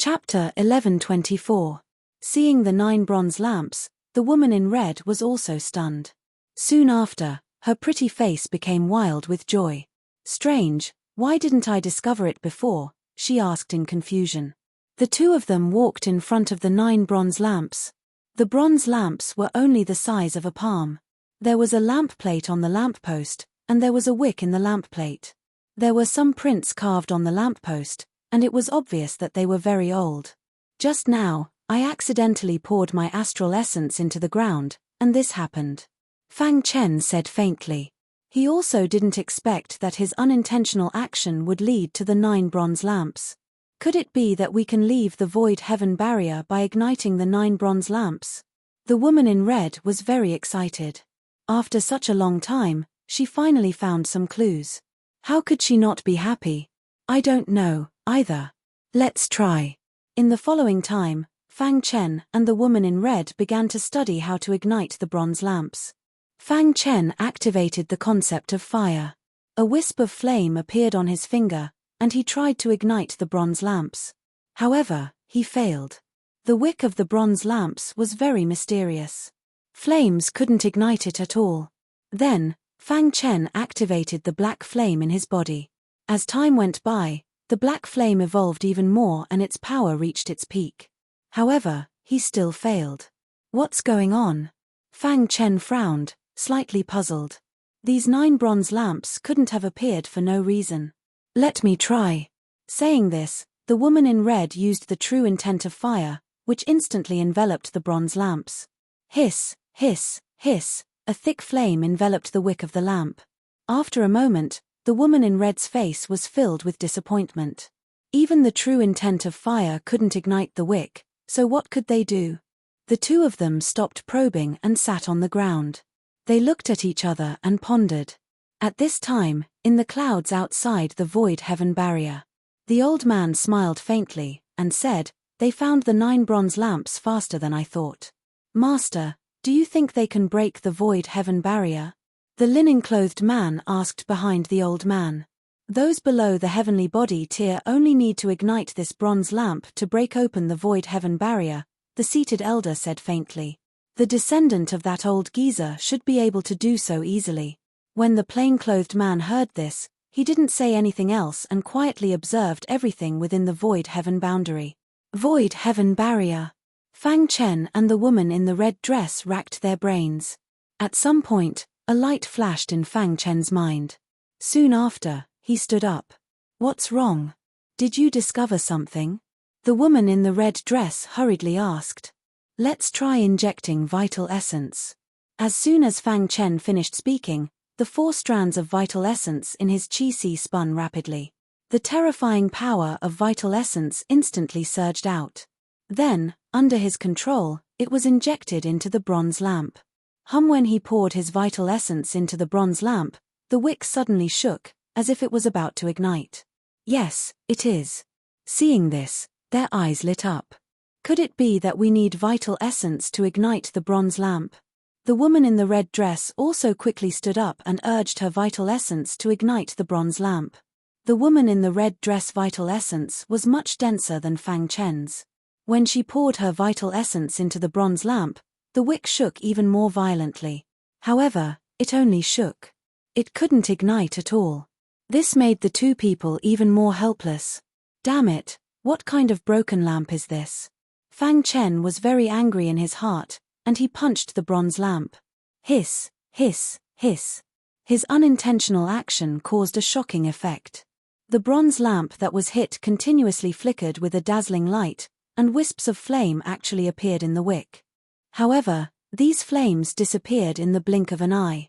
Chapter 11:24. Seeing the 9 bronze lamps, the woman in red was also stunned. Soon after, her pretty face became wild with joy. "Strange, why didn't I discover it before?" she asked in confusion. The two of them walked in front of the 9 bronze lamps. The bronze lamps were only the size of a palm. There was a lamp plate on the lamp post, and there was a wick in the lamp plate. There were some prints carved on the lamp post, and it was obvious that they were very old. "Just now, I accidentally poured my astral essence into the ground, and this happened," Fang Chen said faintly. He also didn't expect that his unintentional action would lead to the 9 bronze lamps. Could it be that we can leave the void heaven barrier by igniting the 9 bronze lamps? The woman in red was very excited. After such a long time, she finally found some clues. How could she not be happy? "I don't know, either. Let's try." In the following time, Fang Chen and the woman in red began to study how to ignite the bronze lamps. Fang Chen activated the concept of fire. A wisp of flame appeared on his finger, and he tried to ignite the bronze lamps. However, he failed. The wick of the bronze lamps was very mysterious. Flames couldn't ignite it at all. Then, Fang Chen activated the black flame in his body. As time went by, the black flame evolved even more and its power reached its peak. However, he still failed. "What's going on?" Fang Chen frowned, slightly puzzled. These 9 bronze lamps couldn't have appeared for no reason. "Let me try." Saying this, the woman in red used the true intent of fire, which instantly enveloped the bronze lamps. Hiss, hiss, hiss, a thick flame enveloped the wick of the lamp. After a moment, the woman in red's face was filled with disappointment. Even the true intent of fire couldn't ignite the wick, so what could they do? The two of them stopped probing and sat on the ground. They looked at each other and pondered. At this time, in the clouds outside the void heaven barrier, the old man smiled faintly and said, "They found the 9 bronze lamps faster than I thought. Master, do you think they can break the void heaven barrier?" The linen-clothed man asked behind the old man. "Those below the heavenly body tier only need to ignite this bronze lamp to break open the void heaven barrier," the seated elder said faintly. "The descendant of that old geezer should be able to do so easily." When the plain-clothed man heard this, he didn't say anything else and quietly observed everything within the void heaven boundary. Void heaven barrier. Fang Chen and the woman in the red dress racked their brains. At some point, a light flashed in Fang Chen's mind. Soon after, he stood up. "What's wrong? Did you discover something?" The woman in the red dress hurriedly asked. "Let's try injecting vital essence." As soon as Fang Chen finished speaking, the 4 strands of vital essence in his qi spun rapidly. The terrifying power of vital essence instantly surged out. Then, under his control, it was injected into the bronze lamp. When he poured his vital essence into the bronze lamp, the wick suddenly shook, as if it was about to ignite. "Yes, it is." Seeing this, their eyes lit up. "Could it be that we need vital essence to ignite the bronze lamp?" The woman in the red dress also quickly stood up and urged her vital essence to ignite the bronze lamp. The woman in the red dress vital essence was much denser than Fang Chen's. When she poured her vital essence into the bronze lamp, the wick shook even more violently. However, it only shook. It couldn't ignite at all. This made the two people even more helpless. "Damn it, what kind of broken lamp is this?" Fang Chen was very angry in his heart, and he punched the bronze lamp. Hiss, hiss, hiss. His unintentional action caused a shocking effect. The bronze lamp that was hit continuously flickered with a dazzling light, and wisps of flame actually appeared in the wick. However, these flames disappeared in the blink of an eye.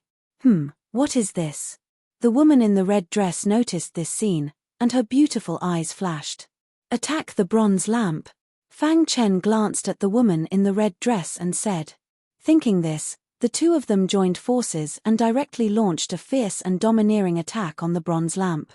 What is this?" The woman in the red dress noticed this scene, and her beautiful eyes flashed. "Attack the bronze lamp." Fang Chen glanced at the woman in the red dress and said. Thinking this, the two of them joined forces and directly launched a fierce and domineering attack on the bronze lamp.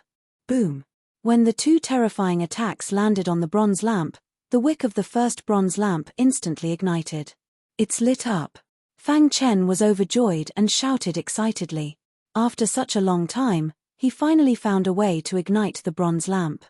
Boom! When the 2 terrifying attacks landed on the bronze lamp, the wick of the first bronze lamp instantly ignited. "It's lit up." Fang Chen was overjoyed and shouted excitedly. After such a long time, he finally found a way to ignite the bronze lamp.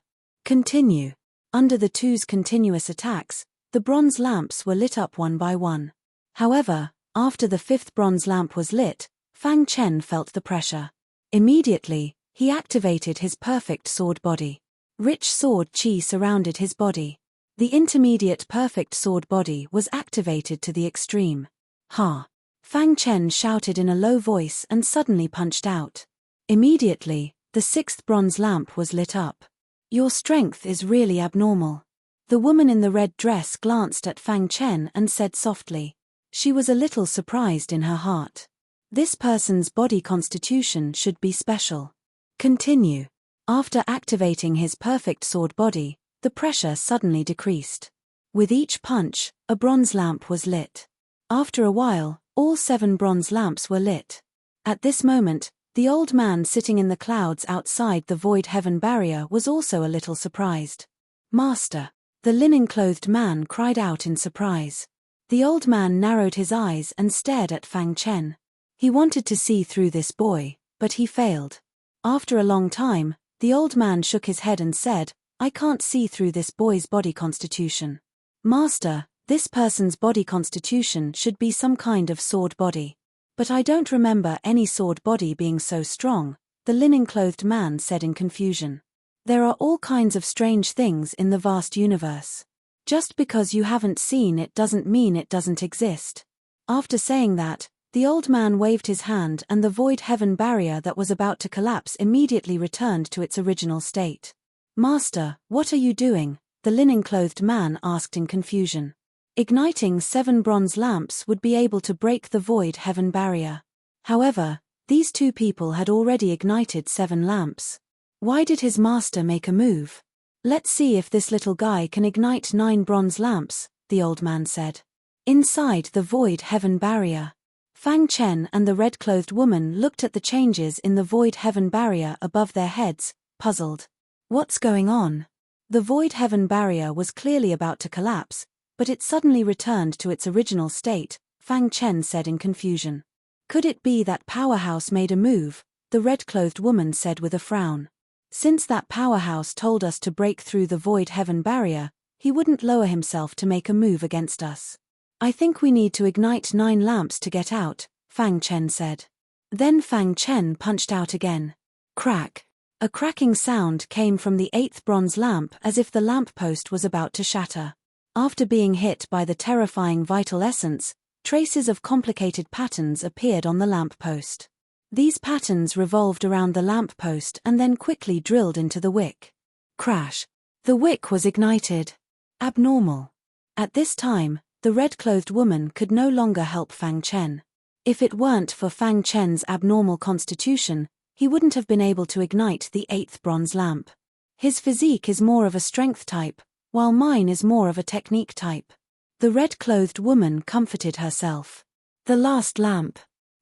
Continue. Under the two's continuous attacks, the bronze lamps were lit up one by one. However, after the fifth bronze lamp was lit, Fang Chen felt the pressure. Immediately, he activated his perfect sword body. Rich sword qi surrounded his body. The intermediate perfect sword body was activated to the extreme. Ha! Fang Chen shouted in a low voice and suddenly punched out. Immediately, the sixth bronze lamp was lit up. Your strength is really abnormal. The woman in the red dress glanced at Fang Chen and said softly. She was a little surprised in her heart. This person's body constitution should be special. Continue. After activating his perfect sword body, the pressure suddenly decreased. With each punch, a bronze lamp was lit. After a while, all 7 bronze lamps were lit. At this moment, the old man sitting in the clouds outside the void heaven barrier was also a little surprised. Master! The linen-clothed man cried out in surprise. The old man narrowed his eyes and stared at Fang Chen. He wanted to see through this boy, but he failed. After a long time, the old man shook his head and said, I can't see through this boy's body constitution. Master, this person's body constitution should be some kind of sword body. But I don't remember any sword body being so strong, the linen-clothed man said in confusion. There are all kinds of strange things in the vast universe. Just because you haven't seen it doesn't mean it doesn't exist. After saying that, the old man waved his hand and the void heaven barrier that was about to collapse immediately returned to its original state. Master, what are you doing? The linen-clothed man asked in confusion. Igniting 7 bronze lamps would be able to break the void heaven barrier. However, these 2 people had already ignited 7 lamps. Why did his master make a move? Let's see if this little guy can ignite 9 bronze lamps, the old man said. Inside the void heaven barrier, Fang Chen and the red-clothed woman looked at the changes in the void heaven barrier above their heads, puzzled. What's going on? The void heaven barrier was clearly about to collapse, but it suddenly returned to its original state, Fang Chen said in confusion. Could it be that powerhouse made a move? The red-clothed woman said with a frown. Since that powerhouse told us to break through the void heaven barrier, he wouldn't lower himself to make a move against us. I think we need to ignite 9 lamps to get out, Fang Chen said. Then Fang Chen punched out again. Crack. A cracking sound came from the 8th bronze lamp as if the lamppost was about to shatter. After being hit by the terrifying vital essence, traces of complicated patterns appeared on the lamppost. These patterns revolved around the lamppost and then quickly drilled into the wick. Crash. The wick was ignited. Abnormal. At this time, the red-clothed woman could no longer help Fang Chen. If it weren't for Fang Chen's abnormal constitution, he wouldn't have been able to ignite the 8th bronze lamp. His physique is more of a strength type, while mine is more of a technique type. The red-clothed woman comforted herself. The last lamp.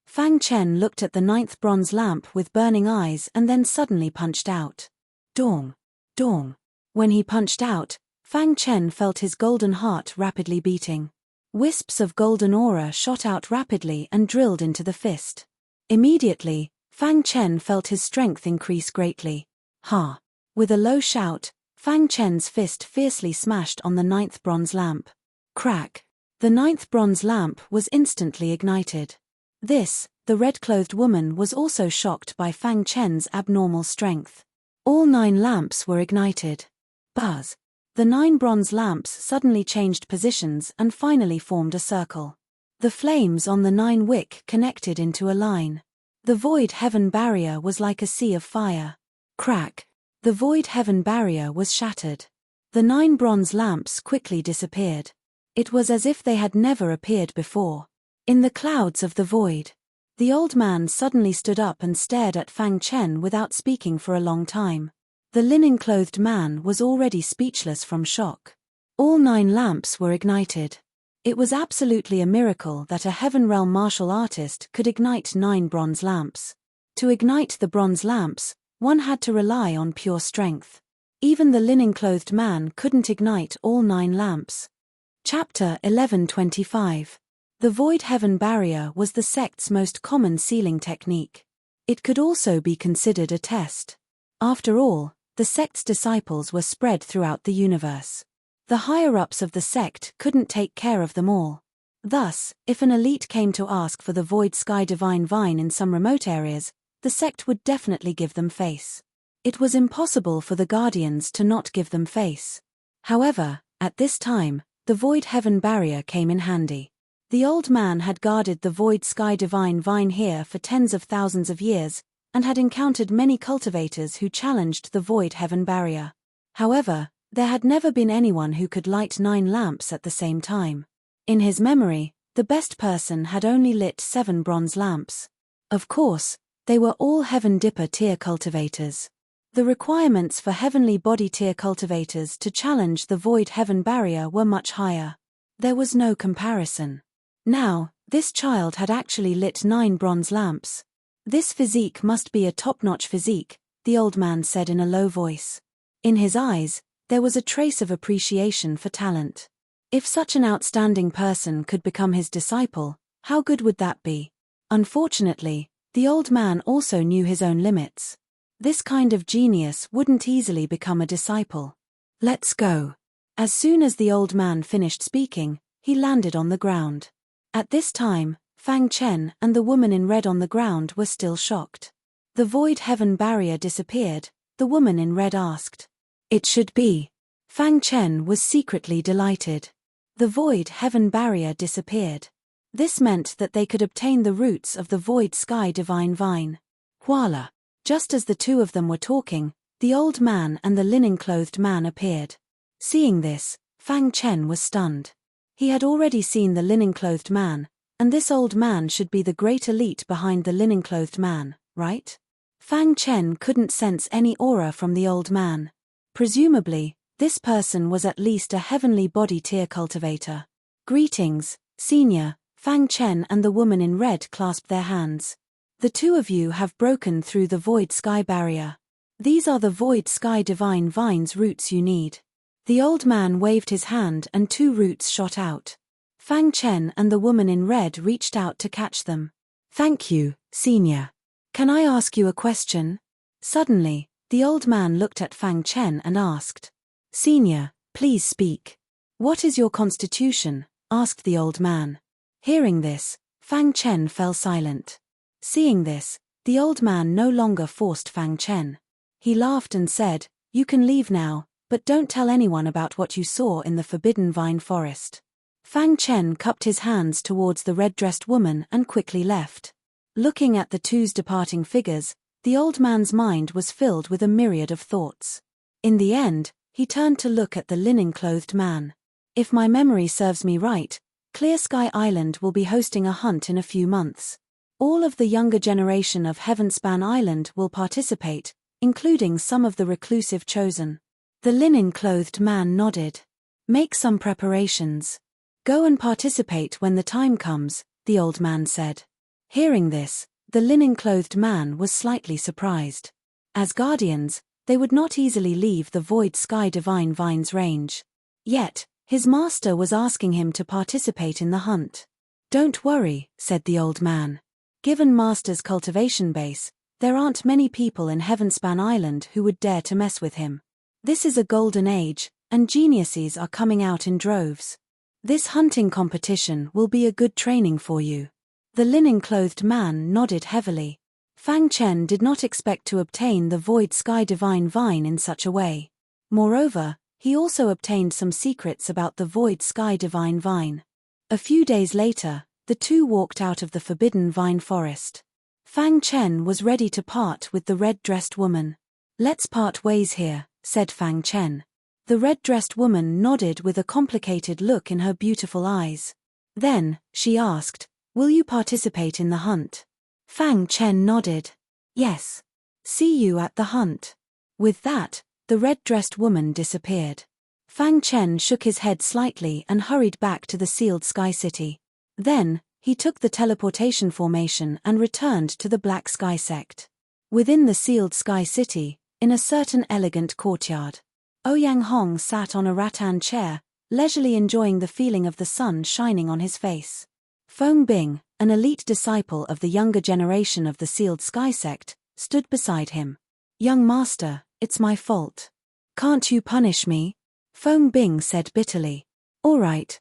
Fang Chen looked at the 9th bronze lamp with burning eyes and then suddenly punched out. Dong. Dong. When he punched out, Fang Chen felt his golden heart rapidly beating. Wisps of golden aura shot out rapidly and drilled into the fist. Immediately, Fang Chen felt his strength increase greatly. Ha! With a low shout, Fang Chen's fist fiercely smashed on the 9th bronze lamp. Crack! The 9th bronze lamp was instantly ignited. This, the red-clothed woman was also shocked by Fang Chen's abnormal strength. All 9 lamps were ignited. Buzz! The 9 bronze lamps suddenly changed positions and finally formed a circle. The flames on the 9 wick connected into a line. The void heaven barrier was like a sea of fire. Crack! The void heaven barrier was shattered. The 9 bronze lamps quickly disappeared. It was as if they had never appeared before. In the clouds of the void, the old man suddenly stood up and stared at Fang Chen without speaking for a long time. The linen-clothed man was already speechless from shock. All 9 lamps were ignited. It was absolutely a miracle that a Heaven Realm martial artist could ignite 9 bronze lamps. To ignite the bronze lamps, one had to rely on pure strength. Even the linen-clothed man couldn't ignite all 9 lamps. Chapter 1125. The Void Heaven Barrier was the sect's most common sealing technique. It could also be considered a test. After all, The sect's disciples were spread throughout the universe. The higher-ups of the sect couldn't take care of them all. Thus, if an elite came to ask for the void sky divine vine in some remote areas, the sect would definitely give them face. It was impossible for the guardians to not give them face. However, at this time, the void heaven barrier came in handy. The old man had guarded the void sky divine vine here for tens of thousands of years, and had encountered many cultivators who challenged the void heaven barrier. However, there had never been anyone who could light 9 lamps at the same time. In his memory, the best person had only lit 7 bronze lamps. Of course, they were all heaven dipper tier cultivators. The requirements for heavenly body tier cultivators to challenge the void heaven barrier were much higher. There was no comparison. Now, this child had actually lit 9 bronze lamps. This physique must be a top-notch physique, the old man said in a low voice. In his eyes, there was a trace of appreciation for talent. If such an outstanding person could become his disciple, how good would that be? Unfortunately, the old man also knew his own limits. This kind of genius wouldn't easily become a disciple. Let's go. As soon as the old man finished speaking, he landed on the ground. At this time, Fang Chen and the woman in red on the ground were still shocked. The void heaven barrier disappeared, the woman in red asked. It should be. Fang Chen was secretly delighted. The void heaven barrier disappeared. This meant that they could obtain the roots of the void sky divine vine. Voila! Just as the two of them were talking, the old man and the linen-clothed man appeared. Seeing this, Fang Chen was stunned. He had already seen the linen-clothed man, and this old man should be the great elite behind the linen-clothed man, right? Fang Chen couldn't sense any aura from the old man. Presumably, this person was at least a heavenly body tier cultivator. Greetings, Senior. Fang Chen and the woman in red clasped their hands. The two of you have broken through the void sky barrier. These are the void sky divine vine's roots you need. The old man waved his hand and 2 roots shot out. Fang Chen and the woman in red reached out to catch them. Thank you, Senior. Can I ask you a question? Suddenly, the old man looked at Fang Chen and asked. Senior, please speak. What is your constitution? Asked the old man. Hearing this, Fang Chen fell silent. Seeing this, the old man no longer forced Fang Chen. He laughed and said, You can leave now, but don't tell anyone about what you saw in the forbidden vine forest. Fang Chen cupped his hands towards the red-dressed woman and quickly left. Looking at the two's departing figures, the old man's mind was filled with a myriad of thoughts. In the end, he turned to look at the linen-clothed man. If my memory serves me right, Clear Sky Island will be hosting a hunt in a few months. All of the younger generation of Heavenspan Island will participate, including some of the reclusive chosen. The linen-clothed man nodded. Make some preparations. Go and participate when the time comes, the old man said. Hearing this, the linen-clothed man was slightly surprised. As guardians, they would not easily leave the void sky divine vine's range. Yet, his master was asking him to participate in the hunt. Don't worry, said the old man. Given Master's cultivation base, there aren't many people in Heavenspan Island who would dare to mess with him. This is a golden age, and geniuses are coming out in droves. This hunting competition will be a good training for you. The linen-clothed man nodded heavily. Fang Chen did not expect to obtain the void sky divine vine in such a way. Moreover, he also obtained some secrets about the void sky divine vine. A few days later, the two walked out of the forbidden vine forest. Fang Chen was ready to part with the red-dressed woman. Let's part ways here, said Fang Chen. The red-dressed woman nodded with a complicated look in her beautiful eyes. Then, she asked, Will you participate in the hunt? Fang Chen nodded. Yes. See you at the hunt. With that, the red-dressed woman disappeared. Fang Chen shook his head slightly and hurried back to the sealed sky city. Then, he took the teleportation formation and returned to the Black Sky sect. Within the sealed sky city, in a certain elegant courtyard, Ouyang Hong sat on a rattan chair, leisurely enjoying the feeling of the sun shining on his face. Feng Bing, an elite disciple of the younger generation of the sealed sky sect, stood beside him. Young master, It's my fault. Can't you punish me? Feng Bing said bitterly. All right.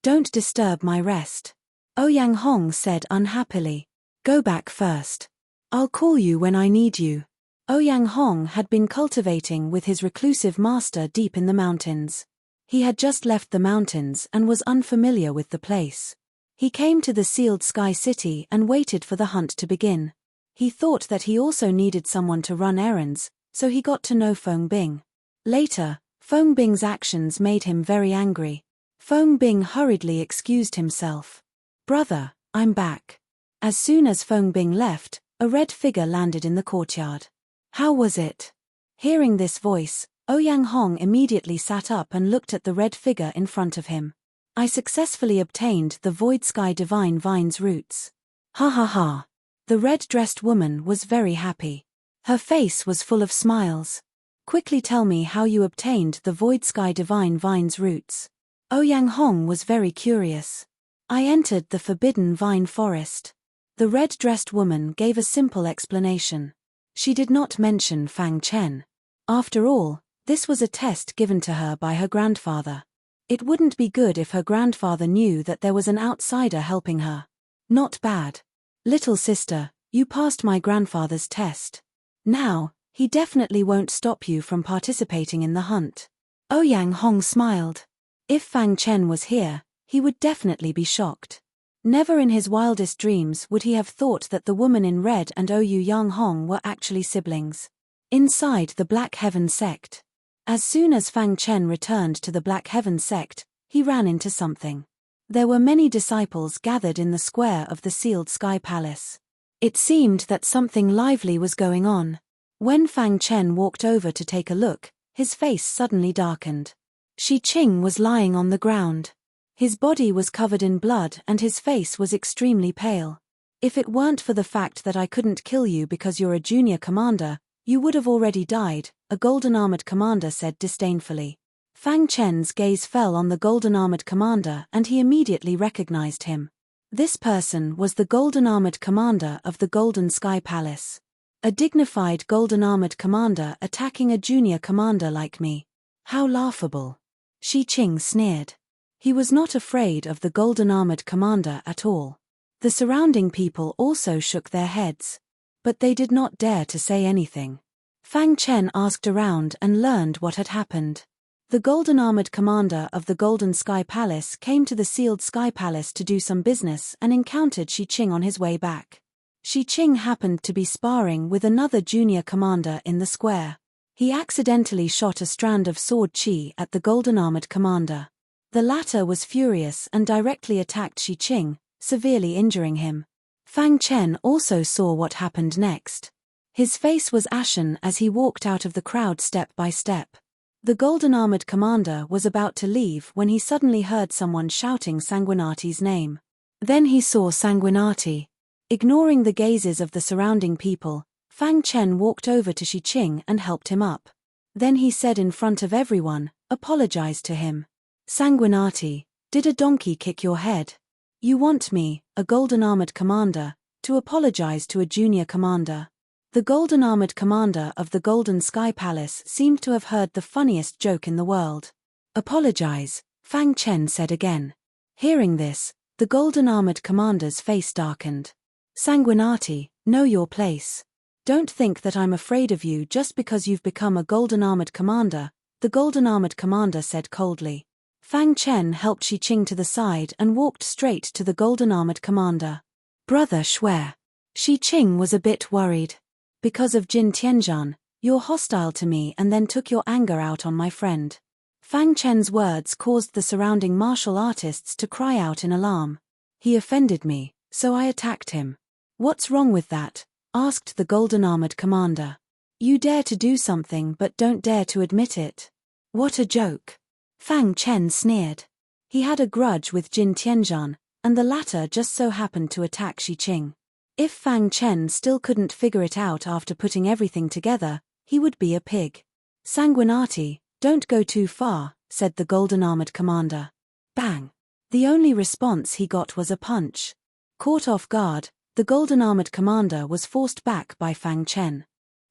Don't disturb my rest. Ouyang Hong said unhappily. Go back first. I'll call you when I need you. Ouyang Hong had been cultivating with his reclusive master deep in the mountains. He had just left the mountains and was unfamiliar with the place. He came to the sealed sky city and waited for the hunt to begin. He thought that he also needed someone to run errands, so he got to know Feng Bing. Later, Feng Bing's actions made him very angry. Feng Bing hurriedly excused himself. Brother, I'm back. As soon as Feng Bing left, a red figure landed in the courtyard. How was it? Hearing this voice, Ouyang Hong immediately sat up and looked at the red figure in front of him. I successfully obtained the Void Sky Divine Vine's roots. Ha ha ha. The red-dressed woman was very happy. Her face was full of smiles. Quickly tell me how you obtained the Void Sky Divine Vine's roots. Ouyang Hong was very curious. I entered the Forbidden Vine Forest. The red-dressed woman gave a simple explanation. She did not mention Fang Chen. After all, this was a test given to her by her grandfather. It wouldn't be good if her grandfather knew that there was an outsider helping her. Not bad. Little sister, you passed my grandfather's test. Now, he definitely won't stop you from participating in the hunt. Ouyang Hong smiled. If Fang Chen was here, he would definitely be shocked. Never in his wildest dreams would he have thought that the woman in red and Ouyang Hong were actually siblings. Inside the Black Heaven sect. As soon as Fang Chen returned to the Black Heaven sect, he ran into something. There were many disciples gathered in the square of the sealed sky palace. It seemed that something lively was going on. When Fang Chen walked over to take a look, his face suddenly darkened. Shi Qing was lying on the ground. His body was covered in blood and his face was extremely pale. If it weren't for the fact that I couldn't kill you because you're a junior commander, you would have already died, a golden-armored commander said disdainfully. Fang Chen's gaze fell on the golden-armored commander and he immediately recognized him. This person was the golden-armored commander of the Golden Sky Palace. A dignified golden-armored commander attacking a junior commander like me. How laughable. Shi Qing sneered. He was not afraid of the golden-armored commander at all. The surrounding people also shook their heads. But they did not dare to say anything. Fang Chen asked around and learned what had happened. The golden-armored commander of the Golden Sky Palace came to the Sealed Sky Palace to do some business and encountered Shi Qing on his way back. Shi Qing happened to be sparring with another junior commander in the square. He accidentally shot a strand of sword chi at the golden-armored commander. The latter was furious and directly attacked Shi Qing, severely injuring him. Fang Chen also saw what happened next. His face was ashen as he walked out of the crowd step by step. The golden-armored commander was about to leave when he suddenly heard someone shouting Sanguinati's name. Then he saw Sanguinati. Ignoring the gazes of the surrounding people, Fang Chen walked over to Shi Qing and helped him up. Then he said in front of everyone, apologized to him. Sanguinati, did a donkey kick your head? You want me, a golden-armored commander, to apologize to a junior commander? The golden-armored commander of the Golden Sky Palace seemed to have heard the funniest joke in the world. Apologize, Fang Chen said again. Hearing this, the golden-armored commander's face darkened. Sanguinati, know your place. Don't think that I'm afraid of you just because you've become a golden-armored commander, the golden-armored commander said coldly. Fang Chen helped Shi Qing to the side and walked straight to the golden-armored commander. Brother Shui. Shi Qing was a bit worried. Because of Jin Tianzhan, you're hostile to me and then took your anger out on my friend. Fang Chen's words caused the surrounding martial artists to cry out in alarm. He offended me, so I attacked him. What's wrong with that? Asked the golden-armored commander. You dare to do something but don't dare to admit it. What a joke. Fang Chen sneered. He had a grudge with Jin Tianzhan, and the latter just so happened to attack Shi Qing. If Fang Chen still couldn't figure it out after putting everything together, he would be a pig. Sanguinati, don't go too far, said the golden-armored commander. Bang! The only response he got was a punch. Caught off guard, the golden-armored commander was forced back by Fang Chen.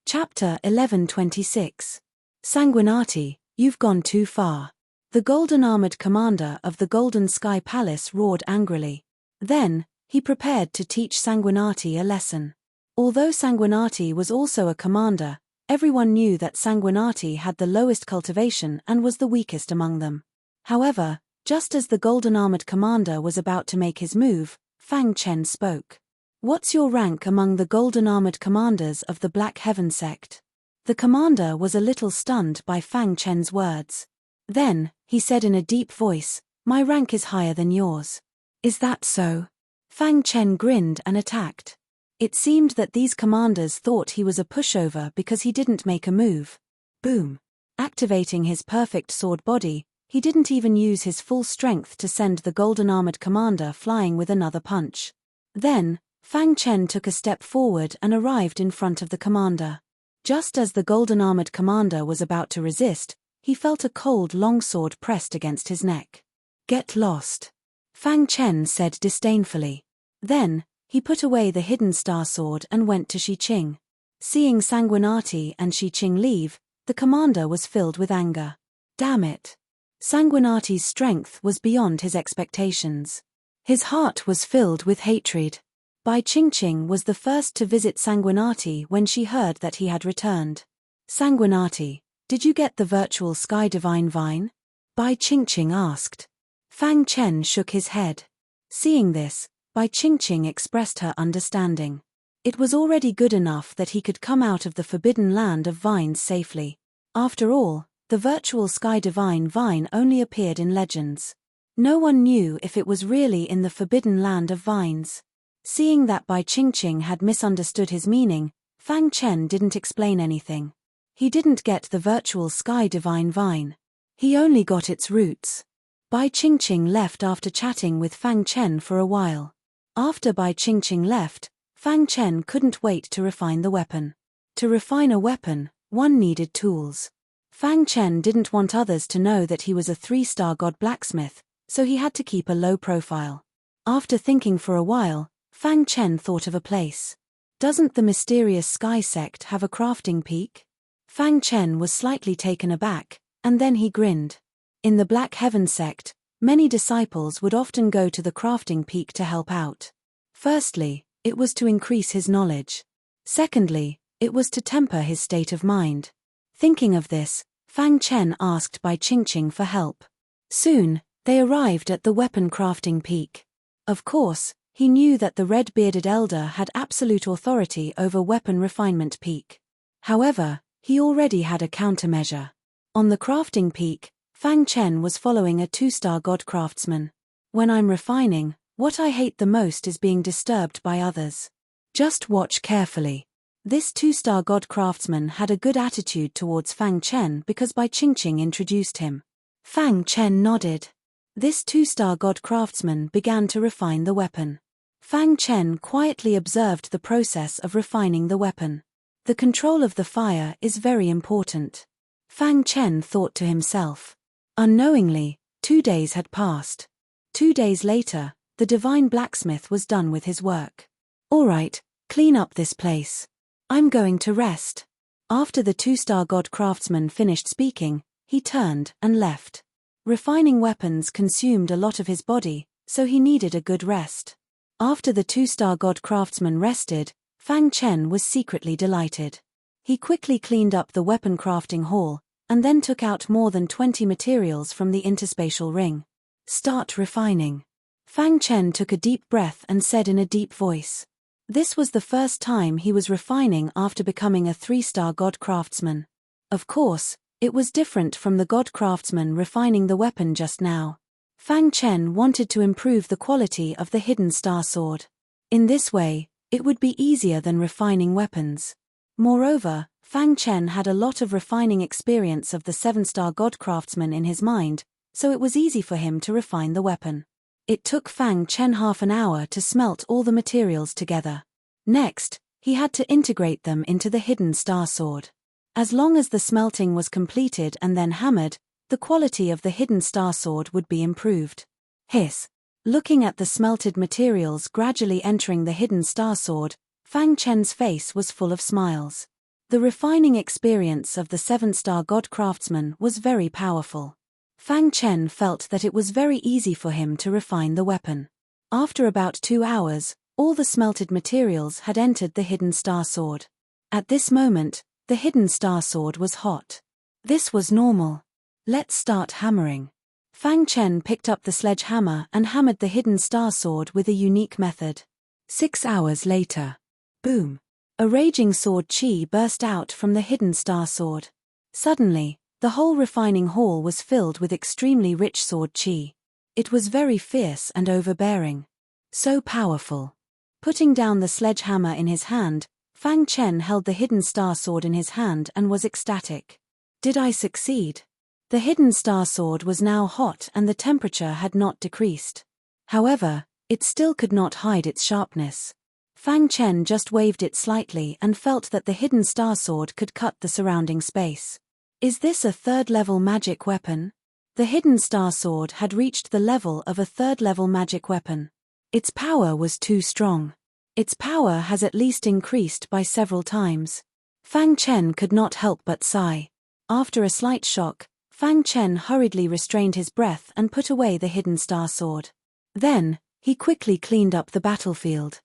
Chapter 11:26. Sanguinati, you've gone too far. The golden-armored commander of the Golden Sky Palace roared angrily. Then, he prepared to teach Sanguinati a lesson. Although Sanguinati was also a commander, everyone knew that Sanguinati had the lowest cultivation and was the weakest among them. However, just as the golden-armored commander was about to make his move, Fang Chen spoke. What's your rank among the golden-armored commanders of the Black Heaven sect? The commander was a little stunned by Fang Chen's words. Then, he said in a deep voice, my rank is higher than yours. Is that so? Fang Chen grinned and attacked. It seemed that these commanders thought he was a pushover because he didn't make a move. Boom. Activating his perfect sword body, he didn't even use his full strength to send the golden-armored commander flying with another punch. Then, Fang Chen took a step forward and arrived in front of the commander. Just as the golden-armored commander was about to resist, he felt a cold longsword pressed against his neck. Get lost. Fang Chen said disdainfully. Then, he put away the hidden star sword and went to Shi Qing. Seeing Sanguinati and Shi Qing leave, the commander was filled with anger. Damn it. Sanguinati's strength was beyond his expectations. His heart was filled with hatred. Bai Qingqing was the first to visit Sanguinati when she heard that he had returned. Sanguinati, did you get the virtual Sky Divine Vine? Bai Qingqing asked. Fang Chen shook his head. Seeing this, Bai Qingqing expressed her understanding. It was already good enough that he could come out of the forbidden land of vines safely. After all, the virtual Sky Divine Vine only appeared in legends. No one knew if it was really in the forbidden land of vines. Seeing that Bai Qingqing had misunderstood his meaning, Fang Chen didn't explain anything. He didn't get the virtual Sky Divine Vine. He only got its roots. Bai Qingqing left after chatting with Fang Chen for a while. After Bai Qingqing left, Fang Chen couldn't wait to refine the weapon. To refine a weapon, one needed tools. Fang Chen didn't want others to know that he was a 3-star god blacksmith, so he had to keep a low profile. After thinking for a while, Fang Chen thought of a place. Doesn't the mysterious Sky sect have a crafting peak? Fang Chen was slightly taken aback, and then he grinned. In the Black Heaven sect, many disciples would often go to the crafting peak to help out. Firstly, it was to increase his knowledge. Secondly, it was to temper his state of mind. Thinking of this, Fang Chen asked Bai Qingqing for help. Soon, they arrived at the weapon crafting peak. Of course, he knew that the red-bearded elder had absolute authority over weapon refinement peak. However, he already had a countermeasure. On the crafting peak, Fang Chen was following a 2-star god craftsman. When I'm refining, what I hate the most is being disturbed by others. Just watch carefully. This 2-star god craftsman had a good attitude towards Fang Chen because Bai Qingqing introduced him. Fang Chen nodded. This 2-star god craftsman began to refine the weapon. Fang Chen quietly observed the process of refining the weapon. The control of the fire is very important. Fang Chen thought to himself. Unknowingly, 2 days had passed. 2 days later, the divine blacksmith was done with his work. All right, clean up this place. I'm going to rest. After the 2-star god craftsman finished speaking, he turned and left. Refining weapons consumed a lot of his body, so he needed a good rest. After the 2-star god craftsman rested, Fang Chen was secretly delighted. He quickly cleaned up the weapon crafting hall, and then took out more than 20 materials from the interspatial ring. Start refining. Fang Chen took a deep breath and said in a deep voice. This was the first time he was refining after becoming a 3-star god craftsman. Of course, it was different from the god craftsman refining the weapon just now. Fang Chen wanted to improve the quality of the hidden star sword. In this way, it would be easier than refining weapons. Moreover, Fang Chen had a lot of refining experience of the 7-star god craftsman in his mind, so it was easy for him to refine the weapon. It took Fang Chen half an hour to smelt all the materials together. Next, he had to integrate them into the hidden star sword. As long as the smelting was completed and then hammered, the quality of the hidden star sword would be improved. Hiss. Looking at the smelted materials gradually entering the hidden star sword, Fang Chen's face was full of smiles. The refining experience of the 7-star god craftsman was very powerful. Fang Chen felt that it was very easy for him to refine the weapon. After about 2 hours, all the smelted materials had entered the hidden star sword. At this moment, the hidden star sword was hot. This was normal. Let's start hammering. Fang Chen picked up the sledgehammer and hammered the hidden star sword with a unique method. 6 hours later. Boom! A raging sword chi burst out from the hidden star sword. Suddenly, the whole refining hall was filled with extremely rich sword chi. It was very fierce and overbearing. So powerful. Putting down the sledgehammer in his hand, Fang Chen held the hidden star sword in his hand and was ecstatic. Did I succeed? The hidden star sword was now hot and the temperature had not decreased. However, it still could not hide its sharpness. Fang Chen just waved it slightly and felt that the hidden star sword could cut the surrounding space. Is this a 3rd-level magic weapon? The hidden star sword had reached the level of a 3rd-level magic weapon. Its power was too strong. Its power has at least increased by several times. Fang Chen could not help but sigh. After a slight shock, Fang Chen hurriedly restrained his breath and put away the hidden star sword. Then, he quickly cleaned up the battlefield.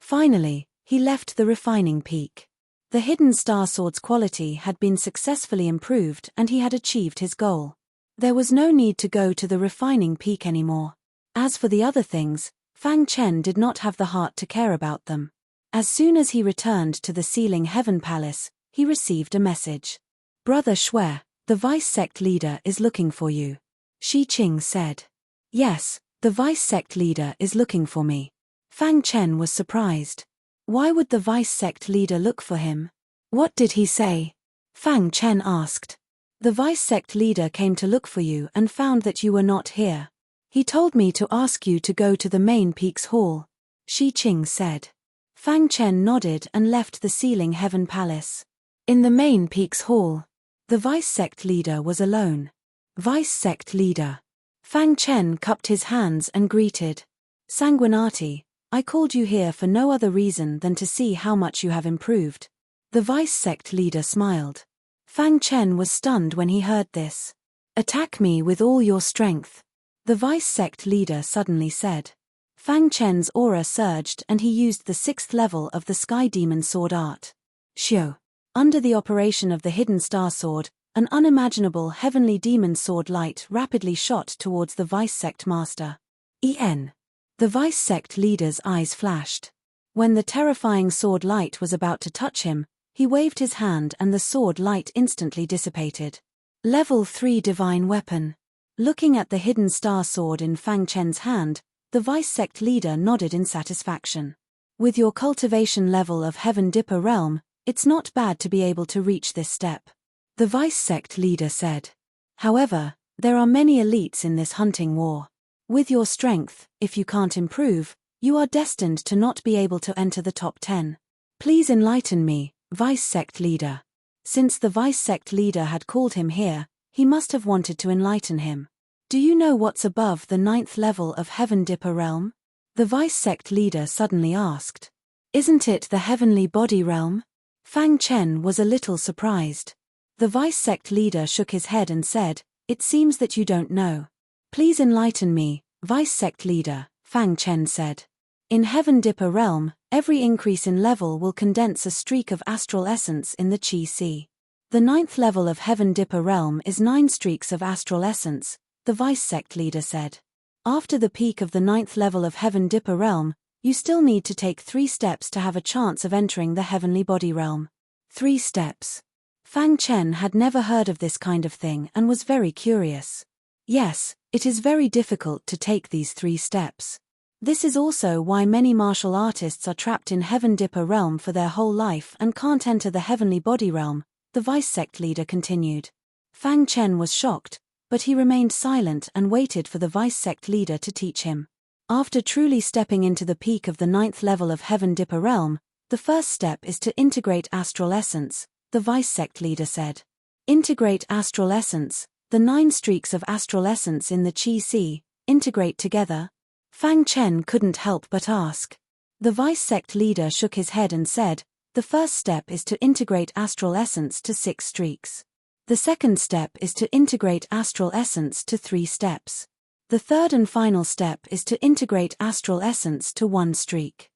Finally, he left the refining peak. The hidden star sword's quality had been successfully improved and he had achieved his goal. There was no need to go to the refining peak anymore. As for the other things, Fang Chen did not have the heart to care about them. As soon as he returned to the Ceiling Heaven Palace, he received a message. Brother Shui, the vice sect leader is looking for you. Shi Qing said. Yes, the vice sect leader is looking for me. Fang Chen was surprised. Why would the vice sect leader look for him? What did he say? Fang Chen asked. The vice sect leader came to look for you and found that you were not here. He told me to ask you to go to the main peaks hall. Shi Qing said. Fang Chen nodded and left the Ceiling Heaven Palace. In the main peaks hall, the vice sect leader was alone. Vice sect leader. Fang Chen cupped his hands and greeted. Sanguinati, I called you here for no other reason than to see how much you have improved. The vice sect leader smiled. Fang Chen was stunned when he heard this. Attack me with all your strength. The vice sect leader suddenly said. Fang Chen's aura surged and he used the 6th level of the Sky Demon Sword art. Xiu. Under the operation of the hidden star sword, an unimaginable heavenly demon sword light rapidly shot towards the vice sect master. En. The vice sect leader's eyes flashed. When the terrifying sword light was about to touch him, he waved his hand and the sword light instantly dissipated. Level 3 Divine Weapon. Looking at the hidden star sword in Fang Chen's hand, the vice sect leader nodded in satisfaction. With your cultivation level of Heaven Dipper Realm, it's not bad to be able to reach this step. The vice sect leader said. However, there are many elites in this hunting war. With your strength, if you can't improve, you are destined to not be able to enter the top 10. Please enlighten me, vice sect leader. Since the vice sect leader had called him here, he must have wanted to enlighten him. Do you know what's above the 9th level of Heaven Dipper Realm? The vice sect leader suddenly asked. Isn't it the Heavenly Body Realm? Fang Chen was a little surprised. The vice sect leader shook his head and said, It seems that you don't know. Please enlighten me, vice sect leader, Fang Chen said. In Heaven Dipper Realm, every increase in level will condense a streak of astral essence in the Qi Sea. The 9th level of Heaven Dipper Realm is 9 streaks of astral essence, the vice sect leader said. After the peak of the 9th level of Heaven Dipper Realm, you still need to take 3 steps to have a chance of entering the Heavenly Body Realm. 3 steps. Fang Chen had never heard of this kind of thing and was very curious. Yes, it is very difficult to take these 3 steps. This is also why many martial artists are trapped in Heaven Dipper Realm for their whole life and can't enter the Heavenly Body Realm, the vice sect leader continued. Fang Chen was shocked, but he remained silent and waited for the vice sect leader to teach him. After truly stepping into the peak of the 9th level of Heaven Dipper Realm, the first step is to integrate astral essence, the vice sect leader said. Integrate astral essence, the 9 streaks of astral essence in the Qi Sea, integrate together? Fang Chen couldn't help but ask. The vice sect leader shook his head and said, The first step is to integrate astral essence to 6 streaks. The second step is to integrate astral essence to 3 steps. The third and final step is to integrate astral essence to 1 streak.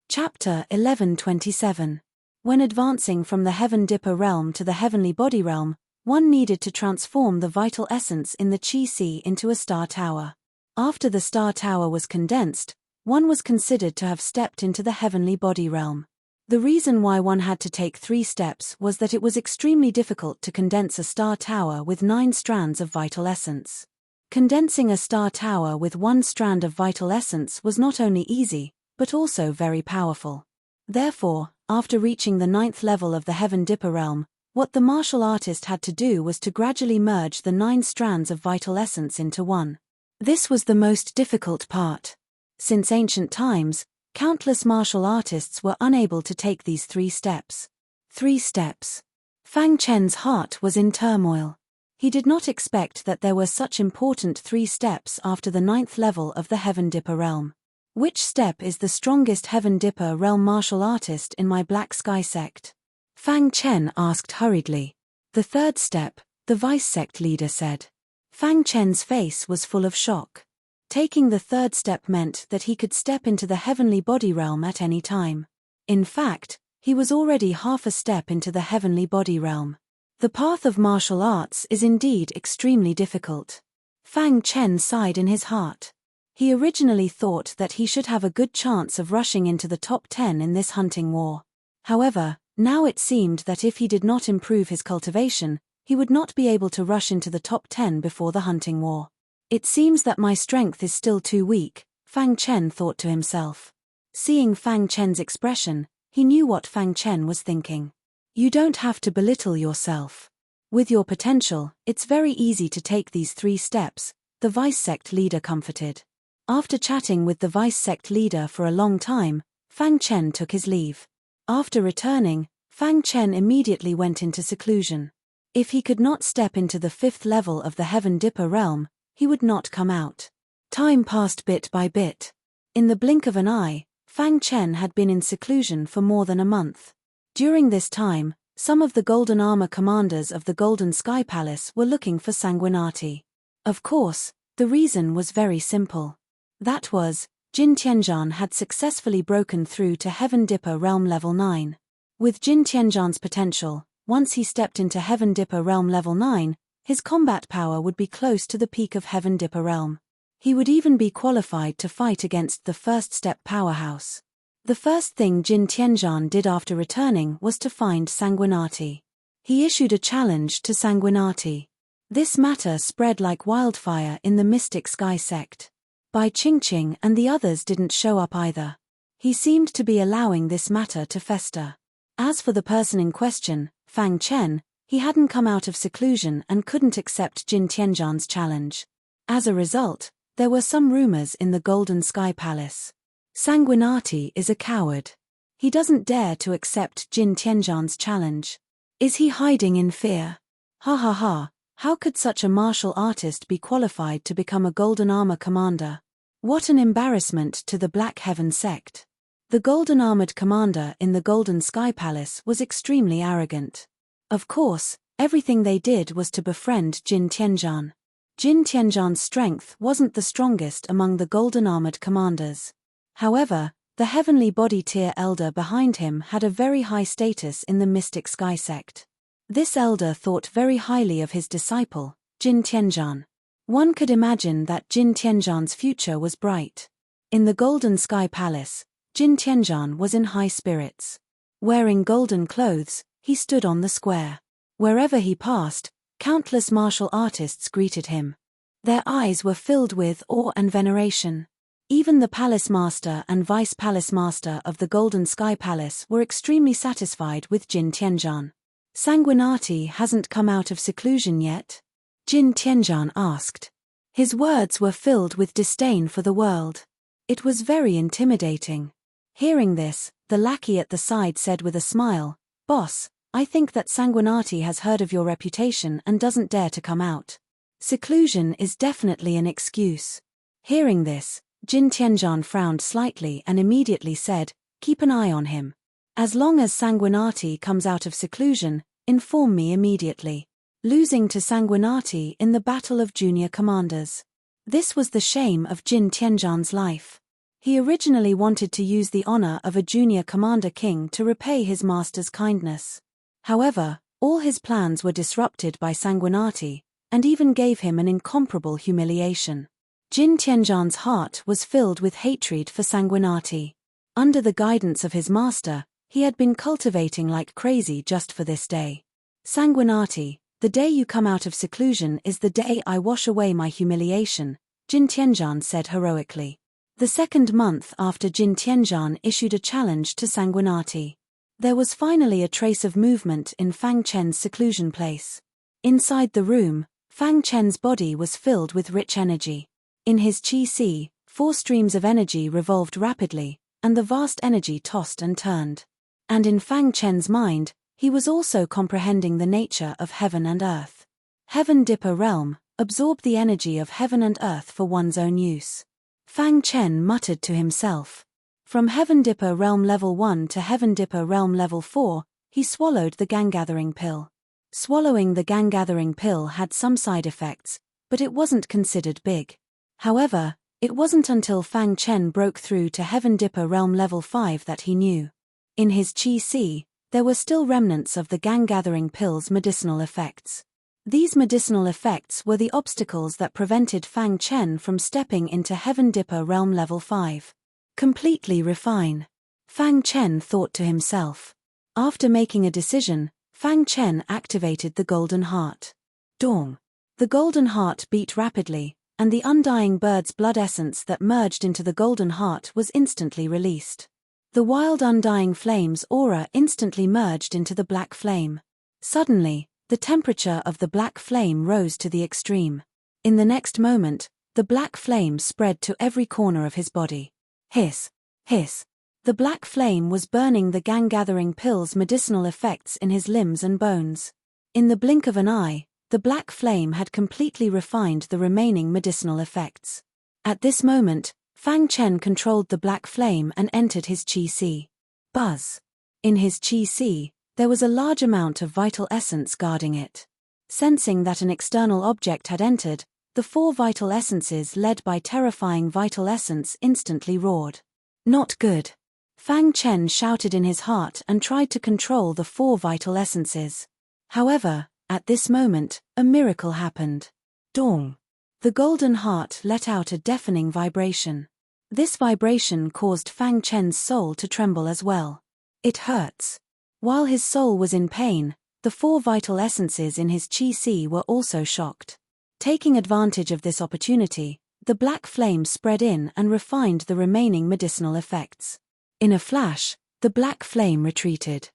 Chapter 1127. When advancing from the Heaven Dipper realm to the heavenly body realm, one needed to transform the vital essence in the Chi Sea into a star tower. After the star tower was condensed, one was considered to have stepped into the heavenly body realm. The reason why one had to take 3 steps was that it was extremely difficult to condense a star tower with 9 strands of vital essence. Condensing a star tower with 1 strand of vital essence was not only easy, but also very powerful. Therefore, after reaching the 9th level of the Heaven Dipper realm, what the martial artist had to do was to gradually merge the 9 strands of vital essence into one. This was the most difficult part. Since ancient times, countless martial artists were unable to take these 3 steps. 3 steps. Fang Chen's heart was in turmoil. He did not expect that there were such important 3 steps after the 9th level of the Heaven Dipper realm. Which step is the strongest Heaven Dipper realm martial artist in my Black Sky sect? Fang Chen asked hurriedly. The 3rd step, the vice sect leader said. Fang Chen's face was full of shock. Taking the 3rd step meant that he could step into the heavenly body realm at any time. In fact, he was already half a step into the heavenly body realm. The path of martial arts is indeed extremely difficult. Fang Chen sighed in his heart. He originally thought that he should have a good chance of rushing into the top 10 in this hunting war. However, now it seemed that if he did not improve his cultivation, he would not be able to rush into the top 10 before the hunting war. It seems that my strength is still too weak, Fang Chen thought to himself. Seeing Fang Chen's expression, he knew what Fang Chen was thinking. You don't have to belittle yourself. With your potential, it's very easy to take these 3 steps, the vice sect leader comforted. After chatting with the vice sect leader for a long time, Fang Chen took his leave. After returning, Fang Chen immediately went into seclusion. If he could not step into the 5th level of the Heaven Dipper realm, he would not come out. Time passed bit by bit. In the blink of an eye, Fang Chen had been in seclusion for more than a month. During this time, some of the Golden Armor commanders of the Golden Sky Palace were looking for Sanguinati. Of course, the reason was very simple. That was, Jin Tianzhan had successfully broken through to Heaven Dipper Realm Level 9. With Jin Tianzhan's potential, once he stepped into Heaven Dipper Realm Level 9, his combat power would be close to the peak of Heaven Dipper Realm. He would even be qualified to fight against the first step powerhouse. The first thing Jin Tianzhan did after returning was to find Sanguinati. He issued a challenge to Sanguinati. This matter spread like wildfire in the Mystic Sky sect. Bai Qingqing and the others didn't show up either. He seemed to be allowing this matter to fester. As for the person in question, Fang Chen, he hadn't come out of seclusion and couldn't accept Jin Tianzhan's challenge. As a result, there were some rumors in the Golden Sky Palace. Sanguinati is a coward. He doesn't dare to accept Jin Tianzhan's challenge. Is he hiding in fear? Ha ha ha, how could such a martial artist be qualified to become a Golden Armor commander? What an embarrassment to the Black Heaven sect. The Golden Armored commander in the Golden Sky Palace was extremely arrogant. Of course, everything they did was to befriend Jin Tianzhan. Jin Tianzhan's strength wasn't the strongest among the Golden Armored commanders. However, the heavenly body tier elder behind him had a very high status in the Mystic Sky sect. This elder thought very highly of his disciple, Jin Tianzhan. One could imagine that Jin Tianzhan's future was bright. In the Golden Sky Palace, Jin Tianzhan was in high spirits. Wearing golden clothes, he stood on the square. Wherever he passed, countless martial artists greeted him. Their eyes were filled with awe and veneration. Even the palace master and vice palace master of the Golden Sky Palace were extremely satisfied with Jin Tianzhan. Sanguinati hasn't come out of seclusion yet? Jin Tianzhan asked. His words were filled with disdain for the world. It was very intimidating. Hearing this, the lackey at the side said with a smile, "Boss, I think that Sanguinati has heard of your reputation and doesn't dare to come out. Seclusion is definitely an excuse." Hearing this, Jin Tianzhan frowned slightly and immediately said, "Keep an eye on him. As long as Sanguinati comes out of seclusion, inform me immediately. Losing to Sanguinati in the Battle of Junior Commanders. This was the shame of Jin Tianzhan's life. He originally wanted to use the honor of a junior commander king to repay his master's kindness. However, all his plans were disrupted by Sanguinati, and even gave him an incomparable humiliation. Jin Tianzhan's heart was filled with hatred for Sanguinati. Under the guidance of his master, he had been cultivating like crazy just for this day. Sanguinati, the day you come out of seclusion is the day I wash away my humiliation, Jin Tianzhan said heroically. The second month after Jin Tianzhan issued a challenge to Sanguinati. There was finally a trace of movement in Fang Chen's seclusion place. Inside the room, Fang Chen's body was filled with rich energy. In his qi, 4 streams of energy revolved rapidly, and the vast energy tossed and turned. And in Fang Chen's mind, he was also comprehending the nature of heaven and earth. Heaven Dipper realm, absorb the energy of heaven and earth for one's own use. Fang Chen muttered to himself. From Heaven Dipper realm level 1 to Heaven Dipper realm level 4, he swallowed the gang-gathering pill. Swallowing the gang-gathering pill had some side effects, but it wasn't considered big. However, it wasn't until Fang Chen broke through to Heaven Dipper realm level 5 that he knew. In his qi, there were still remnants of the gang-gathering pill's medicinal effects. These medicinal effects were the obstacles that prevented Fang Chen from stepping into Heaven Dipper realm level 5. Completely refine. Fang Chen thought to himself. After making a decision, Fang Chen activated the Golden Heart. Dong. The Golden Heart beat rapidly, and the undying bird's blood essence that merged into the Golden Heart was instantly released. The wild undying flame's aura instantly merged into the black flame. Suddenly, the temperature of the black flame rose to the extreme. In the next moment, the black flame spread to every corner of his body. Hiss, hiss. The black flame was burning the gang-gathering pill's medicinal effects in his limbs and bones. In the blink of an eye, the black flame had completely refined the remaining medicinal effects. At this moment, Fang Chen controlled the black flame and entered his qi. Buzz. In his qi, there was a large amount of vital essence guarding it. Sensing that an external object had entered, the 4 vital essences led by terrifying vital essence instantly roared. Not good. Fang Chen shouted in his heart and tried to control the 4 vital essences. However, at this moment, a miracle happened. Dong. The Golden Heart let out a deafening vibration. This vibration caused Fang Chen's soul to tremble as well. It hurts. While his soul was in pain, the 4 vital essences in his qi were also shocked. Taking advantage of this opportunity, the black flame spread in and refined the remaining medicinal effects. In a flash, the black flame retreated.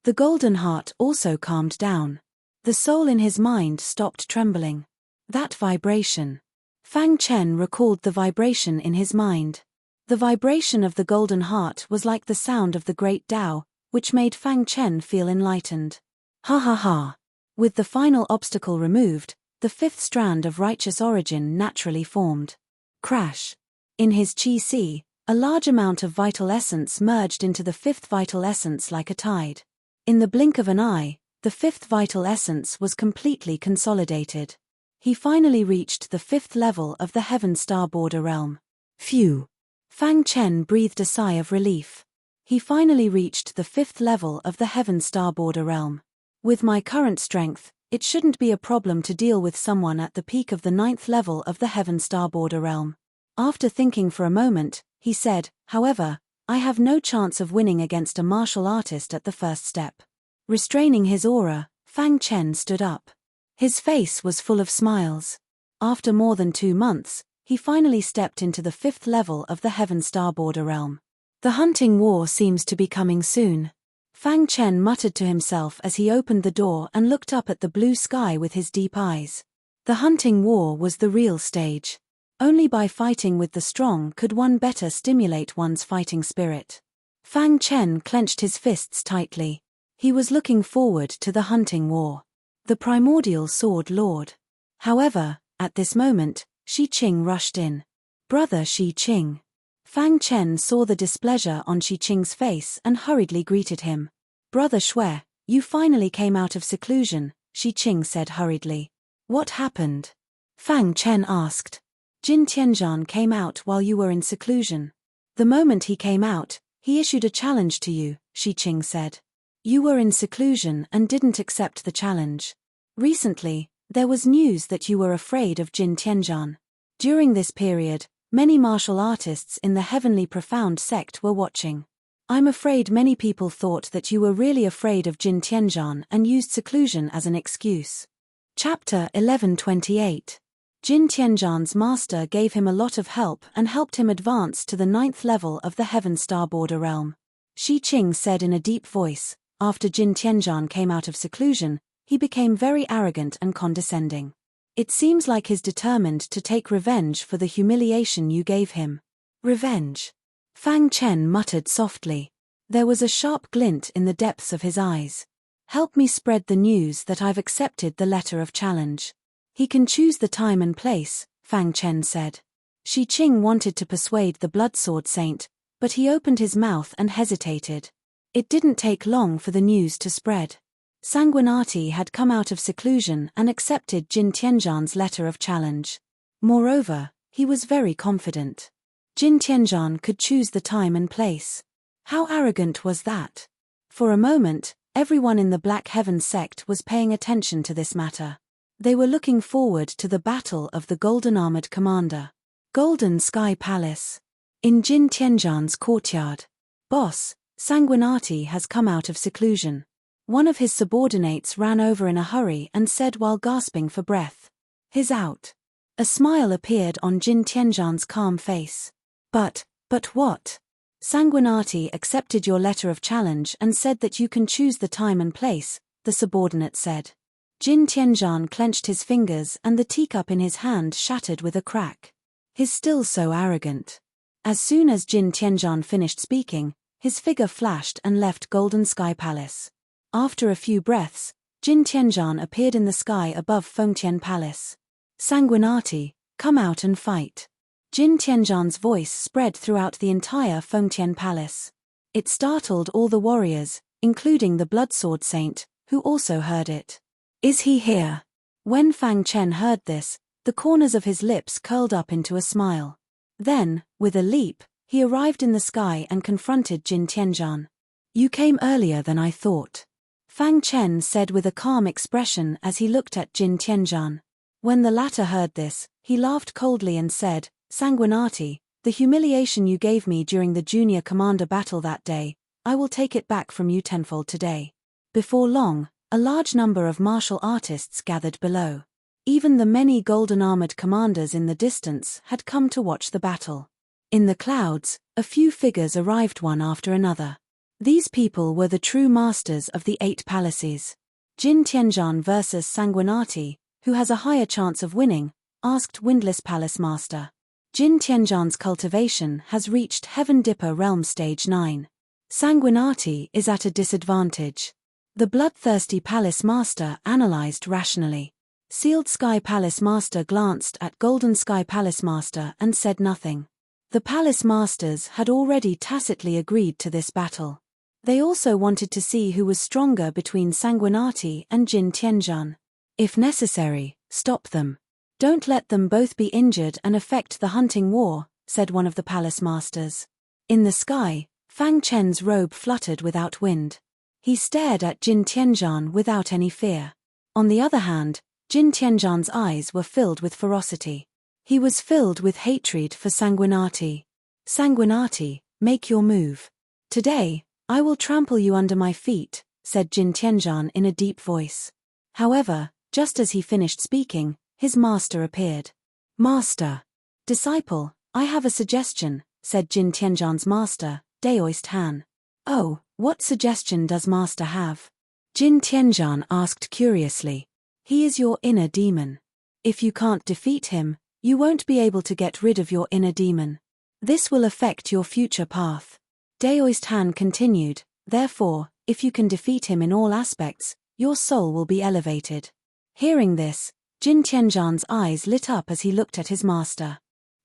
The Golden Heart also calmed down. The soul in his mind stopped trembling. That vibration. Fang Chen recalled the vibration in his mind. The vibration of the Golden Heart was like the sound of the great Tao, which made Fang Chen feel enlightened. Ha ha ha. With the final obstacle removed, the 5th strand of righteous origin naturally formed. Crash. In his qi, a large amount of vital essence merged into the 5th vital essence like a tide. In the blink of an eye, the 5th vital essence was completely consolidated. He finally reached the 5th level of the Heaven Star Border realm. Phew. Fang Chen breathed a sigh of relief. He finally reached the 5th level of the Heaven Star Border realm. With my current strength, it shouldn't be a problem to deal with someone at the peak of the 9th level of the Heaven Star Border realm. After thinking for a moment, he said, however, I have no chance of winning against a martial artist at the first step. Restraining his aura, Fang Chen stood up. His face was full of smiles. After more than 2 months, he finally stepped into the 5th level of the Heaven Star Border realm. The hunting war seems to be coming soon. Fang Chen muttered to himself as he opened the door and looked up at the blue sky with his deep eyes. The hunting war was the real stage. Only by fighting with the strong could one better stimulate one's fighting spirit. Fang Chen clenched his fists tightly. He was looking forward to the hunting war. The primordial sword lord. However, at this moment, Shi Qing rushed in. Brother Shi Qing. Fang Chen saw the displeasure on Shi Qing's face and hurriedly greeted him. Brother Shui, you finally came out of seclusion, Shi Qing said hurriedly. What happened? Fang Chen asked. Jin Tianzhan came out while you were in seclusion. The moment he came out, he issued a challenge to you, Shi Qing said. You were in seclusion and didn't accept the challenge. Recently, there was news that you were afraid of Jin Tianzhan. During this period, many martial artists in the Heavenly Profound sect were watching. I'm afraid many people thought that you were really afraid of Jin Tianzhan and used seclusion as an excuse. Chapter 1128. Jin Tianzhan's master gave him a lot of help and helped him advance to the 9th level of the Heaven Star Border Realm. Shi Qing said in a deep voice, after Jin Tianzhan came out of seclusion, he became very arrogant and condescending. It seems like he's determined to take revenge for the humiliation you gave him. Revenge? Fang Chen muttered softly. There was a sharp glint in the depths of his eyes. Help me spread the news that I've accepted the letter of challenge. He can choose the time and place, Fang Chen said. Shi Qing wanted to persuade the Bloodsword Saint, but he opened his mouth and hesitated. It didn't take long for the news to spread. Sanguinati had come out of seclusion and accepted Jin Tianzhan's letter of challenge. Moreover, he was very confident. Jin Tianzhan could choose the time and place. How arrogant was that? For a moment, everyone in the Black Heaven sect was paying attention to this matter. They were looking forward to the battle of the Golden Armored Commander. Golden Sky Palace. In Jin Tianzhan's courtyard. Boss, Sanguinati has come out of seclusion. One of his subordinates ran over in a hurry and said while gasping for breath. He's out. A smile appeared on Jin Tianzhan's calm face. But what? Sanguinati accepted your letter of challenge and said that you can choose the time and place, the subordinate said. Jin Tianzhan clenched his fingers and the teacup in his hand shattered with a crack. He's still so arrogant. As soon as Jin Tianzhan finished speaking, his figure flashed and left Golden Sky Palace. After a few breaths, Jin Tianzhan appeared in the sky above Fengtian Palace. Sanguinati, come out and fight. Jin Tianzhan's voice spread throughout the entire Fengtian Palace. It startled all the warriors, including the Bloodsword Saint, who also heard it. Is he here? When Fang Chen heard this, the corners of his lips curled up into a smile. Then, with a leap, he arrived in the sky and confronted Jin Tianzhan. You came earlier than I thought. Fang Chen said with a calm expression as he looked at Jin Tianzhan. When the latter heard this, he laughed coldly and said, Sanguinati, the humiliation you gave me during the junior commander battle that day, I will take it back from you tenfold today. Before long, a large number of martial artists gathered below. Even the many golden armored commanders in the distance had come to watch the battle. In the clouds, a few figures arrived one after another. These people were the true masters of the 8 palaces. Jin Tianzhan versus Sanguinati, who has a higher chance of winning, asked Windless Palace Master. Jin Tianzhan's cultivation has reached Heaven Dipper Realm Stage 9. Sanguinati is at a disadvantage. The Bloodthirsty Palace Master analyzed rationally. Sealed Sky Palace Master glanced at Golden Sky Palace Master and said nothing. The Palace Masters had already tacitly agreed to this battle. They also wanted to see who was stronger between Sanguinati and Jin Tianzhan. If necessary, stop them. Don't let them both be injured and affect the hunting war, said one of the Palace Masters. In the sky, Fang Chen's robe fluttered without wind. He stared at Jin Tianzhan without any fear. On the other hand, Jin Tianzhan's eyes were filled with ferocity. He was filled with hatred for Sanguinati. Sanguinati, make your move. Today, I will trample you under my feet, said Jin Tianzhan in a deep voice. However, just as he finished speaking, his master appeared. Master. Disciple, I have a suggestion, said Jin Tianzhan's master, Daoist Han. Oh, what suggestion does master have? Jin Tianzhan asked curiously. He is your inner demon. If you can't defeat him, you won't be able to get rid of your inner demon. This will affect your future path. Daoist Han continued, therefore, if you can defeat him in all aspects, your soul will be elevated. Hearing this, Jin Tianzhan's eyes lit up as he looked at his master.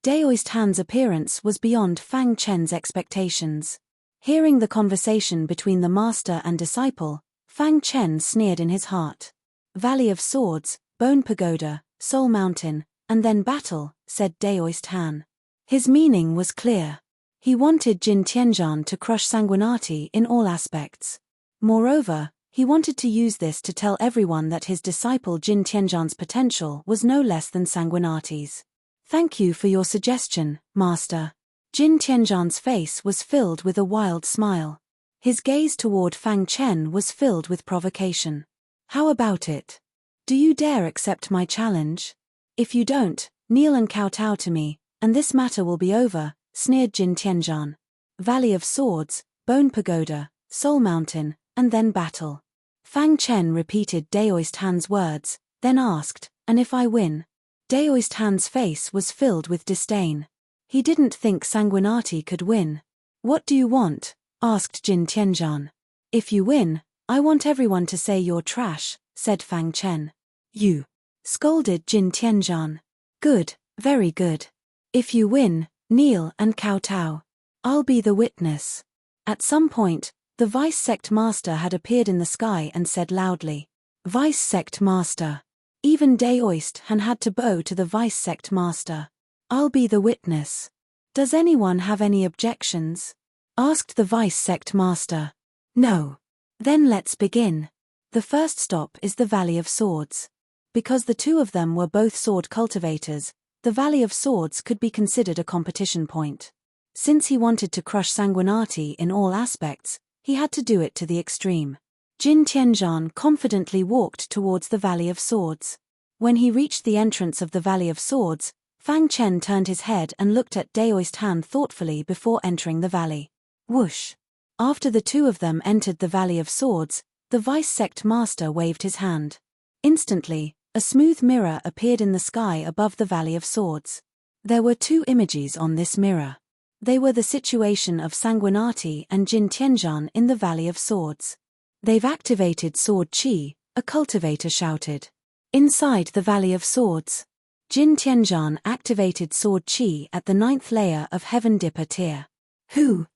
Daoist Han's appearance was beyond Fang Chen's expectations. Hearing the conversation between the master and disciple, Fang Chen sneered in his heart. Valley of Swords, Bone Pagoda, Soul Mountain, and then battle, said Daoist Han. His meaning was clear. He wanted Jin Tianzhan to crush Sanguinati in all aspects. Moreover, he wanted to use this to tell everyone that his disciple Jin Tianzhan's potential was no less than Sanguinati's. Thank you for your suggestion, Master. Jin Tianzhan's face was filled with a wild smile. His gaze toward Fang Chen was filled with provocation. How about it? Do you dare accept my challenge? If you don't, kneel and kowtow to me, and this matter will be over, sneered Jin Tianzhan. Valley of Swords, Bone Pagoda, Soul Mountain, and then battle. Fang Chen repeated Daoist Han's words, then asked, and if I win? Daoist Han's face was filled with disdain. He didn't think Sanguinati could win. What do you want? Asked Jin Tianzhan. If you win, I want everyone to say you're trash, said Fang Chen. You? Scolded Jin Tianzhan. Good, very good. If you win, kneel and kowtow. I'll be the witness. At some point, the Vice Sect Master had appeared in the sky and said loudly, Vice Sect Master. Even Daoist Han had to bow to the Vice Sect Master. I'll be the witness. Does anyone have any objections? Asked the Vice Sect Master. No. Then let's begin. The first stop is the Valley of Swords. Because the two of them were both sword cultivators, the Valley of Swords could be considered a competition point. Since he wanted to crush Sanguinati in all aspects, he had to do it to the extreme. Jin Tianzhan confidently walked towards the Valley of Swords. When he reached the entrance of the Valley of Swords, Fang Chen turned his head and looked at Daoist Han thoughtfully before entering the valley. Whoosh! After the two of them entered the Valley of Swords, the Vice Sect Master waved his hand. Instantly, a smooth mirror appeared in the sky above the Valley of Swords. There were two images on this mirror. They were the situation of Sanguinati and Jin Tianzhan in the Valley of Swords. They've activated Sword Qi, a cultivator shouted. Inside the Valley of Swords, Jin Tianzhan activated Sword Qi at the 9th layer of Heaven Dipper tier. Hoo!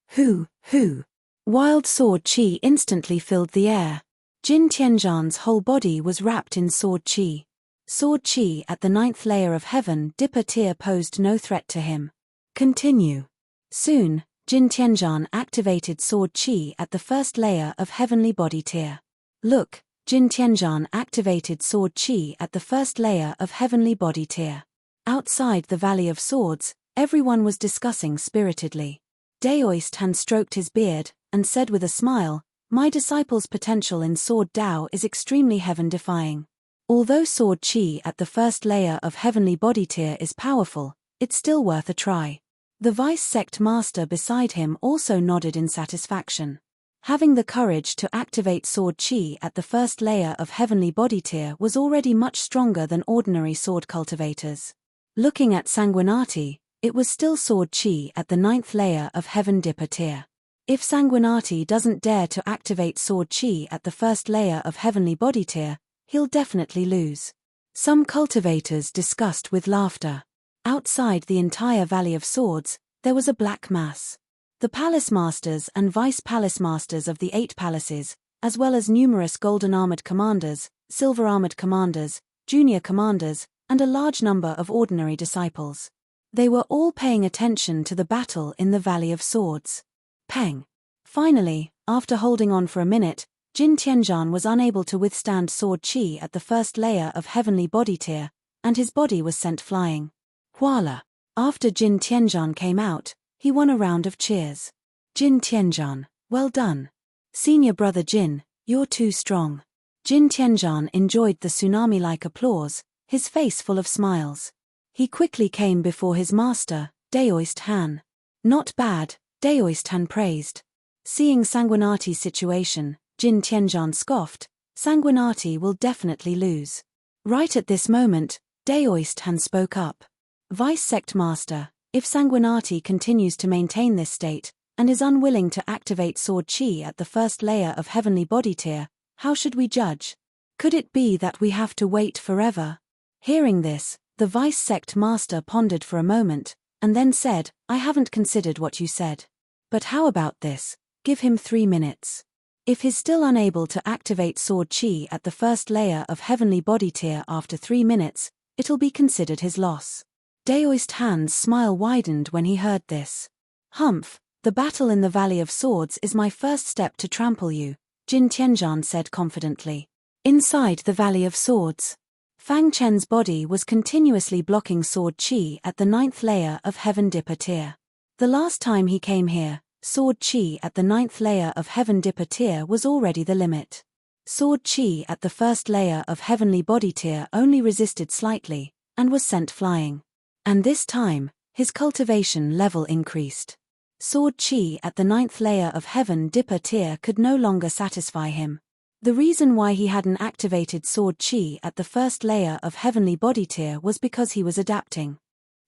Wild Sword Qi instantly filled the air. Jin Tianzhan's whole body was wrapped in Sword Qi. Sword Qi at the 9th layer of Heaven Dipper tier posed no threat to him. Continue. Soon, Jin Tianzhan activated Sword Qi at the 1st layer of Heavenly Body tier. Look, Jin Tianzhan activated Sword Qi at the 1st layer of Heavenly Body tier. Outside the Valley of Swords, everyone was discussing spiritedly. Daoist Han stroked his beard, and said with a smile, My disciple's potential in Sword Dao is extremely heaven-defying. Although Sword Qi at the 1st layer of Heavenly Body tier is powerful, it's still worth a try. The Vice Sect Master beside him also nodded in satisfaction. Having the courage to activate Sword Qi at the 1st layer of Heavenly Body tier was already much stronger than ordinary sword cultivators. Looking at Sanguinati, it was still Sword Qi at the 9th layer of Heaven Dipper tier. If Sanguinati doesn't dare to activate Sword Qi at the 1st layer of Heavenly Body tier, he'll definitely lose. Some cultivators discussed with laughter. Outside the entire Valley of Swords, there was a black mass. The Palace Masters and Vice Palace Masters of the 8 palaces, as well as numerous golden-armored commanders, silver-armored commanders, junior commanders, and a large number of ordinary disciples. They were all paying attention to the battle in the Valley of Swords. Peng. Finally, after holding on for a minute, Jin Tianzhan was unable to withstand Sword Qi at the 1st layer of Heavenly Body tier, and his body was sent flying. Voila! After Jin Tianzhan came out, he won a round of cheers. Jin Tianzhan, well done. Senior brother Jin, you're too strong. Jin Tianzhan enjoyed the tsunami-like applause, his face full of smiles. He quickly came before his master, Daoist Han. Not bad, Daoist Han praised. Seeing Sanguinati's situation, Jin Tianzhan scoffed, Sanguinati will definitely lose. Right at this moment, Daoist Han spoke up. Vice Sect Master, if Sanguinati continues to maintain this state, and is unwilling to activate Sword Qi at the 1st layer of Heavenly Body tier, how should we judge? Could it be that we have to wait forever? Hearing this, the Vice Sect Master pondered for a moment, and then said, "I haven't considered what you said. But how about this? Give him 3 minutes. If he's still unable to activate sword chi at the first layer of heavenly body tier after 3 minutes, it'll be considered his loss." Daoist Han's smile widened when he heard this. "Humph, the battle in the Valley of Swords is my first step to trample you," Jin Tianzhan said confidently. Inside the Valley of Swords, Fang Chen's body was continuously blocking sword chi at the 9th layer of Heaven Dipper tier. The last time he came here, sword chi at the 9th layer of Heaven Dipper tier was already the limit. Sword chi at the first layer of Heavenly Body tier only resisted slightly, and was sent flying. And this time, his cultivation level increased. Sword chi at the 9th layer of Heaven Dipper tier could no longer satisfy him. The reason why he hadn't activated sword chi at the first layer of Heavenly Body tier was because he was adapting.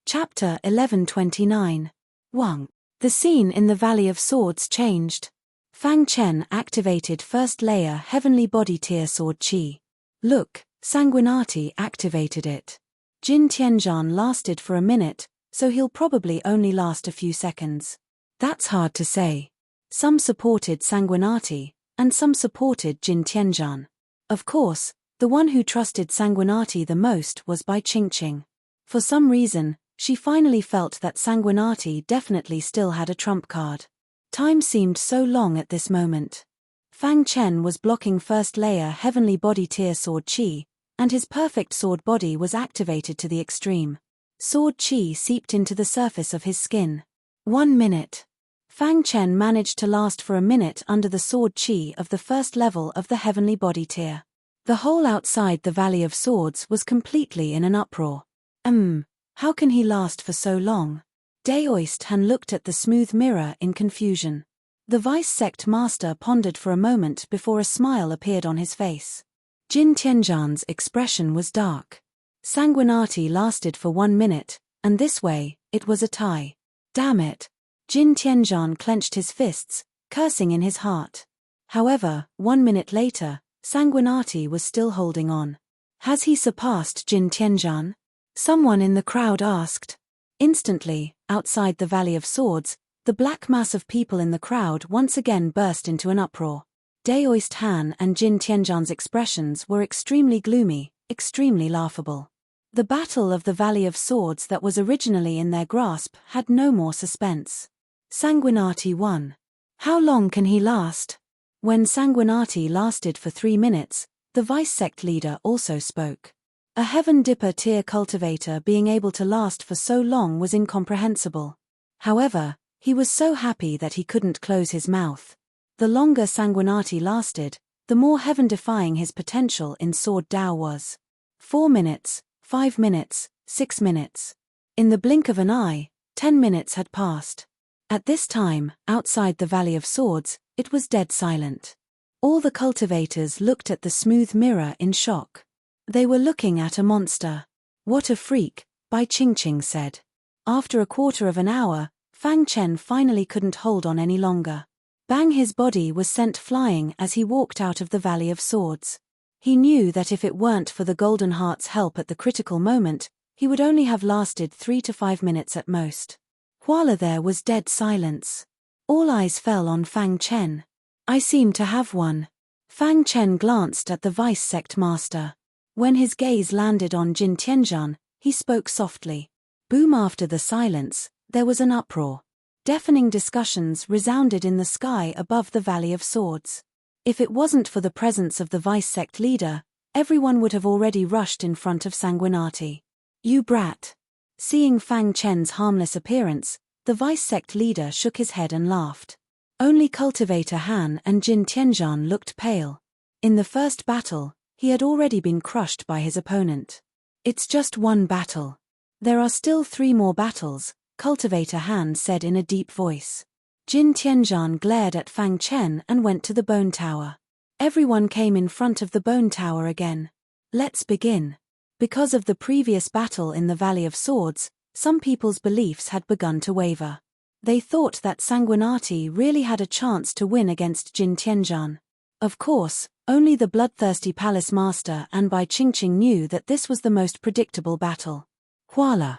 Chapter 1129. Wang. The scene in the Valley of Swords changed. Fang Chen activated first layer Heavenly Body tier sword chi. Look, Sanguinati activated it. Jin Tianzhan lasted for a minute, so he'll probably only last a few seconds. That's hard to say. Some supported Sanguinati, and some supported Jin Tianzhan. Of course, the one who trusted Sanguinati the most was Bai Qingqing. For some reason, she finally felt that Sanguinati definitely still had a trump card. Time seemed so long at this moment. Fang Chen was blocking first layer Heavenly Body tier sword chi, and his perfect sword body was activated to the extreme. Sword chi seeped into the surface of his skin. 1 minute. Fang Chen managed to last for a minute under the sword chi of the first level of the Heavenly Body tier. The whole outside the Valley of Swords was completely in an uproar. How can he last for so long? Daoist Han looked at the smooth mirror in confusion. The Vice Sect Master pondered for a moment before a smile appeared on his face. Jin Tianzhan's expression was dark. Sanguinati lasted for 1 minute, and this way, it was a tie. Damn it. Jin Tianzhan clenched his fists, cursing in his heart. However, 1 minute later, Sanguinati was still holding on. Has he surpassed Jin Tianzhan? Someone in the crowd asked. Instantly, outside the Valley of Swords, the black mass of people in the crowd once again burst into an uproar. Daoist Han and Jin Tianzhan's expressions were extremely gloomy, extremely laughable. The battle of the Valley of Swords that was originally in their grasp had no more suspense. Sanguinati won. How long can he last? When Sanguinati lasted for 3 minutes, the Vice Sect leader also spoke. A Heaven Dipper tier cultivator being able to last for so long was incomprehensible. However, he was so happy that he couldn't close his mouth. The longer Sanguinati lasted, the more heaven-defying his potential in Sword Dao was. 4 minutes, 5 minutes, 6 minutes. In the blink of an eye, 10 minutes had passed. At this time, outside the Valley of Swords, it was dead silent. All the cultivators looked at the smooth mirror in shock. They were looking at a monster. What a freak, Bai Qingqing said. After a quarter of an hour, Fang Chen finally couldn't hold on any longer. Bang, his body was sent flying as he walked out of the Valley of Swords. He knew that if it weren't for the Golden Heart's help at the critical moment, he would only have lasted 3 to 5 minutes at most. While there was dead silence. All eyes fell on Fang Chen. I seem to have one. Fang Chen glanced at the Vice Sect Master. When his gaze landed on Jin Tianzhan, he spoke softly. Boom. After the silence, there was an uproar. Deafening discussions resounded in the sky above the Valley of Swords. If it wasn't for the presence of the Vice Sect leader, everyone would have already rushed in front of Sanguinati. You brat. Seeing Fang Chen's harmless appearance, the Vice Sect leader shook his head and laughed. Only Cultivator Han and Jin Tianzhan looked pale. In the first battle, he had already been crushed by his opponent. It's just one battle. There are still 3 more battles, Cultivator Han said in a deep voice. Jin Tianzhan glared at Fang Chen and went to the bone tower. Everyone came in front of the bone tower again. Let's begin. Because of the previous battle in the Valley of Swords, some people's beliefs had begun to waver. They thought that Sanguinati really had a chance to win against Jin Tianzhan. Of course, only the bloodthirsty palace master and Bai Qingqing knew that this was the most predictable battle. Voila!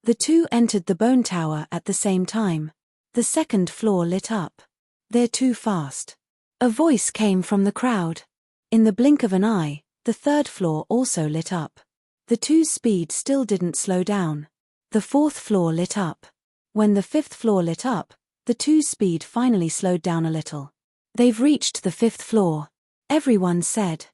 The two entered the bone tower at the same time. The second floor lit up. "They're too fast." A voice came from the crowd. In the blink of an eye, the third floor also lit up. The two's speed still didn't slow down. The fourth floor lit up. When the fifth floor lit up, the two's speed finally slowed down a little. "They've reached the fifth floor," everyone said.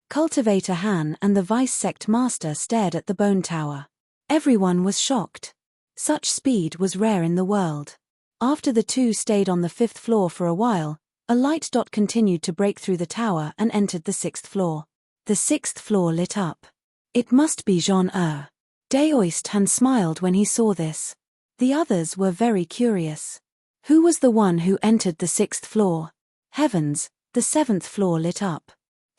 Cultivator Han and the Vice Sect Master stared at the bone tower. Everyone was shocked. Such speed was rare in the world. After the two stayed on the fifth floor for a while, a light dot continued to break through the tower and entered the sixth floor. The sixth floor lit up. "It must be Jean-Er." Daoist Han smiled when he saw this. The others were very curious. Who was the one who entered the sixth floor? Heavens, the seventh floor lit up.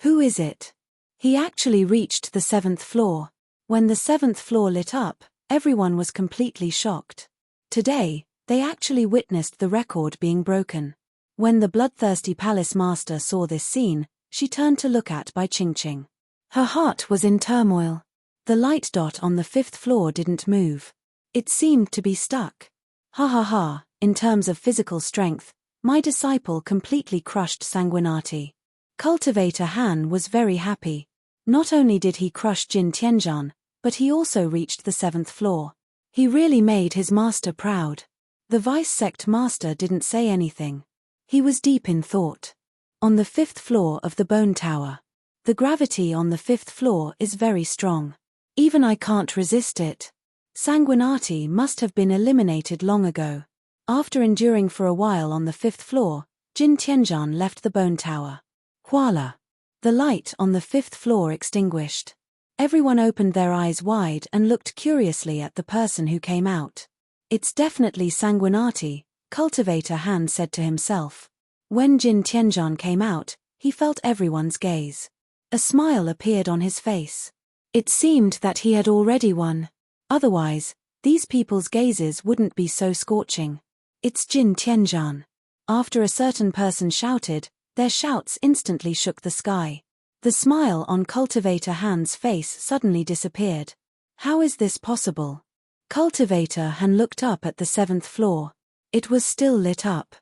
Who is it? He actually reached the seventh floor. When the seventh floor lit up, everyone was completely shocked. Today, they actually witnessed the record being broken. When the bloodthirsty palace master saw this scene, she turned to look at Bai Qingqing. Her heart was in turmoil. The light dot on the fifth floor didn't move. It seemed to be stuck. "Ha ha ha, in terms of physical strength, my disciple completely crushed Sanguinati." Cultivator Han was very happy. Not only did he crush Jin Tianzhan, but he also reached the seventh floor. He really made his master proud. The Vice Sect Master didn't say anything. He was deep in thought. On the fifth floor of the bone tower. The gravity on the fifth floor is very strong. Even I can't resist it. Sanguinati must have been eliminated long ago. After enduring for a while on the fifth floor, Jin Tianzhan left the bone tower. Voila! The light on the fifth floor extinguished. Everyone opened their eyes wide and looked curiously at the person who came out. "It's definitely Sanguinati," Cultivator Han said to himself. When Jin Tianzhan came out, he felt everyone's gaze. A smile appeared on his face. It seemed that he had already won. Otherwise, these people's gazes wouldn't be so scorching. "It's Jin Tianzhan." After a certain person shouted, their shouts instantly shook the sky. The smile on Cultivator Han's face suddenly disappeared. How is this possible? Cultivator Han looked up at the seventh floor. It was still lit up.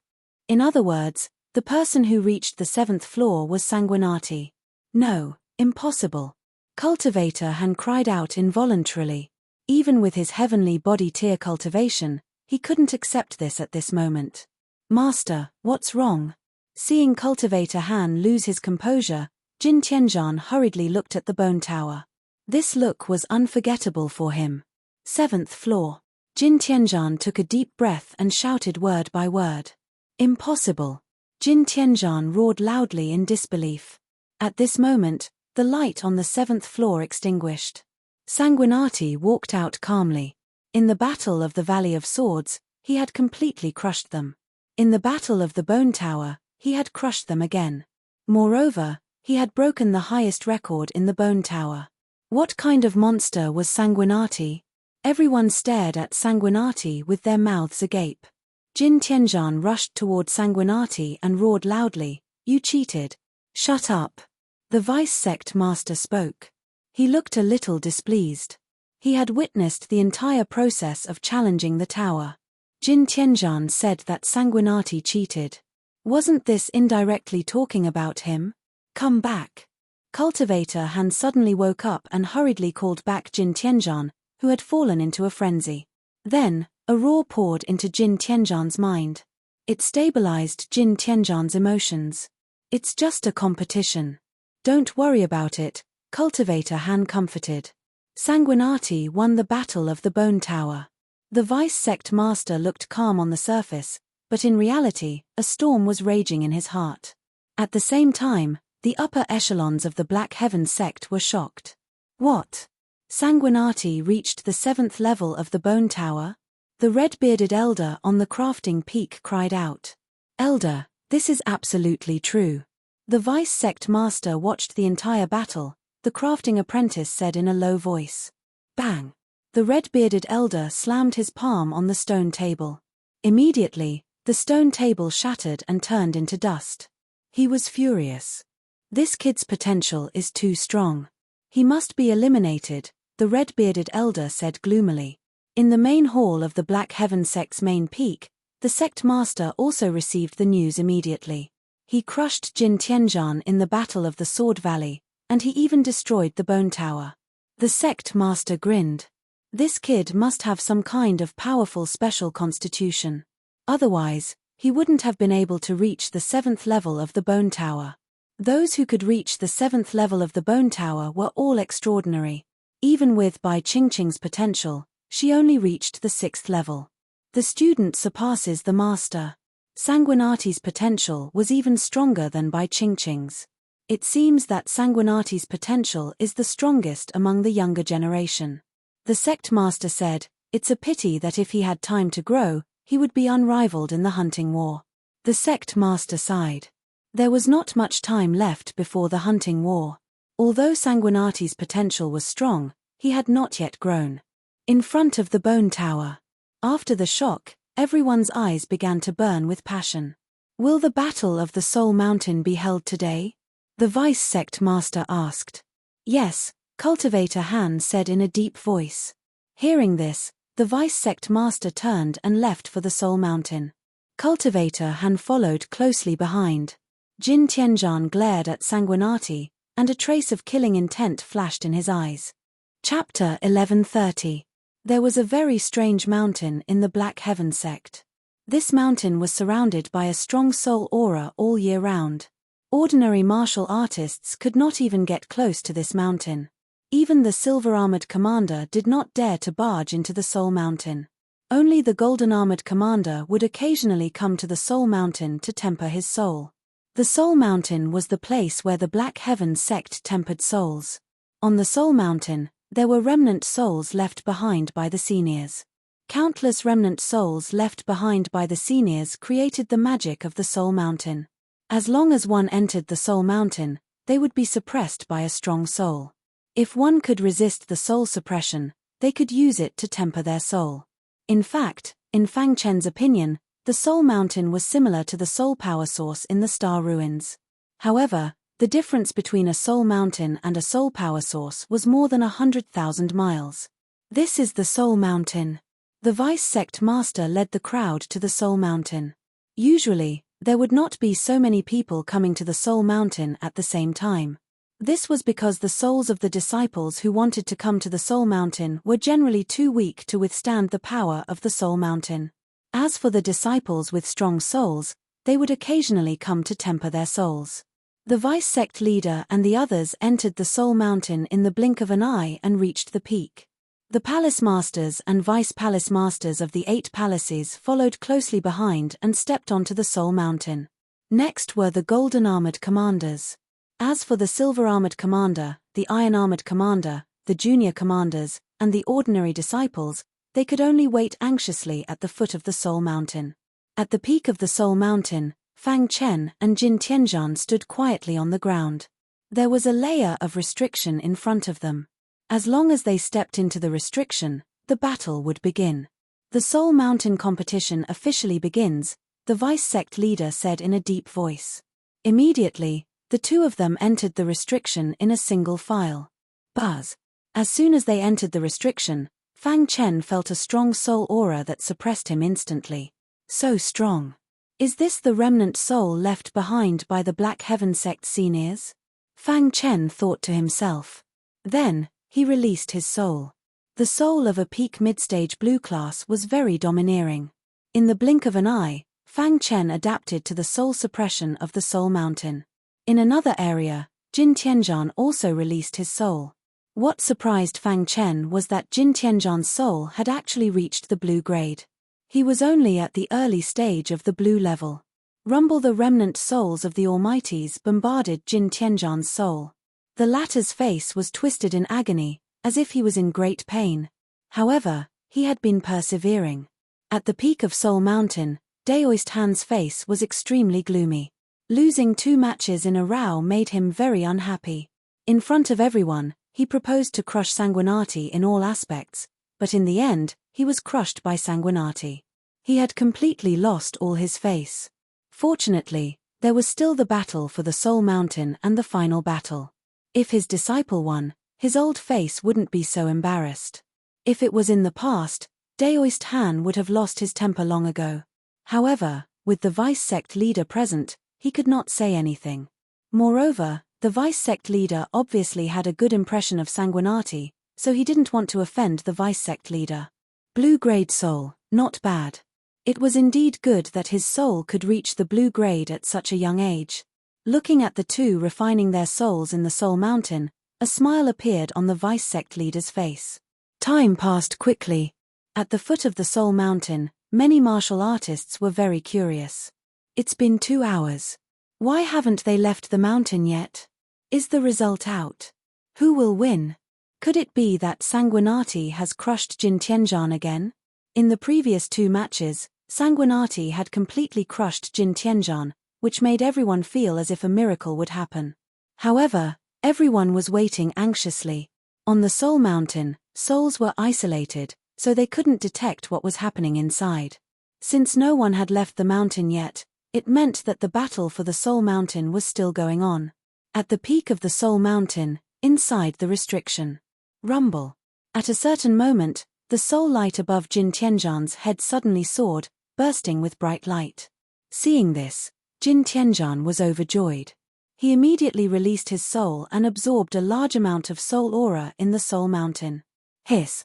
In other words, the person who reached the seventh floor was Sanguinati. No, impossible. Cultivator Han cried out involuntarily. Even with his heavenly body tier cultivation, he couldn't accept this at this moment. "Master, what's wrong?" Seeing Cultivator Han lose his composure, Jin Tianzhan hurriedly looked at the bone tower. This look was unforgettable for him. Seventh floor. Jin Tianzhan took a deep breath and shouted word by word. "Impossible." Jin Tianzhan roared loudly in disbelief. At this moment, the light on the seventh floor extinguished. Sanguinati walked out calmly. In the Battle of the Valley of Swords, he had completely crushed them. In the Battle of the Bone Tower, he had crushed them again. Moreover, he had broken the highest record in the Bone Tower. What kind of monster was Sanguinati? Everyone stared at Sanguinati with their mouths agape. Jin Tianzhan rushed toward Sanguinati and roared loudly, "You cheated." "Shut up." The Vice Sect Master spoke. He looked a little displeased. He had witnessed the entire process of challenging the tower. Jin Tianzhan said that Sanguinati cheated. Wasn't this indirectly talking about him? "Come back." Cultivator Han suddenly woke up and hurriedly called back Jin Tianzhan, who had fallen into a frenzy. Then, a roar poured into Jin Tianzhan's mind. It stabilized Jin Tianzhan's emotions. "It's just a competition. Don't worry about it," Cultivator Han comforted. Sanguinati won the Battle of the Bone Tower. The Vice Sect Master looked calm on the surface, but in reality, a storm was raging in his heart. At the same time, the upper echelons of the Black Heaven sect were shocked. What? Sanguinati reached the 7th level of the Bone Tower? The red-bearded elder on the crafting peak cried out. "Elder, this is absolutely true." The Vice Sect Master watched the entire battle, the crafting apprentice said in a low voice. Bang! The red-bearded elder slammed his palm on the stone table. Immediately, the stone table shattered and turned into dust. He was furious. This kid's potential is too strong. He must be eliminated, the red-bearded elder said gloomily. In the main hall of the Black Heaven sect's main peak, the sect master also received the news immediately. He crushed Jin Tianzhan in the Battle of the Sword Valley, and he even destroyed the Bone Tower. The sect master grinned. This kid must have some kind of powerful special constitution. Otherwise, he wouldn't have been able to reach the 7th level of the Bone Tower. Those who could reach the 7th level of the Bone Tower were all extraordinary. Even with Bai Qingqing's potential, she only reached the 6th level. The student surpasses the master. Sanguinati's potential was even stronger than Bai Qingqing's. It seems that Sanguinati's potential is the strongest among the younger generation. The sect master said, "It's a pity that if he had time to grow, he would be unrivaled in the hunting war." The sect master sighed. There was not much time left before the hunting war. Although Sanguinati's potential was strong, he had not yet grown. In front of the Bone Tower. After the shock, everyone's eyes began to burn with passion. Will the Battle of the Soul Mountain be held today? The vice sect master asked. Yes, Cultivator Han said in a deep voice. Hearing this, the vice sect master turned and left for the Soul Mountain. Cultivator Han followed closely behind. Jin Tianzhan glared at Sanguinati, and a trace of killing intent flashed in his eyes. Chapter 1130. There was a very strange mountain in the Black Heaven sect. This mountain was surrounded by a strong soul aura all year round. Ordinary martial artists could not even get close to this mountain. Even the silver-armored commander did not dare to barge into the Soul Mountain. Only the golden-armored commander would occasionally come to the Soul Mountain to temper his soul. The Soul Mountain was the place where the Black Heaven sect tempered souls. On the Soul Mountain, there were remnant souls left behind by the seniors. Countless remnant souls left behind by the seniors created the magic of the Soul Mountain. As long as one entered the Soul Mountain, they would be suppressed by a strong soul. If one could resist the soul suppression, they could use it to temper their soul. In fact, in Fang Chen's opinion, the Soul Mountain was similar to the soul power source in the Star Ruins. However, the difference between a soul mountain and a soul power source was more than 100,000 miles. This is the Soul Mountain. The vice sect master led the crowd to the Soul Mountain. Usually, there would not be so many people coming to the Soul Mountain at the same time. This was because the souls of the disciples who wanted to come to the Soul Mountain were generally too weak to withstand the power of the Soul Mountain. As for the disciples with strong souls, they would occasionally come to temper their souls. The vice sect leader and the others entered the Soul Mountain in the blink of an eye and reached the peak. The palace masters and vice palace masters of the 8 palaces followed closely behind and stepped onto the Soul Mountain. Next were the golden-armored commanders. As for the silver-armored commander, the iron-armored commander, the junior commanders, and the ordinary disciples, they could only wait anxiously at the foot of the Soul Mountain. At the peak of the Soul Mountain, Fang Chen and Jin Tianzhan stood quietly on the ground. There was a layer of restriction in front of them. As long as they stepped into the restriction, the battle would begin. The Soul Mountain competition officially begins, the vice sect leader said in a deep voice. Immediately, the two of them entered the restriction in a single file. Buzz. As soon as they entered the restriction, Fang Chen felt a strong soul aura that suppressed him instantly. So strong. Is this the remnant soul left behind by the Black Heaven sect seniors? Fang Chen thought to himself. Then, he released his soul. The soul of a peak mid-stage blue class was very domineering. In the blink of an eye, Fang Chen adapted to the soul suppression of the Soul Mountain. In another area, Jin Tianzhan also released his soul. What surprised Fang Chen was that Jin Tianzhan's soul had actually reached the blue grade. He was only at the early stage of the blue level. Rumble, the remnant souls of the Almighties bombarded Jin Tianzhan's soul. The latter's face was twisted in agony, as if he was in great pain. However, he had been persevering. At the peak of Soul Mountain, Daoist Han's face was extremely gloomy. Losing 2 matches in a row made him very unhappy. In front of everyone, he proposed to crush Sanguinati in all aspects, but in the end, he was crushed by Sanguinati. He had completely lost all his face. Fortunately, there was still the battle for the Soul Mountain and the final battle. If his disciple won, his old face wouldn't be so embarrassed. If it was in the past, Daoist Han would have lost his temper long ago. However, with the vice sect leader present, he could not say anything. Moreover, the vice sect leader obviously had a good impression of Sanguinati, so he didn't want to offend the vice sect leader. Blue-grade soul, not bad. It was indeed good that his soul could reach the blue grade at such a young age. Looking at the two refining their souls in the Soul Mountain, a smile appeared on the vice sect leader's face. Time passed quickly. At the foot of the Soul Mountain, many martial artists were very curious. It's been 2 hours. Why haven't they left the mountain yet? Is the result out? Who will win? Could it be that Sanguinati has crushed Jin Tianzhan again? In the previous 2 matches, Sanguinati had completely crushed Jin Tianzhan, which made everyone feel as if a miracle would happen. However, everyone was waiting anxiously. On the Soul Mountain, souls were isolated, so they couldn't detect what was happening inside. Since no one had left the mountain yet, it meant that the battle for the Soul Mountain was still going on. At the peak of the Soul Mountain, inside the restriction. Rumble. At a certain moment, the soul light above Jin Tianzhan's head suddenly soared, bursting with bright light. Seeing this, Jin Tianzhan was overjoyed. He immediately released his soul and absorbed a large amount of soul aura in the Soul Mountain. His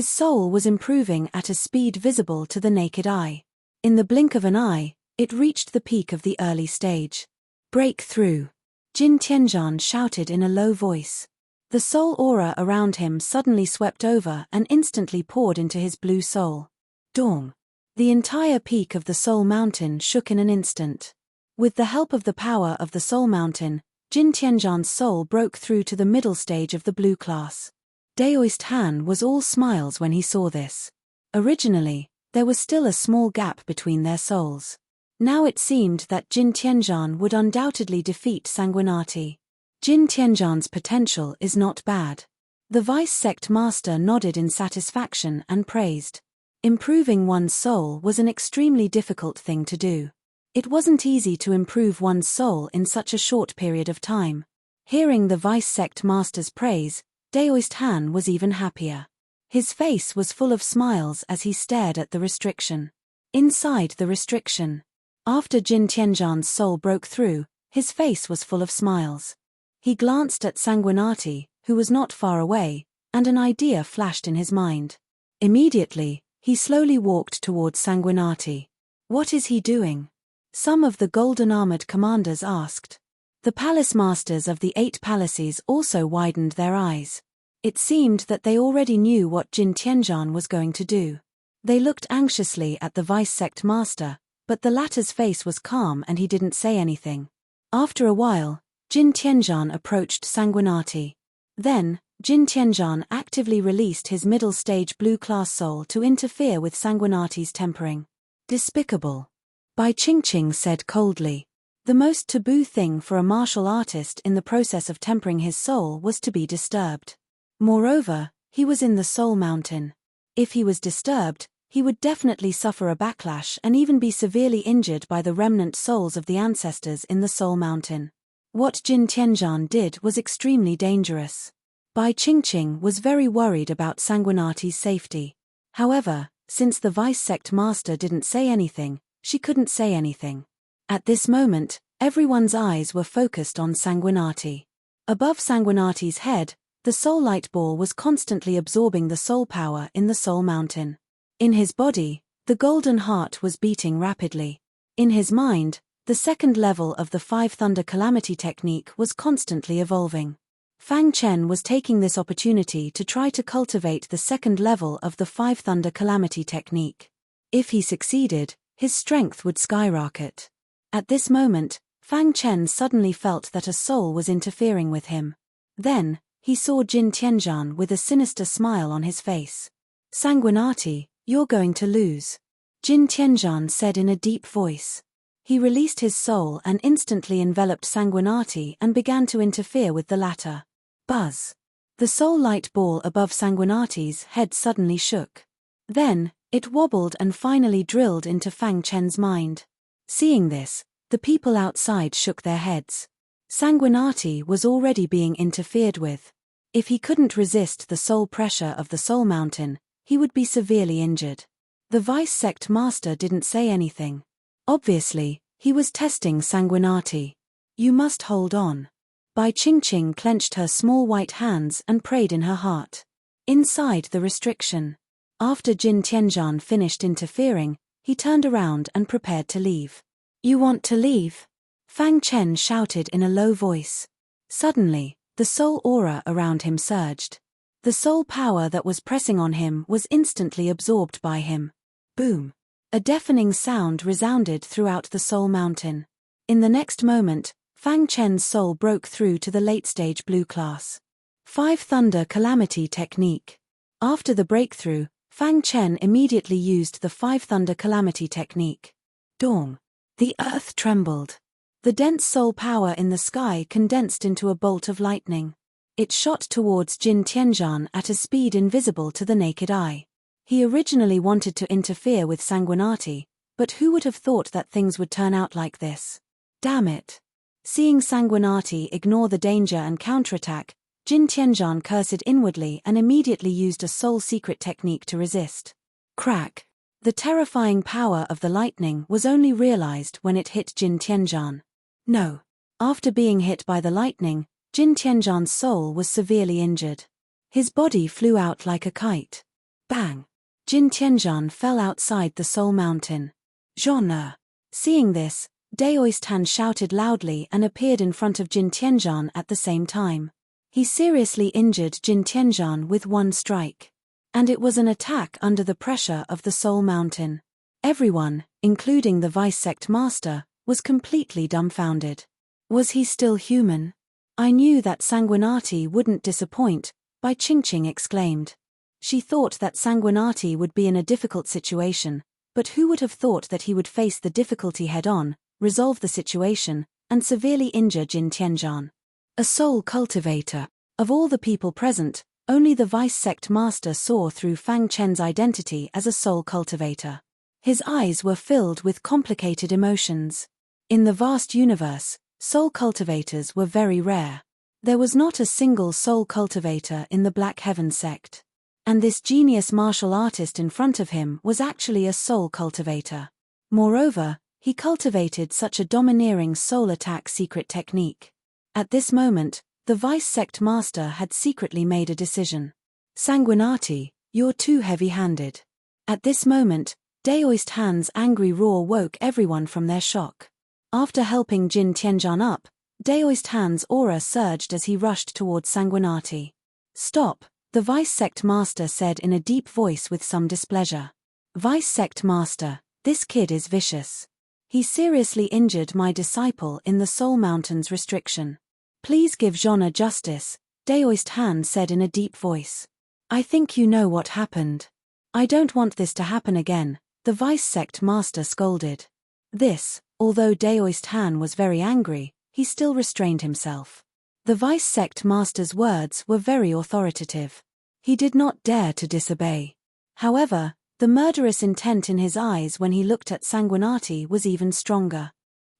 soul was improving at a speed visible to the naked eye. In the blink of an eye, it reached the peak of the early stage. Breakthrough! Jin Tianzhan shouted in a low voice. The soul aura around him suddenly swept over and instantly poured into his blue soul. Dong! The entire peak of the Soul Mountain shook in an instant. With the help of the power of the Soul Mountain, Jin Tianzhan's soul broke through to the middle stage of the blue class. Daoist Han was all smiles when he saw this. Originally, there was still a small gap between their souls. Now it seemed that Jin Tianzhan would undoubtedly defeat Sanguinati. Jin Tianzhan's potential is not bad. The vice sect master nodded in satisfaction and praised. Improving one's soul was an extremely difficult thing to do. It wasn't easy to improve one's soul in such a short period of time. Hearing the vice sect master's praise, Daoist Han was even happier. His face was full of smiles as he stared at the restriction. Inside the restriction. After Jin Tianzhan's soul broke through, his face was full of smiles. He glanced at Sanguinati, who was not far away, and an idea flashed in his mind. Immediately, he slowly walked towards Sanguinati. What is he doing? Some of the golden-armored commanders asked. The palace masters of the 8 palaces also widened their eyes. It seemed that they already knew what Jin Tianzhan was going to do. They looked anxiously at the vice sect master, but the latter's face was calm and he didn't say anything. After a while, Jin Tianzhan approached Sanguinati. Then, Jin Tianzhan actively released his middle-stage blue-class soul to interfere with Sanguinati's tempering. Despicable. Bai Qingqing said coldly. The most taboo thing for a martial artist in the process of tempering his soul was to be disturbed. Moreover, he was in the Soul Mountain. If he was disturbed, he would definitely suffer a backlash and even be severely injured by the remnant souls of the ancestors in the Soul Mountain. What Jin Tianzhan did was extremely dangerous. Bai Qingqing was very worried about Sanguinati's safety. However, since the vice sect master didn't say anything, she couldn't say anything. At this moment, everyone's eyes were focused on Sanguinati. Above Sanguinati's head, the soul light ball was constantly absorbing the soul power in the Soul Mountain. In his body, the golden heart was beating rapidly. In his mind, the second level of the 5 Thunder Calamity technique was constantly evolving. Fang Chen was taking this opportunity to try to cultivate the second level of the 5 Thunder Calamity technique. If he succeeded, his strength would skyrocket. At this moment, Fang Chen suddenly felt that a soul was interfering with him. Then, he saw Jin Tianzhan with a sinister smile on his face. Sanguinati, you're going to lose. Jin Tianzhan said in a deep voice. He released his soul and instantly enveloped Sanguinati and began to interfere with the latter. Buzz. The soul light ball above Sanguinati's head suddenly shook. Then, it wobbled and finally drilled into Fang Chen's mind. Seeing this, the people outside shook their heads. Sanguinati was already being interfered with. If he couldn't resist the soul pressure of the Soul Mountain, he would be severely injured. The vice sect master didn't say anything. Obviously, he was testing Sanguinati. You must hold on. Bai Qingqing clenched her small white hands and prayed in her heart. Inside the restriction. After Jin Tianzhan finished interfering, he turned around and prepared to leave. You want to leave? Fang Chen shouted in a low voice. Suddenly, the soul aura around him surged. The soul power that was pressing on him was instantly absorbed by him. Boom! A deafening sound resounded throughout the soul mountain. In the next moment, Fang Chen's soul broke through to the late-stage blue class. 5 Thunder Calamity Technique. After the breakthrough, Fang Chen immediately used the 5 Thunder Calamity Technique. Dong! The earth trembled. The dense soul power in the sky condensed into a bolt of lightning. It shot towards Jin Tianzhan at a speed invisible to the naked eye. He originally wanted to interfere with Sanguinati, but who would have thought that things would turn out like this? Damn it! Seeing Sanguinati ignore the danger and counterattack, Jin Tianzhan cursed inwardly and immediately used a soul secret technique to resist. Crack! The terrifying power of the lightning was only realized when it hit Jin Tianzhan. No. After being hit by the lightning, Jin Tianzhan's soul was severely injured. His body flew out like a kite. Bang! Jin Tianzhan fell outside the soul mountain. Zhon'er! Seeing this, Daoistan shouted loudly and appeared in front of Jin Tianzhan at the same time. He seriously injured Jin Tianzhan with one strike. And it was an attack under the pressure of the soul mountain. Everyone, including the vice sect master, was completely dumbfounded. Was he still human? I knew that Sanguinati wouldn't disappoint, Bai Qingqing exclaimed. She thought that Sanguinati would be in a difficult situation, but who would have thought that he would face the difficulty head-on, resolve the situation, and severely injure Jin Tianzhan? A soul cultivator. Of all the people present, only the vice sect master saw through Fang Chen's identity as a soul cultivator. His eyes were filled with complicated emotions. In the vast universe, soul cultivators were very rare. There was not a single soul cultivator in the Black Heaven sect. And this genius martial artist in front of him was actually a soul cultivator. Moreover, he cultivated such a domineering soul attack secret technique. At this moment, the vice sect master had secretly made a decision. Sanguinati, you're too heavy-handed. At this moment, Daoisthan's angry roar woke everyone from their shock. After helping Jin Tianzhan up, Daoisthan's aura surged as he rushed towards Sanguinati. Stop, the vice sect master said in a deep voice with some displeasure. Vice sect master, this kid is vicious. He seriously injured my disciple in the Soul Mountain's restriction. Please give Zhon'er justice, Daoisthan said in a deep voice. I think you know what happened. I don't want this to happen again, the vice sect master scolded. This, although Daoisthan was very angry, he still restrained himself. The vice sect master's words were very authoritative. He did not dare to disobey. However, the murderous intent in his eyes when he looked at Sanguinati was even stronger.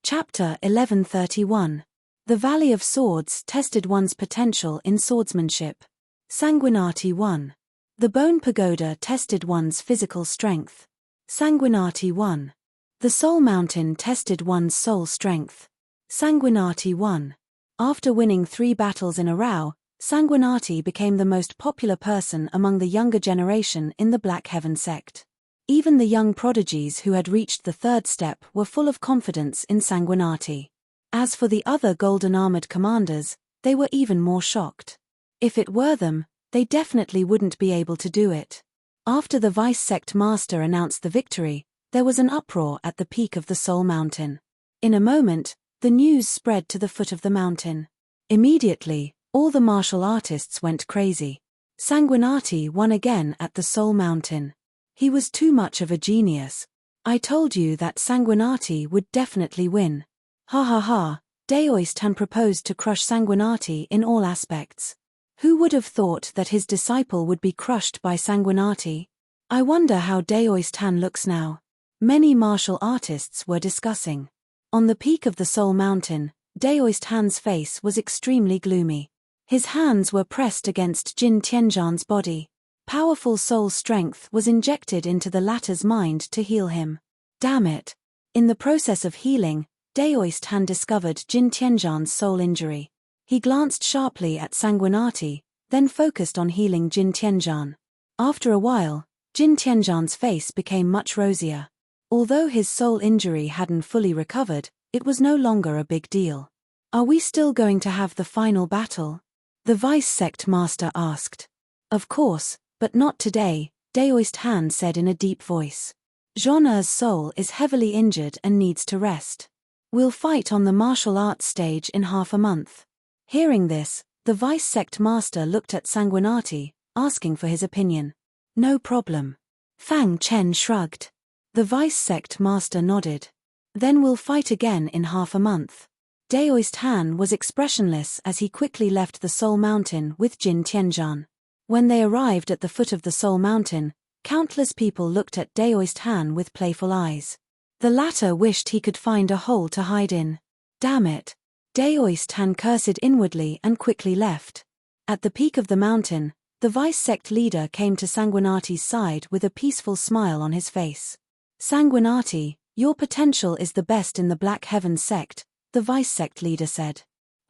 Chapter 1131. The Valley of Swords tested one's potential in swordsmanship. Sanguinati 1. The Bone Pagoda tested one's physical strength. Sanguinati 1. The Soul Mountain tested one's soul strength. Sanguinati 1. After winning 3 battles in a row, Sanguinati became the most popular person among the younger generation in the Black Heaven sect. Even the young prodigies who had reached the 3rd step were full of confidence in Sanguinati. As for the other golden-armored commanders, they were even more shocked. If it were them, they definitely wouldn't be able to do it. After the vice sect master announced the victory, there was an uproar at the peak of the Soul Mountain. In a moment, the news spread to the foot of the mountain. Immediately, all the martial artists went crazy. Sanguinati won again at the Soul Mountain. He was too much of a genius. I told you that Sanguinati would definitely win. Ha ha ha, Daoistan proposed to crush Sanguinati in all aspects. Who would have thought that his disciple would be crushed by Sanguinati? I wonder how Daoistan looks now. Many martial artists were discussing. On the peak of the Soul Mountain, Daoisthan's face was extremely gloomy. His hands were pressed against Jin Tianzhan's body. Powerful soul strength was injected into the latter's mind to heal him. Damn it! In the process of healing, Daoist Han discovered Jin Tianzhan's soul injury. He glanced sharply at Sanguinati, then focused on healing Jin Tianzhan. After a while, Jin Tianzhan's face became much rosier. Although his soul injury hadn't fully recovered, it was no longer a big deal. Are we still going to have the final battle? The Vice Sect Master asked. Of course, but not today, Daoist Han said in a deep voice. Zhon'er's soul is heavily injured and needs to rest. We'll fight on the martial arts stage in half a month. Hearing this, the Vice Sect Master looked at Sanguinati, asking for his opinion. No problem. Fang Chen shrugged. The Vice Sect Master nodded. Then we'll fight again in half a month. Daoist Han was expressionless as he quickly left the Soul Mountain with Jin Tianzhan. When they arrived at the foot of the Soul Mountain, countless people looked at Daoist Han with playful eyes. The latter wished he could find a hole to hide in. Damn it! Daoist Han cursed inwardly and quickly left. At the peak of the mountain, the Vice Sect leader came to Sanguinati's side with a peaceful smile on his face. Sanguinati, your potential is the best in the Black Heaven sect, the Vice Sect leader said.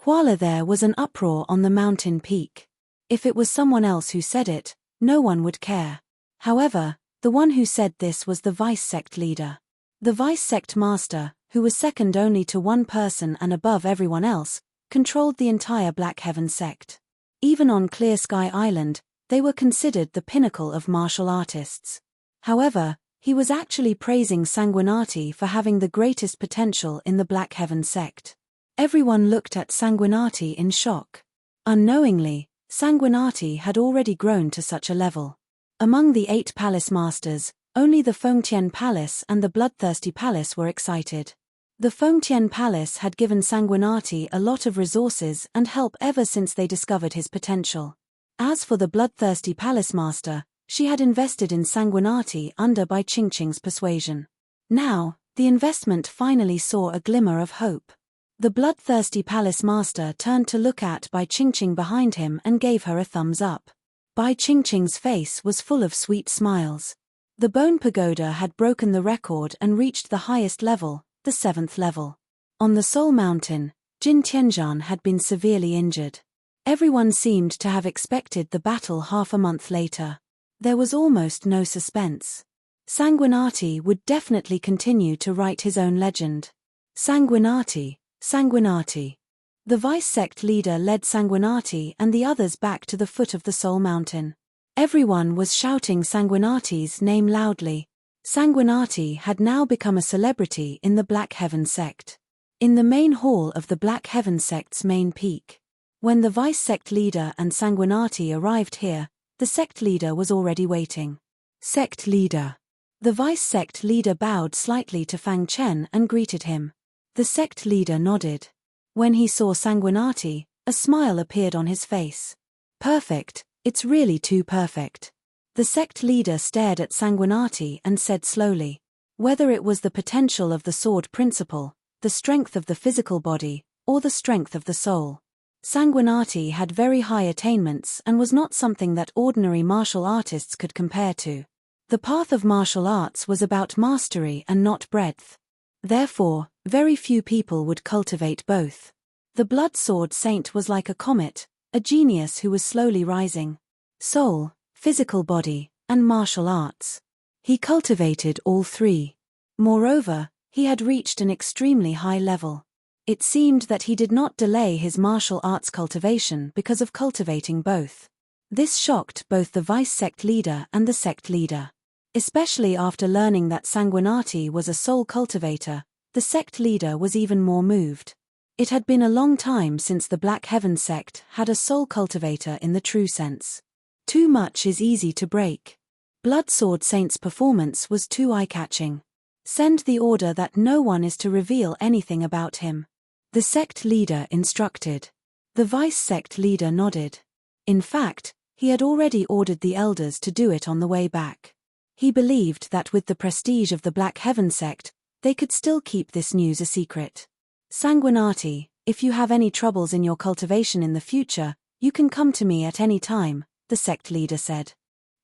While there was an uproar on the mountain peak. If it was someone else who said it, no one would care. However, the one who said this was the Vice Sect leader. The Vice Sect Master, who was second only to one person and above everyone else, controlled the entire Black Heaven sect. Even on Clear Sky Island, they were considered the pinnacle of martial artists. However, he was actually praising Sanguinati for having the greatest potential in the Black Heaven sect. Everyone looked at Sanguinati in shock. Unknowingly, Sanguinati had already grown to such a level. Among the 8 palace masters, only the Fengtian Palace and the Bloodthirsty Palace were excited. The Fengtian Palace had given Sanguinati a lot of resources and help ever since they discovered his potential. As for the Bloodthirsty Palace Master, she had invested in Sanguinati under Bai Qingqing's persuasion. Now, the investment finally saw a glimmer of hope. The Bloodthirsty Palace Master turned to look at Bai Qingqing behind him and gave her a thumbs up. Bai Qingqing's face was full of sweet smiles. The Bone Pagoda had broken the record and reached the highest level, the 7th level. On the Soul Mountain, Jin Tianzhan had been severely injured. Everyone seemed to have expected the battle half a month later. There was almost no suspense. Sanguinati would definitely continue to write his own legend. Sanguinati, Sanguinati. The Vice Sect leader led Sanguinati and the others back to the foot of the Soul Mountain. Everyone was shouting Sanguinati's name loudly. Sanguinati had now become a celebrity in the Black Heaven sect. In the main hall of the Black Heaven sect's main peak. When the Vice Sect leader and Sanguinati arrived here, the sect leader was already waiting. Sect leader. The Vice Sect leader bowed slightly to Fang Chen and greeted him. The sect leader nodded. When he saw Sanguinati, a smile appeared on his face. Perfect. It's really too perfect. The sect leader stared at Sanguinati and said slowly. Whether it was the potential of the sword principle, the strength of the physical body, or the strength of the soul. Sanguinati had very high attainments and was not something that ordinary martial artists could compare to. The path of martial arts was about mastery and not breadth. Therefore, very few people would cultivate both. The Blood Sword Saint was like a comet, a genius who was slowly rising. Soul, physical body, and martial arts. He cultivated all three. Moreover, he had reached an extremely high level. It seemed that he did not delay his martial arts cultivation because of cultivating both. This shocked both the Vice Sect leader and the sect leader. Especially after learning that Sanguinati was a soul cultivator, the sect leader was even more moved. It had been a long time since the Black Heaven sect had a soul cultivator in the true sense. Too much is easy to break. Blood Sword Saint's performance was too eye-catching. Send the order that no one is to reveal anything about him. The sect leader instructed. The Vice Sect leader nodded. In fact, he had already ordered the elders to do it on the way back. He believed that with the prestige of the Black Heaven sect, they could still keep this news a secret. Sanguinati, if you have any troubles in your cultivation in the future, you can come to me at any time, the sect leader said.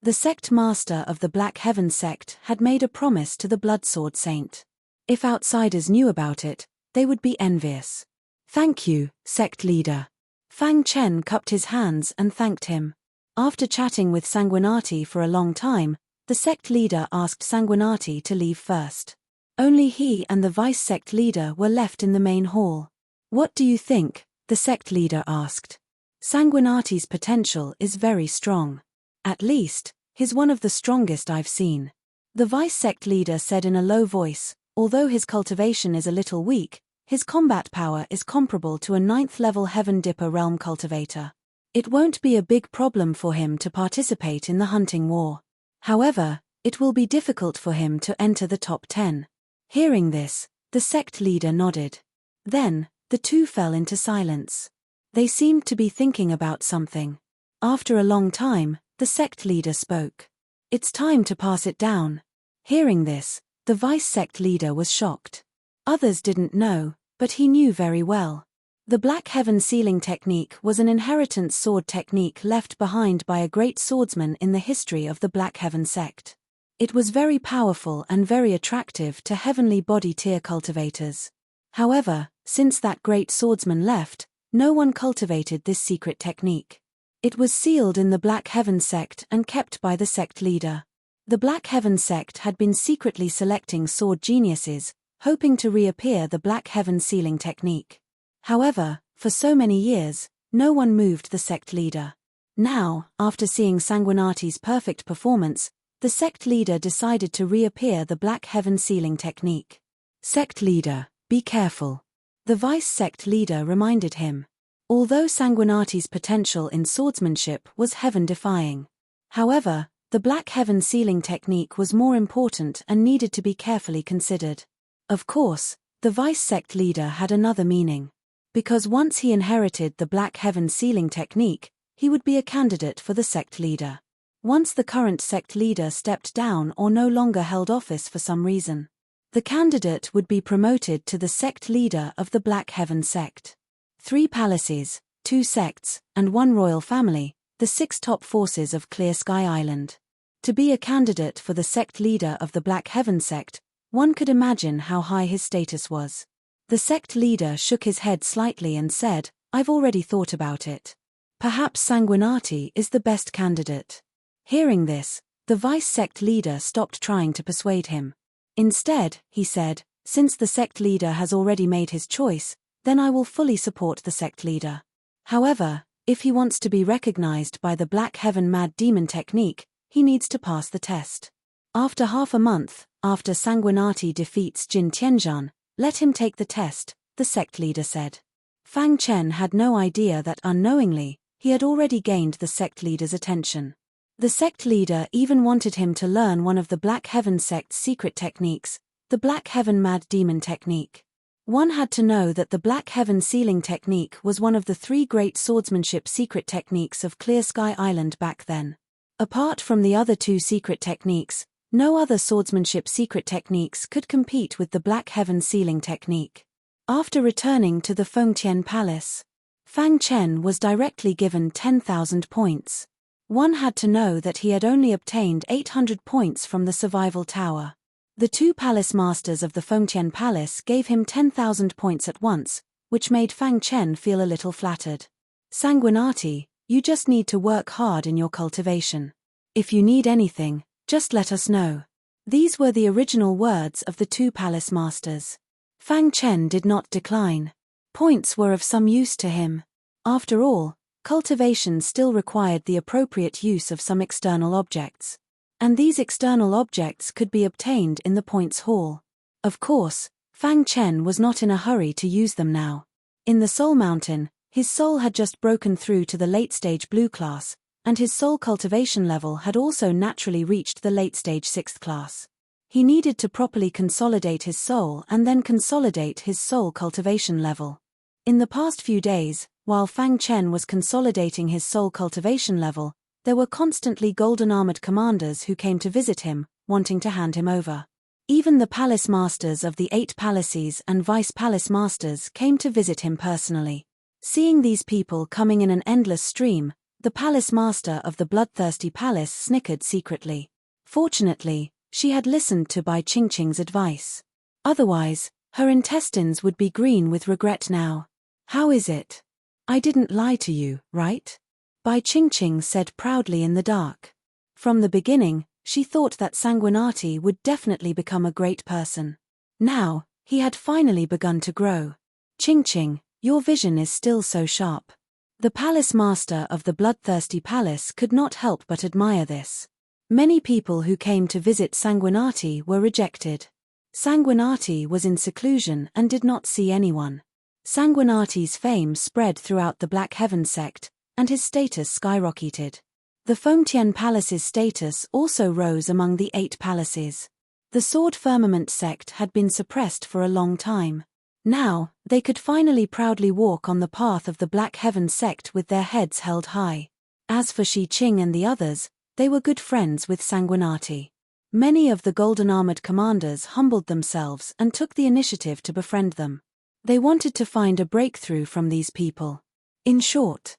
The sect master of the Black Heaven sect had made a promise to the Bloodsword Saint. If outsiders knew about it, they would be envious. "Thank you, sect leader." Fang Chen cupped his hands and thanked him. After chatting with Sanguinati for a long time, the sect leader asked Sanguinati to leave first. Only he and the vice-sect leader were left in the main hall. "What do you think?" the sect leader asked. "Sanguinati's potential is very strong. At least, he's one of the strongest I've seen." The vice-sect leader said in a low voice, "Although his cultivation is a little weak, his combat power is comparable to a 9th-level Heaven Dipper realm cultivator. It won't be a big problem for him to participate in the hunting war. However, it will be difficult for him to enter the top 10. Hearing this, the sect leader nodded. Then, the two fell into silence. They seemed to be thinking about something. After a long time, the sect leader spoke. "It's time to pass it down." Hearing this, the vice-sect leader was shocked. Others didn't know, but he knew very well. The Black Heaven sealing technique was an inheritance sword technique left behind by a great swordsman in the history of the Black Heaven sect. It was very powerful and very attractive to heavenly body tier cultivators. However, since that great swordsman left, no one cultivated this secret technique. It was sealed in the Black Heaven sect and kept by the sect leader. The Black Heaven sect had been secretly selecting sword geniuses, hoping to reappear the Black Heaven sealing technique. However, for so many years, no one moved the sect leader. Now, after seeing Sanguinati's perfect performance, the sect leader decided to reappear the Black Heaven sealing technique. "Sect leader, be careful," the vice-sect leader reminded him. Although Sanguinati's potential in swordsmanship was heaven-defying. However, the Black Heaven sealing technique was more important and needed to be carefully considered. Of course, the vice-sect leader had another meaning. Because once he inherited the Black Heaven sealing technique, he would be a candidate for the sect leader. Once the current sect leader stepped down or no longer held office for some reason, the candidate would be promoted to the sect leader of the Black Heaven sect. 3 palaces, 2 sects, and 1 royal family, the 6 top forces of Clear Sky Island. To be a candidate for the sect leader of the Black Heaven sect, one could imagine how high his status was. The sect leader shook his head slightly and said, "I've already thought about it. Perhaps Sanguinati is the best candidate." Hearing this, the vice-sect leader stopped trying to persuade him. Instead, he said, "Since the sect leader has already made his choice, then I will fully support the sect leader. However, if he wants to be recognized by the Black Heaven Mad Demon technique, he needs to pass the test. After half a month, after Sanguinati defeats Jin Tianzhan, let him take the test," the sect leader said. Fang Chen had no idea that unknowingly, he had already gained the sect leader's attention. The sect leader even wanted him to learn one of the Black Heaven sect's secret techniques, the Black Heaven Mad Demon technique. One had to know that the Black Heaven sealing technique was one of the 3 great swordsmanship secret techniques of Clear Sky Island back then. Apart from the other 2 secret techniques, no other swordsmanship secret techniques could compete with the Black Heaven sealing technique. After returning to the Fengtian Palace, Fang Chen was directly given 10,000 points. One had to know that he had only obtained 800 points from the survival tower. The 2 palace masters of the Fengtian Palace gave him 10,000 points at once, which made Fang Chen feel a little flattered. "Sanguinati, you just need to work hard in your cultivation. If you need anything, just let us know." These were the original words of the 2 palace masters. Fang Chen did not decline. Points were of some use to him. After all, cultivation still required the appropriate use of some external objects. And these external objects could be obtained in the points hall. Of course, Fang Chen was not in a hurry to use them now. In the Soul Mountain, his soul had just broken through to the late-stage blue class, and his soul cultivation level had also naturally reached the late-stage 6th class. He needed to properly consolidate his soul and then consolidate his soul cultivation level. In the past few days, while Fang Chen was consolidating his soul cultivation level, there were constantly golden-armored commanders who came to visit him, wanting to hand him over. Even the palace masters of the 8 palaces and vice-palace masters came to visit him personally. Seeing these people coming in an endless stream, The palace master of the bloodthirsty palace snickered secretly. Fortunately, she had listened to Bai Qingqing's advice. Otherwise, her intestines would be green with regret now. How is it? I didn't lie to you, right? Bai Qingqing said proudly in the dark. From the beginning, she thought that Sanguinati would definitely become a great person. Now, he had finally begun to grow. Qingqing, your vision is still so sharp. The palace master of the bloodthirsty palace could not help but admire this. Many people who came to visit Sanguinati were rejected. Sanguinati was in seclusion and did not see anyone. Sanguinati's fame spread throughout the Black Heaven sect, and his status skyrocketed. The Fengtian Palace's status also rose among the 8 palaces. The Sword Firmament sect had been suppressed for a long time. Now, they could finally proudly walk on the path of the Black Heaven sect with their heads held high. As for Shi Qing and the others, they were good friends with Sanguinati. Many of the golden-armored commanders humbled themselves and took the initiative to befriend them. They wanted to find a breakthrough from these people. In short.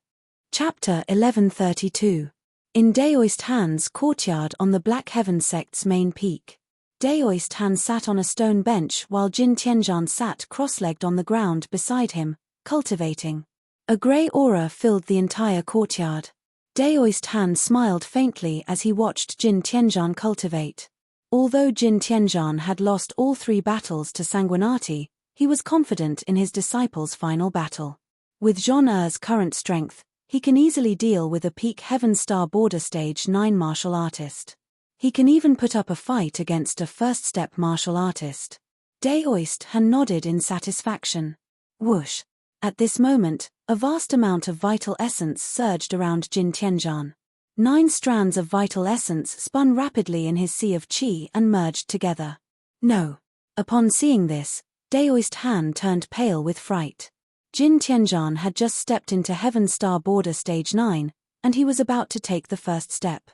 Chapter 1132. In Daoist Han's courtyard on the Black Heaven sect's main peak. Daoist Han sat on a stone bench while Jin Tianzhan sat cross-legged on the ground beside him, cultivating. A grey aura filled the entire courtyard. Daoist Han smiled faintly as he watched Jin Tianzhan cultivate. Although Jin Tianzhan had lost all 3 battles to Sanguinati, he was confident in his disciple's final battle. With Zhong Er's current strength, he can easily deal with a peak Heaven Star Border Stage 9 martial artist. He can even put up a fight against a first-step martial artist. Daoist Han nodded in satisfaction. Whoosh! At this moment, a vast amount of vital essence surged around Jin Tianzhan. 9 strands of vital essence spun rapidly in his sea of qi and merged together. No! Upon seeing this, Daoist Han turned pale with fright. Jin Tianzhan had just stepped into Heaven Star Border Stage 9, and he was about to take the first step.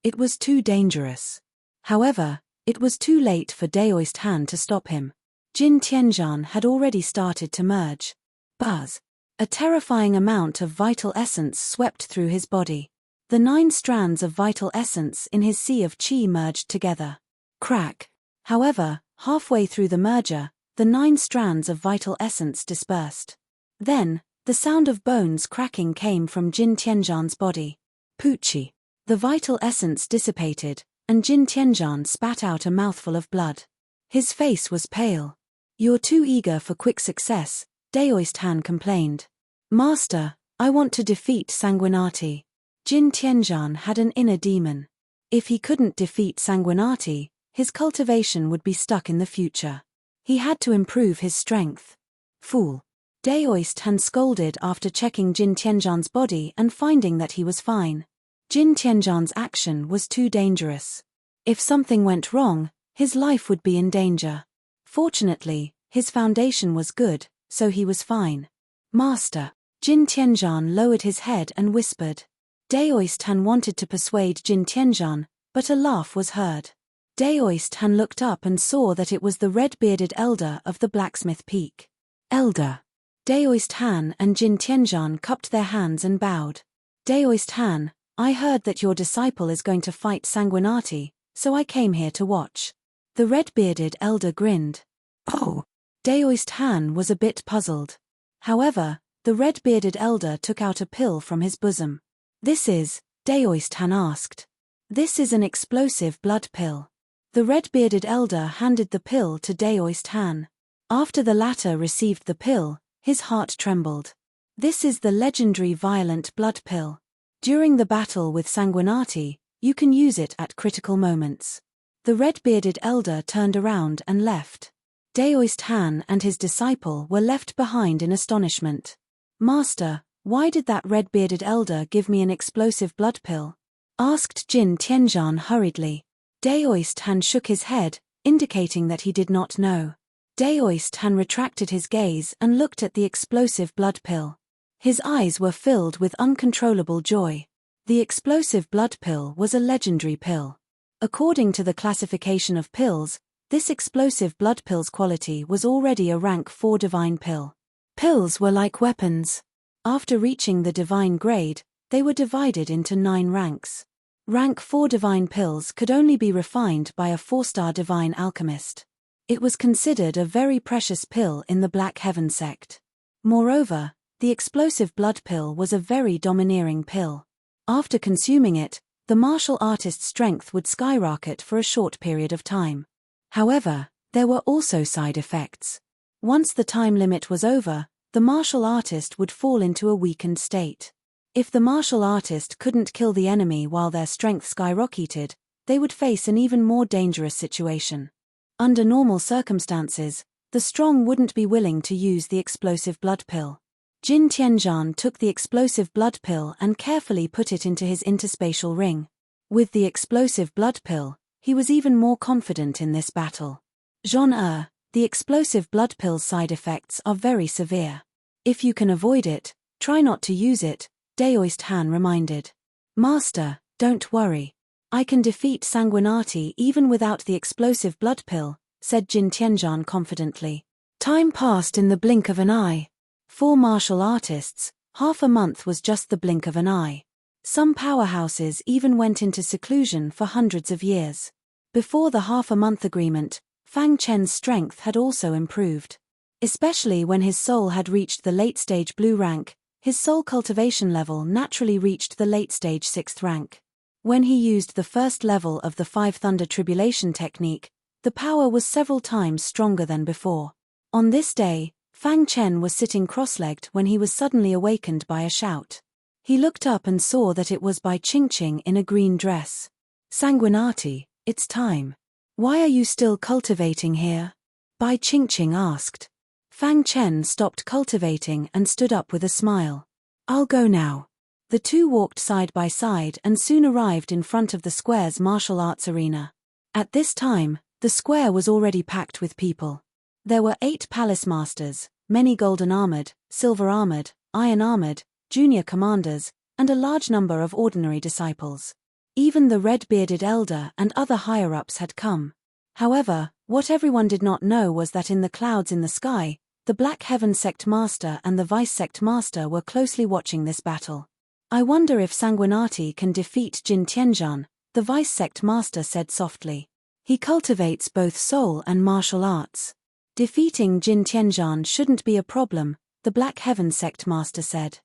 It was too dangerous. However, it was too late for Daoist Han to stop him. Jin Tianzhan had already started to merge. Buzz! A terrifying amount of vital essence swept through his body. The 9 strands of vital essence in his sea of qi merged together. Crack! However, halfway through the merger, the 9 strands of vital essence dispersed. Then, the sound of bones cracking came from Jin Tianzhan's body. Poochie! The vital essence dissipated, and Jin Tianzhan spat out a mouthful of blood. His face was pale. You're too eager for quick success, Daoist Han complained. Master, I want to defeat Sanguinati. Jin Tianzhan had an inner demon. If he couldn't defeat Sanguinati, his cultivation would be stuck in the future. He had to improve his strength. Fool! Daoist Han scolded after checking Jin Tianzhan's body and finding that he was fine. Jin Tianzhan's action was too dangerous. If something went wrong, his life would be in danger. Fortunately, his foundation was good, so he was fine. Master! Jin Tianzhan lowered his head and whispered. Daoist Han wanted to persuade Jin Tianzhan, but a laugh was heard. Daoist Han looked up and saw that it was the red-bearded elder of the blacksmith peak. Elder! Daoist Han and Jin Tianzhan cupped their hands and bowed. Daoist Han, I heard that your disciple is going to fight Sanguinati, so I came here to watch. The red-bearded elder grinned. Oh! Daoist Han was a bit puzzled. However, the red-bearded elder took out a pill from his bosom. This is, Daoist Han asked. This is an explosive blood pill. The red-bearded elder handed the pill to Daoist Han. After the latter received the pill, his heart trembled. This is the legendary violent blood pill. During the battle with Sanguinati, you can use it at critical moments. The red-bearded elder turned around and left. Daoist Han and his disciple were left behind in astonishment. Master, why did that red-bearded elder give me an explosive blood pill? Asked Jin Tianzhan hurriedly. Daoist Han shook his head, indicating that he did not know. Daoist Han retracted his gaze and looked at the explosive blood pill. His eyes were filled with uncontrollable joy. The explosive blood pill was a legendary pill. According to the classification of pills, this explosive blood pill's quality was already a rank 4 divine pill. Pills were like weapons. After reaching the divine grade, They were divided into 9 ranks. Rank 4 divine pills could only be refined by a 4-star divine alchemist. It was considered a very precious pill in the Black Heaven sect. Moreover, the explosive blood pill was a very domineering pill. After consuming it, the martial artist's strength would skyrocket for a short period of time. However, there were also side effects. Once the time limit was over, the martial artist would fall into a weakened state. If the martial artist couldn't kill the enemy while their strength skyrocketed, they would face an even more dangerous situation. Under normal circumstances, the strong wouldn't be willing to use the explosive blood pill. Jin Tianzhan took the explosive blood pill and carefully put it into his interspatial ring. With the explosive blood pill, he was even more confident in this battle. Zhong the explosive blood pill's side effects are very severe. If you can avoid it, try not to use it, Daoist Han reminded. Master, don't worry. I can defeat Sanguinati even without the explosive blood pill, said Jin Tianzhan confidently. Time passed in the blink of an eye. For martial artists, half a month was just the blink of an eye. Some powerhouses even went into seclusion for hundreds of years. Before the half-a-month agreement, Fang Chen's strength had also improved. Especially when his soul had reached the late-stage blue rank, his soul cultivation level naturally reached the late-stage 6th rank. When he used the first level of the 5 Thunder Tribulation technique, the power was several times stronger than before. On this day, Fang Chen was sitting cross-legged when he was suddenly awakened by a shout. He looked up and saw that it was Bai Qingqing in a green dress. Sanguinati, it's time. Why are you still cultivating here? Bai Qingqing asked. Fang Chen stopped cultivating and stood up with a smile. I'll go now. The two walked side by side and soon arrived in front of the square's martial arts arena. At this time, the square was already packed with people. There were 8 palace masters, many golden-armored, silver-armored, iron-armored, junior commanders, and a large number of ordinary disciples. Even the red-bearded elder and other higher-ups had come. However, what everyone did not know was that in the clouds in the sky, the Black Heaven sect master and the vice sect master were closely watching this battle. I wonder if Sanguinati can defeat Jin Tianzhan, the vice sect master said softly. He cultivates both soul and martial arts. Defeating Jin Tianzhan shouldn't be a problem, the Black Heaven sect master said.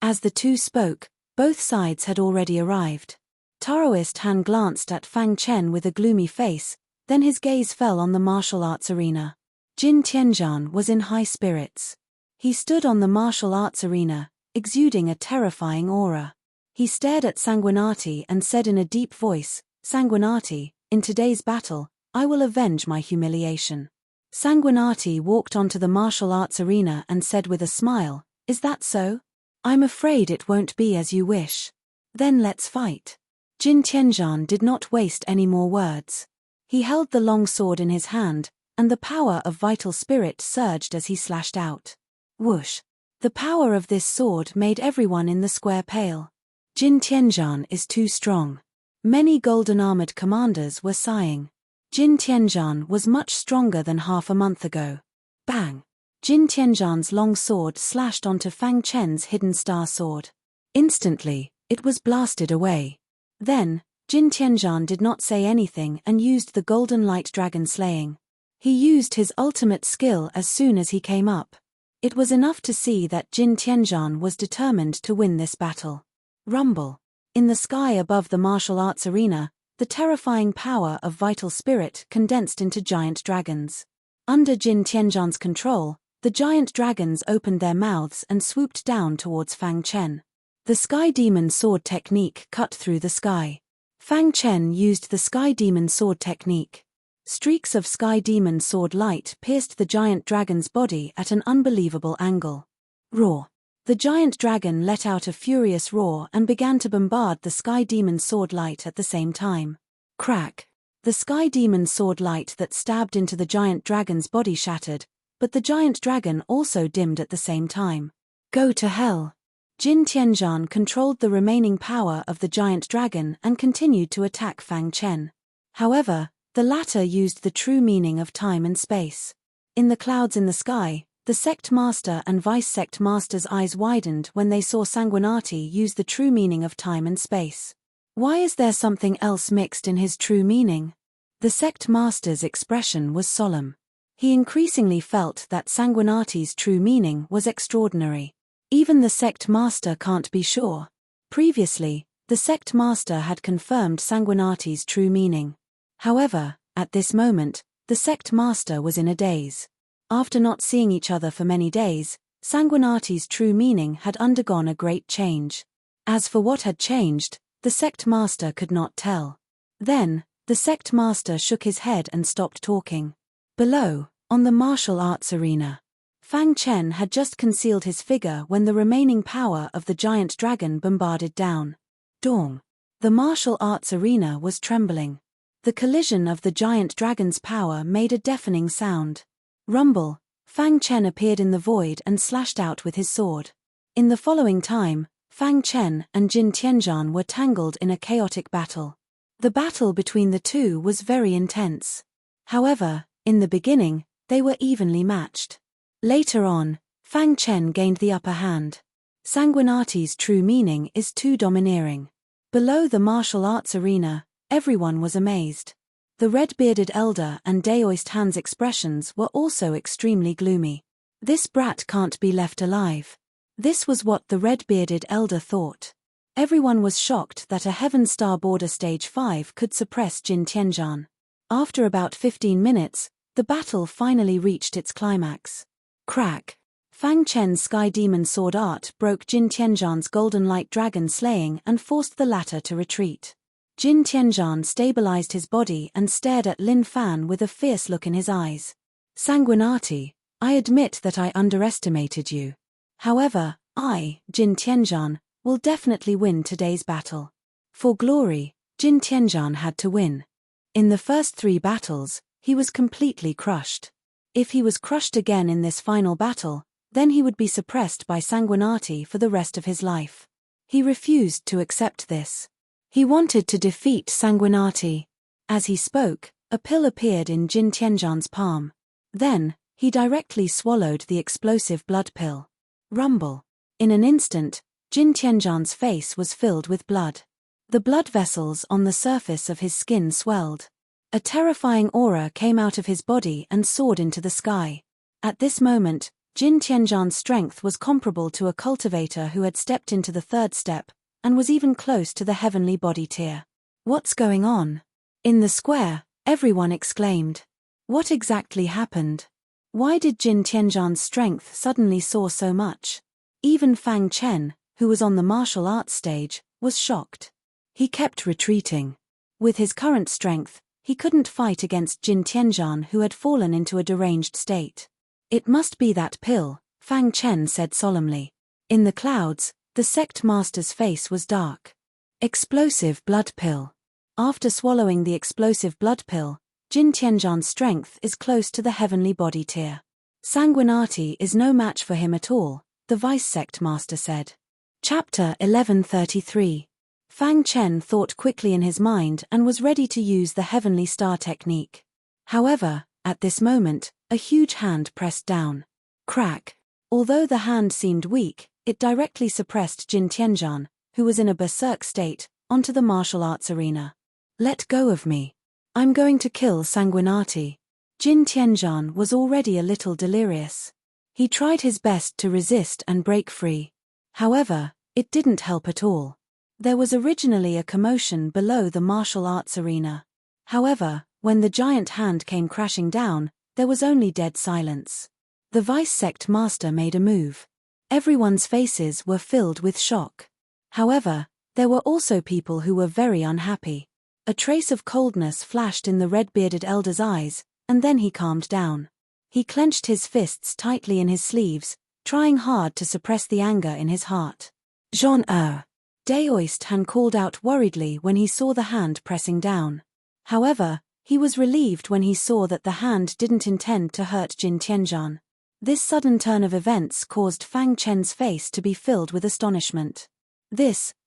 As the two spoke, both sides had already arrived. Taoist Han glanced at Fang Chen with a gloomy face, then his gaze fell on the martial arts arena. Jin Tianzhan was in high spirits. He stood on the martial arts arena, exuding a terrifying aura. He stared at Sanguinati and said in a deep voice, Sanguinati, in today's battle, I will avenge my humiliation. Sanguinati walked onto the martial arts arena and said with a smile, Is that so? I'm afraid it won't be as you wish. Then let's fight. Jin Tianzhan did not waste any more words. He held the long sword in his hand, and the power of vital spirit surged as he slashed out. Whoosh! The power of this sword made everyone in the square pale. Jin Tianzhan is too strong. Many golden-armored commanders were sighing. Jin Tianzhan was much stronger than half a month ago. Bang! Jin Tianzhan's long sword slashed onto Fang Chen's hidden star sword. Instantly, it was blasted away. Then, Jin Tianzhan did not say anything and used the golden light dragon slaying. He used his ultimate skill as soon as he came up. It was enough to see that Jin Tianzhan was determined to win this battle. Rumble. In the sky above the martial arts arena, the terrifying power of vital spirit condensed into giant dragons. Under Jin Tianzhan's control, the giant dragons opened their mouths and swooped down towards Fang Chen. The Sky Demon Sword technique cut through the sky. Fang Chen used the Sky Demon Sword technique. Streaks of Sky Demon Sword light pierced the giant dragon's body at an unbelievable angle. Roar. The giant dragon let out a furious roar and began to bombard the Sky Demon Sword light at the same time. Crack. The Sky Demon Sword light that stabbed into the giant dragon's body shattered, but the giant dragon also dimmed at the same time. Go to hell. Jin Tianzhan controlled the remaining power of the giant dragon and continued to attack Fang Chen. However, the latter used the true meaning of time and space. In the clouds in the sky, The sect master and vice-sect master's eyes widened when they saw Sanguinati use the true meaning of time and space. Why is there something else mixed in his true meaning? The sect master's expression was solemn. He increasingly felt that Sanguinati's true meaning was extraordinary. Even the sect master can't be sure. Previously, the sect master had confirmed Sanguinati's true meaning. However, at this moment, the sect master was in a daze. After not seeing each other for many days, Sanguinati's true meaning had undergone a great change. As for what had changed, the sect master could not tell. Then, the sect master shook his head and stopped talking. Below, on the martial arts arena, Fang Chen had just concealed his figure when the remaining power of the giant dragon bombarded down. Dong! The martial arts arena was trembling. The collision of the giant dragon's power made a deafening sound. Rumble! Fang Chen appeared in the void and slashed out with his sword. In the following time, Fang Chen and Jin Tianzhan were tangled in a chaotic battle. The battle between the two was very intense. However, in the beginning, they were evenly matched. Later on, Fang Chen gained the upper hand. Sanguinati's true meaning is too domineering. Below the martial arts arena, everyone was amazed. The red-bearded elder and Daoist Han's expressions were also extremely gloomy. This brat can't be left alive. This was what the red-bearded elder thought. Everyone was shocked that a Heaven Star Border Stage 5 could suppress Jin Tianzhan. After about 15 minutes, the battle finally reached its climax. Crack! Fang Chen's Sky Demon Sword Art broke Jin Tianzhan's Golden Light Dragon slaying and forced the latter to retreat. Jin Tianzhan stabilized his body and stared at Lin Fan with a fierce look in his eyes. Sanguinati, I admit that I underestimated you. However, I, Jin Tianzhan, will definitely win today's battle. For glory, Jin Tianzhan had to win. In the first 3 battles, he was completely crushed. If he was crushed again in this final battle, then he would be suppressed by Sanguinati for the rest of his life. He refused to accept this. He wanted to defeat Sanguinati. As he spoke, a pill appeared in Jin Tianzhan's palm. Then, he directly swallowed the explosive blood pill. Rumble! In an instant, Jin Tianzhan's face was filled with blood. The blood vessels on the surface of his skin swelled. A terrifying aura came out of his body and soared into the sky. At this moment, Jin Tianzhan's strength was comparable to a cultivator who had stepped into the 3rd step, and was even close to the heavenly body tier. What's going on? In the square, everyone exclaimed. What exactly happened? Why did Jin Tianzhan's strength suddenly soar so much? Even Fang Chen, who was on the martial arts stage, was shocked. He kept retreating. With his current strength, he couldn't fight against Jin Tianzhan, who had fallen into a deranged state. It must be that pill, Fang Chen said solemnly. In the clouds, the sect master's face was dark. Explosive blood pill. After swallowing the explosive blood pill, Jin Tianzhan's strength is close to the heavenly body tier. Sanguinati is no match for him at all, the vice-sect master said. Chapter 1133. Fang Chen thought quickly in his mind and was ready to use the heavenly star technique. However, at this moment, a huge hand pressed down. Crack! Although the hand seemed weak, it directly suppressed Jin Tianzhan, who was in a berserk state, onto the martial arts arena. Let go of me. I'm going to kill Sanguinati. Jin Tianzhan was already a little delirious. He tried his best to resist and break free. However, it didn't help at all. There was originally a commotion below the martial arts arena. However, when the giant hand came crashing down, there was only dead silence. The vice-sect master made a move. Everyone's faces were filled with shock. However, there were also people who were very unhappy. A trace of coldness flashed in the red-bearded elder's eyes, and then he calmed down. He clenched his fists tightly in his sleeves, trying hard to suppress the anger in his heart. Jean-Er! Daoist Han called out worriedly when he saw the hand pressing down. However, he was relieved when he saw that the hand didn't intend to hurt Jin Tianzhan. This sudden turn of events caused Fang Chen's face to be filled with astonishment.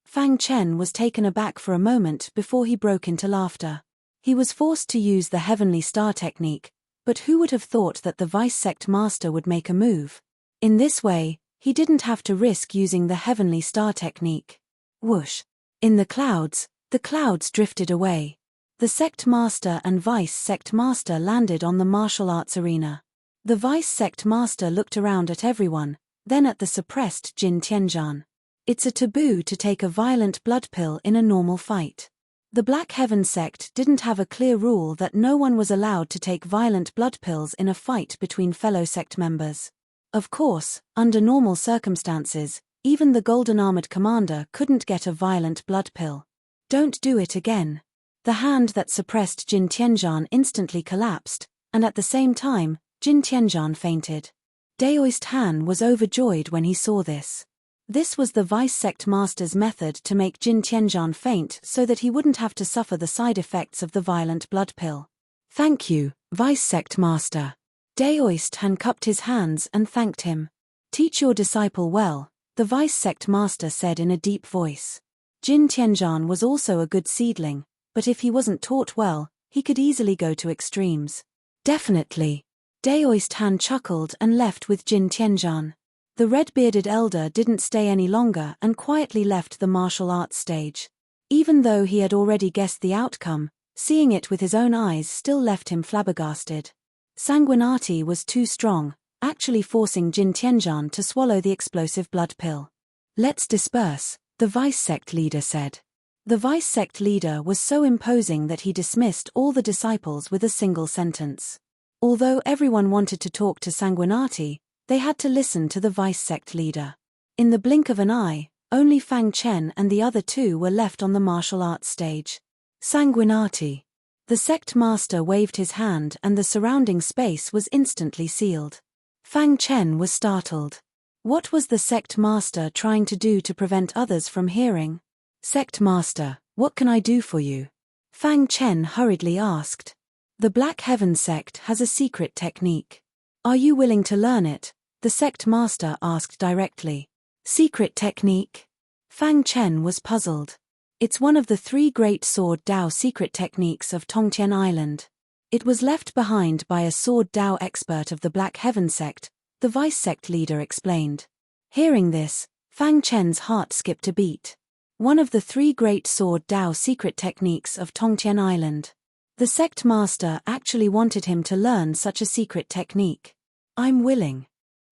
Fang Chen was taken aback for a moment before he broke into laughter. He was forced to use the heavenly star technique, But who would have thought that the vice sect master would make a move? In this way, he didn't have to risk using the heavenly star technique. Whoosh! In the clouds drifted away. The sect master and vice sect master landed on the martial arts arena. The vice sect master looked around at everyone, then at the suppressed Jin Tianzhan. It's a taboo to take a violent blood pill in a normal fight. The Black Heaven sect didn't have a clear rule that no one was allowed to take violent blood pills in a fight between fellow sect members. Of course, under normal circumstances, even the golden armored commander couldn't get a violent blood pill. Don't do it again. The hand that suppressed Jin Tianzhan instantly collapsed, and at the same time, Jin Tianzhan fainted. Daoist Han was overjoyed when he saw this. This was the vice sect master's method to make Jin Tianzhan faint so that he wouldn't have to suffer the side effects of the violent blood pill. Thank you, vice sect master. Daoist Han cupped his hands and thanked him. Teach your disciple well, the vice sect master said in a deep voice. Jin Tianzhan was also a good seedling, but if he wasn't taught well, he could easily go to extremes. Definitely. Daoist Han chuckled and left with Jin Tianzhan. The red-bearded elder didn't stay any longer and quietly left the martial arts stage. Even though he had already guessed the outcome, seeing it with his own eyes still left him flabbergasted. Sanguinati was too strong, actually forcing Jin Tianzhan to swallow the explosive blood pill. Let's disperse, the vice sect leader said. The vice sect leader was so imposing that he dismissed all the disciples with a single sentence. Although everyone wanted to talk to Sanguinati, they had to listen to the vice sect leader. In the blink of an eye, only Fang Chen and the other two were left on the martial arts stage. Sanguinati. The sect master waved his hand and the surrounding space was instantly sealed. Fang Chen was startled. What was the sect master trying to do to prevent others from hearing? Sect master, what can I do for you? Fang Chen hurriedly asked. The Black Heaven sect has a secret technique. Are you willing to learn it? The sect master asked directly. Secret technique? Fang Chen was puzzled. It's one of the 3 great sword Dao secret techniques of Tongtian Island. It was left behind by a sword Dao expert of the Black Heaven sect, the vice sect leader explained. Hearing this, Fang Chen's heart skipped a beat. One of the 3 great sword Dao secret techniques of Tongtian Island. The sect master actually wanted him to learn such a secret technique. I'm willing.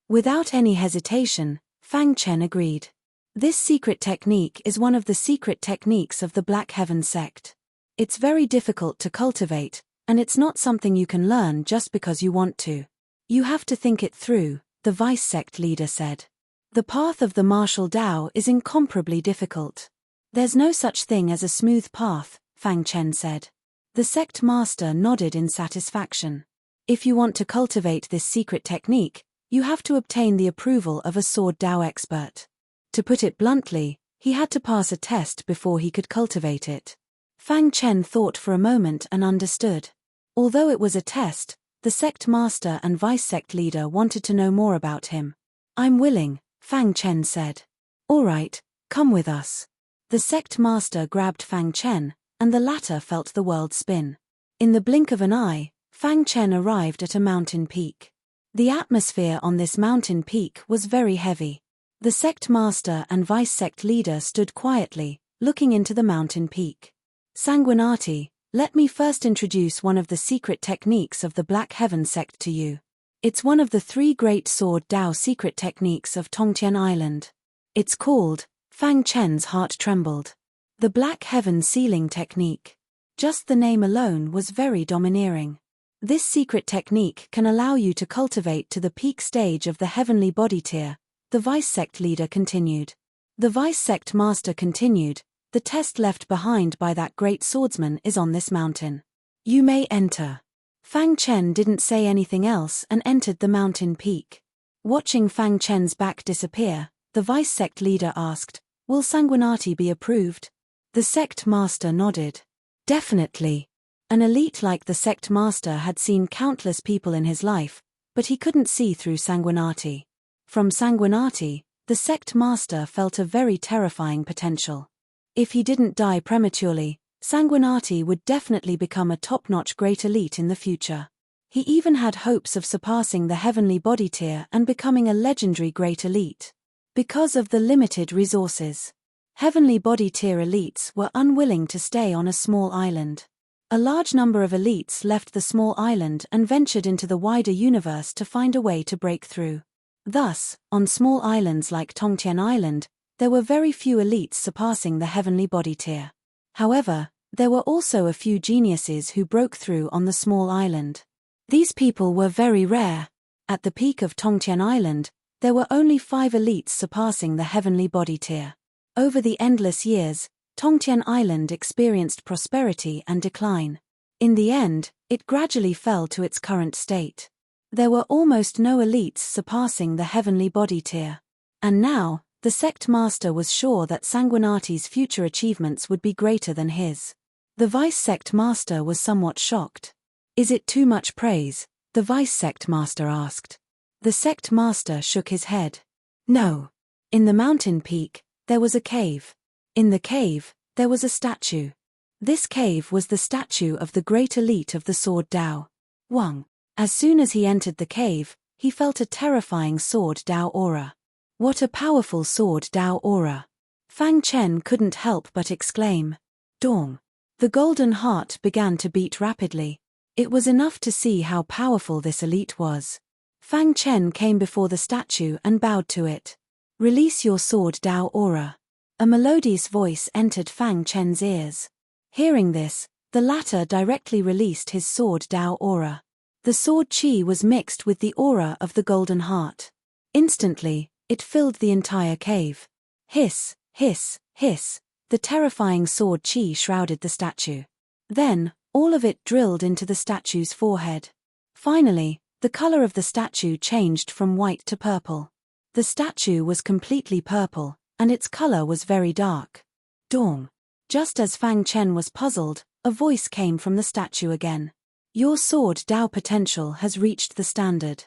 Without any hesitation, Fang Chen agreed. This secret technique is one of the secret techniques of the Black Heaven sect. It's very difficult to cultivate, and it's not something you can learn just because you want to. You have to think it through, the vice sect leader said. The path of the martial Dao is incomparably difficult. There's no such thing as a smooth path, Fang Chen said. The sect master nodded in satisfaction. If you want to cultivate this secret technique, you have to obtain the approval of a sword Dao expert. To put it bluntly, he had to pass a test before he could cultivate it. Fang Chen thought for a moment and understood. Although it was a test, the sect master and vice sect leader wanted to know more about him. I'm willing, Fang Chen said. All right, come with us. The sect master grabbed Fang Chen, and the latter felt the world spin. In the blink of an eye, Fang Chen arrived at a mountain peak. The atmosphere on this mountain peak was very heavy. The sect master and vice sect leader stood quietly, looking into the mountain peak. Sanguinati, let me first introduce one of the secret techniques of the Black Heaven sect to you. It's one of the 3 great sword Dao secret techniques of Tongtian Island. It's called, Fang Chen's heart trembled. The Black Heaven sealing technique. Just the name alone was very domineering. This secret technique can allow you to cultivate to the peak stage of the heavenly body tier, the vice sect leader continued. The vice sect master continued, the test left behind by that great swordsman is on this mountain. You may enter. Fang Chen didn't say anything else and entered the mountain peak. Watching Fang Chen's back disappear, the vice sect leader asked, will Sanguinati be approved? The sect master nodded. Definitely. An elite like the sect master had seen countless people in his life, but he couldn't see through Sanguinati. From Sanguinati, the sect master felt a very terrifying potential. If he didn't die prematurely, Sanguinati would definitely become a top-notch great elite in the future. He even had hopes of surpassing the heavenly body tier and becoming a legendary great elite. Because of the limited resources, heavenly body tier elites were unwilling to stay on a small island. A large number of elites left the small island and ventured into the wider universe to find a way to break through. Thus, on small islands like Tongtian Island, there were very few elites surpassing the heavenly body tier. However, there were also a few geniuses who broke through on the small island. These people were very rare. At the peak of Tongtian Island, there were only 5 elites surpassing the heavenly body tier. Over the endless years, Tongtian Island experienced prosperity and decline. In the end, it gradually fell to its current state. There were almost no elites surpassing the heavenly body tier. And now, the sect master was sure that Sanguinati's future achievements would be greater than his. The vice sect master was somewhat shocked. "Is it too much praise?" the vice sect master asked. The sect master shook his head. "No." In the mountain peak, there was a cave. In the cave, there was a statue. This cave was the statue of the great elite of the Sword Dao, Wang. As soon as he entered the cave, he felt a terrifying Sword Dao aura. What a powerful Sword Dao aura! Fang Chen couldn't help but exclaim. Dong! The golden heart began to beat rapidly. It was enough to see how powerful this elite was. Fang Chen came before the statue and bowed to it. "Release your Sword Dao aura." A melodious voice entered Fang Chen's ears. Hearing this, the latter directly released his Sword Dao aura. The sword chi was mixed with the aura of the golden heart. Instantly, it filled the entire cave. Hiss, hiss, hiss, the terrifying sword chi shrouded the statue. Then, all of it drilled into the statue's forehead. Finally, the color of the statue changed from white to purple. The statue was completely purple, and its color was very dark. Dong! Just as Fang Chen was puzzled, a voice came from the statue again. "Your sword Dao potential has reached the standard.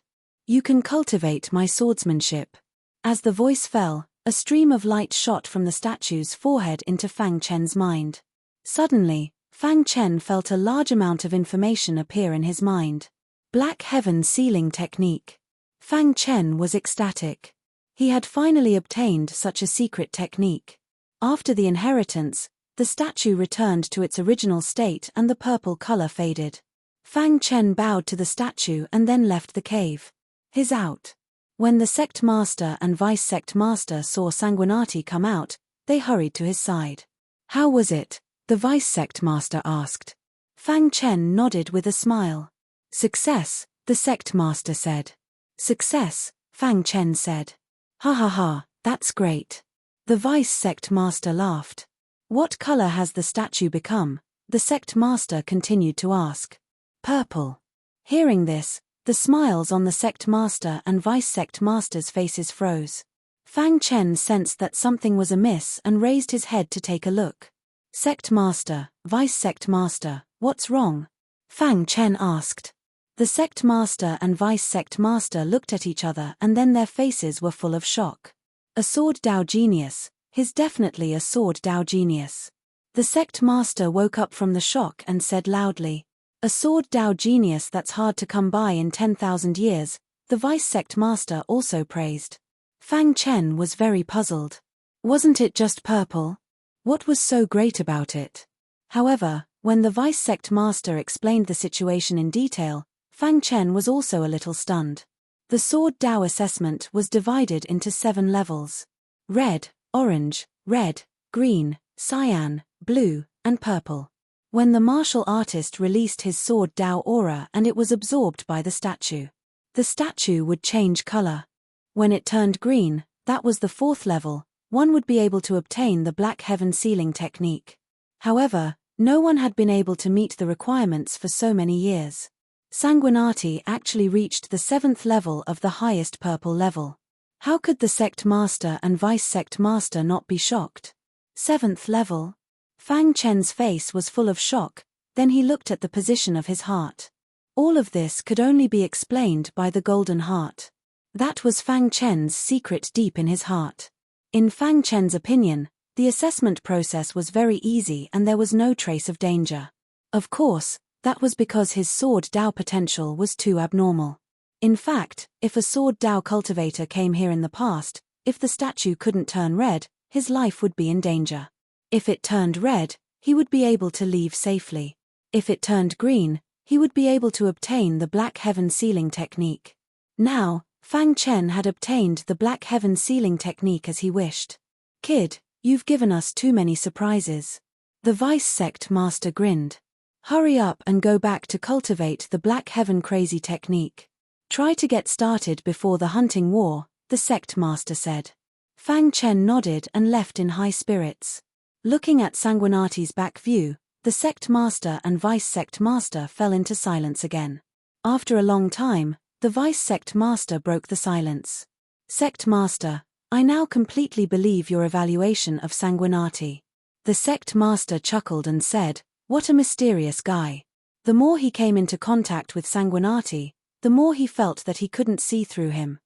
You can cultivate my swordsmanship." As the voice fell, a stream of light shot from the statue's forehead into Fang Chen's mind. Suddenly, Fang Chen felt a large amount of information appear in his mind. Black Heaven Sealing Technique. Fang Chen was ecstatic. He had finally obtained such a secret technique. After the inheritance, the statue returned to its original state and the purple color faded. Fang Chen bowed to the statue and then left the cave. His out. When the sect master and vice sect master saw Sanguinati come out, they hurried to his side. "How was it?" the vice sect master asked. Fang Chen nodded with a smile. "Success," the sect master said. "Success," Fang Chen said. "Ha ha ha, that's great." The vice sect master laughed. "What color has the statue become?" the sect master continued to ask. "Purple." Hearing this, the smiles on the sect master and vice sect master's faces froze. Fang Chen sensed that something was amiss and raised his head to take a look. "Sect master, vice sect master, what's wrong?" Fang Chen asked. The sect master and vice sect master looked at each other and then their faces were full of shock. A Sword Dao genius, he's definitely a Sword Dao genius. The sect master woke up from the shock and said loudly, "A Sword Dao genius that's hard to come by in 10,000 years, the vice sect master also praised. Fang Chen was very puzzled. Wasn't it just purple? What was so great about it? However, when the vice sect master explained the situation in detail, Fang Chen was also a little stunned. The Sword Dao assessment was divided into 7 levels. Red, orange, red, green, cyan, blue, and purple. When the martial artist released his Sword Dao aura and it was absorbed by the statue would change color. When it turned green, that was the 4th level, one would be able to obtain the Black Heaven Sealing Technique. However, no one had been able to meet the requirements for so many years. Sanguinati actually reached the 7th level of the highest purple level. How could the sect master and vice sect master not be shocked? 7th level? Fang Chen's face was full of shock, then he looked at the position of his heart. All of this could only be explained by the golden heart. That was Fang Chen's secret deep in his heart. In Fang Chen's opinion, the assessment process was very easy and there was no trace of danger. Of course, That was because his sword Dao potential was too abnormal. In fact, if a sword Dao cultivator came here in the past, if the statue couldn't turn red, his life would be in danger. If it turned red, he would be able to leave safely. If it turned green, he would be able to obtain the Black Heaven Sealing technique. Now, Fang Chen had obtained the Black Heaven Sealing technique as he wished. "Kid, you've given us too many surprises." The Vice Sect Master grinned. "Hurry up and go back to cultivate the Black Heaven Crazy technique. Try to get started before the hunting war," the Sect Master said. Fang Chen nodded and left in high spirits. Looking at Sanguinati's back view, the Sect Master and Vice Sect Master fell into silence again. After a long time, the Vice Sect Master broke the silence. "Sect Master, I now completely believe your evaluation of Sanguinati." The Sect Master chuckled and said, "What a mysterious guy." The more he came into contact with Sanguinati, the more he felt that he couldn't see through him.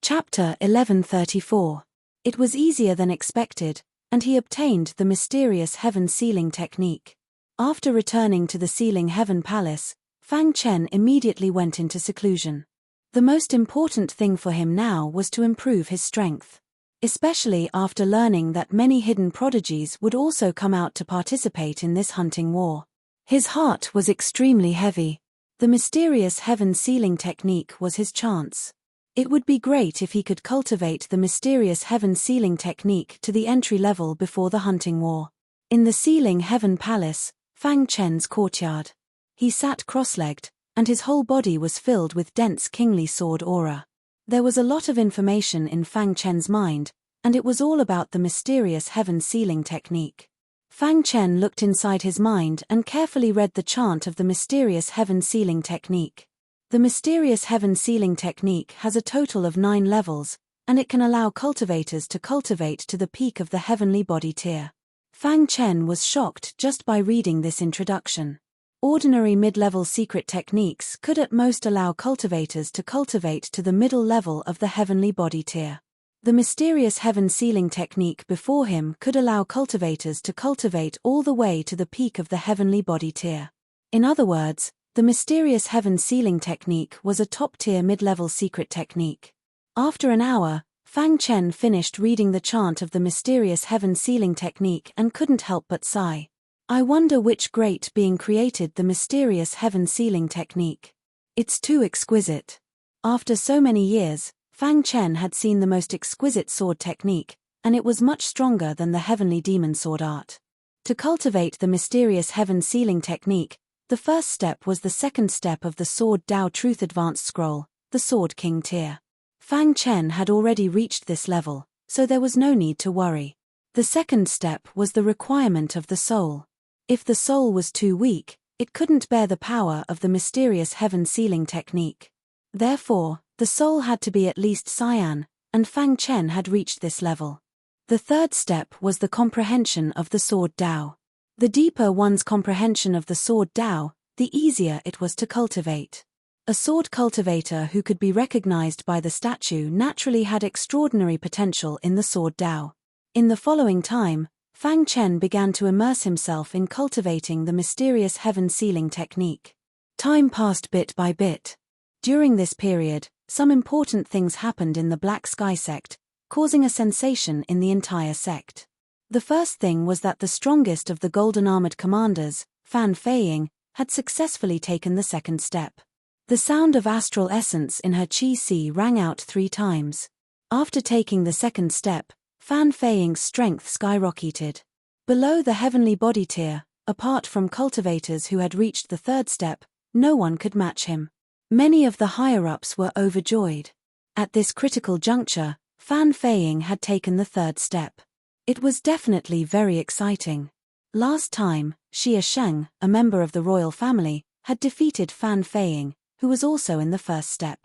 Chapter 1134. It was easier than expected, and he obtained the mysterious heaven sealing technique. After returning to the Sealing Heaven Palace, Fang Chen immediately went into seclusion. The most important thing for him now was to improve his strength. Especially after learning that many hidden prodigies would also come out to participate in this hunting war. His heart was extremely heavy. The mysterious heaven sealing technique was his chance. It would be great if he could cultivate the mysterious heaven sealing technique to the entry level before the hunting war. In the Sealing Heaven Palace, Fang Chen's courtyard. He sat cross-legged, and his whole body was filled with dense kingly sword aura. There was a lot of information in Fang Chen's mind, and it was all about the mysterious heaven sealing technique. Fang Chen looked inside his mind and carefully read the chant of the mysterious heaven sealing technique. The mysterious heaven sealing technique has a total of 9 levels, and it can allow cultivators to cultivate to the peak of the heavenly body tier. Fang Chen was shocked just by reading this introduction. Ordinary mid-level secret techniques could at most allow cultivators to cultivate to the middle level of the heavenly body tier. The mysterious heaven sealing technique before him could allow cultivators to cultivate all the way to the peak of the heavenly body tier. In other words, the mysterious heaven sealing technique was a top-tier mid-level secret technique. After an hour, Fang Chen finished reading the chant of the mysterious heaven sealing technique and couldn't help but sigh. I wonder which great being created the mysterious heaven sealing technique. It's too exquisite. After so many years, Fang Chen had seen the most exquisite sword technique, and it was much stronger than the heavenly demon sword art. To cultivate the mysterious heaven sealing technique, the first step was the second step of the Sword Dao Truth Advanced Scroll, the Sword King tier. Fang Chen had already reached this level, so there was no need to worry. The second step was the requirement of the soul. If the soul was too weak, it couldn't bear the power of the mysterious heaven sealing technique. Therefore, the soul had to be at least Cyan, and Fang Chen had reached this level. The third step was the comprehension of the Sword Dao. The deeper one's comprehension of the Sword Dao, the easier it was to cultivate. A sword cultivator who could be recognized by the statue naturally had extraordinary potential in the Sword Dao. In the following time, Fang Chen began to immerse himself in cultivating the mysterious heaven sealing technique. Time passed bit by bit. During this period, some important things happened in the Black Sky sect, causing a sensation in the entire sect. The first thing was that the strongest of the Golden Armored Commanders, Fan Feiying, had successfully taken the second step. The sound of astral essence in her Qi rang out 3 times. After taking the second step, Fan Feiying's strength skyrocketed. Below the heavenly body tier, apart from cultivators who had reached the third step, no one could match him. Many of the higher-ups were overjoyed. At this critical juncture, Fan Feiying had taken the third step. It was definitely very exciting. Last time, Xia Sheng, a member of the royal family, had defeated Fan Feiying, who was also in the first step.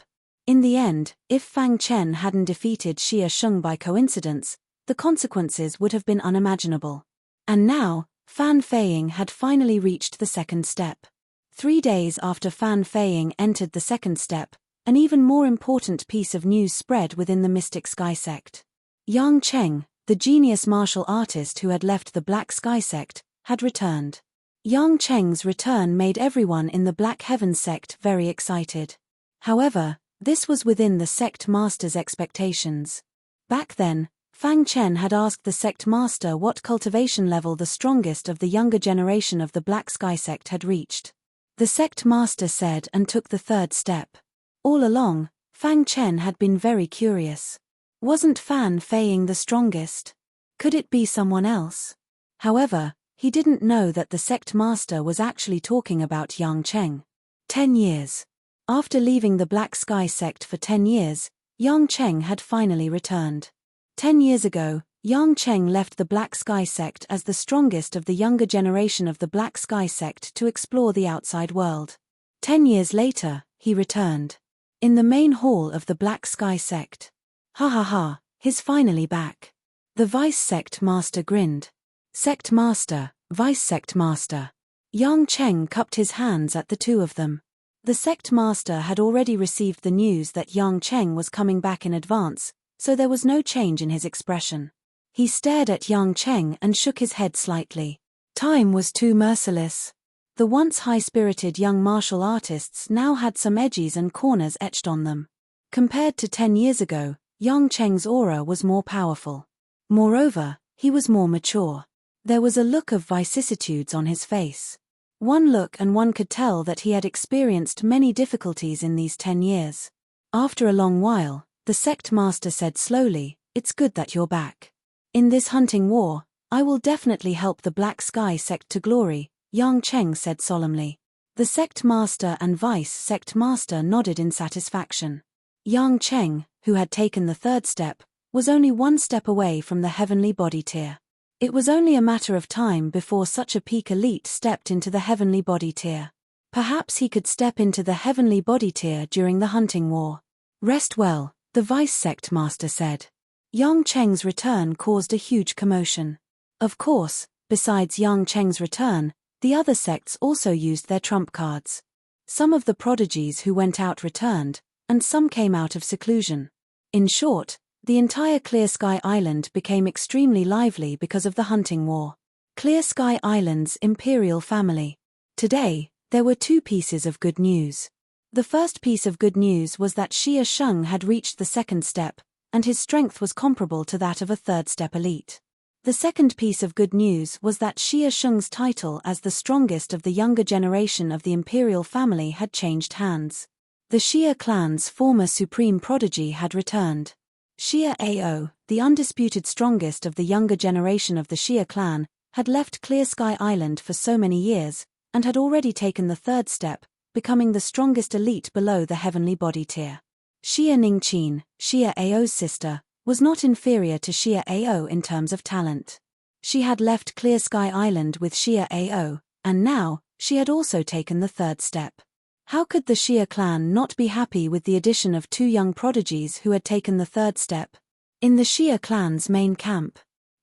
In the end, if Fang Chen hadn't defeated Xia Sheng by coincidence, the consequences would have been unimaginable. And now, Fan Feiying had finally reached the second step. 3 days after Fan Feiying entered the second step, an even more important piece of news spread within the Mystic Sky sect. Yang Cheng, the genius martial artist who had left the Black Sky sect, had returned. Yang Cheng's return made everyone in the Black Heaven sect very excited. However, this was within the sect master's expectations. Back then, Fang Chen had asked the sect master what cultivation level the strongest of the younger generation of the Black Sky sect had reached. The sect master said and took the third step. All along, Fang Chen had been very curious. Wasn't Fan Feiying the strongest? Could it be someone else? However, he didn't know that the sect master was actually talking about Yang Cheng. 10 years. After leaving the Black Sky sect for 10 years, Yang Cheng had finally returned. 10 years ago, Yang Cheng left the Black Sky sect as the strongest of the younger generation of the Black Sky sect to explore the outside world. 10 years later, he returned. In the main hall of the Black Sky sect. Ha ha ha, he's finally back. The vice sect master grinned. Sect master, vice sect master. Yang Cheng cupped his hands at the two of them. The sect master had already received the news that Yang Cheng was coming back in advance, so there was no change in his expression. He stared at Yang Cheng and shook his head slightly. Time was too merciless. The once high-spirited young martial artists now had some edges and corners etched on them. Compared to 10 years ago, Yang Cheng's aura was more powerful. Moreover, he was more mature. There was a look of vicissitudes on his face. One look and one could tell that he had experienced many difficulties in these 10 years. After a long while, the sect master said slowly, "It's good that you're back. In this hunting war, I will definitely help the Black Sky sect to glory," Yang Cheng said solemnly. The sect master and vice sect master nodded in satisfaction. Yang Cheng, who had taken the third step, was only one step away from the heavenly body tier. It was only a matter of time before such a peak elite stepped into the heavenly body tier. Perhaps he could step into the heavenly body tier during the hunting war. Rest well, the vice sect master said. Yang Cheng's return caused a huge commotion. Of course, besides Yang Cheng's return, the other sects also used their trump cards. Some of the prodigies who went out returned, and some came out of seclusion. In short, the entire Clear Sky Island became extremely lively because of the hunting war. Clear Sky Island's imperial family. Today, there were two pieces of good news. The first piece of good news was that Xie Sheng had reached the second step, and his strength was comparable to that of a third-step elite. The second piece of good news was that Xie Sheng's title as the strongest of the younger generation of the imperial family had changed hands. The Xie clan's former supreme prodigy had returned. Xie Ao, the undisputed strongest of the younger generation of the Xie clan, had left Clear Sky Island for so many years, and had already taken the third step, becoming the strongest elite below the heavenly body tier. Xie Ningqin, Xie Ao's sister, was not inferior to Xie Ao in terms of talent. She had left Clear Sky Island with Xie Ao, and now, she had also taken the third step. How could the Xie clan not be happy with the addition of two young prodigies who had taken the third step? In the Xie clan's main camp,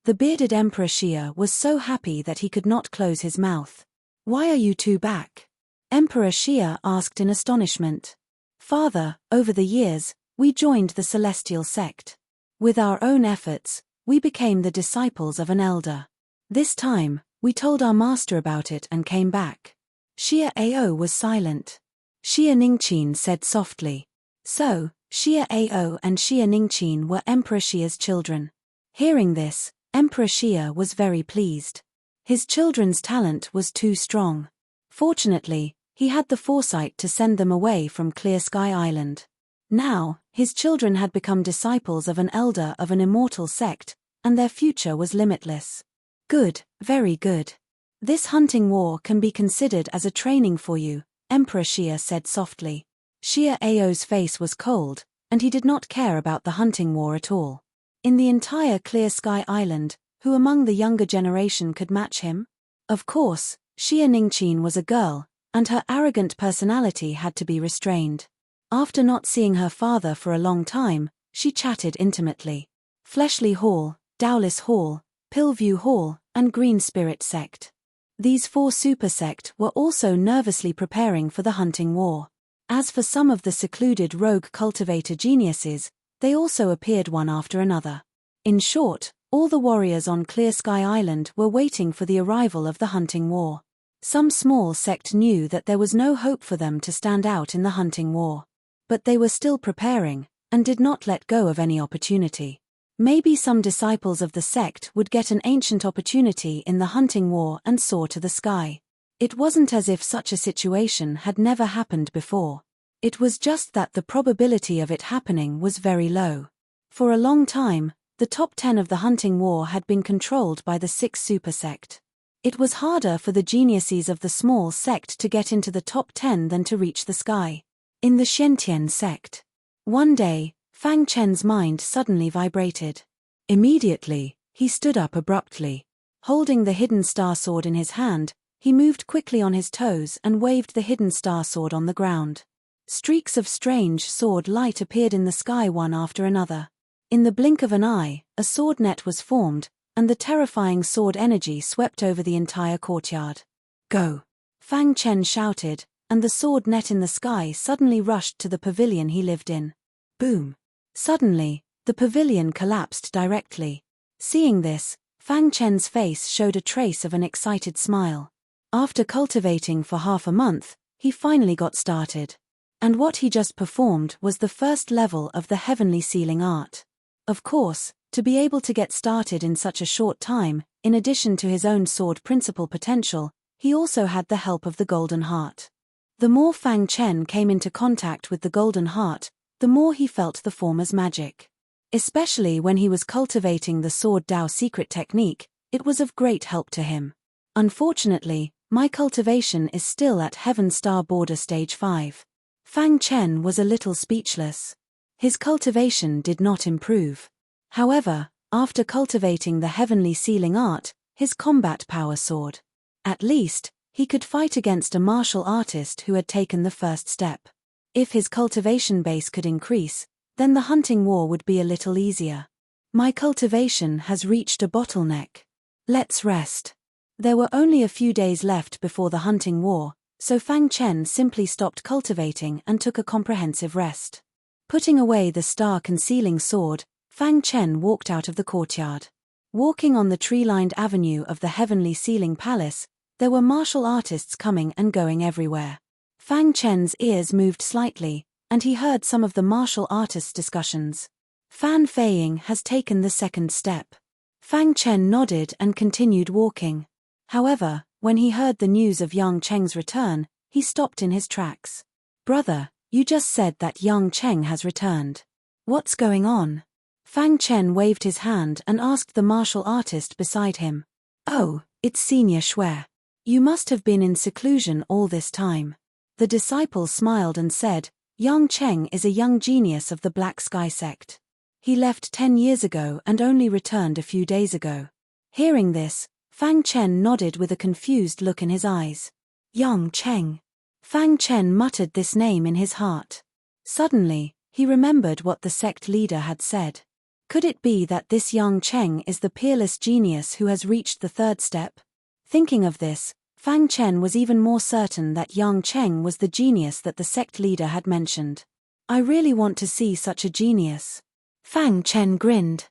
the bearded Emperor Xie was so happy that he could not close his mouth. "Why are you two back?" Emperor Xie asked in astonishment. "Father, over the years, we joined the celestial sect. With our own efforts, we became the disciples of an elder. This time, we told our master about it and came back." Xie Ao was silent. Xie Ningqin said softly. So, Xie Ao and Xie Ningqin were Emperor Xie's children. Hearing this, Emperor Xie was very pleased. His children's talent was too strong. Fortunately, he had the foresight to send them away from Clear Sky Island. Now, his children had become disciples of an elder of an immortal sect, and their future was limitless. Good, very good. This hunting war can be considered as a training for you, Emperor Xie said softly. Xie Ao's face was cold, and he did not care about the hunting war at all. In the entire Clear Sky Island, who among the younger generation could match him? Of course, Xie Ningqin was a girl, and her arrogant personality had to be restrained. After not seeing her father for a long time, she chatted intimately. Fleshly Hall, Dowless Hall, Pillview Hall, and Green Spirit Sect. These four super sect were also nervously preparing for the hunting war. As for some of the secluded rogue cultivator geniuses, they also appeared one after another. In short, all the warriors on Clear Sky Island were waiting for the arrival of the hunting war. Some small sect knew that there was no hope for them to stand out in the hunting war. But they were still preparing, and did not let go of any opportunity. Maybe some disciples of the sect would get an ancient opportunity in the hunting war and soar to the sky. It wasn't as if such a situation had never happened before. It was just that the probability of it happening was very low. For a long time, the top 10 of the hunting war had been controlled by the 6 super sect. It was harder for the geniuses of the small sect to get into the top 10 than to reach the sky. In the Shentian sect. One day, Fang Chen's mind suddenly vibrated. Immediately, he stood up abruptly. Holding the hidden star sword in his hand, he moved quickly on his toes and waved the hidden star sword on the ground. Streaks of strange sword light appeared in the sky one after another. In the blink of an eye, a sword net was formed, and the terrifying sword energy swept over the entire courtyard. Go! Fang Chen shouted, and the sword net in the sky suddenly rushed to the pavilion he lived in. Boom! Suddenly, the pavilion collapsed directly. Seeing this, Fang Chen's face showed a trace of an excited smile. After cultivating for half a month, he finally got started. And what he just performed was the first level of the heavenly sealing art. Of course, to be able to get started in such a short time, in addition to his own sword principle potential, he also had the help of the Golden Heart. The more Fang Chen came into contact with the Golden Heart, the more he felt the former's magic. Especially when he was cultivating the Sword Dao secret technique, it was of great help to him. Unfortunately, my cultivation is still at Heaven Star Border Stage 5. Fang Chen was a little speechless. His cultivation did not improve. However, after cultivating the heavenly sealing art, his combat power soared. At least, he could fight against a martial artist who had taken the first step. If his cultivation base could increase, then the hunting war would be a little easier. My cultivation has reached a bottleneck. Let's rest. There were only a few days left before the hunting war, so Fang Chen simply stopped cultivating and took a comprehensive rest. Putting away the star-concealing sword, Fang Chen walked out of the courtyard. Walking on the tree-lined avenue of the heavenly sealing palace, there were martial artists coming and going everywhere. Fang Chen's ears moved slightly, and he heard some of the martial artists' discussions. Fan Feiying has taken the second step. Fang Chen nodded and continued walking. However, when he heard the news of Yang Cheng's return, he stopped in his tracks. Brother, you just said that Yang Cheng has returned. What's going on? Fang Chen waved his hand and asked the martial artist beside him. Oh, it's Senior Shui. You must have been in seclusion all this time. The disciple smiled and said, Yang Cheng is a young genius of the Black Sky sect. He left 10 years ago and only returned a few days ago. Hearing this, Fang Chen nodded with a confused look in his eyes. Yang Cheng. Fang Chen muttered this name in his heart. Suddenly, he remembered what the sect leader had said. Could it be that this Yang Cheng is the peerless genius who has reached the third step? Thinking of this, Fang Chen was even more certain that Yang Cheng was the genius that the sect leader had mentioned. I really want to see such a genius. Fang Chen grinned.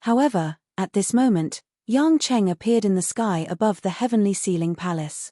However, at this moment, Yang Cheng appeared in the sky above the heavenly sealing palace.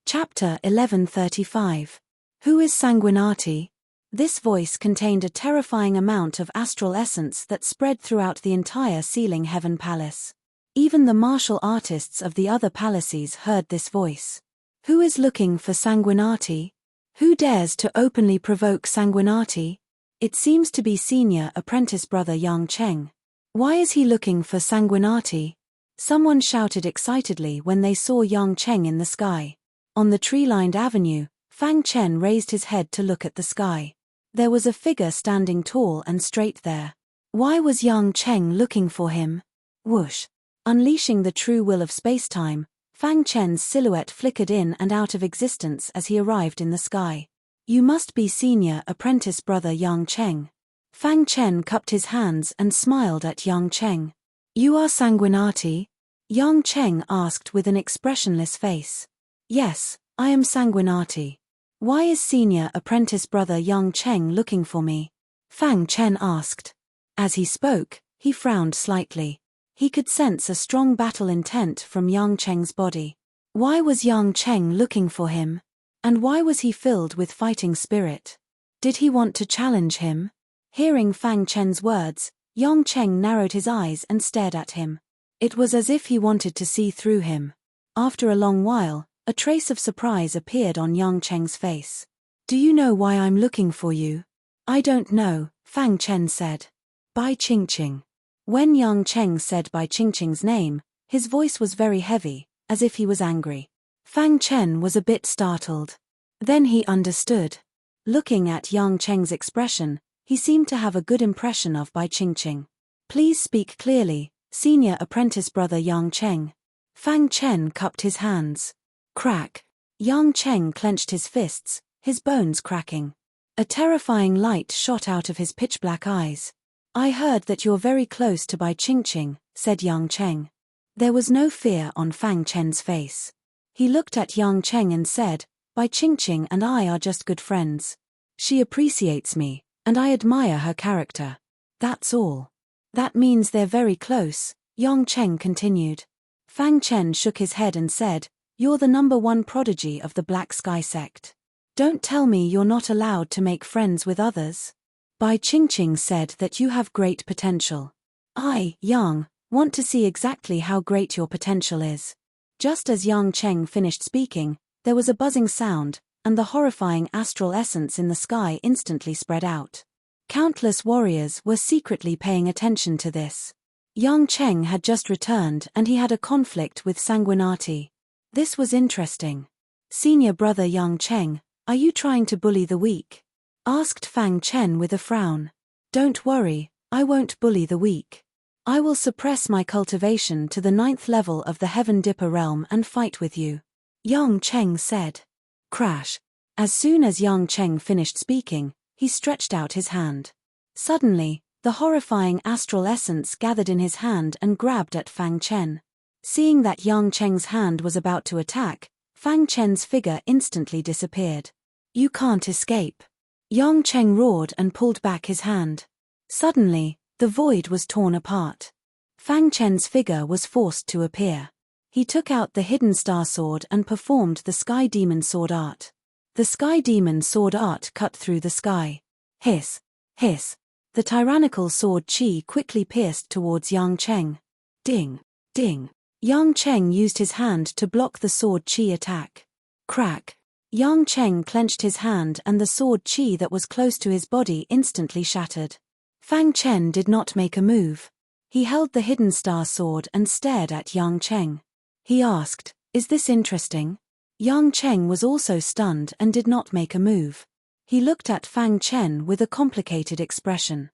Chapter 1135. Who is Sanguinati? This voice contained a terrifying amount of astral essence that spread throughout the entire sealing heaven palace. Even the martial artists of the other palaces heard this voice. Who is looking for Sanguinati? Who dares to openly provoke Sanguinati? It seems to be senior apprentice brother Yang Cheng. Why is he looking for Sanguinati? Someone shouted excitedly when they saw Yang Cheng in the sky. On the tree-lined avenue, Fang Chen raised his head to look at the sky. There was a figure standing tall and straight there. Why was Yang Cheng looking for him? Whoosh! Unleashing the true will of space-time, Fang Chen's silhouette flickered in and out of existence as he arrived in the sky. You must be senior apprentice brother Yang Cheng. Fang Chen cupped his hands and smiled at Yang Cheng. You are Sanguinati? Yang Cheng asked with an expressionless face. Yes, I am Sanguinati. Why is senior apprentice brother Yang Cheng looking for me? Fang Chen asked. As he spoke, he frowned slightly. He could sense a strong battle intent from Yang Cheng's body. Why was Yang Cheng looking for him? And why was he filled with fighting spirit? Did he want to challenge him? Hearing Fang Chen's words, Yang Cheng narrowed his eyes and stared at him. It was as if he wanted to see through him. After a long while, a trace of surprise appeared on Yang Cheng's face. Do you know why I'm looking for you? I don't know, Fang Chen said. Bai Qingqing. When Yang Cheng said Bai Qingqing's name, his voice was very heavy, as if he was angry. Fang Chen was a bit startled. Then he understood. Looking at Yang Cheng's expression, he seemed to have a good impression of Bai Qingqing. Please speak clearly, senior apprentice brother Yang Cheng. Fang Chen cupped his hands. Crack. Yang Cheng clenched his fists, his bones cracking. A terrifying light shot out of his pitch-black eyes. I heard that you're very close to Bai Qingqing, said Yang Cheng. There was no fear on Fang Chen's face. He looked at Yang Cheng and said, Bai Qingqing and I are just good friends. She appreciates me, and I admire her character. That's all. That means they're very close, Yang Cheng continued. Fang Chen shook his head and said, You're the #1 prodigy of the Black Sky sect. Don't tell me you're not allowed to make friends with others. Bai Qingqing said that you have great potential. I, Yang, want to see exactly how great your potential is. Just as Yang Cheng finished speaking, there was a buzzing sound, and the horrifying astral essence in the sky instantly spread out. Countless warriors were secretly paying attention to this. Yang Cheng had just returned and he had a conflict with Sanguinati. This was interesting. Senior brother Yang Cheng, are you trying to bully the weak? Asked Fang Chen with a frown. Don't worry, I won't bully the weak. I will suppress my cultivation to the 9th level of the Heaven Dipper realm and fight with you. Yang Cheng said. Crash. As soon as Yang Cheng finished speaking, he stretched out his hand. Suddenly, the horrifying astral essence gathered in his hand and grabbed at Fang Chen. Seeing that Yang Cheng's hand was about to attack, Fang Chen's figure instantly disappeared. You can't escape. Yang Cheng roared and pulled back his hand. Suddenly, the void was torn apart. Fang Chen's figure was forced to appear. He took out the hidden star sword and performed the Sky Demon sword art. The Sky Demon sword art cut through the sky. Hiss, hiss. The tyrannical sword chi quickly pierced towards Yang Cheng. Ding, ding. Yang Cheng used his hand to block the sword chi attack. Crack. Yang Cheng clenched his hand and the sword chi that was close to his body instantly shattered. Fang Chen did not make a move. He held the hidden star sword and stared at Yang Cheng. He asked, Is this interesting? Yang Cheng was also stunned and did not make a move. He looked at Fang Chen with a complicated expression.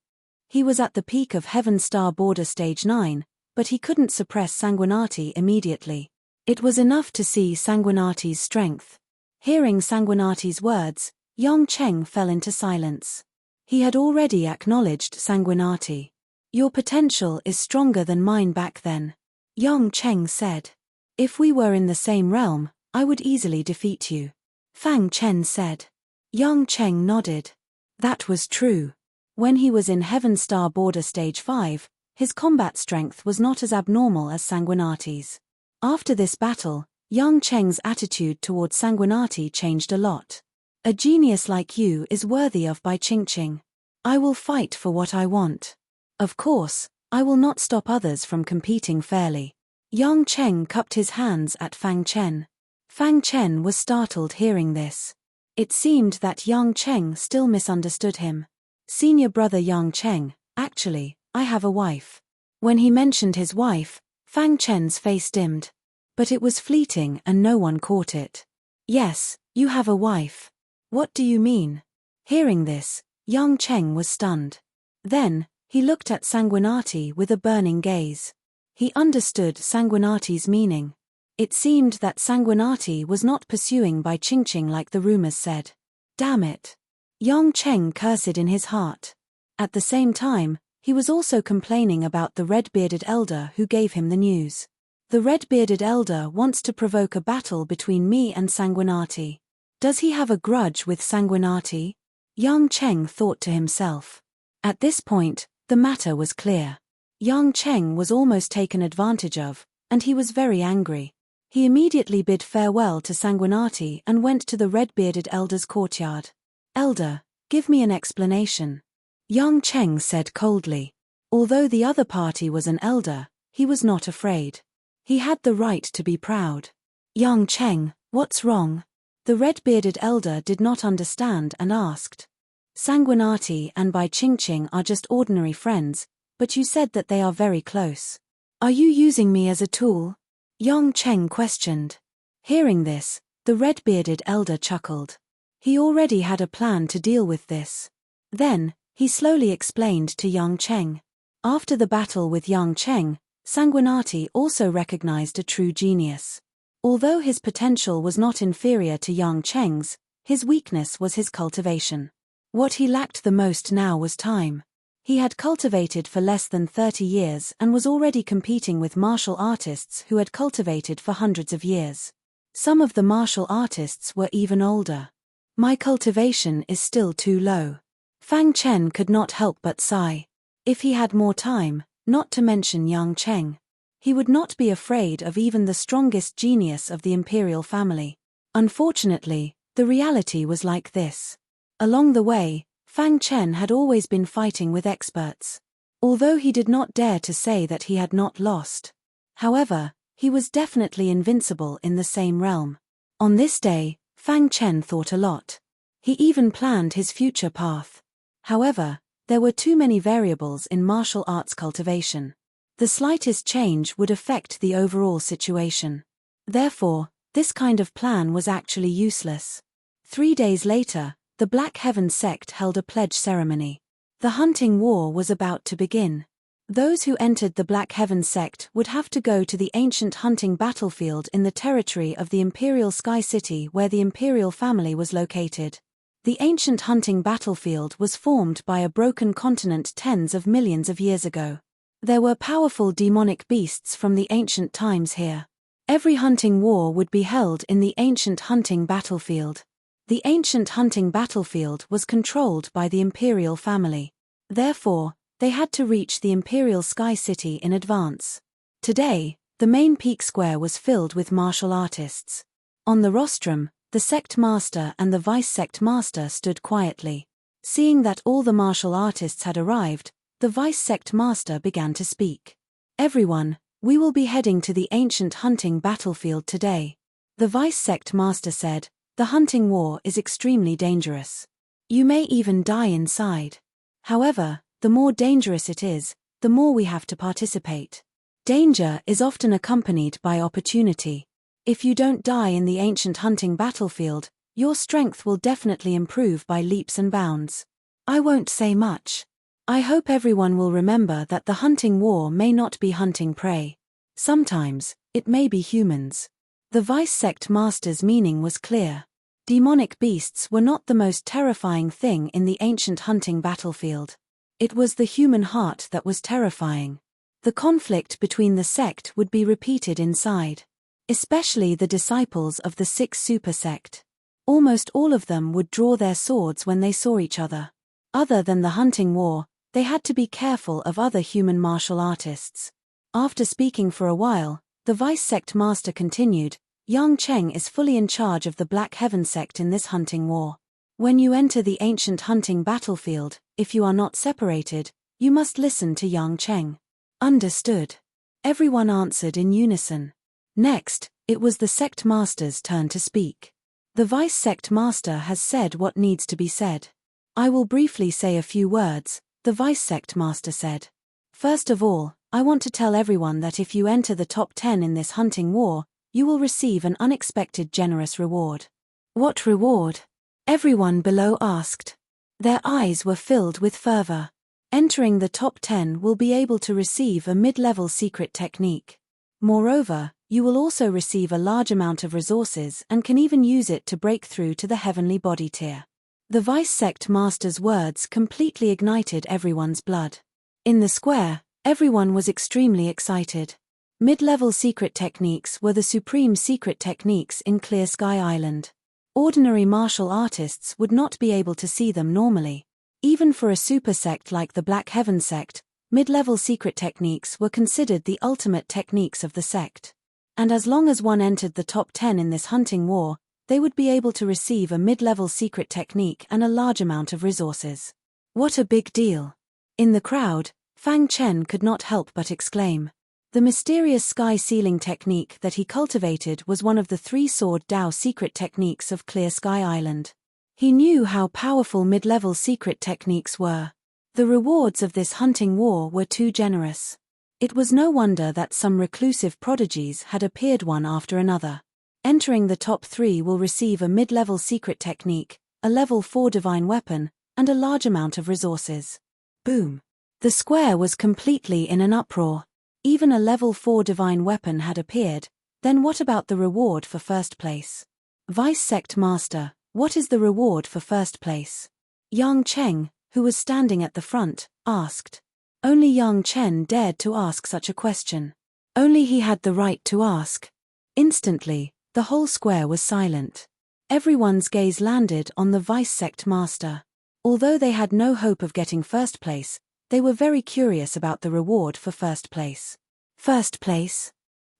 He was at the peak of Heaven Star Border Stage 9, but he couldn't suppress Sanguinati immediately. It was enough to see Sanguinati's strength. Hearing Sanguinati's words, Yang Cheng fell into silence. He had already acknowledged Sanguinati. Your potential is stronger than mine back then. Yang Cheng said. If we were in the same realm, I would easily defeat you. Fang Chen said. Yang Cheng nodded. That was true. When he was in Heaven Star Border Stage 5, his combat strength was not as abnormal as Sanguinati's. After this battle, Yang Cheng's attitude towards Sanguinati changed a lot. A genius like you is worthy of Bai Qingqing. I will fight for what I want. Of course, I will not stop others from competing fairly. Yang Cheng cupped his hands at Fang Chen. Fang Chen was startled hearing this. It seemed that Yang Cheng still misunderstood him. Senior brother Yang Cheng, actually, I have a wife. When he mentioned his wife, Fang Chen's face dimmed. But it was fleeting and no one caught it. Yes, you have a wife. What do you mean? Hearing this, Yang Cheng was stunned. Then, he looked at Sanguinati with a burning gaze. He understood Sanguinati's meaning. It seemed that Sanguinati was not pursuing Bai Qingqing like the rumors said. Damn it. Yang Cheng cursed in his heart. At the same time, he was also complaining about the red-bearded elder who gave him the news. The red-bearded elder wants to provoke a battle between me and Sanguinati. Does he have a grudge with Sanguinati? Yang Cheng thought to himself. At this point, the matter was clear. Yang Cheng was almost taken advantage of, and he was very angry. He immediately bid farewell to Sanguinati and went to the red-bearded elder's courtyard. "Elder, give me an explanation," Yang Cheng said coldly. Although the other party was an elder, he was not afraid. He had the right to be proud. "Yang Cheng, what's wrong?" The red-bearded elder did not understand and asked. "Sanguinati and Bai Qingqing are just ordinary friends, but you said that they are very close. Are you using me as a tool?" Yang Cheng questioned. Hearing this, the red-bearded elder chuckled. He already had a plan to deal with this. Then, he slowly explained to Yang Cheng. After the battle with Yang Cheng, Sanguinati also recognized a true genius. Although his potential was not inferior to Yang Cheng's, his weakness was his cultivation. What he lacked the most now was time. He had cultivated for less than 30 years and was already competing with martial artists who had cultivated for hundreds of years. Some of the martial artists were even older. "My cultivation is still too low." Fang Chen could not help but sigh. If he had more time, not to mention Yang Cheng, he would not be afraid of even the strongest genius of the imperial family. Unfortunately, the reality was like this. Along the way, Fang Chen had always been fighting with experts. Although he did not dare to say that he had not lost. However, he was definitely invincible in the same realm. On this day, Fang Chen thought a lot. He even planned his future path. However, there were too many variables in martial arts cultivation. The slightest change would affect the overall situation. Therefore, this kind of plan was actually useless. 3 days later, the Black Heaven sect held a pledge ceremony. The hunting war was about to begin. Those who entered the Black Heaven sect would have to go to the ancient hunting battlefield in the territory of the Imperial Sky City where the imperial family was located. The ancient hunting battlefield was formed by a broken continent tens of millions of years ago. There were powerful demonic beasts from the ancient times here. Every hunting war would be held in the ancient hunting battlefield. The ancient hunting battlefield was controlled by the imperial family. Therefore, they had to reach the Imperial Sky City in advance. Today, the main peak square was filled with martial artists. On the rostrum, the sect master and the vice-sect master stood quietly. Seeing that all the martial artists had arrived, the vice-sect master began to speak. "Everyone, we will be heading to the ancient hunting battlefield today." The vice-sect master said, "The hunting war is extremely dangerous. You may even die inside. However, the more dangerous it is, the more we have to participate. Danger is often accompanied by opportunity. If you don't die in the ancient hunting battlefield, your strength will definitely improve by leaps and bounds. I won't say much. I hope everyone will remember that the hunting war may not be hunting prey. Sometimes, it may be humans." The vice-sect master's meaning was clear. Demonic beasts were not the most terrifying thing in the ancient hunting battlefield. It was the human heart that was terrifying. The conflict between the sect would be repeated inside. Especially the disciples of the 6 super sect. Almost all of them would draw their swords when they saw each other. Other than the hunting war, they had to be careful of other human martial artists. After speaking for a while, the vice-sect master continued, "Yang Cheng is fully in charge of the Black Heaven sect in this hunting war. When you enter the ancient hunting battlefield, if you are not separated, you must listen to Yang Cheng." "Understood." Everyone answered in unison. Next, it was the sect master's turn to speak. "The vice-sect master has said what needs to be said. I will briefly say a few words," the vice-sect master said. "First of all, I want to tell everyone that if you enter the top 10 in this hunting war, you will receive an unexpected generous reward." "What reward?" everyone below asked. Their eyes were filled with fervor. Entering the top 10 will be able to receive a mid-level secret technique. Moreover, you will also receive a large amount of resources and can even use it to break through to the heavenly body tier. The vice-sect master's words completely ignited everyone's blood. In the square, everyone was extremely excited. Mid-level secret techniques were the supreme secret techniques in Clear Sky Island. Ordinary martial artists would not be able to see them normally. Even for a super sect like the Black Heaven sect, mid-level secret techniques were considered the ultimate techniques of the sect. And as long as one entered the top 10 in this hunting war, they would be able to receive a mid-level secret technique and a large amount of resources. What a big deal! In the crowd, Fang Chen could not help but exclaim. The mysterious sky sealing technique that he cultivated was one of the 3 sword Dao secret techniques of Clear Sky Island. He knew how powerful mid-level secret techniques were. The rewards of this hunting war were too generous. It was no wonder that some reclusive prodigies had appeared one after another. Entering the top 3 will receive a mid-level secret technique, a level 4 divine weapon, and a large amount of resources. Boom! The square was completely in an uproar. Even a level 4 divine weapon had appeared. Then what about the reward for first place? Vice Sect Master, what is the reward for first place? Yang Cheng, who was standing at the front, asked. Only Yang Chen dared to ask such a question. Only he had the right to ask. Instantly, the whole square was silent. Everyone's gaze landed on the Vice Sect Master. Although they had no hope of getting first place, they were very curious about the reward for first place. First place?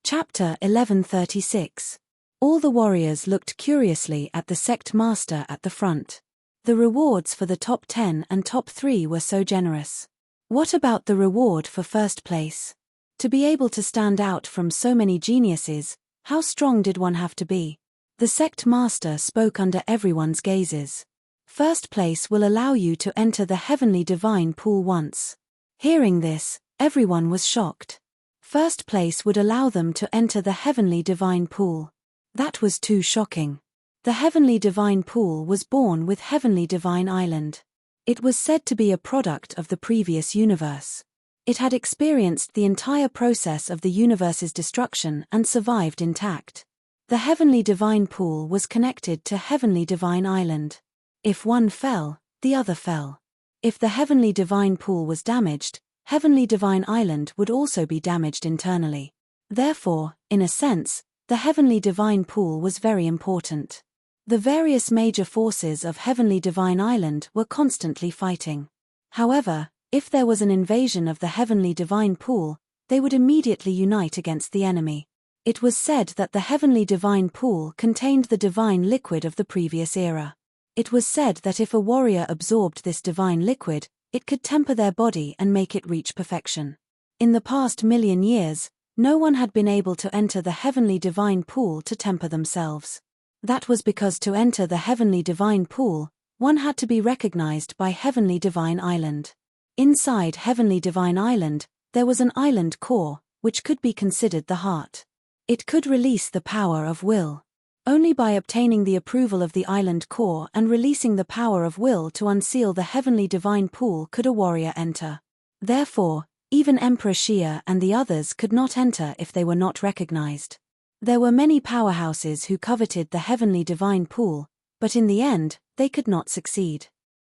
Chapter 1136. All the warriors looked curiously at the sect master at the front. The rewards for the top 10 and top 3 were so generous. What about the reward for first place? To be able to stand out from so many geniuses, how strong did one have to be? The sect master spoke under everyone's gazes. First place will allow you to enter the heavenly divine pool once. Hearing this, everyone was shocked. First place would allow them to enter the heavenly divine pool. That was too shocking. The heavenly divine pool was born with heavenly divine island. It was said to be a product of the previous universe. It had experienced the entire process of the universe's destruction and survived intact. The heavenly divine pool was connected to heavenly divine island. If one fell, the other fell. If the heavenly divine pool was damaged, heavenly divine island would also be damaged internally. Therefore, in a sense, the heavenly divine pool was very important. The various major forces of heavenly divine island were constantly fighting. However, if there was an invasion of the heavenly divine pool, they would immediately unite against the enemy. It was said that the heavenly divine pool contained the divine liquid of the previous era. It was said that if a warrior absorbed this divine liquid, it could temper their body and make it reach perfection. In the past million years, no one had been able to enter the heavenly divine pool to temper themselves. That was because to enter the heavenly divine pool, one had to be recognized by heavenly divine island. Inside heavenly divine island, there was an island core, which could be considered the heart. It could release the power of will. Only by obtaining the approval of the island core and releasing the power of will to unseal the heavenly divine pool could a warrior enter. Therefore, even Emperor Xia and the others could not enter if they were not recognized. There were many powerhouses who coveted the heavenly divine pool, but in the end, they could not succeed.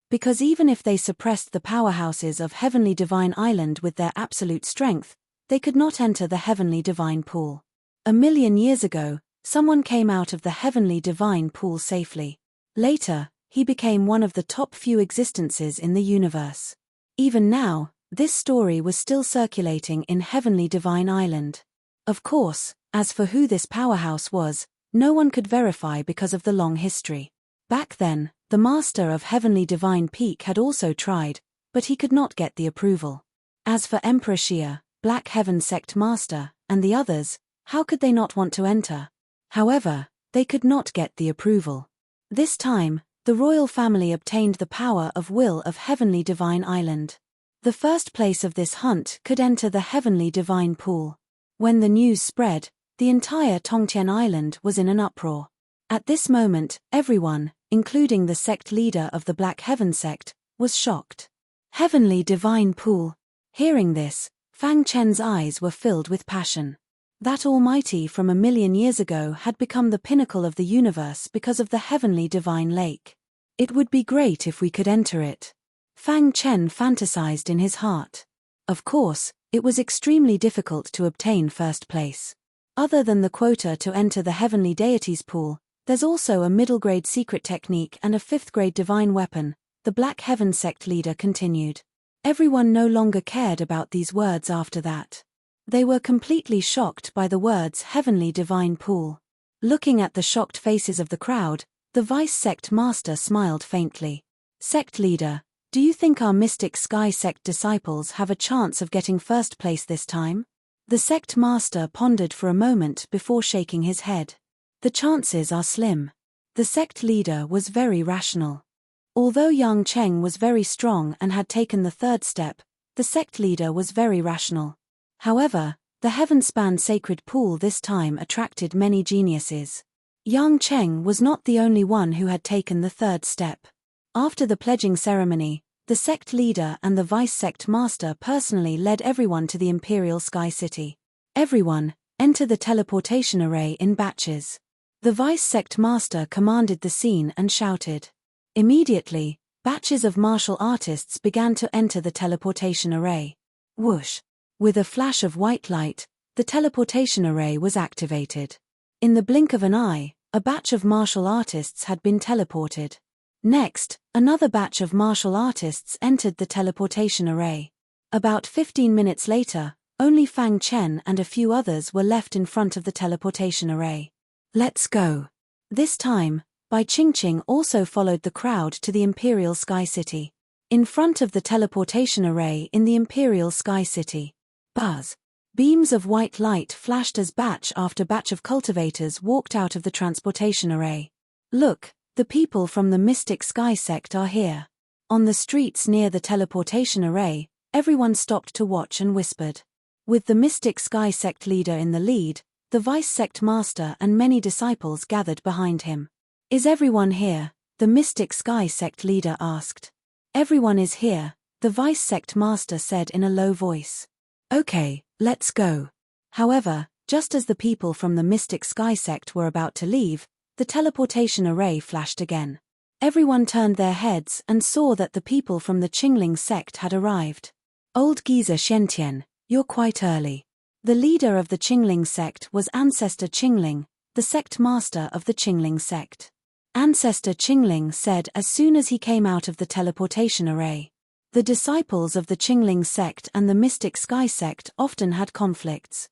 Because even if they suppressed the powerhouses of heavenly divine island with their absolute strength, they could not enter the heavenly divine pool. 1,000,000 years ago, someone came out of the heavenly divine pool safely. Later, he became one of the top few existences in the universe. Even now, this story was still circulating in heavenly divine island. Of course, as for who this powerhouse was, no one could verify because of the long history. Back then, the master of heavenly divine peak had also tried, but he could not get the approval. As for Emperor Xia, Black Heaven Sect Master, and the others, how could they not want to enter? However, they could not get the approval. This time, the royal family obtained the power of will of heavenly divine island. The first place of this hunt could enter the heavenly divine pool. When the news spread, the entire Tongtian Island was in an uproar. At this moment, everyone, including the sect leader of the Black Heaven sect, was shocked. Heavenly divine pool. Hearing this, Fang Chen's eyes were filled with passion. That Almighty from 1,000,000 years ago had become the pinnacle of the universe because of the heavenly divine lake. It would be great if we could enter it. Fang Chen fantasized in his heart. Of course, it was extremely difficult to obtain first place. Other than the quota to enter the heavenly deities pool, there's also a middle-grade secret technique and a 5th-grade divine weapon, the Black Heaven sect leader continued. Everyone no longer cared about these words after that. They were completely shocked by the words heavenly divine pool. Looking at the shocked faces of the crowd, the vice sect master smiled faintly. Sect leader, do you think our mystic sky sect disciples have a chance of getting first place this time? The sect master pondered for a moment before shaking his head. The chances are slim. The sect leader was very rational. Although Yang Cheng was very strong and had taken the third step, the sect leader was very rational. However, the heaven-span sacred pool this time attracted many geniuses. Yang Cheng was not the only one who had taken the third step. After the pledging ceremony, the sect leader and the vice sect master personally led everyone to the Imperial Sky City. Everyone, enter the teleportation array in batches. The vice sect master commanded the scene and shouted. Immediately, batches of martial artists began to enter the teleportation array. Whoosh! With a flash of white light, the teleportation array was activated. In the blink of an eye, a batch of martial artists had been teleported. Next, another batch of martial artists entered the teleportation array. About 15 minutes later, only Fang Chen and a few others were left in front of the teleportation array. Let's go. This time, Bai Qingqing also followed the crowd to the Imperial Sky City. In front of the teleportation array in the Imperial Sky City. Buzz. Beams of white light flashed as batch after batch of cultivators walked out of the transportation array. Look, the people from the Mystic Sky Sect are here. On the streets near the teleportation array, everyone stopped to watch and whispered. With the Mystic Sky Sect leader in the lead, the vice sect master and many disciples gathered behind him. Is everyone here? The Mystic Sky Sect leader asked. Everyone is here, the vice sect master said in a low voice. Okay, let's go. However, just as the people from the Mystic Sky Sect were about to leave, the teleportation array flashed again. Everyone turned their heads and saw that the people from the Qingling sect had arrived. Old geezer Xiantian, you're quite early. The leader of the Qingling sect was Ancestor Qingling, the sect master of the Qingling sect. Ancestor Qingling said as soon as he came out of the teleportation array. The disciples of the Qingling sect and the Mystic Sky sect often had conflicts.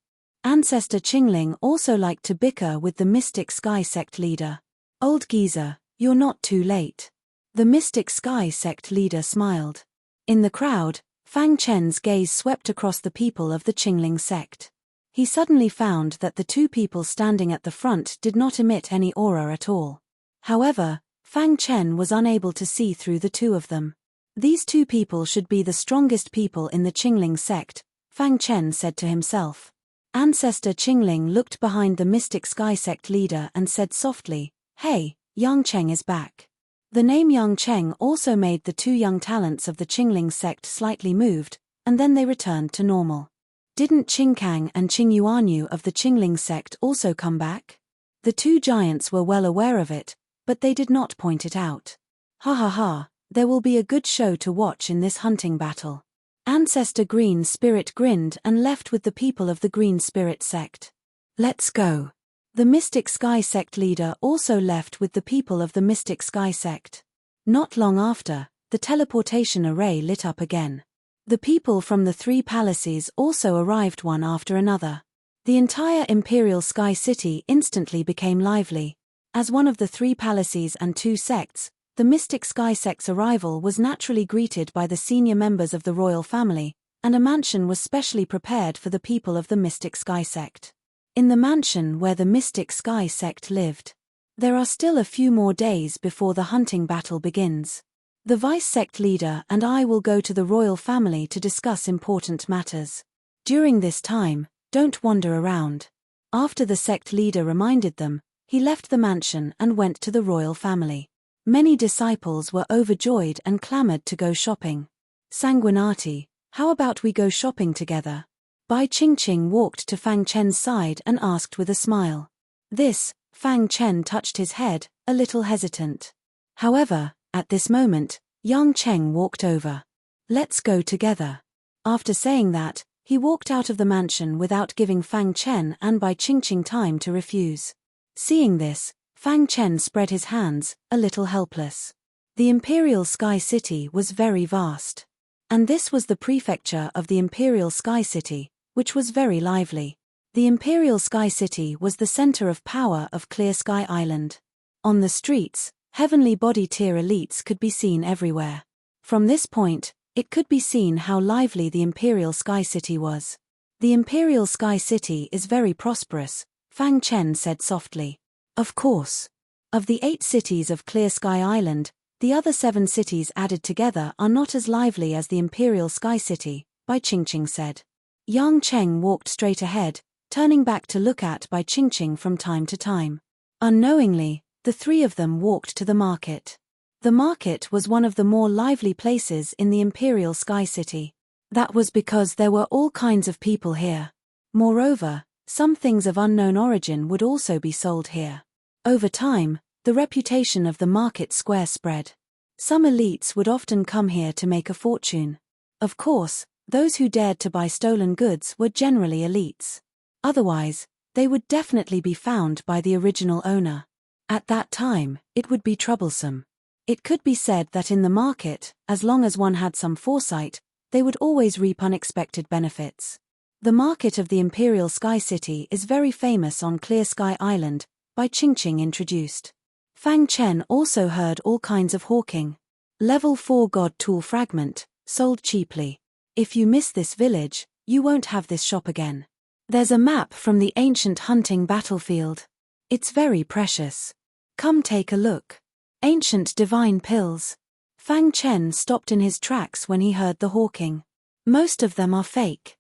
Ancestor Qingling also liked to bicker with the Mystic Sky sect leader. Old geezer, you're not too late. The Mystic Sky sect leader smiled. In the crowd, Fang Chen's gaze swept across the people of the Qingling sect. He suddenly found that the two people standing at the front did not emit any aura at all. However, Fang Chen was unable to see through the two of them. These two people should be the strongest people in the Qingling sect, Fang Chen said to himself. Ancestor Qingling looked behind the Mystic Sky sect leader and said softly, Hey, Yang Cheng is back. The name Yang Cheng also made the two young talents of the Qingling sect slightly moved, and then they returned to normal. Didn't Qingkang and Qingyuanyu of the Qingling sect also come back? The two giants were well aware of it, but they did not point it out. Ha ha ha, there will be a good show to watch in this hunting battle. Ancestor Green Spirit grinned and left with the people of the Green Spirit sect. Let's go. The Mystic Sky sect leader also left with the people of the Mystic Sky sect. Not long after, the teleportation array lit up again. The people from the three palaces also arrived one after another. The entire Imperial Sky City instantly became lively. As one of the three palaces and two sects, the Mystic Sky sect's arrival was naturally greeted by the senior members of the royal family, and a mansion was specially prepared for the people of the Mystic Sky sect. In the mansion where the Mystic Sky sect lived. There are still a few more days before the hunting battle begins. The vice sect leader and I will go to the royal family to discuss important matters. During this time, don't wander around. After the sect leader reminded them, he left the mansion and went to the royal family. Many disciples were overjoyed and clamored to go shopping. Sanguinati, how about we go shopping together? Bai Qingqing walked to Fang Chen's side and asked with a smile. This, Fang Chen touched his head, a little hesitant. However, at this moment, Yang Cheng walked over. Let's go together. After saying that, he walked out of the mansion without giving Fang Chen and Bai Qingqing time to refuse. Seeing this, Fang Chen spread his hands, a little helpless. The Imperial Sky City was very vast. And this was the prefecture of the Imperial Sky City, which was very lively. The Imperial Sky City was the center of power of Clear Sky Island. On the streets, heavenly body tier elites could be seen everywhere. From this point, it could be seen how lively the Imperial Sky City was. The Imperial Sky City is very prosperous, Fang Chen said softly. Of course. Of the 8 cities of Clear Sky Island, the other 7 cities added together are not as lively as the Imperial Sky City, Bai Qingqing said. Yang Cheng walked straight ahead, turning back to look at Bai Qingqing from time to time. Unknowingly, the 3 of them walked to the market. The market was one of the more lively places in the Imperial Sky City. That was because there were all kinds of people here. Moreover, some things of unknown origin would also be sold here. Over time, the reputation of the market square spread. Some elites would often come here to make a fortune. Of course, those who dared to buy stolen goods were generally elites. Otherwise, they would definitely be found by the original owner. At that time, it would be troublesome. It could be said that in the market, as long as one had some foresight, they would always reap unexpected benefits. The market of the Imperial Sky City is very famous on Clear Sky Island, Bai Qingqing introduced. Fang Chen also heard all kinds of hawking. Level 4 God Tool Fragment, sold cheaply. If you miss this village, you won't have this shop again. There's a map from the ancient hunting battlefield. It's very precious. Come take a look. Ancient divine pills. Fang Chen stopped in his tracks when he heard the hawking. Most of them are fake.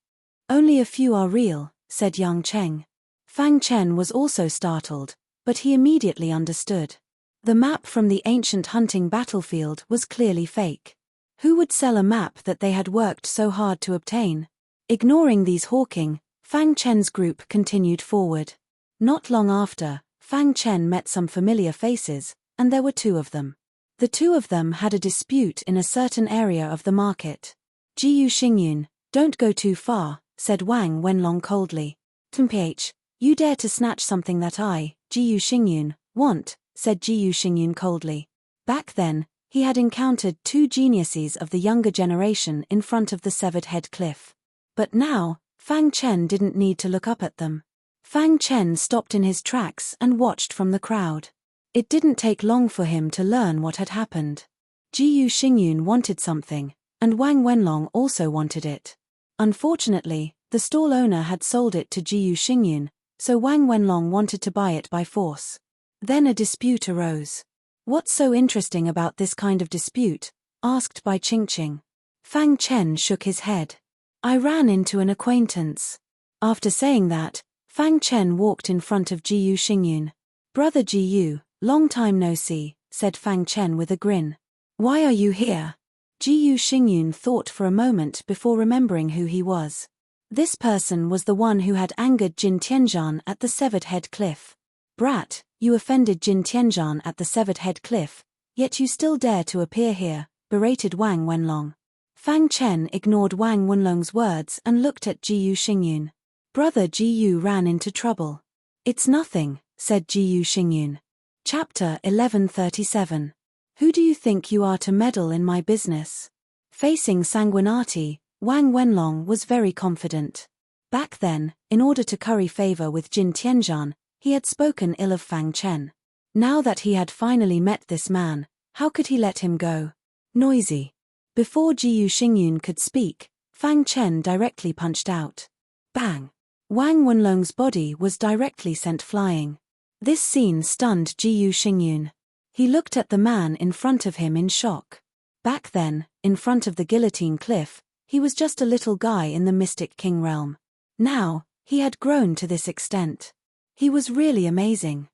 Only a few are real, said Yang Cheng. Fang Chen was also startled, but he immediately understood. The map from the ancient hunting battlefield was clearly fake. Who would sell a map that they had worked so hard to obtain? Ignoring these hawking, Fang Chen's group continued forward. Not long after, Fang Chen met some familiar faces, and there were 2 of them. The 2 of them had a dispute in a certain area of the market. Jiyu Xingyun, don't go too far, said Wang Wenlong coldly. Mph, you dare to snatch something that I, Jiyu Xingyun, want, said Jiyu Xingyun coldly. Back then, he had encountered 2 geniuses of the younger generation in front of the severed head cliff. But now, Fang Chen didn't need to look up at them. Fang Chen stopped in his tracks and watched from the crowd. It didn't take long for him to learn what had happened. Jiyu Xingyun wanted something, and Wang Wenlong also wanted it. Unfortunately, the stall owner had sold it to Jiyu Xingyun, so Wang Wenlong wanted to buy it by force. Then a dispute arose. What's so interesting about this kind of dispute? Asked Bai Qingqing. Fang Chen shook his head. I ran into an acquaintance. After saying that, Fang Chen walked in front of Jiyu Xingyun. Brother Jiyu, long time no see, said Fang Chen with a grin. Why are you here? Jiyu Xingyun thought for a moment before remembering who he was. This person was the one who had angered Jin Tianzhan at the Severed Head Cliff. Brat, you offended Jin Tianzhan at the Severed Head Cliff, yet you still dare to appear here, berated Wang Wenlong. Fang Chen ignored Wang Wenlong's words and looked at Jiyu Xingyun. Brother Jiyu ran into trouble. It's nothing, said Jiyu Xingyun. Chapter 1137. Who do you think you are to meddle in my business? Facing Sanguinati, Wang Wenlong was very confident. Back then, in order to curry favor with Jin Tianzhan, he had spoken ill of Fang Chen. Now that he had finally met this man, how could he let him go? Noisy. Before Jiyu Xingyun could speak, Fang Chen directly punched out. Bang! Wang Wenlong's body was directly sent flying. This scene stunned Jiyu Xingyun. He looked at the man in front of him in shock. Back then, in front of the guillotine cliff, he was just a little guy in the Mystic King realm. Now, he had grown to this extent. He was really amazing.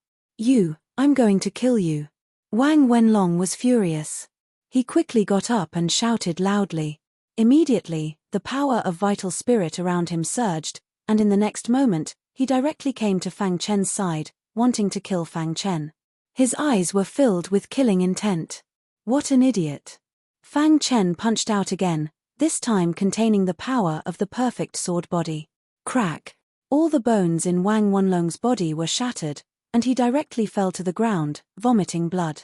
I'm going to kill you. Wang Wenlong was furious. He quickly got up and shouted loudly. Immediately, the power of vital spirit around him surged, and in the next moment, he directly came to Fang Chen's side, wanting to kill Fang Chen. His eyes were filled with killing intent. What an idiot. Fang Chen punched out again, this time containing the power of the perfect sword body. Crack. All the bones in Wang Wenlong's body were shattered, and he directly fell to the ground, vomiting blood.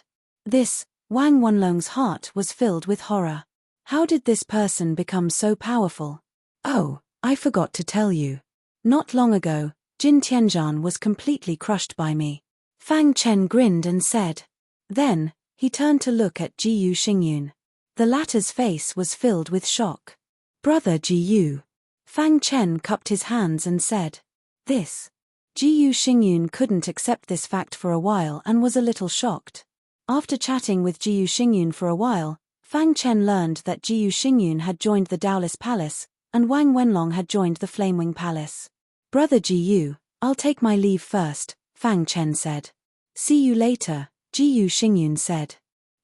Wang Wenlong's heart was filled with horror. How did this person become so powerful? Oh, I forgot to tell you. Not long ago, Jin Tianzhan was completely crushed by me. Fang Chen grinned and said. Then, he turned to look at Jiyu Xingyun. The latter's face was filled with shock. Brother Jiyu. Fang Chen cupped his hands and said. This. Jiyu Xingyun couldn't accept this fact for a while and was a little shocked. After chatting with Jiyu Xingyun for a while, Fang Chen learned that Jiyu Xingyun had joined the Daolis Palace, and Wang Wenlong had joined the Flamewing Palace. Brother Jiyu, I'll take my leave first, Fang Chen said. See you later, Jiyu Xingyun said.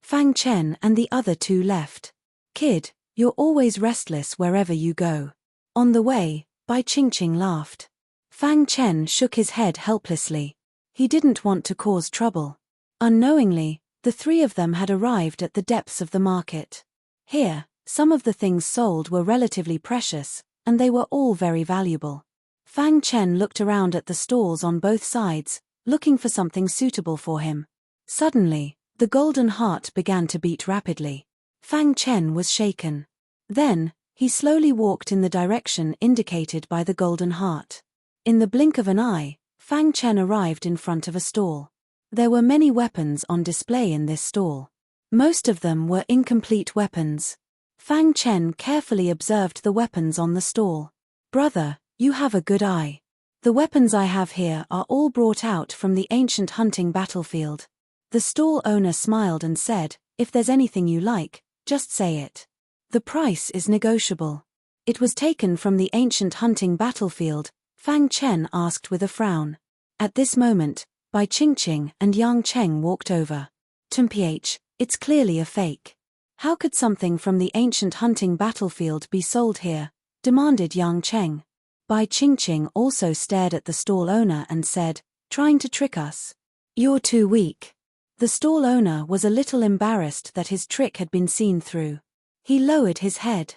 Fang Chen and the other two left. Kid, you're always restless wherever you go. On the way, Bai Qingqing laughed. Fang Chen shook his head helplessly. He didn't want to cause trouble. Unknowingly, the three of them had arrived at the depths of the market. Here, some of the things sold were relatively precious, and they were all very valuable. Fang Chen looked around at the stalls on both sides, looking for something suitable for him. Suddenly, the golden heart began to beat rapidly. Fang Chen was shaken. Then, he slowly walked in the direction indicated by the golden heart. In the blink of an eye, Fang Chen arrived in front of a stall. There were many weapons on display in this stall. Most of them were incomplete weapons. Fang Chen carefully observed the weapons on the stall. Brother, you have a good eye. The weapons I have here are all brought out from the ancient hunting battlefield. The stall owner smiled and said, if there's anything you like, just say it. The price is negotiable. It was taken from the ancient hunting battlefield, Fang Chen asked with a frown. At this moment, Bai Qingqing and Yang Cheng walked over. Mph, it's clearly a fake. How could something from the ancient hunting battlefield be sold here? Demanded Yang Cheng. Bai Qingqing also stared at the stall owner and said, trying to trick us. You're too weak. The stall owner was a little embarrassed that his trick had been seen through. He lowered his head.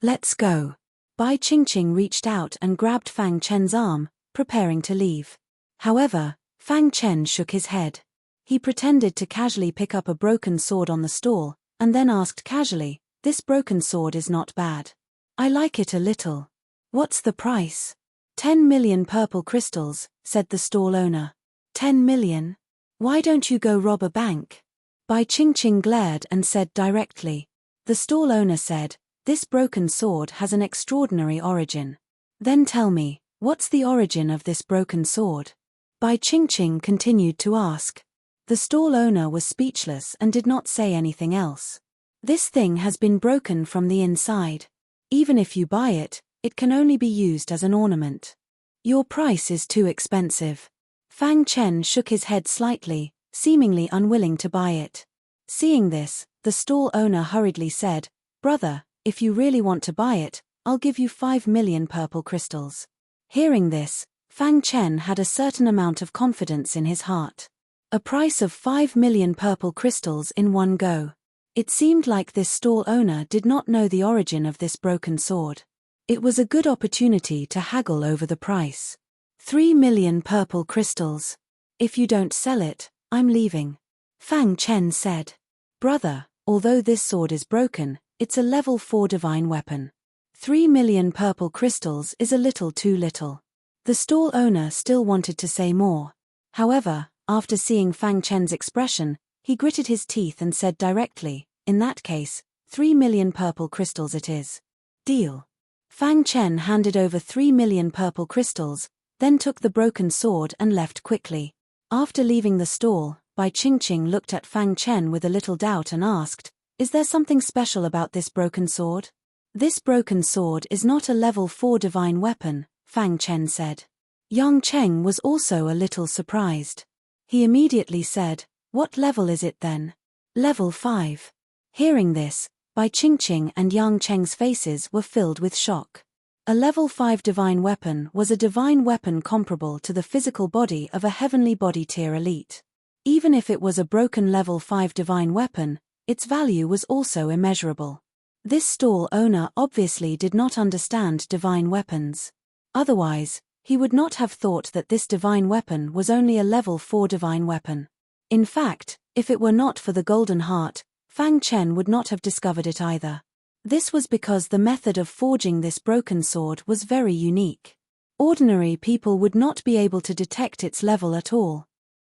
Let's go. Bai Qingqing reached out and grabbed Fang Chen's arm, preparing to leave. However, Fang Chen shook his head. He pretended to casually pick up a broken sword on the stall, and then asked casually, this broken sword is not bad. I like it a little. What's the price? 10 million purple crystals, said the stall owner. 10 million? Why don't you go rob a bank? Bai Qingqing glared and said directly. The stall owner said, this broken sword has an extraordinary origin. Then tell me, what's the origin of this broken sword? Bai Qingqing continued to ask. The stall owner was speechless and did not say anything else. This thing has been broken from the inside. Even if you buy it, it can only be used as an ornament. Your price is too expensive. Fang Chen shook his head slightly, seemingly unwilling to buy it. Seeing this, the stall owner hurriedly said, Brother, if you really want to buy it, I'll give you 5 million purple crystals. Hearing this, Fang Chen had a certain amount of confidence in his heart. A price of 5 million purple crystals in one go. It seemed like this stall owner did not know the origin of this broken sword. It was a good opportunity to haggle over the price. 3 million purple crystals. If you don't sell it, I'm leaving. Fang Chen said. Brother, although this sword is broken, it's a level 4 divine weapon. 3 million purple crystals is a little too little. The stall owner still wanted to say more. However, after seeing Fang Chen's expression, he gritted his teeth and said directly, in that case, 3 million purple crystals it is. Deal. Fang Chen handed over 3 million purple crystals, then took the broken sword and left quickly. After leaving the stall, Bai Qingqing looked at Fang Chen with a little doubt and asked, is there something special about this broken sword? This broken sword is not a level 4 divine weapon, Fang Chen said. Yang Cheng was also a little surprised. He immediately said, what level is it then? Level 5. Hearing this, Bai Qingqing and Yang Cheng's faces were filled with shock. A level 5 divine weapon was a divine weapon comparable to the physical body of a heavenly body tier elite. Even if it was a broken level 5 divine weapon, its value was also immeasurable. This stall owner obviously did not understand divine weapons. Otherwise, he would not have thought that this divine weapon was only a level 4 divine weapon. In fact, if it were not for the golden heart, Fang Chen would not have discovered it either. This was because the method of forging this broken sword was very unique. Ordinary people would not be able to detect its level at all.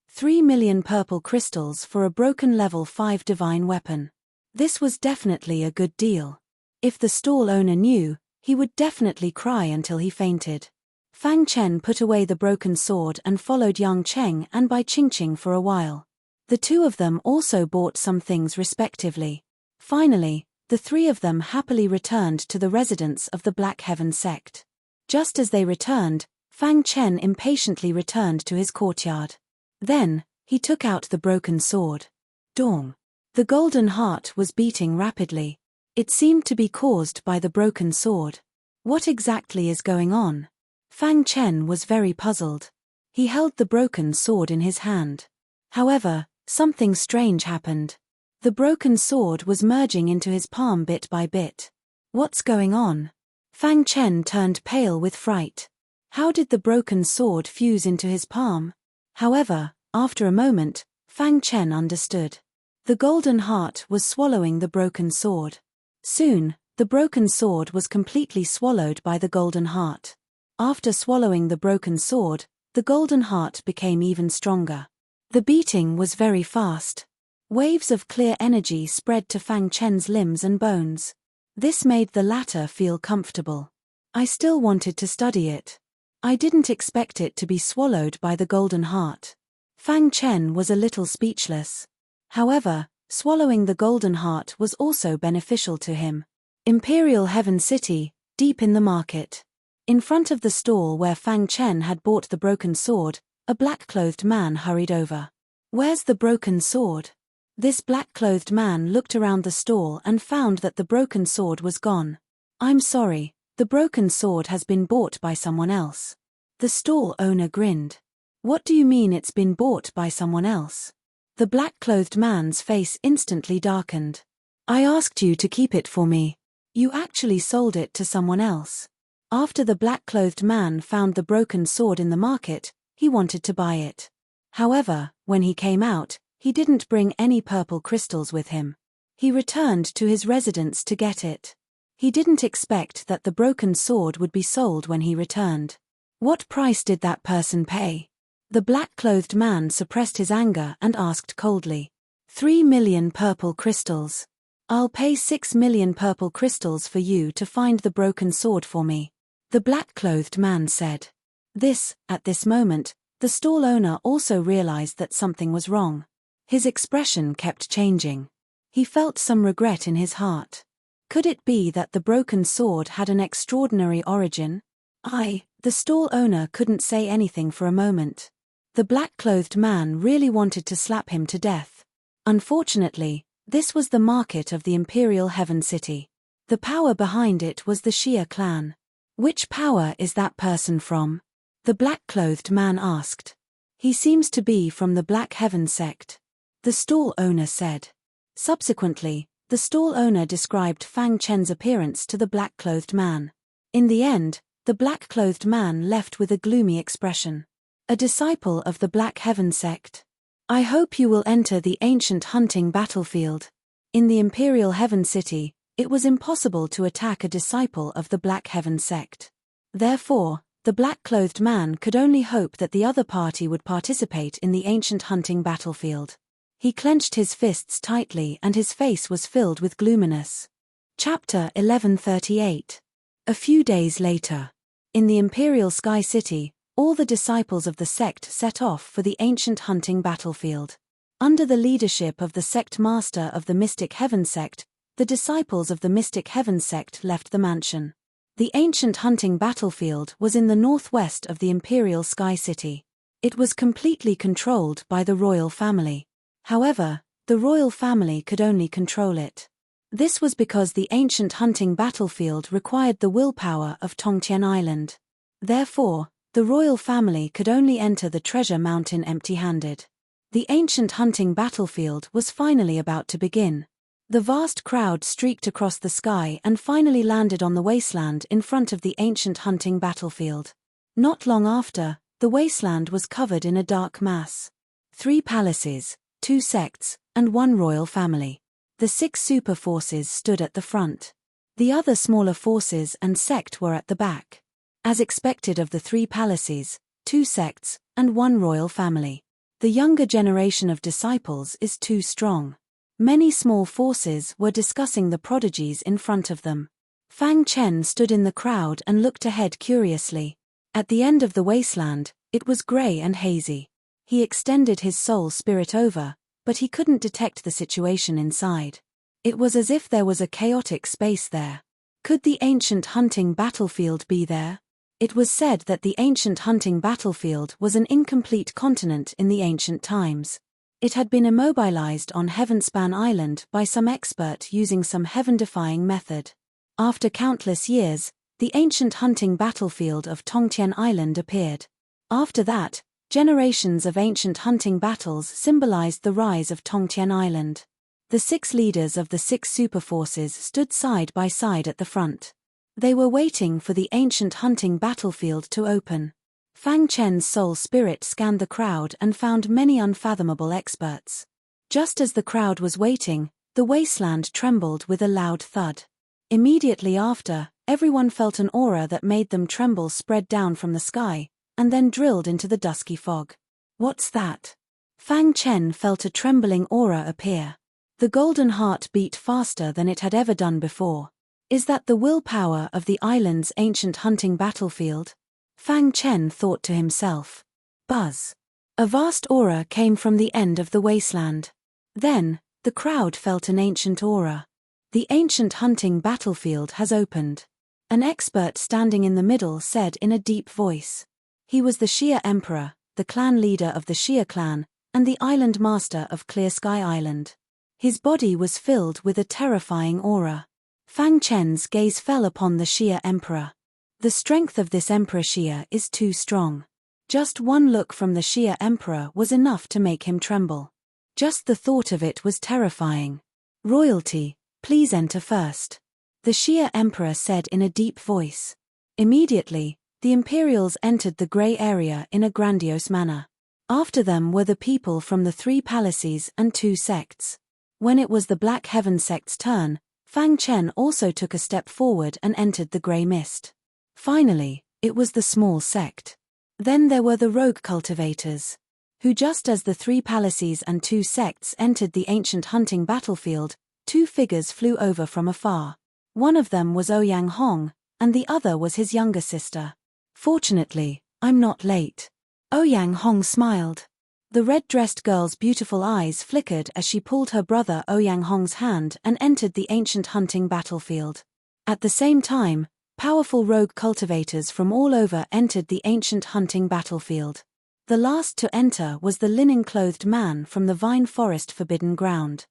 3 million purple crystals for a broken level 5 divine weapon. This was definitely a good deal. If the stall owner knew, he would definitely cry until he fainted. Fang Chen put away the broken sword and followed Yang Cheng and Bai Qingqing for a while. The two of them also bought some things respectively. Finally, the three of them happily returned to the residence of the Black Heaven sect. Just as they returned, Fang Chen impatiently returned to his courtyard. Then, he took out the broken sword. Dong. The golden heart was beating rapidly. It seemed to be caused by the broken sword. What exactly is going on? Fang Chen was very puzzled. He held the broken sword in his hand. However, something strange happened. The broken sword was merging into his palm bit by bit. What's going on? Fang Chen turned pale with fright. How did the broken sword fuse into his palm? However, after a moment, Fang Chen understood. The golden heart was swallowing the broken sword. Soon, the broken sword was completely swallowed by the golden heart. After swallowing the broken sword, the golden heart became even stronger. The beating was very fast. Waves of clear energy spread to Fang Chen's limbs and bones. This made the latter feel comfortable. I still wanted to study it. I didn't expect it to be swallowed by the golden heart. Fang Chen was a little speechless. However, swallowing the golden heart was also beneficial to him. Imperial Heaven City, deep in the market. In front of the stall where Fang Chen had bought the broken sword, a black-clothed man hurried over. Where's the broken sword? This black-clothed man looked around the stall and found that the broken sword was gone. I'm sorry, the broken sword has been bought by someone else. The stall owner grinned. What do you mean it's been bought by someone else? The black-clothed man's face instantly darkened. I asked you to keep it for me. You actually sold it to someone else. After the black-clothed man found the broken sword in the market, he wanted to buy it. However, when he came out, he didn't bring any purple crystals with him. He returned to his residence to get it. He didn't expect that the broken sword would be sold when he returned. What price did that person pay? The black-clothed man suppressed his anger and asked coldly. 3 million purple crystals. I'll pay 6 million purple crystals for you to find the broken sword for me. The black-clothed man said. At this moment, the stall owner also realized that something was wrong. His expression kept changing. He felt some regret in his heart. Could it be that the broken sword had an extraordinary origin? The stall owner couldn't say anything for a moment. The black-clothed man really wanted to slap him to death. Unfortunately, this was the market of the Imperial Heaven City. The power behind it was the Xia clan. Which power is that person from? The black-clothed man asked. He seems to be from the Black Heaven sect. The stall owner said. Subsequently, the stall owner described Fang Chen's appearance to the black-clothed man. In the end, the black-clothed man left with a gloomy expression. A disciple of the Black Heaven sect. I hope you will enter the ancient hunting battlefield. In the Imperial Heaven City, it was impossible to attack a disciple of the Black Heaven sect. Therefore, the black-clothed man could only hope that the other party would participate in the ancient hunting battlefield. He clenched his fists tightly and his face was filled with gloominess. Chapter 1138. A few days later. In the Imperial Sky City, all the disciples of the sect set off for the ancient hunting battlefield. Under the leadership of the sect master of the Mystic Heaven sect, the disciples of the Mystic Heaven sect left the mansion. The ancient hunting battlefield was in the northwest of the Imperial Sky City. It was completely controlled by the royal family. However, the royal family could only control it. This was because the ancient hunting battlefield required the willpower of Tongtian Island. Therefore, the royal family could only enter the treasure mountain empty-handed. The ancient hunting battlefield was finally about to begin. The vast crowd streaked across the sky and finally landed on the wasteland in front of the ancient hunting battlefield. Not long after, the wasteland was covered in a dark mass. 3 palaces, 2 sects, and 1 royal family. The 6 super forces stood at the front. The other smaller forces and sect were at the back. As expected of the 3 palaces, 2 sects, and 1 royal family. The younger generation of disciples is too strong. Many small forces were discussing the prodigies in front of them. Fang Chen stood in the crowd and looked ahead curiously. At the end of the wasteland, it was grey and hazy. He extended his soul spirit over, but he couldn't detect the situation inside. It was as if there was a chaotic space there. Could the ancient hunting battlefield be there? It was said that the ancient hunting battlefield was an incomplete continent in the ancient times. It had been immobilized on Heavenspan Island by some expert using some heaven-defying method. After countless years, the ancient hunting battlefield of Tongtian Island appeared. After that, generations of ancient hunting battles symbolized the rise of Tongtian Island. The 6 leaders of the 6 superforces stood side by side at the front. They were waiting for the ancient hunting battlefield to open. Fang Chen's soul spirit scanned the crowd and found many unfathomable experts. Just as the crowd was waiting, the wasteland trembled with a loud thud. Immediately after, everyone felt an aura that made them tremble spread down from the sky, and then drilled into the dusky fog. What's that? Fang Chen felt a trembling aura appear. The golden heart beat faster than it had ever done before. Is that the willpower of the island's ancient hunting battlefield? Fang Chen thought to himself. Buzz. A vast aura came from the end of the wasteland. Then, the crowd felt an ancient aura. The ancient hunting battlefield has opened. An expert standing in the middle said in a deep voice. He was the Xia Emperor, the clan leader of the Xia clan, and the island master of Clear Sky Island. His body was filled with a terrifying aura. Fang Chen's gaze fell upon the Xia Emperor. The strength of this Emperor Xia is too strong. Just one look from the Xia Emperor was enough to make him tremble. Just the thought of it was terrifying. Royalty, please enter first. The Xia Emperor said in a deep voice. Immediately, the Imperials entered the grey area in a grandiose manner. After them were the people from the 3 palaces and 2 sects. When it was the Black Heaven sect's turn, Fang Chen also took a step forward and entered the grey mist. Finally, it was the small sect. Then there were the rogue cultivators, who just as the 3 palaces and 2 sects entered the ancient hunting battlefield, 2 figures flew over from afar. One of them was Ouyang Hong, and the other was his younger sister. Fortunately, I'm not late. Ouyang Hong smiled. The red-dressed girl's beautiful eyes flickered as she pulled her brother Ouyang Hong's hand and entered the ancient hunting battlefield. At the same time, powerful rogue cultivators from all over entered the ancient hunting battlefield. The last to enter was the linen-clothed man from the vine forest forbidden ground.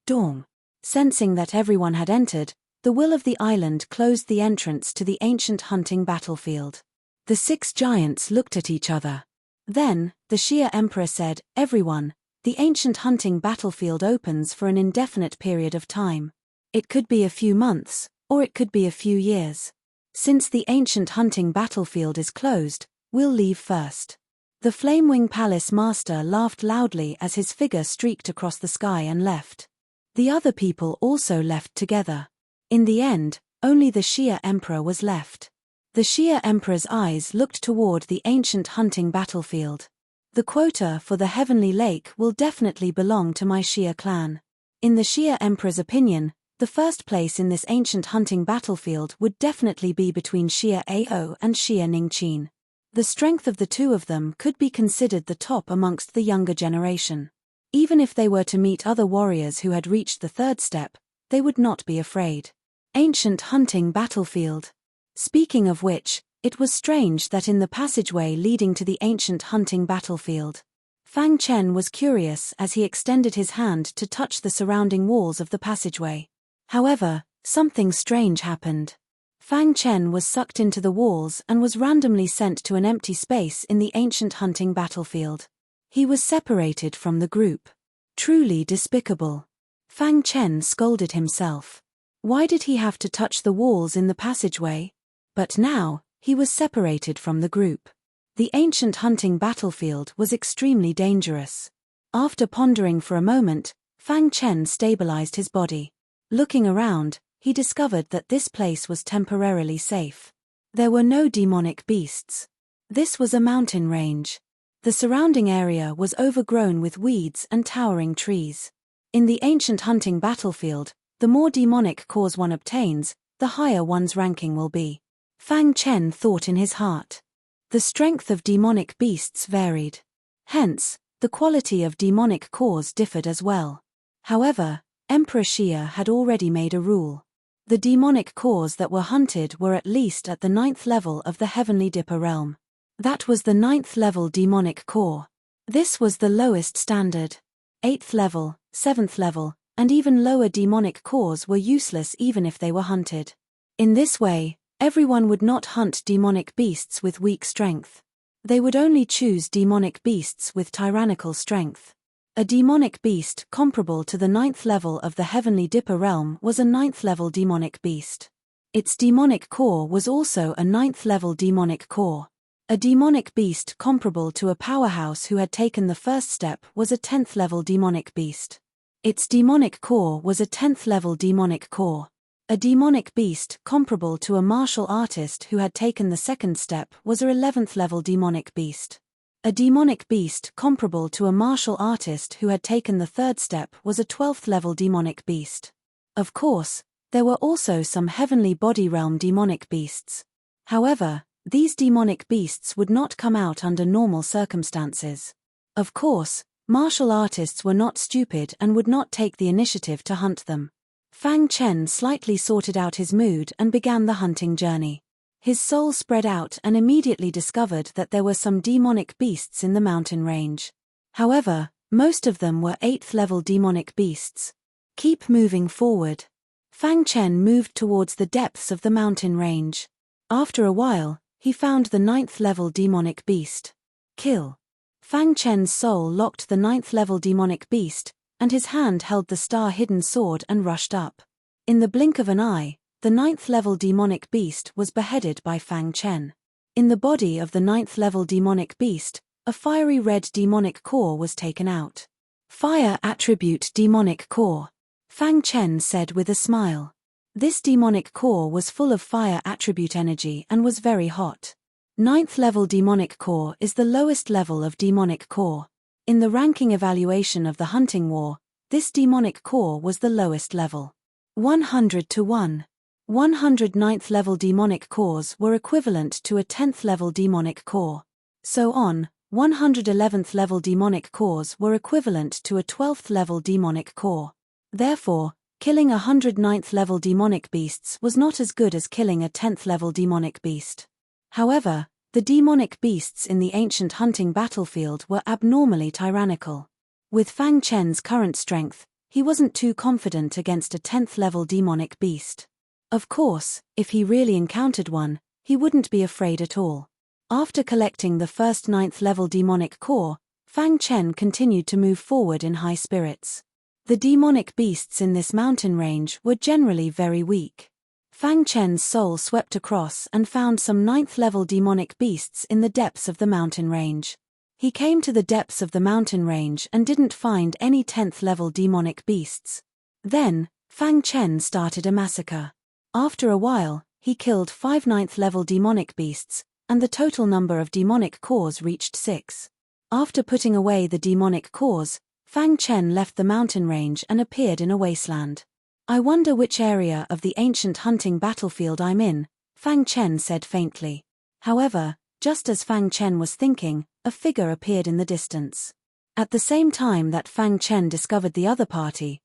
Dong. Sensing that everyone had entered, the will of the island closed the entrance to the ancient hunting battlefield. The 6 giants looked at each other. Then, the Xia Emperor said, "Everyone, the ancient hunting battlefield opens for an indefinite period of time. It could be a few months, or it could be a few years. Since the ancient hunting battlefield is closed, we'll leave first." The Flamewing Palace Master laughed loudly as his figure streaked across the sky and left. The other people also left together. In the end, only the Xia Emperor was left. The Xia Emperor's eyes looked toward the ancient hunting battlefield. The quota for the Heavenly Lake will definitely belong to my Xia clan. In the Xia Emperor's opinion, the first place in this ancient hunting battlefield would definitely be between Xia Ao and Xia Ningqin. The strength of the 2 of them could be considered the top amongst the younger generation. Even if they were to meet other warriors who had reached the 3rd step, they would not be afraid. Ancient hunting battlefield. Speaking of which, it was strange that in the passageway leading to the ancient hunting battlefield, Fang Chen was curious as he extended his hand to touch the surrounding walls of the passageway. However, something strange happened. Fang Chen was sucked into the walls and was randomly sent to an empty space in the ancient hunting battlefield. He was separated from the group. Truly despicable. Fang Chen scolded himself. Why did he have to touch the walls in the passageway? But now, he was separated from the group. The ancient hunting battlefield was extremely dangerous. After pondering for a moment, Fang Chen stabilized his body. Looking around, he discovered that this place was temporarily safe. There were no demonic beasts. This was a mountain range. The surrounding area was overgrown with weeds and towering trees. In the ancient hunting battlefield, the more demonic cores one obtains, the higher one's ranking will be. Fang Chen thought in his heart. The strength of demonic beasts varied. Hence, the quality of demonic cores differed as well. However, Emperor Xia had already made a rule. The demonic cores that were hunted were at least at the 9th level of the Heavenly Dipper realm. That was the 9th level demonic core. This was the lowest standard. 8th level, 7th level, and even lower demonic cores were useless even if they were hunted. In this way, everyone would not hunt demonic beasts with weak strength. They would only choose demonic beasts with tyrannical strength. A demonic beast comparable to the 9th level of the Heavenly Dipper realm was a 9th level demonic beast. Its demonic core was also a 9th level demonic core. A demonic beast comparable to a powerhouse who had taken the first step was a 10th level demonic beast. Its demonic core was a 10th level demonic core. A demonic beast comparable to a martial artist who had taken the second step was a 11th level demonic beast. A demonic beast comparable to a martial artist who had taken the third step was a 12th level demonic beast. Of course, there were also some heavenly body realm demonic beasts. However, these demonic beasts would not come out under normal circumstances. Of course, martial artists were not stupid and would not take the initiative to hunt them. Fang Chen slightly sorted out his mood and began the hunting journey. His soul spread out and immediately discovered that there were some demonic beasts in the mountain range. However, most of them were 8th level demonic beasts. Keep moving forward. Fang Chen moved towards the depths of the mountain range. After a while, he found the 9th level demonic beast. Kill. Fang Chen's soul locked the 9th level demonic beast, and his hand held the star-hidden sword and rushed up. In the blink of an eye, the 9th level demonic beast was beheaded by Fang Chen. In the body of the 9th level demonic beast, a fiery red demonic core was taken out. Fire attribute demonic core. Fang Chen said with a smile. This demonic core was full of fire attribute energy and was very hot. 9th level demonic core is the lowest level of demonic core. In the ranking evaluation of the hunting war, this demonic core was the lowest level. 100 to 1. 100 9th level demonic cores were equivalent to a 10th level demonic core. So on, 100 11th level demonic cores were equivalent to a 12th level demonic core. Therefore, killing 100 9th level demonic beasts was not as good as killing a 10th level demonic beast. However, the demonic beasts in the ancient hunting battlefield were abnormally tyrannical. With Fang Chen's current strength, he wasn't too confident against a 10th level demonic beast. Of course, if he really encountered one, he wouldn't be afraid at all. After collecting the first 9th level demonic core, Fang Chen continued to move forward in high spirits. The demonic beasts in this mountain range were generally very weak. Fang Chen's soul swept across and found some 9th level demonic beasts in the depths of the mountain range. He came to the depths of the mountain range and didn't find any 10th level demonic beasts. Then, Fang Chen started a massacre. After a while, he killed 5 9th level demonic beasts, and the total number of demonic cores reached 6. After putting away the demonic cores, Fang Chen left the mountain range and appeared in a wasteland. I wonder which area of the ancient hunting battlefield I'm in, Fang Chen said faintly. However, just as Fang Chen was thinking, a figure appeared in the distance. At the same time that Fang Chen discovered the other party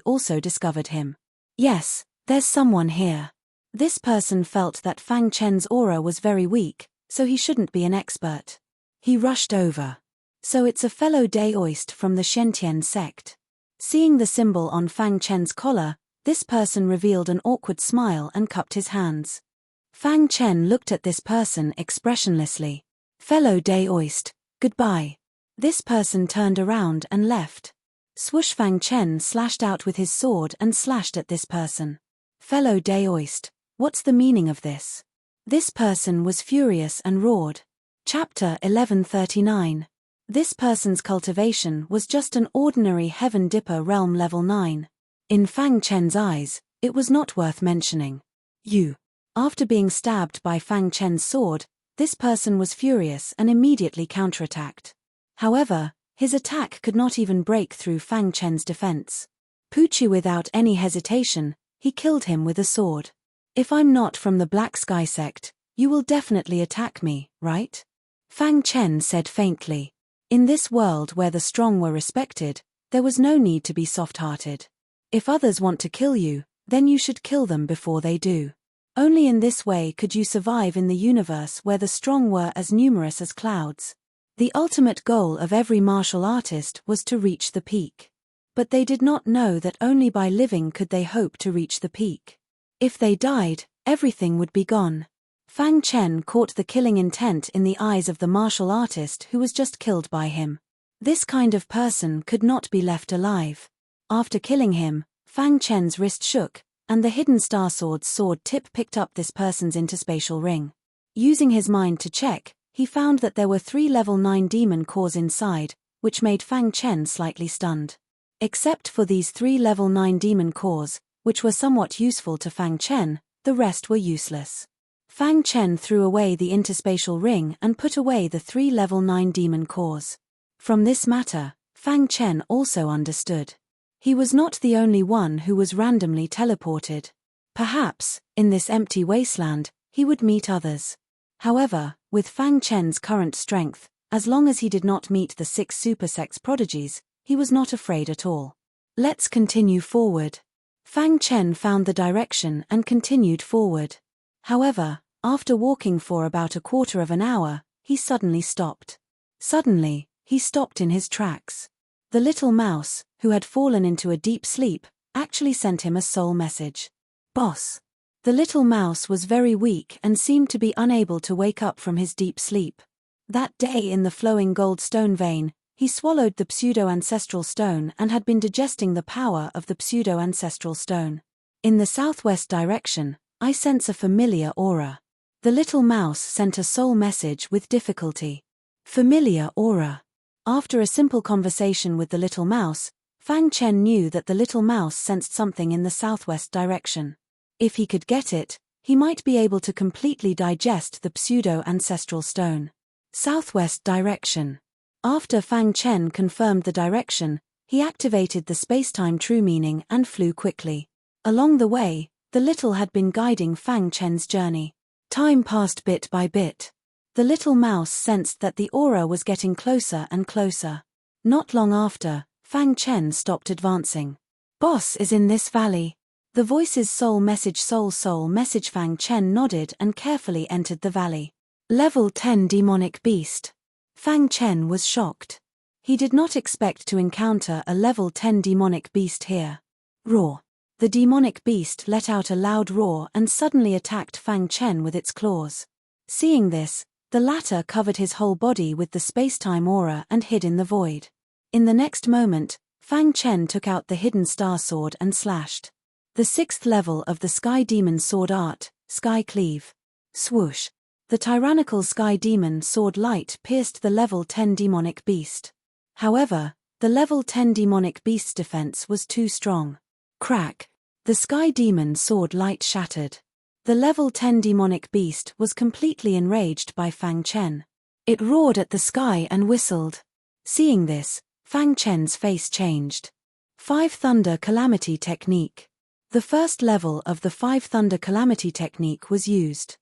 also discovered him. Yes, there's someone here. This person felt that Fang Chen's aura was very weak, so he shouldn't be an expert. He rushed over. So it's a fellow Daoist from the Shentian sect. Seeing the symbol on Fang Chen's collar, this person revealed an awkward smile and cupped his hands. Fang Chen looked at this person expressionlessly. Fellow Daoist, goodbye. This person turned around and left. Swoosh. Fang Chen slashed out with his sword and slashed at this person. Fellow Daoist, what's the meaning of this? This person was furious and roared. Chapter 1139. This person's cultivation was just an ordinary Heaven Dipper realm level 9. In Fang Chen's eyes, It was not worth mentioning. After being stabbed by Fang Chen's sword, this person was furious and immediately counterattacked. However, his attack could not even break through Fang Chen's defense. Pucci, without any hesitation, he killed him with a sword. If I'm not from the Black Sky sect, you will definitely attack me, right? Fang Chen said faintly. In this world where the strong were respected, there was no need to be soft-hearted. If others want to kill you, then you should kill them before they do. Only in this way could you survive in the universe where the strong were as numerous as clouds. The ultimate goal of every martial artist was to reach the peak. But they did not know that only by living could they hope to reach the peak. If they died, everything would be gone. Fang Chen caught the killing intent in the eyes of the martial artist who was just killed by him. This kind of person could not be left alive. After killing him, Fang Chen's wrist shook, and the hidden Star Sword's sword tip picked up this person's interspatial ring. Using his mind to check, he found that there were 3 level 9 demon cores inside, which made Fang Chen slightly stunned. Except for these 3 level 9 demon cores, which were somewhat useful to Fang Chen, the rest were useless. Fang Chen threw away the interspatial ring and put away the 3 level 9 demon cores. From this matter, Fang Chen also understood. He was not the only one who was randomly teleported. Perhaps, in this empty wasteland, he would meet others. However, with Fang Chen's current strength, as long as he did not meet the 6 super sex prodigies, he was not afraid at all. Let's continue forward. Fang Chen found the direction and continued forward. However, after walking for about a quarter of an hour, he suddenly stopped. Suddenly, he stopped in his tracks. The little mouse, who had fallen into a deep sleep, actually sent him a soul message. Boss. The little mouse was very weak and seemed to be unable to wake up from his deep sleep. That day in the flowing gold stone vein, he swallowed the pseudo-ancestral stone and had been digesting the power of the pseudo-ancestral stone. In the southwest direction, I sense a familiar aura. The little mouse sent a soul message with difficulty. Familiar aura. After a simple conversation with the little mouse, Fang Chen knew that the little mouse sensed something in the southwest direction. If he could get it, he might be able to completely digest the pseudo-ancestral stone. Southwest direction. After Fang Chen confirmed the direction, he activated the space-time true meaning and flew quickly. Along the way, the little had been guiding Fang Chen's journey. Time passed bit by bit. The little mouse sensed that the aura was getting closer and closer. Not long after, Fang Chen stopped advancing. Boss is in this valley. The voice's soul message Fang Chen nodded and carefully entered the valley. Level 10 demonic beast. Fang Chen was shocked. He did not expect to encounter a level 10 demonic beast here. Roar. The demonic beast let out a loud roar and suddenly attacked Fang Chen with its claws. Seeing this, the latter covered his whole body with the space-time aura and hid in the void. In the next moment, Fang Chen took out the hidden star sword and slashed. The 6th level of the Sky Demon sword art, Sky Cleave. Swoosh. The tyrannical Sky Demon sword light pierced the level 10 demonic beast. However, the level 10 demonic beast's defense was too strong. Crack. The Sky Demon sword light shattered. The level 10 demonic beast was completely enraged by Fang Chen. It roared at the sky and whistled. Seeing this, Fang Chen's face changed. 5 Thunder Calamity Technique. The first level of the 5 Thunder Calamity Technique was used.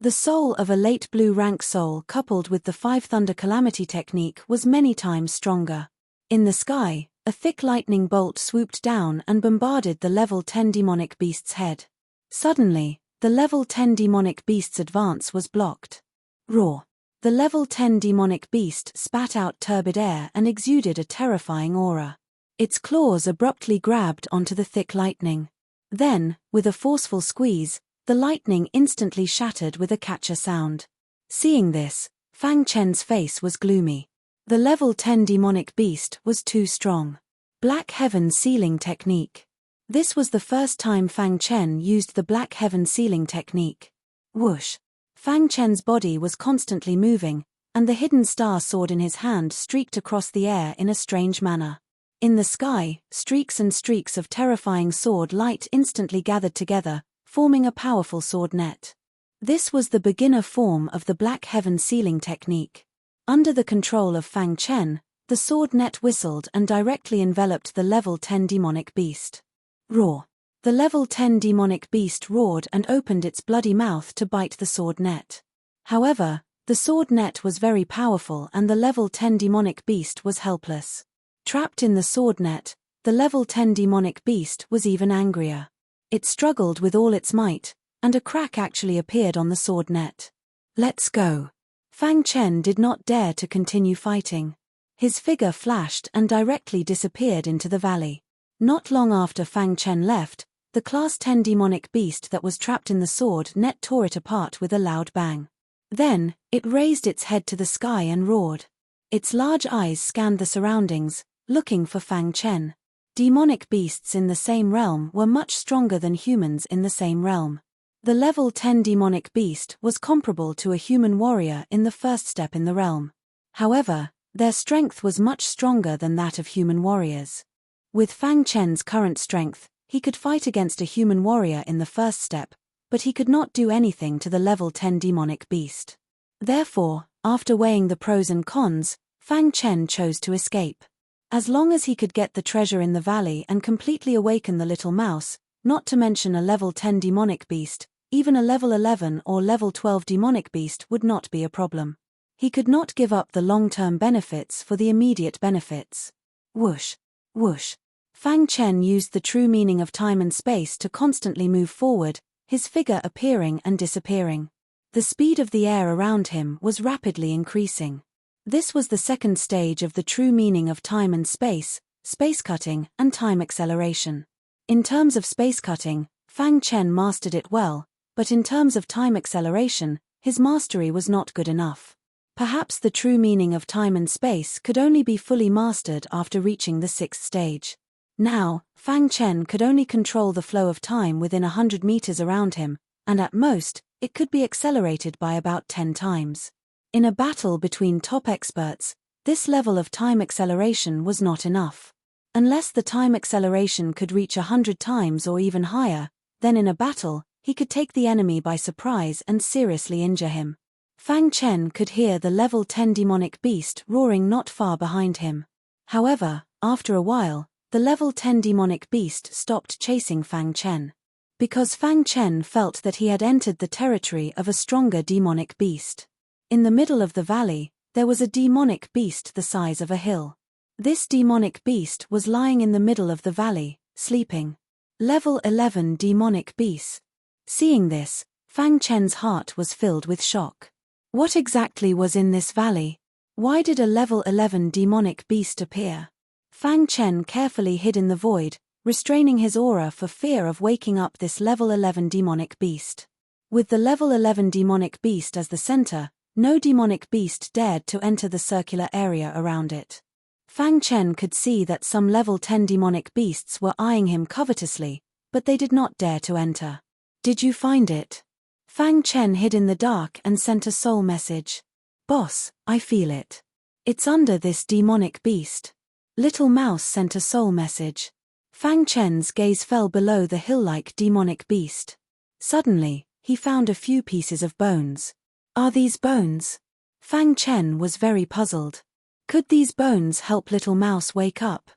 The soul of a late blue rank soul coupled with the 5 Thunder Calamity Technique was many times stronger. In the sky, a thick lightning bolt swooped down and bombarded the level 10 demonic beast's head. Suddenly, the level 10 demonic beast's advance was blocked. Roar. The level 10 demonic beast spat out turbid air and exuded a terrifying aura. Its claws abruptly grabbed onto the thick lightning. Then, with a forceful squeeze, the lightning instantly shattered with a catcher sound. Seeing this, Fang Chen's face was gloomy. The level 10 demonic beast was too strong. Black Heaven Sealing Technique. This was the first time Fang Chen used the Black Heaven Sealing Technique. Whoosh. Fang Chen's body was constantly moving, and the hidden star sword in his hand streaked across the air in a strange manner. In the sky, streaks and streaks of terrifying sword light instantly gathered together, forming a powerful sword net. This was the beginner form of the Black Heaven sealing technique. Under the control of Fang Chen, the sword net whistled and directly enveloped the level 10 demonic beast. Roar! The level 10 demonic beast roared and opened its bloody mouth to bite the sword net. However, the sword net was very powerful and the level 10 demonic beast was helpless. Trapped in the sword net, the level 10 demonic beast was even angrier. It struggled with all its might, and a crack actually appeared on the sword net. Let's go. Fang Chen did not dare to continue fighting. His figure flashed and directly disappeared into the valley. Not long after Fang Chen left, the class 10 demonic beast that was trapped in the sword net tore it apart with a loud bang. Then, it raised its head to the sky and roared. Its large eyes scanned the surroundings, looking for Fang Chen. Demonic beasts in the same realm were much stronger than humans in the same realm. The level 10 demonic beast was comparable to a human warrior in the first step in the realm. However, their strength was much stronger than that of human warriors. With Fang Chen's current strength, he could fight against a human warrior in the first step, but he could not do anything to the level 10 demonic beast. Therefore, after weighing the pros and cons, Fang Chen chose to escape. As long as he could get the treasure in the valley and completely awaken the little mouse, not to mention a level 10 demonic beast, even a level 11 or level 12 demonic beast would not be a problem. He could not give up the long-term benefits for the immediate benefits. Whoosh! Whoosh! Fang Chen used the true meaning of time and space to constantly move forward, his figure appearing and disappearing. The speed of the air around him was rapidly increasing. This was the second stage of the true meaning of time and space cutting, and time acceleration. In terms of space cutting, Fang Chen mastered it well, but in terms of time acceleration, his mastery was not good enough. Perhaps the true meaning of time and space could only be fully mastered after reaching the sixth stage. Now, Fang Chen could only control the flow of time within 100 meters around him, and at most, it could be accelerated by about 10 times. In a battle between top experts, this level of time acceleration was not enough. Unless the time acceleration could reach 100 times or even higher, then in a battle, he could take the enemy by surprise and seriously injure him. Fang Chen could hear the level 10 demonic beast roaring not far behind him. However, after a while, the level 10 demonic beast stopped chasing Fang Chen. Because Fang Chen felt that he had entered the territory of a stronger demonic beast. In the middle of the valley, there was a demonic beast the size of a hill. This demonic beast was lying in the middle of the valley, sleeping. Level 11 demonic beast. Seeing this, Fang Chen's heart was filled with shock. What exactly was in this valley? Why did a level 11 demonic beast appear? Fang Chen carefully hid in the void, restraining his aura for fear of waking up this level 11 demonic beast. With the level 11 demonic beast as the center, no demonic beast dared to enter the circular area around it. Fang Chen could see that some level 10 demonic beasts were eyeing him covetously, but they did not dare to enter. Did you find it? Fang Chen hid in the dark and sent a soul message. Boss, I feel it. It's under this demonic beast. Little Mouse sent a soul message. Fang Chen's gaze fell below the hill-like demonic beast. Suddenly, he found a few pieces of bones. Are these bones? Fang Chen was very puzzled. Could these bones help Little Mouse wake up?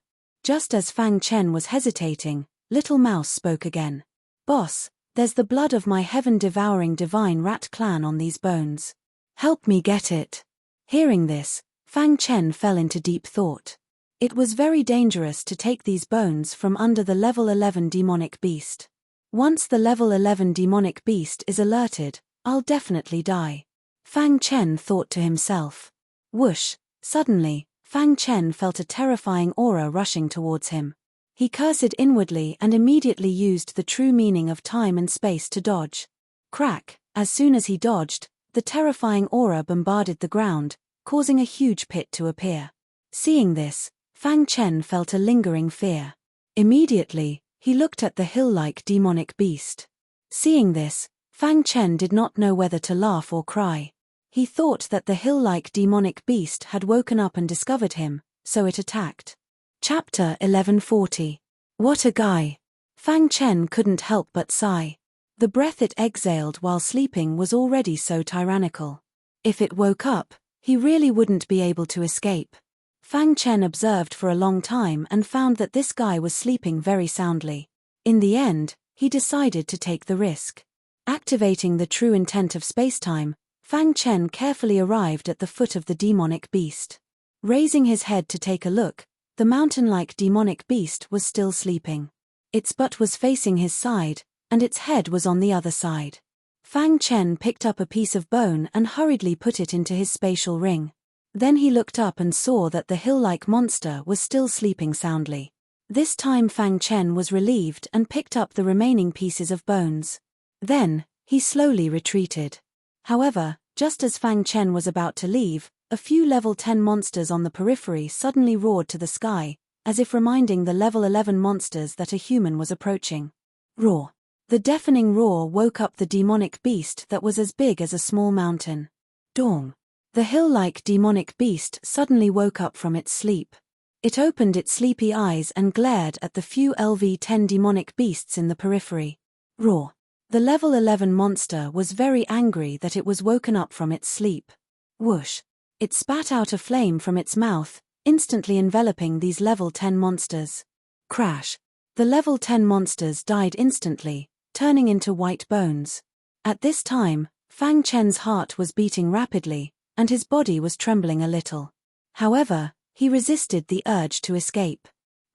Just as Fang Chen was hesitating, Little Mouse spoke again. Boss, there's the blood of my heaven-devouring divine rat clan on these bones. Help me get it. Hearing this, Fang Chen fell into deep thought. It was very dangerous to take these bones from under the level 11 demonic beast. Once the level 11 demonic beast is alerted, I'll definitely die. Fang Chen thought to himself. Whoosh! Suddenly, Fang Chen felt a terrifying aura rushing towards him. He cursed inwardly and immediately used the true meaning of time and space to dodge. Crack! As soon as he dodged, the terrifying aura bombarded the ground, causing a huge pit to appear. Seeing this, Fang Chen felt a lingering fear. Immediately, he looked at the hill-like demonic beast. Seeing this, Fang Chen did not know whether to laugh or cry. He thought that the hill-like demonic beast had woken up and discovered him, so it attacked. Chapter 1140. What a guy! Fang Chen couldn't help but sigh. The breath it exhaled while sleeping was already so tyrannical. If it woke up, he really wouldn't be able to escape. Fang Chen observed for a long time and found that this guy was sleeping very soundly. In the end, he decided to take the risk. Activating the true intent of spacetime, Fang Chen carefully arrived at the foot of the demonic beast. Raising his head to take a look, the mountain-like demonic beast was still sleeping. Its butt was facing his side, and its head was on the other side. Fang Chen picked up a piece of bone and hurriedly put it into his spatial ring. Then he looked up and saw that the hill-like monster was still sleeping soundly. This time Fang Chen was relieved and picked up the remaining pieces of bones. Then, he slowly retreated. However, just as Fang Chen was about to leave, a few level 10 monsters on the periphery suddenly roared to the sky, as if reminding the level 11 monsters that a human was approaching. Roar. The deafening roar woke up the demonic beast that was as big as a small mountain. Dong. The hill-like demonic beast suddenly woke up from its sleep. It opened its sleepy eyes and glared at the few LV-10 demonic beasts in the periphery. Roar. The level 11 monster was very angry that it was woken up from its sleep. Whoosh. It spat out a flame from its mouth, instantly enveloping these level 10 monsters. Crash. The level 10 monsters died instantly, turning into white bones. At this time, Fang Chen's heart was beating rapidly, and his body was trembling a little. However, he resisted the urge to escape.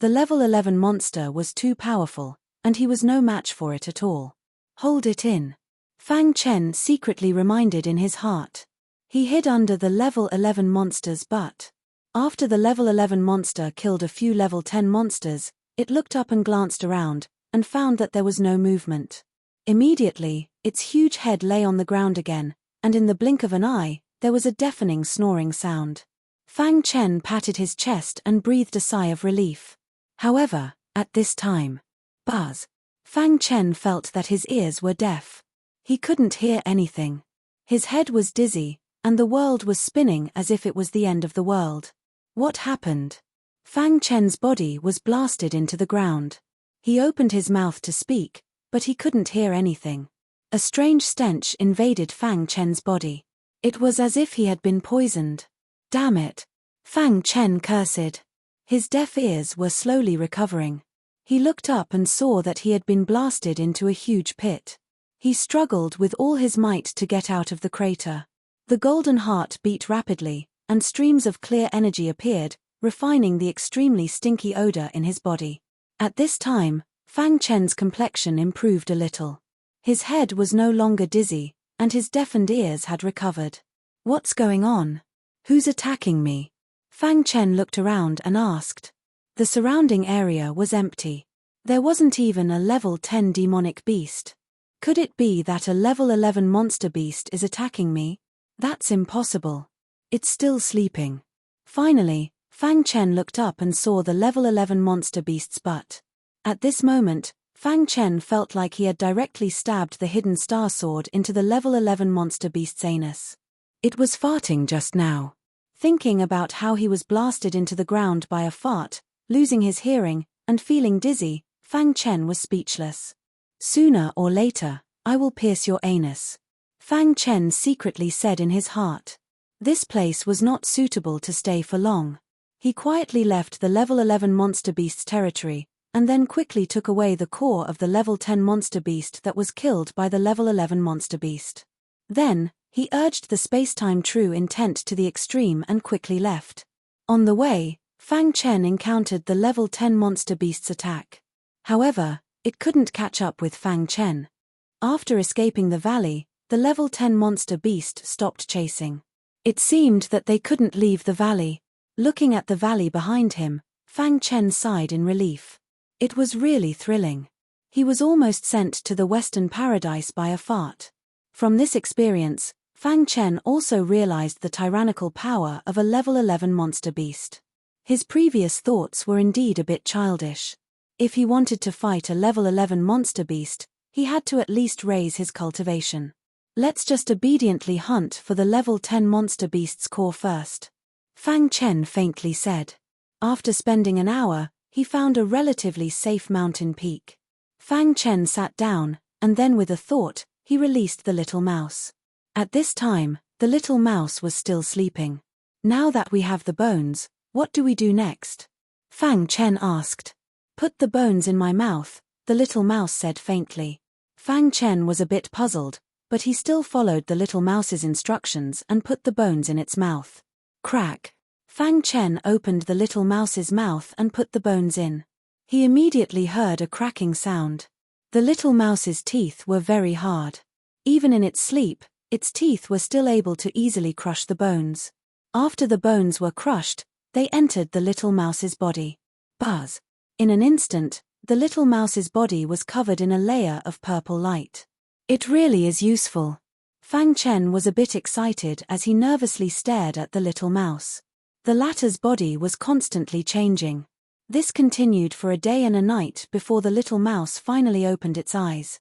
The level 11 monster was too powerful, and he was no match for it at all. Hold it in. Fang Chen secretly reminded in his heart. He hid under the level 11 monster's butt. After the level 11 monster killed a few level 10 monsters, it looked up and glanced around, and found that there was no movement. Immediately, its huge head lay on the ground again, and in the blink of an eye, there was a deafening snoring sound. Fang Chen patted his chest and breathed a sigh of relief. However, at this time, buzz. Fang Chen felt that his ears were deaf. He couldn't hear anything. His head was dizzy, and the world was spinning as if it was the end of the world. What happened? Fang Chen's body was blasted into the ground. He opened his mouth to speak, but he couldn't hear anything. A strange stench invaded Fang Chen's body. It was as if he had been poisoned. Damn it! Fang Chen cursed. His deaf ears were slowly recovering. He looked up and saw that he had been blasted into a huge pit. He struggled with all his might to get out of the crater. The golden heart beat rapidly, and streams of clear energy appeared, refining the extremely stinky odor in his body. At this time, Fang Chen's complexion improved a little. His head was no longer dizzy, and his deafened ears had recovered. What's going on? Who's attacking me? Fang Chen looked around and asked. The surrounding area was empty. There wasn't even a level 10 demonic beast. Could it be that a level 11 monster beast is attacking me? That's impossible. It's still sleeping. Finally, Fang Chen looked up and saw the level 11 monster beast's butt. At this moment, Fang Chen felt like he had directly stabbed the hidden star sword into the level 11 monster beast's anus. It was farting just now. Thinking about how he was blasted into the ground by a fart, losing his hearing, and feeling dizzy, Fang Chen was speechless. Sooner or later, I will pierce your anus. Fang Chen secretly said in his heart. This place was not suitable to stay for long. He quietly left the level 11 monster beast's territory, and then quickly took away the core of the level 10 monster beast that was killed by the level 11 monster beast. Then, he urged the spacetime true intent to the extreme and quickly left. On the way, Fang Chen encountered the level 10 monster beast's attack. However, it couldn't catch up with Fang Chen. After escaping the valley, the level 10 monster beast stopped chasing. It seemed that they couldn't leave the valley. Looking at the valley behind him, Fang Chen sighed in relief. It was really thrilling. He was almost sent to the Western Paradise by a fart. From this experience, Fang Chen also realized the tyrannical power of a level 11 monster beast. His previous thoughts were indeed a bit childish. If he wanted to fight a level 11 monster beast, he had to at least raise his cultivation. Let's just obediently hunt for the level 10 monster beast's core first. Fang Chen faintly said. After spending an hour, he found a relatively safe mountain peak. Fang Chen sat down, and then with a thought, he released the little mouse. At this time, the little mouse was still sleeping. Now that we have the bones, what do we do next? Fang Chen asked. Put the bones in my mouth, the little mouse said faintly. Fang Chen was a bit puzzled, but he still followed the little mouse's instructions and put the bones in its mouth. Crack! Fang Chen opened the little mouse's mouth and put the bones in. He immediately heard a cracking sound. The little mouse's teeth were very hard. Even in its sleep, its teeth were still able to easily crush the bones. After the bones were crushed, they entered the little mouse's body. Buzz! In an instant, the little mouse's body was covered in a layer of purple light. It really is useful. Fang Chen was a bit excited as he nervously stared at the little mouse. The latter's body was constantly changing. This continued for a day and a night before the little mouse finally opened its eyes.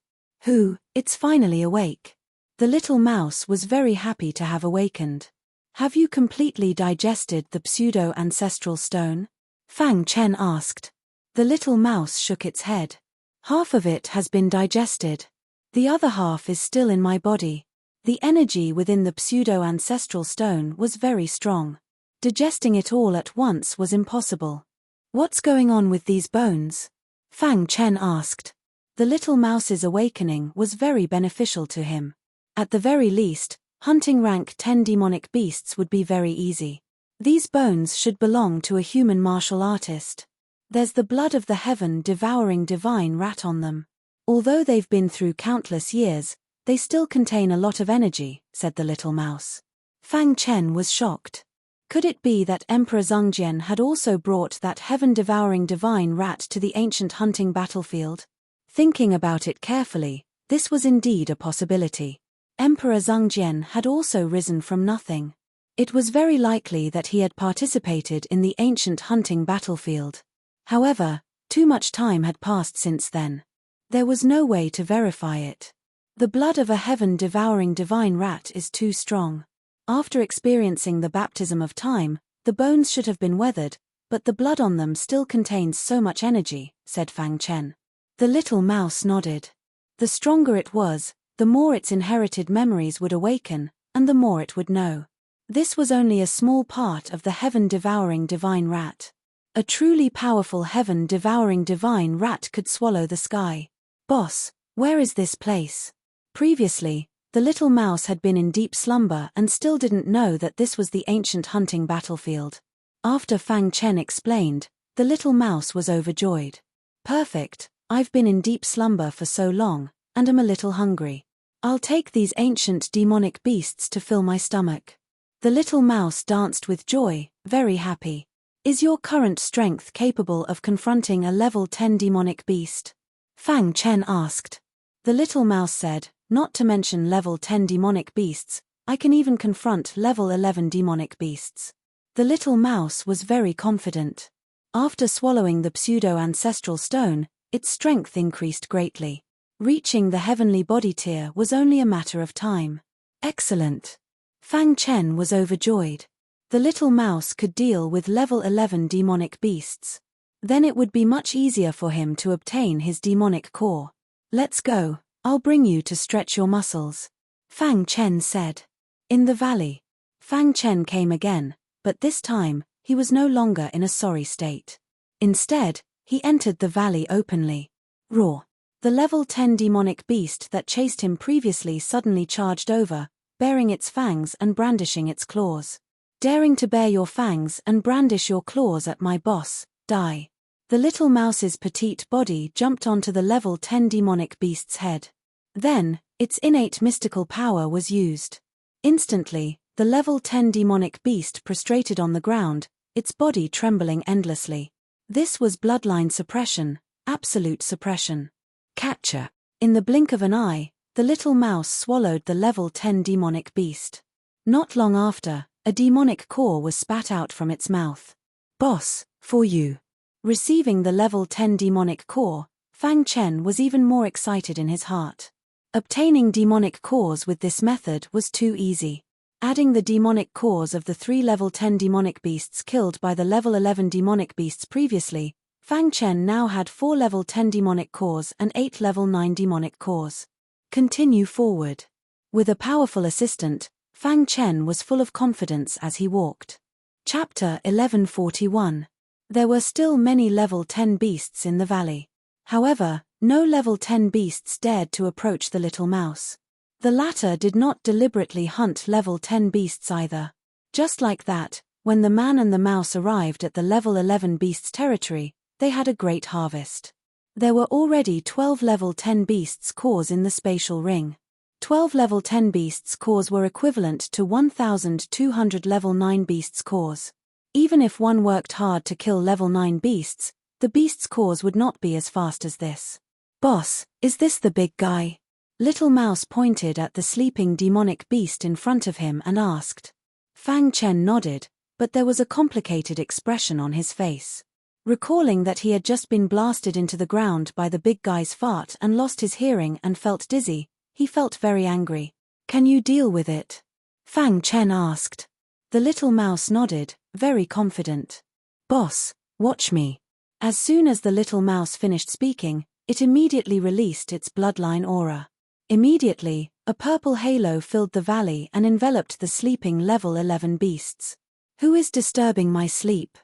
It's finally awake. The little mouse was very happy to have awakened. Have you completely digested the pseudo-ancestral stone? Fang Chen asked. The little mouse shook its head. Half of it has been digested. The other half is still in my body. The energy within the pseudo-ancestral stone was very strong. Digesting it all at once was impossible. What's going on with these bones? Fang Chen asked. The little mouse's awakening was very beneficial to him. At the very least, hunting rank 10 demonic beasts would be very easy. These bones should belong to a human martial artist. There's the blood of the heaven-devouring divine rat on them. Although they've been through countless years, they still contain a lot of energy, said the little mouse. Fang Chen was shocked. Could it be that Emperor Zhongjian had also brought that heaven-devouring divine rat to the ancient hunting battlefield? Thinking about it carefully, this was indeed a possibility. Emperor Zhongjian had also risen from nothing. It was very likely that he had participated in the ancient hunting battlefield. However, too much time had passed since then. There was no way to verify it. The blood of a heaven-devouring divine rat is too strong. After experiencing the baptism of time, the bones should have been weathered, but the blood on them still contains so much energy, said Fang Chen. The little mouse nodded. The stronger it was, the more its inherited memories would awaken, and the more it would know. This was only a small part of the heaven-devouring divine rat. A truly powerful heaven-devouring divine rat could swallow the sky. Boss, where is this place? Previously, the little mouse had been in deep slumber and still didn't know that this was the ancient hunting battlefield. After Fang Chen explained, the little mouse was overjoyed. Perfect, I've been in deep slumber for so long, and am a little hungry. I'll take these ancient demonic beasts to fill my stomach. The little mouse danced with joy, very happy. Is your current strength capable of confronting a level 10 demonic beast? Fang Chen asked. The little mouse said, not to mention level 10 demonic beasts, I can even confront level 11 demonic beasts. The little mouse was very confident. After swallowing the pseudo-ancestral stone, its strength increased greatly. Reaching the heavenly body tier was only a matter of time. Excellent. Fang Chen was overjoyed. The little mouse could deal with level 11 demonic beasts. Then it would be much easier for him to obtain his demonic core. Let's go, I'll bring you to stretch your muscles. Fang Chen said. In the valley. Fang Chen came again, but this time, he was no longer in a sorry state. Instead, he entered the valley openly. Roar. The level 10 demonic beast that chased him previously suddenly charged over, baring its fangs and brandishing its claws. Daring to bare your fangs and brandish your claws at my boss, die. The little mouse's petite body jumped onto the level 10 demonic beast's head. Then, its innate mystical power was used. Instantly, the level 10 demonic beast prostrated on the ground, its body trembling endlessly. This was bloodline suppression, absolute suppression. Catcher. In the blink of an eye, the little mouse swallowed the level 10 demonic beast. Not long after, a demonic core was spat out from its mouth. Boss, for you. Receiving the level 10 demonic core, Fang Chen was even more excited in his heart. Obtaining demonic cores with this method was too easy. Adding the demonic cores of the 3 level 10 demonic beasts killed by the level 11 demonic beasts previously, Fang Chen now had 4 level 10 demonic cores and 8 level 9 demonic cores. Continue forward. With a powerful assistant, Fang Chen was full of confidence as he walked. Chapter 1141. There were still many level 10 beasts in the valley. However, no level 10 beasts dared to approach the little mouse. The latter did not deliberately hunt level 10 beasts either. Just like that, when the man and the mouse arrived at the level 11 beasts territory, they had a great harvest. There were already 12 level 10 beasts cores in the spatial ring. 12 level 10 beasts cores were equivalent to 1,200 level 9 beasts cores. Even if one worked hard to kill level 9 beasts, the beasts cores would not be as fast as this. Boss, is this the big guy? Little Mouse pointed at the sleeping demonic beast in front of him and asked. Fang Chen nodded, but there was a complicated expression on his face. Recalling that he had just been blasted into the ground by the big guy's fart and lost his hearing and felt dizzy, he felt very angry. Can you deal with it? Fang Chen asked. The little mouse nodded, very confident. Boss, watch me. As soon as the little mouse finished speaking, it immediately released its bloodline aura. Immediately, a purple halo filled the valley and enveloped the sleeping level 11 beasts. Who is disturbing my sleep?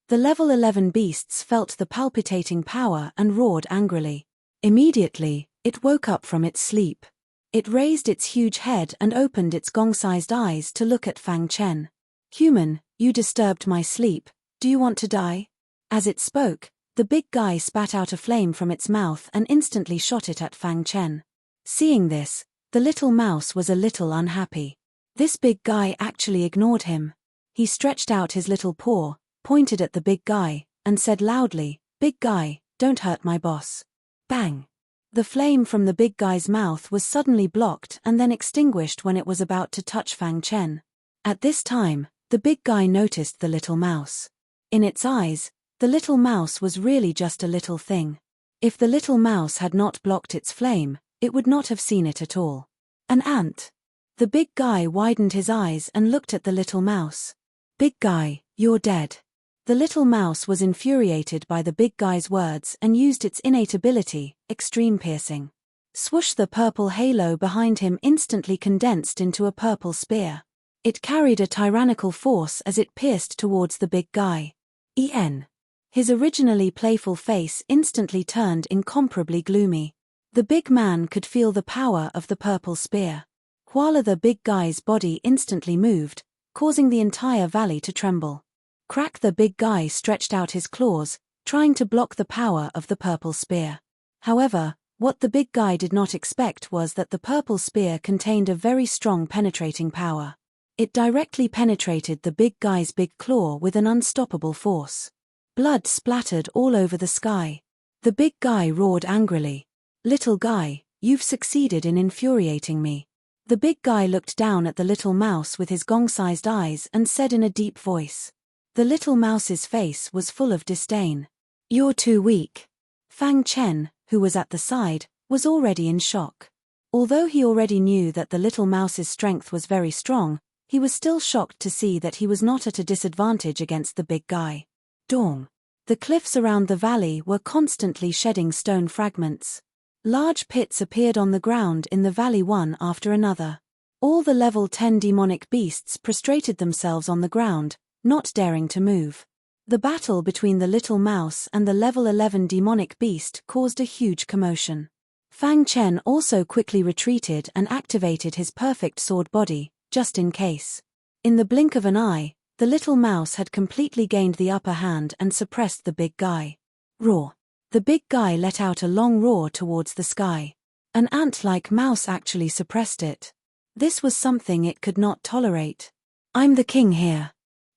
The level 11 beasts felt the palpitating power and roared angrily. Immediately, it woke up from its sleep. It raised its huge head and opened its gong-sized eyes to look at Fang Chen. Human, you disturbed my sleep, do you want to die? As it spoke, the big guy spat out a flame from its mouth and instantly shot it at Fang Chen. Seeing this, the little mouse was a little unhappy. This big guy actually ignored him. He stretched out his little paw, pointed at the big guy, and said loudly, "Big guy, don't hurt my boss." Bang! The flame from the big guy's mouth was suddenly blocked and then extinguished when it was about to touch Fang Chen. At this time, the big guy noticed the little mouse. In its eyes, the little mouse was really just a little thing. If the little mouse had not blocked its flame, it would not have seen it at all. An ant. The big guy widened his eyes and looked at the little mouse. Big guy, you're dead. The little mouse was infuriated by the big guy's words and used its innate ability, extreme piercing. Swoosh! The purple halo behind him instantly condensed into a purple spear. It carried a tyrannical force as it pierced towards the big guy. His originally playful face instantly turned incomparably gloomy. The big man could feel the power of the purple spear. While the big guy's body instantly moved, causing the entire valley to tremble. Crack! The big guy stretched out his claws, trying to block the power of the purple spear. However, what the big guy did not expect was that the purple spear contained a very strong penetrating power. It directly penetrated the big guy's big claw with an unstoppable force. Blood splattered all over the sky. The big guy roared angrily. Little guy, you've succeeded in infuriating me. The big guy looked down at the little mouse with his gong-sized eyes and said in a deep voice. The little mouse's face was full of disdain. You're too weak. Fang Chen, who was at the side, was already in shock. Although he already knew that the little mouse's strength was very strong, he was still shocked to see that he was not at a disadvantage against the big guy. Dong. The cliffs around the valley were constantly shedding stone fragments. Large pits appeared on the ground in the valley one after another. All the level 10 demonic beasts prostrated themselves on the ground, not daring to move. The battle between the little mouse and the level 11 demonic beast caused a huge commotion. Fang Chen also quickly retreated and activated his perfect sword body, just in case. In the blink of an eye, the little mouse had completely gained the upper hand and suppressed the big guy. Roar! The big guy let out a long roar towards the sky. An ant-like mouse actually suppressed it. This was something it could not tolerate. I'm the king here.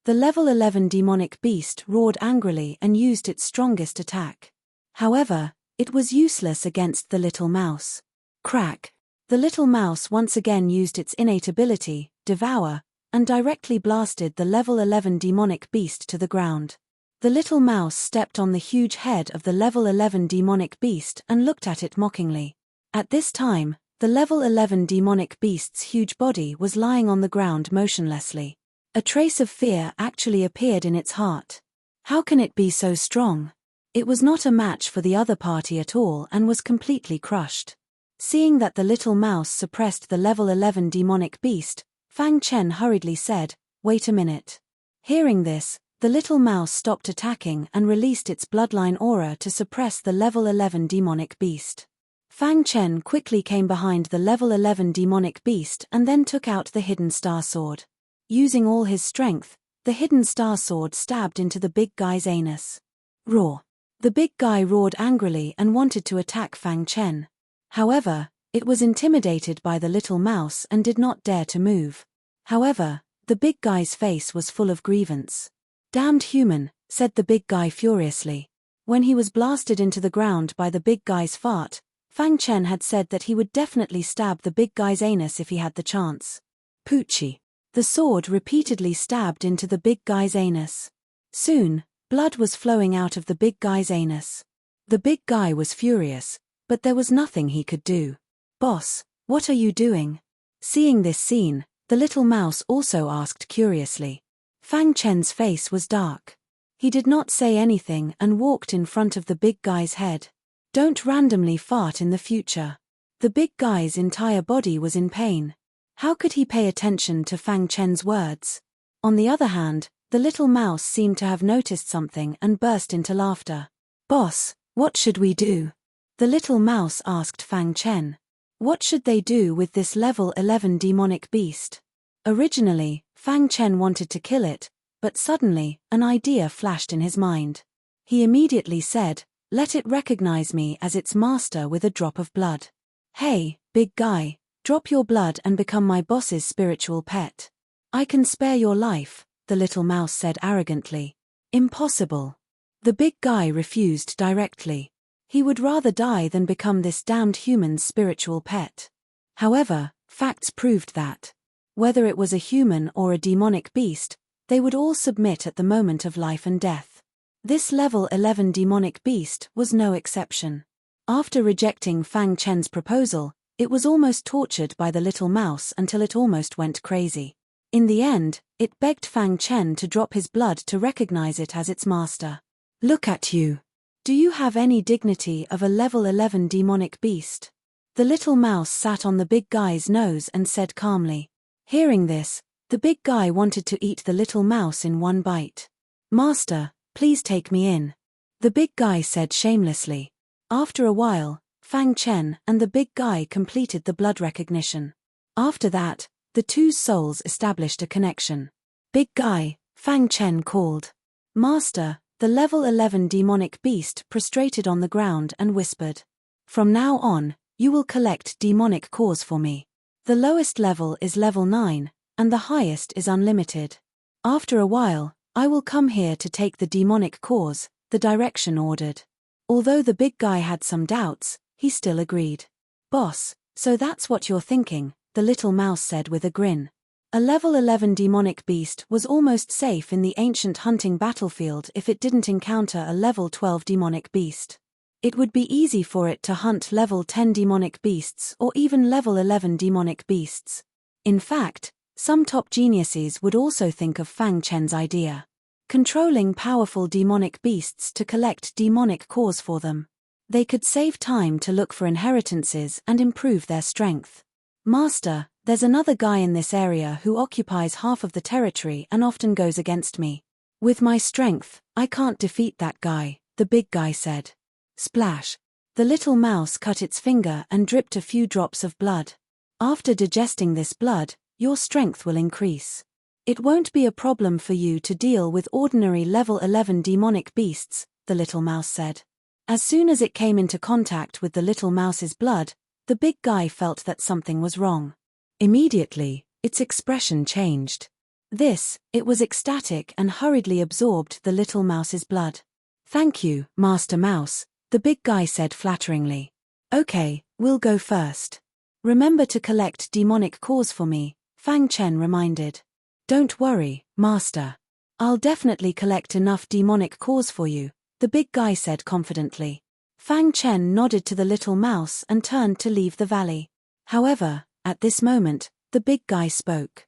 The level 11 demonic beast roared angrily and used its strongest attack. However, it was useless against the little mouse. Crack! The little mouse once again used its innate ability, devour, and directly blasted the level 11 demonic beast to the ground. The little mouse stepped on the huge head of the level 11 demonic beast and looked at it mockingly. At this time, The level 11 demonic beast's huge body was lying on the ground motionlessly. A trace of fear actually appeared in its heart. How can it be so strong? It was not a match for the other party at all and was completely crushed. Seeing that the little mouse suppressed the level 11 demonic beast, Fang Chen hurriedly said, "Wait a minute." Hearing this, the little mouse stopped attacking and released its bloodline aura to suppress the level 11 demonic beast. Fang Chen quickly came behind the level 11 demonic beast and then took out the hidden star sword. Using all his strength, the hidden star sword stabbed into the big guy's anus. Roar! The big guy roared angrily and wanted to attack Fang Chen. However, it was intimidated by the little mouse and did not dare to move. However, the big guy's face was full of grievance. "Damned human," said the big guy furiously. When he was blasted into the ground by the big guy's fart, Fang Chen had said that he would definitely stab the big guy's anus if he had the chance. Poochie. The sword repeatedly stabbed into the big guy's anus. Soon, blood was flowing out of the big guy's anus. The big guy was furious, but there was nothing he could do. "Boss, what are you doing?" Seeing this scene, the little mouse also asked curiously. Fang Chen's face was dark. He did not say anything and walked in front of the big guy's head. "Don't randomly fart in the future." The big guy's entire body was in pain. How could he pay attention to Fang Chen's words? On the other hand, the little mouse seemed to have noticed something and burst into laughter. "Boss, what should we do?" The little mouse asked Fang Chen. What should they do with this level 11 demonic beast? Originally, Fang Chen wanted to kill it, but suddenly, an idea flashed in his mind. He immediately said, "Let it recognize me as its master with a drop of blood." "Hey, big guy, drop your blood and become my boss's spiritual pet. I can spare your life," the little mouse said arrogantly. "Impossible." The big guy refused directly. He would rather die than become this damned human's spiritual pet. However, facts proved that, whether it was a human or a demonic beast, they would all submit at the moment of life and death. This level 11 demonic beast was no exception. After rejecting Fang Chen's proposal, it was almost tortured by the little mouse until it almost went crazy. In the end, it begged Fang Chen to drop his blood to recognize it as its master. "Look at you. Do you have any dignity of a level 11 demonic beast?" The little mouse sat on the big guy's nose and said calmly. Hearing this, the big guy wanted to eat the little mouse in one bite. "Master, please take me in," the big guy said shamelessly. After a while, Fang Chen and the big guy completed the blood recognition. After that, the two souls established a connection. "Big guy," Fang Chen called. "Master," the level 11 demonic beast prostrated on the ground and whispered. "From now on, you will collect demonic cores for me. The lowest level is level 9, and the highest is unlimited. After a while, I will come here to take the demonic cores," the direction ordered. Although the big guy had some doubts, he still agreed. "Boss, so that's what you're thinking," the little mouse said with a grin. A level 11 demonic beast was almost safe in the ancient hunting battlefield if it didn't encounter a level 12 demonic beast. It would be easy for it to hunt level 10 demonic beasts or even level 11 demonic beasts. In fact, some top geniuses would also think of Fang Chen's idea. Controlling powerful demonic beasts to collect demonic cores for them. They could save time to look for inheritances and improve their strength. "Master, there's another guy in this area who occupies half of the territory and often goes against me. With my strength, I can't defeat that guy," the big guy said. Splash! The little mouse cut its finger and dripped a few drops of blood. "After digesting this blood, your strength will increase. It won't be a problem for you to deal with ordinary level 11 demonic beasts," the little mouse said. As soon as it came into contact with the little mouse's blood, the big guy felt that something was wrong. Immediately, its expression changed. It was ecstatic and hurriedly absorbed the little mouse's blood. "Thank you, Master Mouse," the big guy said flatteringly. "Okay, we'll go first. Remember to collect demonic cores for me," Fang Chen reminded. "Don't worry, Master. I'll definitely collect enough demonic cores for you," the big guy said confidently. Fang Chen nodded to the little mouse and turned to leave the valley. However, at this moment, the big guy spoke.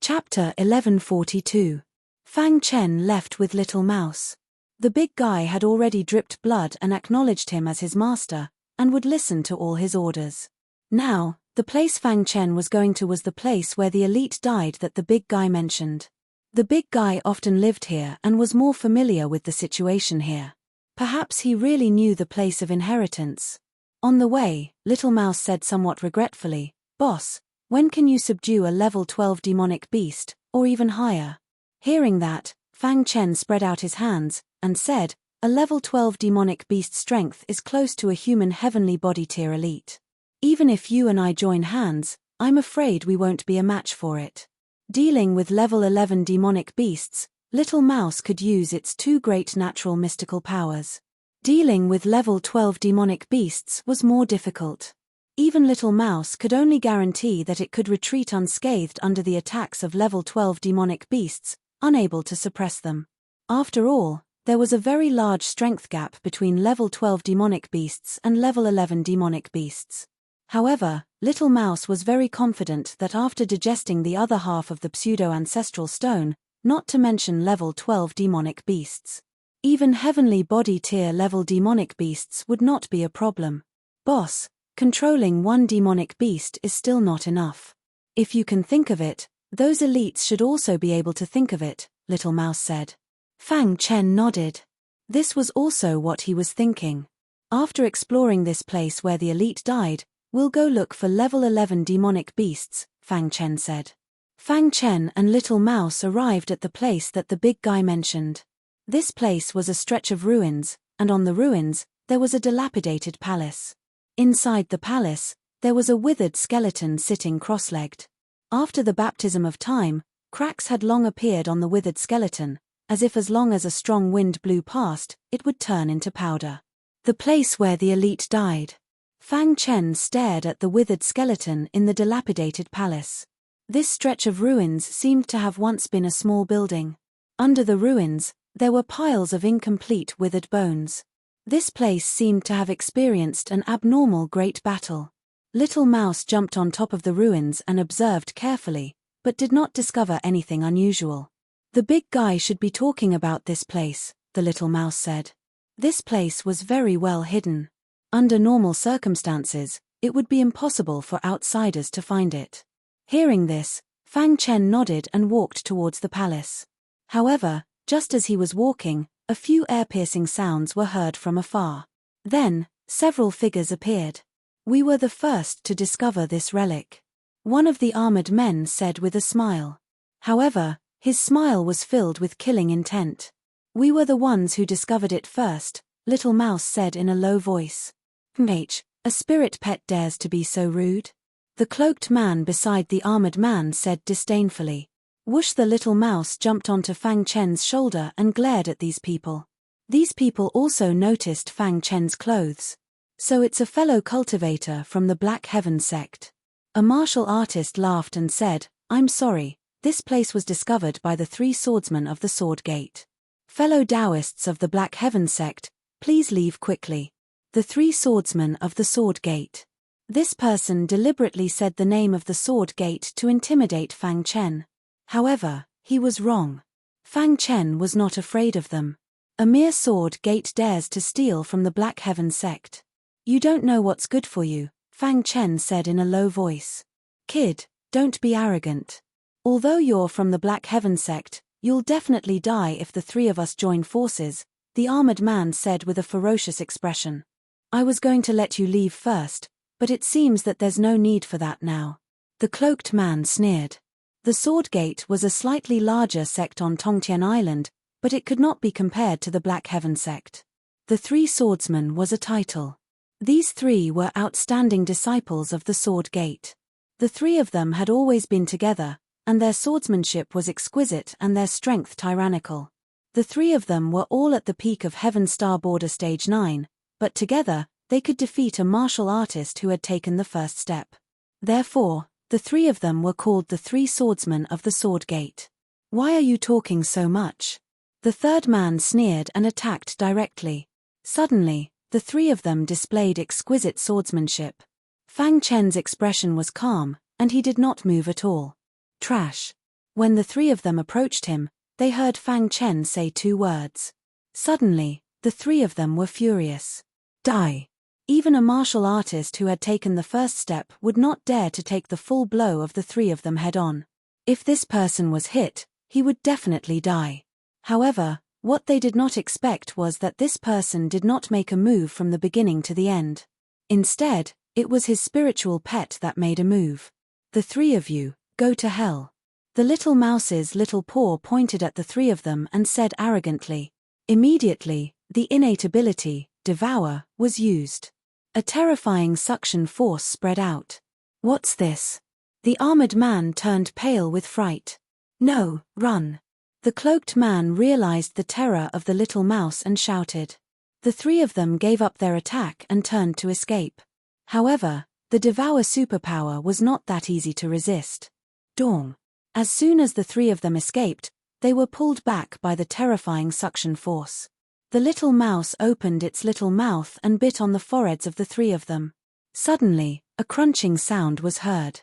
Chapter 1142. Fang Chen left with Little Mouse. The big guy had already dripped blood and acknowledged him as his master, and would listen to all his orders. Now, the place Fang Chen was going to was the place where the elite died that the big guy mentioned. The big guy often lived here and was more familiar with the situation here. Perhaps he really knew the place of inheritance. On the way, Little Mouse said somewhat regretfully, "Boss, when can you subdue a level 12 demonic beast, or even higher?" Hearing that, Fang Chen spread out his hands, and said, "A level 12 demonic beast strength is close to a human heavenly body tier elite. Even if you and I join hands, I'm afraid we won't be a match for it." Dealing with level 11 demonic beasts, Little Mouse could use its two great natural mystical powers. Dealing with level 12 demonic beasts was more difficult. Even Little Mouse could only guarantee that it could retreat unscathed under the attacks of level 12 demonic beasts, unable to suppress them. After all, there was a very large strength gap between level 12 demonic beasts and level 11 demonic beasts. However, Little Mouse was very confident that after digesting the other half of the pseudo-ancestral stone, not to mention level 12 demonic beasts, even heavenly body tier level demonic beasts would not be a problem. Boss, controlling one demonic beast is still not enough. If you can think of it, those elites should also be able to think of it, Little Mouse said. Fang Chen nodded. This was also what he was thinking. After exploring this place where the elite died, we'll go look for level 11 demonic beasts, Fang Chen said. Fang Chen and Little Mouse arrived at the place that the big guy mentioned. This place was a stretch of ruins, and on the ruins, there was a dilapidated palace. Inside the palace, there was a withered skeleton sitting cross-legged. After the baptism of time, cracks had long appeared on the withered skeleton, as if as long as a strong wind blew past, it would turn into powder. The place where the elite died. Fang Chen stared at the withered skeleton in the dilapidated palace. This stretch of ruins seemed to have once been a small building. Under the ruins, there were piles of incomplete withered bones. This place seemed to have experienced an abnormal great battle. Little Mouse jumped on top of the ruins and observed carefully, but did not discover anything unusual. The big guy should be talking about this place, the Little Mouse said. This place was very well hidden. Under normal circumstances, it would be impossible for outsiders to find it. Hearing this, Fang Chen nodded and walked towards the palace. However, just as he was walking, a few ear-piercing sounds were heard from afar. Then, several figures appeared. "We were the first to discover this relic," one of the armored men said with a smile. However, his smile was filled with killing intent. "We were the ones who discovered it first," Little Mouse said in a low voice. A spirit pet dares to be so rude?" The cloaked man beside the armored man said disdainfully. Whoosh! The Little Mouse jumped onto Fang Chen's shoulder and glared at these people. These people also noticed Fang Chen's clothes. "So it's a fellow cultivator from the Black Heaven sect." A martial artist laughed and said, "I'm sorry, this place was discovered by the 3 swordsmen of the Sword Gate. Fellow Taoists of the Black Heaven sect, please leave quickly." The 3 swordsmen of the Sword Gate. This person deliberately said the name of the Sword Gate to intimidate Fang Chen. However, he was wrong. Fang Chen was not afraid of them. A mere Sword Gate dares to steal from the Black Heaven sect. "You don't know what's good for you," Fang Chen said in a low voice. "Kid, don't be arrogant. Although you're from the Black Heaven sect, you'll definitely die if the 3 of us join forces," the armored man said with a ferocious expression. "I was going to let you leave first, but it seems that there's no need for that now." The cloaked man sneered. The Sword Gate was a slightly larger sect on Tongtian Island, but it could not be compared to the Black Heaven sect. The 3 swordsmen was a title. These 3 were outstanding disciples of the Sword Gate. The 3 of them had always been together, and their swordsmanship was exquisite and their strength tyrannical. The 3 of them were all at the peak of Heaven Star Border Stage 9, but together, they could defeat a martial artist who had taken the first step. Therefore, the 3 of them were called the 3 swordsmen of the Sword Gate. "Why are you talking so much?" The third man sneered and attacked directly. Suddenly, the 3 of them displayed exquisite swordsmanship. Fang Chen's expression was calm, and he did not move at all. Trash. When the three of them approached him, they heard Fang Chen say 2 words. Suddenly, the three of them were furious. Die. Even a martial artist who had taken the first step would not dare to take the full blow of the three of them head-on. If this person was hit, he would definitely die. However, what they did not expect was that this person did not make a move from the beginning to the end. Instead, it was his spiritual pet that made a move. The three of you, go to hell. The little mouse's little paw pointed at the three of them and said arrogantly. Immediately, the innate ability, devour, was used. A terrifying suction force spread out. What's this? The armored man turned pale with fright. No, run. The cloaked man realized the terror of the little mouse and shouted. The three of them gave up their attack and turned to escape. However, the devour superpower was not that easy to resist. Dong. As soon as the three of them escaped, they were pulled back by the terrifying suction force. The little mouse opened its little mouth and bit on the foreheads of the three of them. Suddenly, a crunching sound was heard.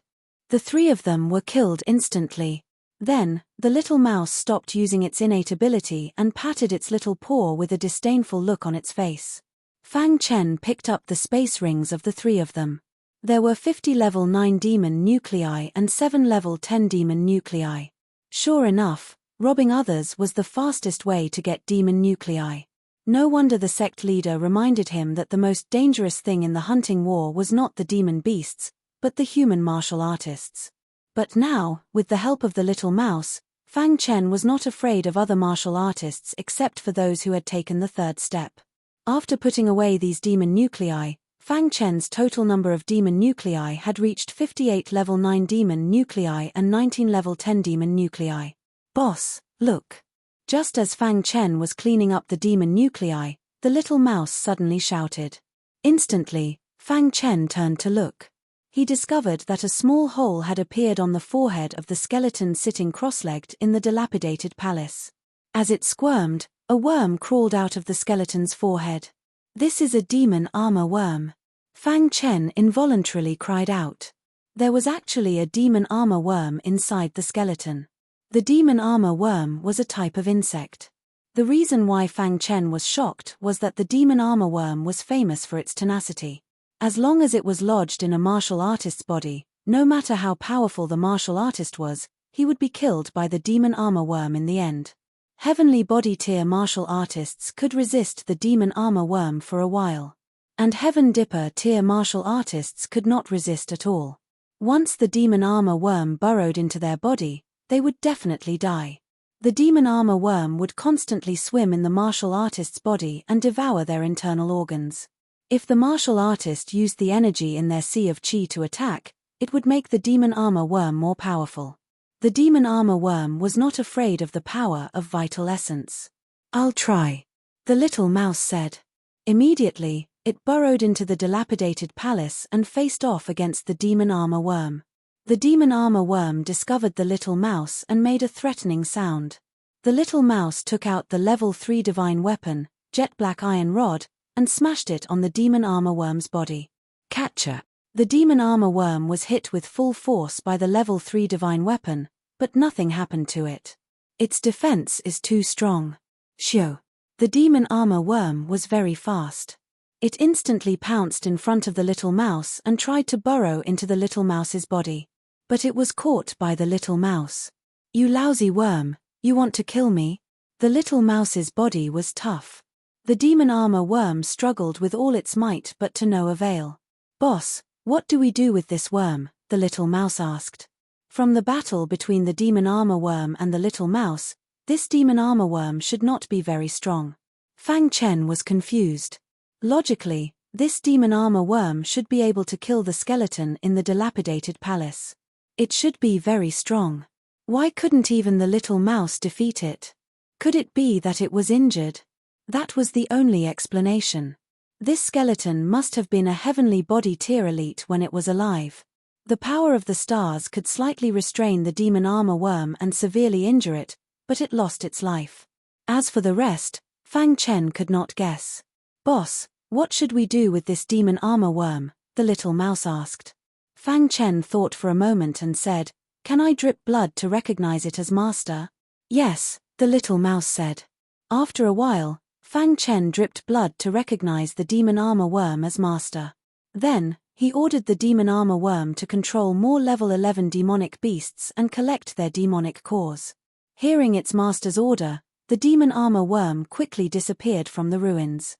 The three of them were killed instantly. Then, the little mouse stopped using its innate ability and patted its little paw with a disdainful look on its face. Fang Chen picked up the space rings of the three of them. There were 50 level 9 demon nuclei and 7 level 10 demon nuclei. Sure enough, robbing others was the fastest way to get demon nuclei. No wonder the sect leader reminded him that the most dangerous thing in the hunting war was not the demon beasts, but the human martial artists. But now, with the help of the little mouse, Fang Chen was not afraid of other martial artists except for those who had taken the third step. After putting away these demon nuclei, Fang Chen's total number of demon nuclei had reached 58 level 9 demon nuclei and 19 level 10 demon nuclei. Boss, look. Just as Fang Chen was cleaning up the demon nuclei, the little mouse suddenly shouted. Instantly, Fang Chen turned to look. He discovered that a small hole had appeared on the forehead of the skeleton sitting cross-legged in the dilapidated palace. As it squirmed, a worm crawled out of the skeleton's forehead. This is a demon armor worm. Fang Chen involuntarily cried out. There was actually a demon armor worm inside the skeleton. The demon armor worm was a type of insect. The reason why Fang Chen was shocked was that the demon armor worm was famous for its tenacity. As long as it was lodged in a martial artist's body, no matter how powerful the martial artist was, he would be killed by the demon armor worm in the end. Heavenly body tier martial artists could resist the demon armor worm for a while. And Heaven Dipper tier martial artists could not resist at all. Once the demon armor worm burrowed into their body, they would definitely die. The demon armor worm would constantly swim in the martial artist's body and devour their internal organs. If the martial artist used the energy in their sea of chi to attack, it would make the demon armor worm more powerful. The demon armor worm was not afraid of the power of vital essence. I'll try, the little mouse said. Immediately, it burrowed into the dilapidated palace and faced off against the demon armor worm. The demon armor worm discovered the little mouse and made a threatening sound. The little mouse took out the level 3 divine weapon, jet black iron rod, and smashed it on the demon armor worm's body. Catcher. The demon armor worm was hit with full force by the level 3 divine weapon, but nothing happened to it. Its defense is too strong. Shoo. The demon armor worm was very fast. It instantly pounced in front of the little mouse and tried to burrow into the little mouse's body. But it was caught by the little mouse. You lousy worm, you want to kill me? The little mouse's body was tough. The demon armor worm struggled with all its might but to no avail. Boss, what do we do with this worm? The little mouse asked. From the battle between the demon armor worm and the little mouse, this demon armor worm should not be very strong. Fang Chen was confused. Logically, this demon armor worm should be able to kill the skeleton in the dilapidated palace. It should be very strong. Why couldn't even the little mouse defeat it? Could it be that it was injured? That was the only explanation. This skeleton must have been a heavenly body tier elite when it was alive. The power of the stars could slightly restrain the demon armor worm and severely injure it, but it lost its life. As for the rest, Fang Chen could not guess. Boss, what should we do with this demon armor worm? the little mouse asked. Fang Chen thought for a moment and said, "Can I drip blood to recognize it as master?" "Yes," the little mouse said. After a while, Fang Chen dripped blood to recognize the demon armor worm as master. Then, he ordered the demon armor worm to control more level 11 demonic beasts and collect their demonic cores. Hearing its master's order, the demon armor worm quickly disappeared from the ruins.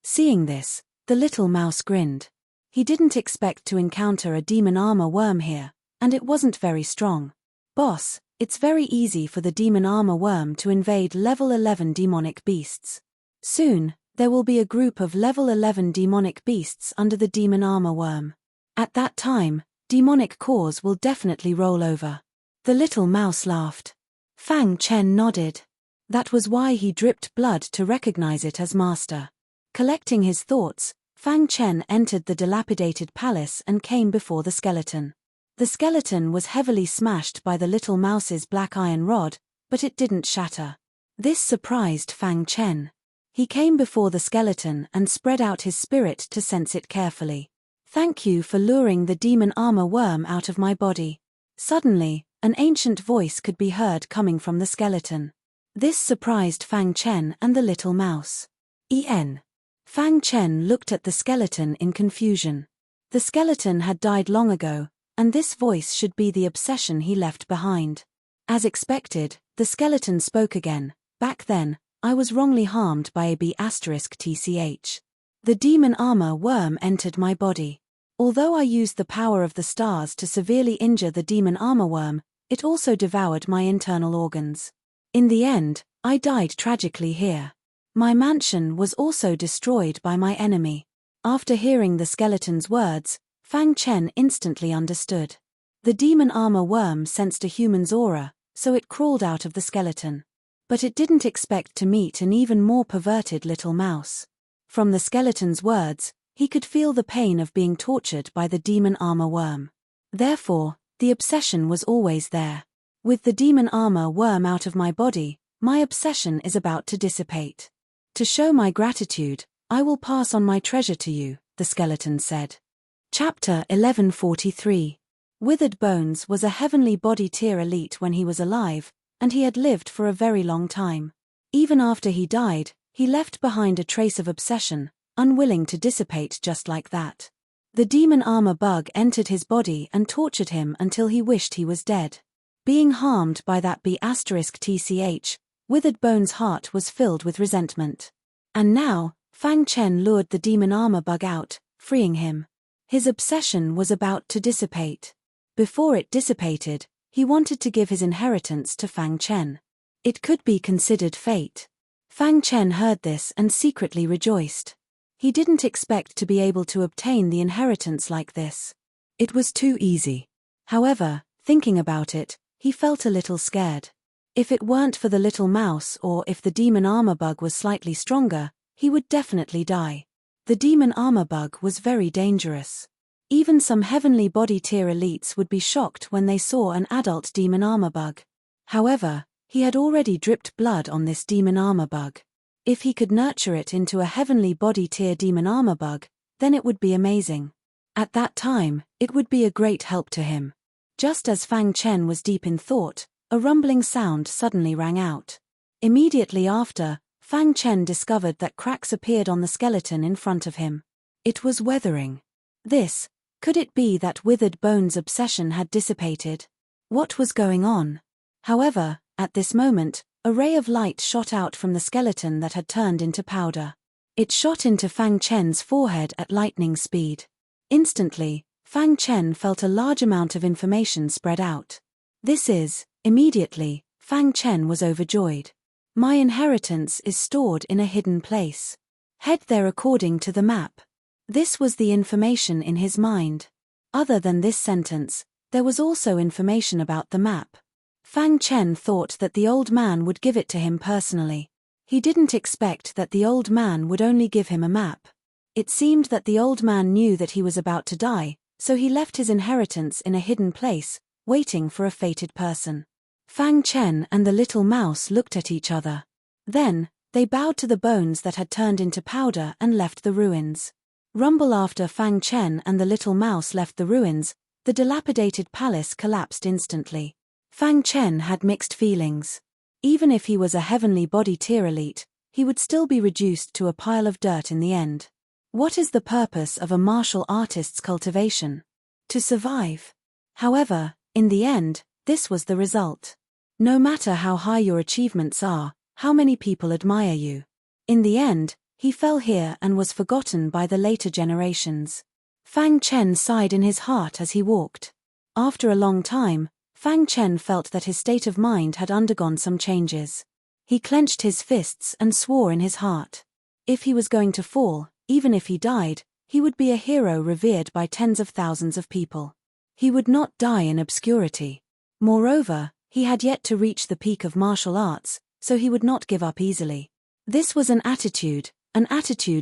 Seeing this, the little mouse grinned. He didn't expect to encounter a demon armor worm here, and it wasn't very strong. "Boss, it's very easy for the demon armor worm to invade level 11 demonic beasts. Soon, there will be a group of level 11 demonic beasts under the demon armor worm. At that time, demonic cores will definitely roll over." The little mouse laughed. Fang Chen nodded. That was why he dripped blood to recognize it as master. Collecting his thoughts, Fang Chen entered the dilapidated palace and came before the skeleton. The skeleton was heavily smashed by the little mouse's black iron rod, but it didn't shatter. This surprised Fang Chen. He came before the skeleton and spread out his spirit to sense it carefully. "Thank you for luring the demon armor worm out of my body." Suddenly, an ancient voice could be heard coming from the skeleton. This surprised Fang Chen and the little mouse. "En." Fang Chen looked at the skeleton in confusion. The skeleton had died long ago, and this voice should be the obsession he left behind. As expected, the skeleton spoke again. "Back then, I was wrongly harmed by a b'TCH. The demon armor worm entered my body. Although I used the power of the stars to severely injure the demon armor worm, it also devoured my internal organs. In the end, I died tragically here. My mansion was also destroyed by my enemy." After hearing the skeleton's words, Fang Chen instantly understood. The demon armor worm sensed a human's aura, so it crawled out of the skeleton. But it didn't expect to meet an even more perverted little mouse. From the skeleton's words, he could feel the pain of being tortured by the demon armor worm. Therefore, the obsession was always there. "With the demon armor worm out of my body, my obsession is about to dissipate. To show my gratitude, I will pass on my treasure to you," the skeleton said. Chapter 1143. Withered Bones was a heavenly body tier elite when he was alive, and he had lived for a very long time. Even after he died, he left behind a trace of obsession, unwilling to dissipate just like that. The demon armor bug entered his body and tortured him until he wished he was dead. Being harmed by that b'TCH, Withered Bones' heart was filled with resentment. And now, Fang Chen lured the demon armor bug out, freeing him. His obsession was about to dissipate. Before it dissipated, he wanted to give his inheritance to Fang Chen. It could be considered fate. Fang Chen heard this and secretly rejoiced. He didn't expect to be able to obtain the inheritance like this. It was too easy. However, thinking about it, he felt a little scared. If it weren't for the little mouse or if the demon armor bug was slightly stronger, he would definitely die. The demon armor bug was very dangerous. Even some heavenly body tier elites would be shocked when they saw an adult demon armor bug. However, he had already dripped blood on this demon armor bug. If he could nurture it into a heavenly body tier demon armor bug, then it would be amazing. At that time, it would be a great help to him. Just as Fang Chen was deep in thought, a rumbling sound suddenly rang out. Immediately after, Fang Chen discovered that cracks appeared on the skeleton in front of him. It was weathering. Could it be that Withered Bones' obsession had dissipated? What was going on? However, at this moment, a ray of light shot out from the skeleton that had turned into powder. It shot into Fang Chen's forehead at lightning speed. Instantly, Fang Chen felt a large amount of information spread out. Immediately, Fang Chen was overjoyed. "My inheritance is stored in a hidden place. Head there according to the map." This was the information in his mind. Other than this sentence, there was also information about the map. Fang Chen thought that the old man would give it to him personally. He didn't expect that the old man would only give him a map. It seemed that the old man knew that he was about to die, so he left his inheritance in a hidden place, waiting for a fated person. Fang Chen and the little mouse looked at each other. Then, they bowed to the bones that had turned into powder and left the ruins. Rumble. After Fang Chen and the little mouse left the ruins, the dilapidated palace collapsed instantly. Fang Chen had mixed feelings. Even if he was a heavenly body tier elite, he would still be reduced to a pile of dirt in the end. What is the purpose of a martial artist's cultivation? To survive. However, in the end, this was the result. No matter how high your achievements are, how many people admire you. In the end, he fell here and was forgotten by the later generations. Fang Chen sighed in his heart as he walked. After a long time, Fang Chen felt that his state of mind had undergone some changes. He clenched his fists and swore in his heart. If he was going to fall, even if he died, he would be a hero revered by tens of thousands of people. He would not die in obscurity. Moreover, he had yet to reach the peak of martial arts, so he would not give up easily. This was an attitude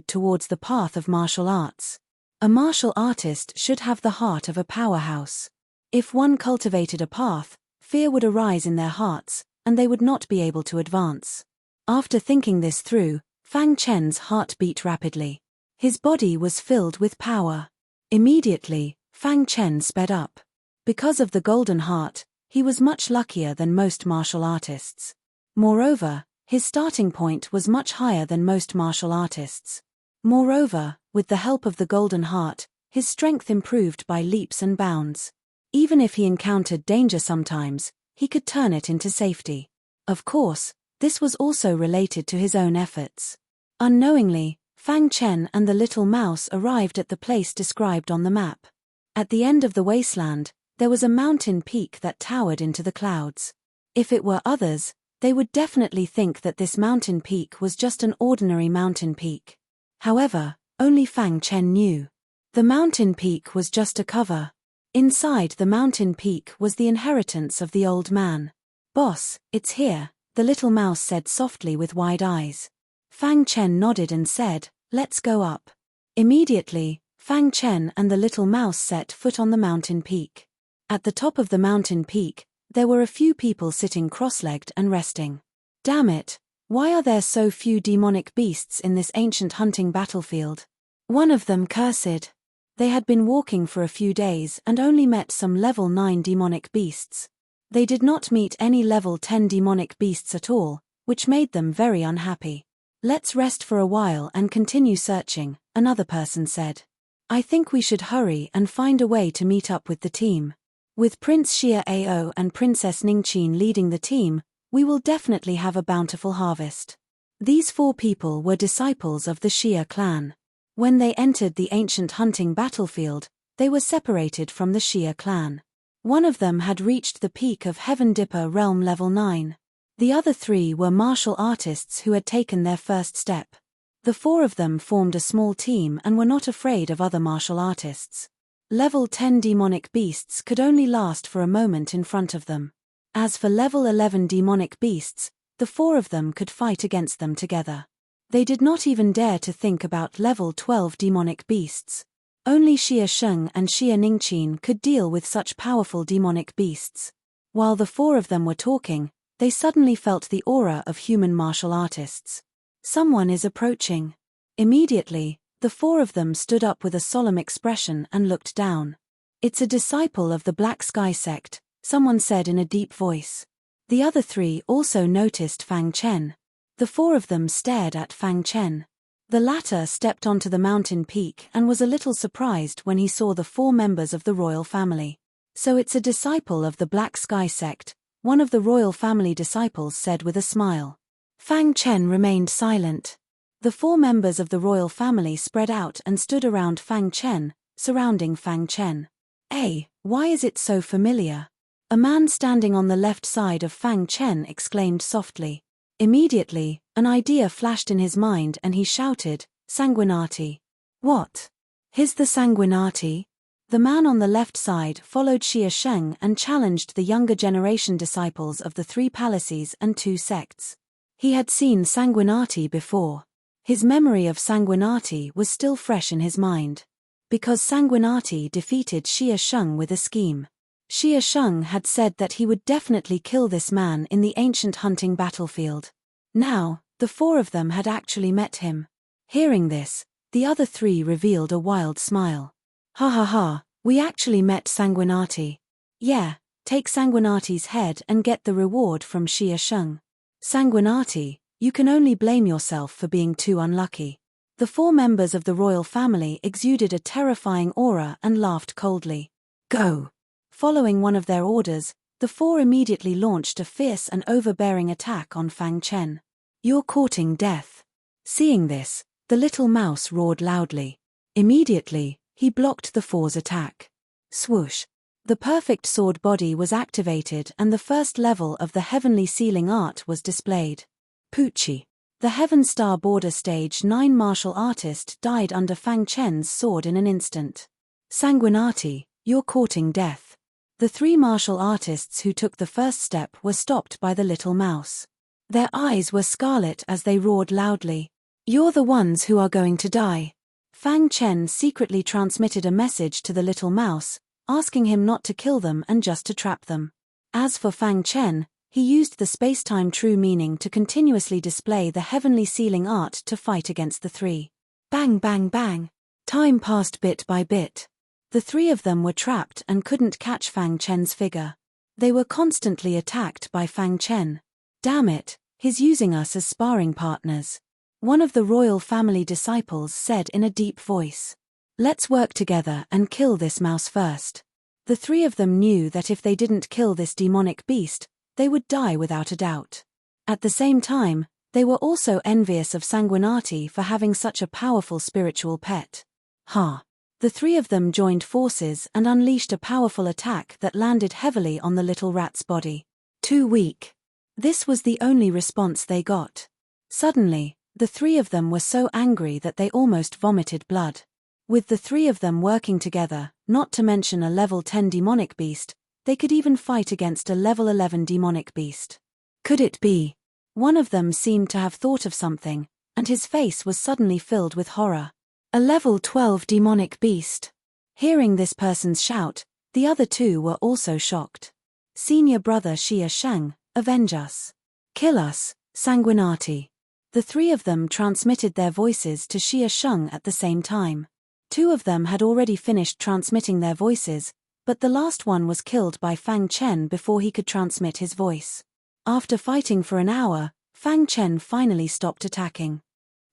towards the path of martial arts. A martial artist should have the heart of a powerhouse. If one cultivated a path, fear would arise in their hearts, and they would not be able to advance. After thinking this through, Fang Chen's heart beat rapidly. His body was filled with power. Immediately, Fang Chen sped up. Because of the golden heart, he was much luckier than most martial artists. Moreover, his starting point was much higher than most martial artists. Moreover, with the help of the golden heart, his strength improved by leaps and bounds. Even if he encountered danger sometimes, he could turn it into safety. Of course, this was also related to his own efforts. Unknowingly, Fang Chen and the little mouse arrived at the place described on the map. At the end of the wasteland, there was a mountain peak that towered into the clouds. If it were others, they would definitely think that this mountain peak was just an ordinary mountain peak. However, only Fang Chen knew. The mountain peak was just a cover. Inside the mountain peak was the inheritance of the old man. "Boss, it's here," the little mouse said softly with wide eyes. Fang Chen nodded and said, "Let's go up." Immediately, Fang Chen and the little mouse set foot on the mountain peak. At the top of the mountain peak, there were a few people sitting cross-legged and resting. "Damn it, why are there so few demonic beasts in this ancient hunting battlefield?" One of them cursed. They had been walking for a few days and only met some level 9 demonic beasts. They did not meet any level 10 demonic beasts at all, which made them very unhappy. "Let's rest for a while and continue searching," another person said. "I think we should hurry and find a way to meet up with the team. With Prince Xia Ao and Princess Ningqin leading the team, we will definitely have a bountiful harvest." These 4 people were disciples of the Xia clan. When they entered the ancient hunting battlefield, they were separated from the Xia clan. One of them had reached the peak of Heaven Dipper Realm level 9. The other 3 were martial artists who had taken their first step. The 4 of them formed a small team and were not afraid of other martial artists. Level 10 demonic beasts could only last for a moment in front of them. As for level 11 demonic beasts, the 4 of them could fight against them together. They did not even dare to think about level 12 demonic beasts. Only Xia Sheng and Xia Ningqin could deal with such powerful demonic beasts. While the 4 of them were talking, they suddenly felt the aura of human martial artists. "Someone is approaching." Immediately, the 4 of them stood up with a solemn expression and looked down. "It's a disciple of the Black Sky sect," someone said in a deep voice. The other 3 also noticed Fang Chen. The 4 of them stared at Fang Chen. The latter stepped onto the mountain peak and was a little surprised when he saw the 4 members of the royal family. "So it's a disciple of the Black Sky sect," one of the royal family disciples said with a smile. Fang Chen remained silent. The 4 members of the royal family spread out and stood around Fang Chen, surrounding Fang Chen. "Hey, why is it so familiar?" A man standing on the left side of Fang Chen exclaimed softly. Immediately, an idea flashed in his mind and he shouted, "Sanguinati." "What? He's the Sanguinati?" The man on the left side followed Xia Sheng and challenged the younger generation disciples of the 3 palaces and 2 sects. He had seen Sanguinati before. His memory of Sanguinati was still fresh in his mind. Because Sanguinati defeated Xia Sheng with a scheme. Xia Sheng had said that he would definitely kill this man in the ancient hunting battlefield. Now, the 4 of them had actually met him. Hearing this, The other three revealed a wild smile. Ha ha ha, we actually met Sanguinati. Yeah, take Sanguinati's head and get the reward from Xia Sheng. Sanguinati, you can only blame yourself for being too unlucky. The four members of the royal family exuded a terrifying aura and laughed coldly. Go! Following one of their orders, the four immediately launched a fierce and overbearing attack on Fang Chen. You're courting death. Seeing this, the little mouse roared loudly. Immediately, he blocked the four's attack. Swoosh! The perfect sword body was activated and the first level of the heavenly sealing art was displayed. Poochie! The Heaven Star Border Stage 9 martial artist died under Fang Chen's sword in an instant. Sanguinati, you're courting death. The three martial artists who took the first step were stopped by the little mouse. Their eyes were scarlet as they roared loudly. You're the ones who are going to die. Fang Chen secretly transmitted a message to the little mouse, asking him not to kill them and just to trap them. As for Fang Chen, he used the space-time true meaning to continuously display the heavenly sealing art to fight against the three. Bang bang bang. Time passed bit by bit. The three of them were trapped and couldn't catch Fang Chen's figure. They were constantly attacked by Fang Chen. Damn it, he's using us as sparring partners. One of the royal family disciples said in a deep voice. Let's work together and kill this mouse first. The three of them knew that if they didn't kill this demonic beast, they would die without a doubt. At the same time, they were also envious of Sanguinati for having such a powerful spiritual pet. Ha! The three of them joined forces and unleashed a powerful attack that landed heavily on the little rat's body. Too weak. This was the only response they got. Suddenly, the three of them were so angry that they almost vomited blood. With the three of them working together, not to mention a level 10 demonic beast, they could even fight against a level 11 demonic beast. Could it be? One of them seemed to have thought of something, and his face was suddenly filled with horror. A level 12 demonic beast. Hearing this person's shout, the other two were also shocked. Senior brother Xia Sheng, avenge us. Kill us, Sanguinati. The three of them transmitted their voices to Xia Sheng at the same time. Two of them had already finished transmitting their voices, but the last one was killed by Fang Chen before he could transmit his voice. After fighting for an hour, Fang Chen finally stopped attacking.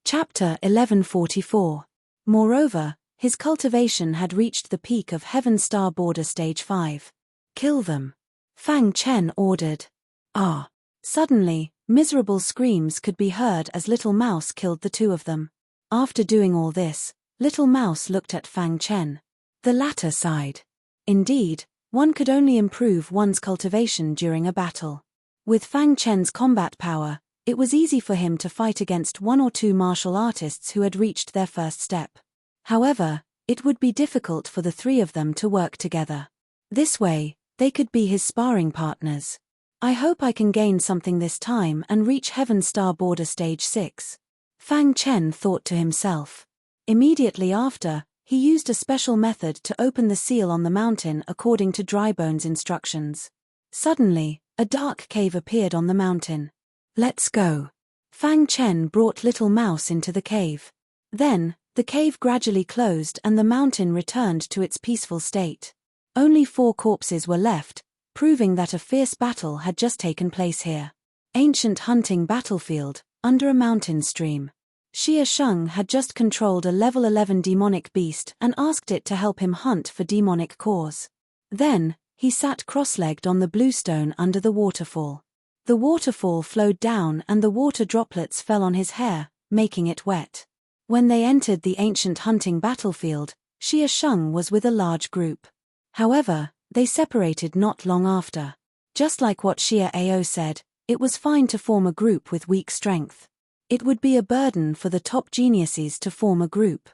Chapter 1144. Moreover, his cultivation had reached the peak of Heaven Star Border Stage 5. Kill them. Fang Chen ordered. Ah! Suddenly, miserable screams could be heard as Little Mouse killed the two of them. After doing all this, Little Mouse looked at Fang Chen. The latter sighed. Indeed, one could only improve one's cultivation during a battle. With Fang Chen's combat power, it was easy for him to fight against one or two martial artists who had reached their first step. However, it would be difficult for the three of them to work together. This way, they could be his sparring partners. I hope I can gain something this time and reach Heaven Star Border Stage 6. Fang Chen thought to himself. Immediately after, he used a special method to open the seal on the mountain according to Drybone's instructions. Suddenly, a dark cave appeared on the mountain. Let's go. Fang Chen brought Little Mouse into the cave. Then, the cave gradually closed and the mountain returned to its peaceful state. Only 4 corpses were left, proving that a fierce battle had just taken place here. Ancient hunting battlefield, under a mountain stream. Xia Sheng had just controlled a level 11 demonic beast and asked it to help him hunt for demonic cores. Then, he sat cross-legged on the bluestone under the waterfall. The waterfall flowed down and the water droplets fell on his hair, making it wet. When they entered the ancient hunting battlefield, Xia Sheng was with a large group. However, they separated not long after. Just like what Xia Ao said, it was fine to form a group with weak strength. It would be a burden for the top geniuses to form a group.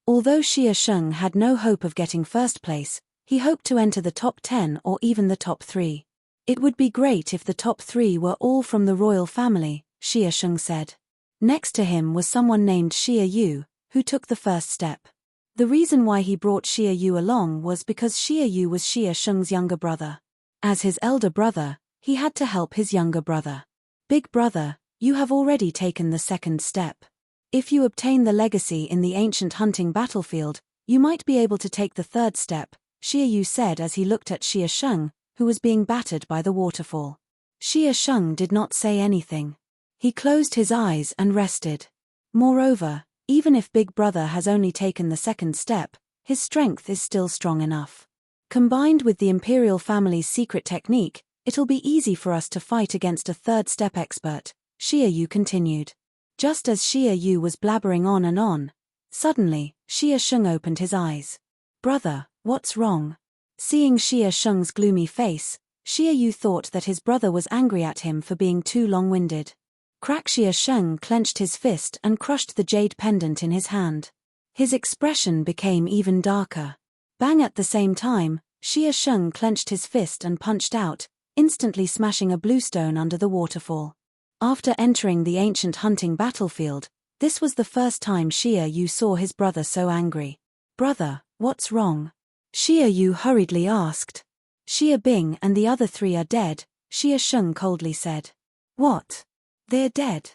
Although Xia Sheng had no hope of getting first place, he hoped to enter the top 10 or even the top 3. It would be great if the top 3 were all from the royal family, Xia Sheng said. Next to him was someone named Xia Yu, who took the first step. The reason why he brought Xia Yu along was because Xia Yu was Xia Sheng's younger brother. As his elder brother, he had to help his younger brother. Big brother, you have already taken the second step. If you obtain the legacy in the ancient hunting battlefield, you might be able to take the third step, Xie Yu said as he looked at Xie Sheng, who was being battered by the waterfall. Xie Sheng did not say anything. He closed his eyes and rested. Moreover, even if Big Brother has only taken the second step, his strength is still strong enough. Combined with the imperial family's secret technique, it'll be easy for us to fight against a third step expert, Xie Yu continued. Just as Xie Yu was blabbering on and on, suddenly, Xie Sheng opened his eyes. Brother, what's wrong? Seeing Xie Sheng's gloomy face, Xie Yu thought that his brother was angry at him for being too long-winded. Xie Sheng clenched his fist and crushed the jade pendant in his hand. His expression became even darker. Bang! At the same time, Xie Sheng clenched his fist and punched out, instantly smashing a bluestone under the waterfall. After entering the ancient hunting battlefield, this was the first time Xie Yu saw his brother so angry. Brother, what's wrong? Xie Yu hurriedly asked. Xie Bing and the other three are dead, Xie Sheng coldly said. What? They're dead?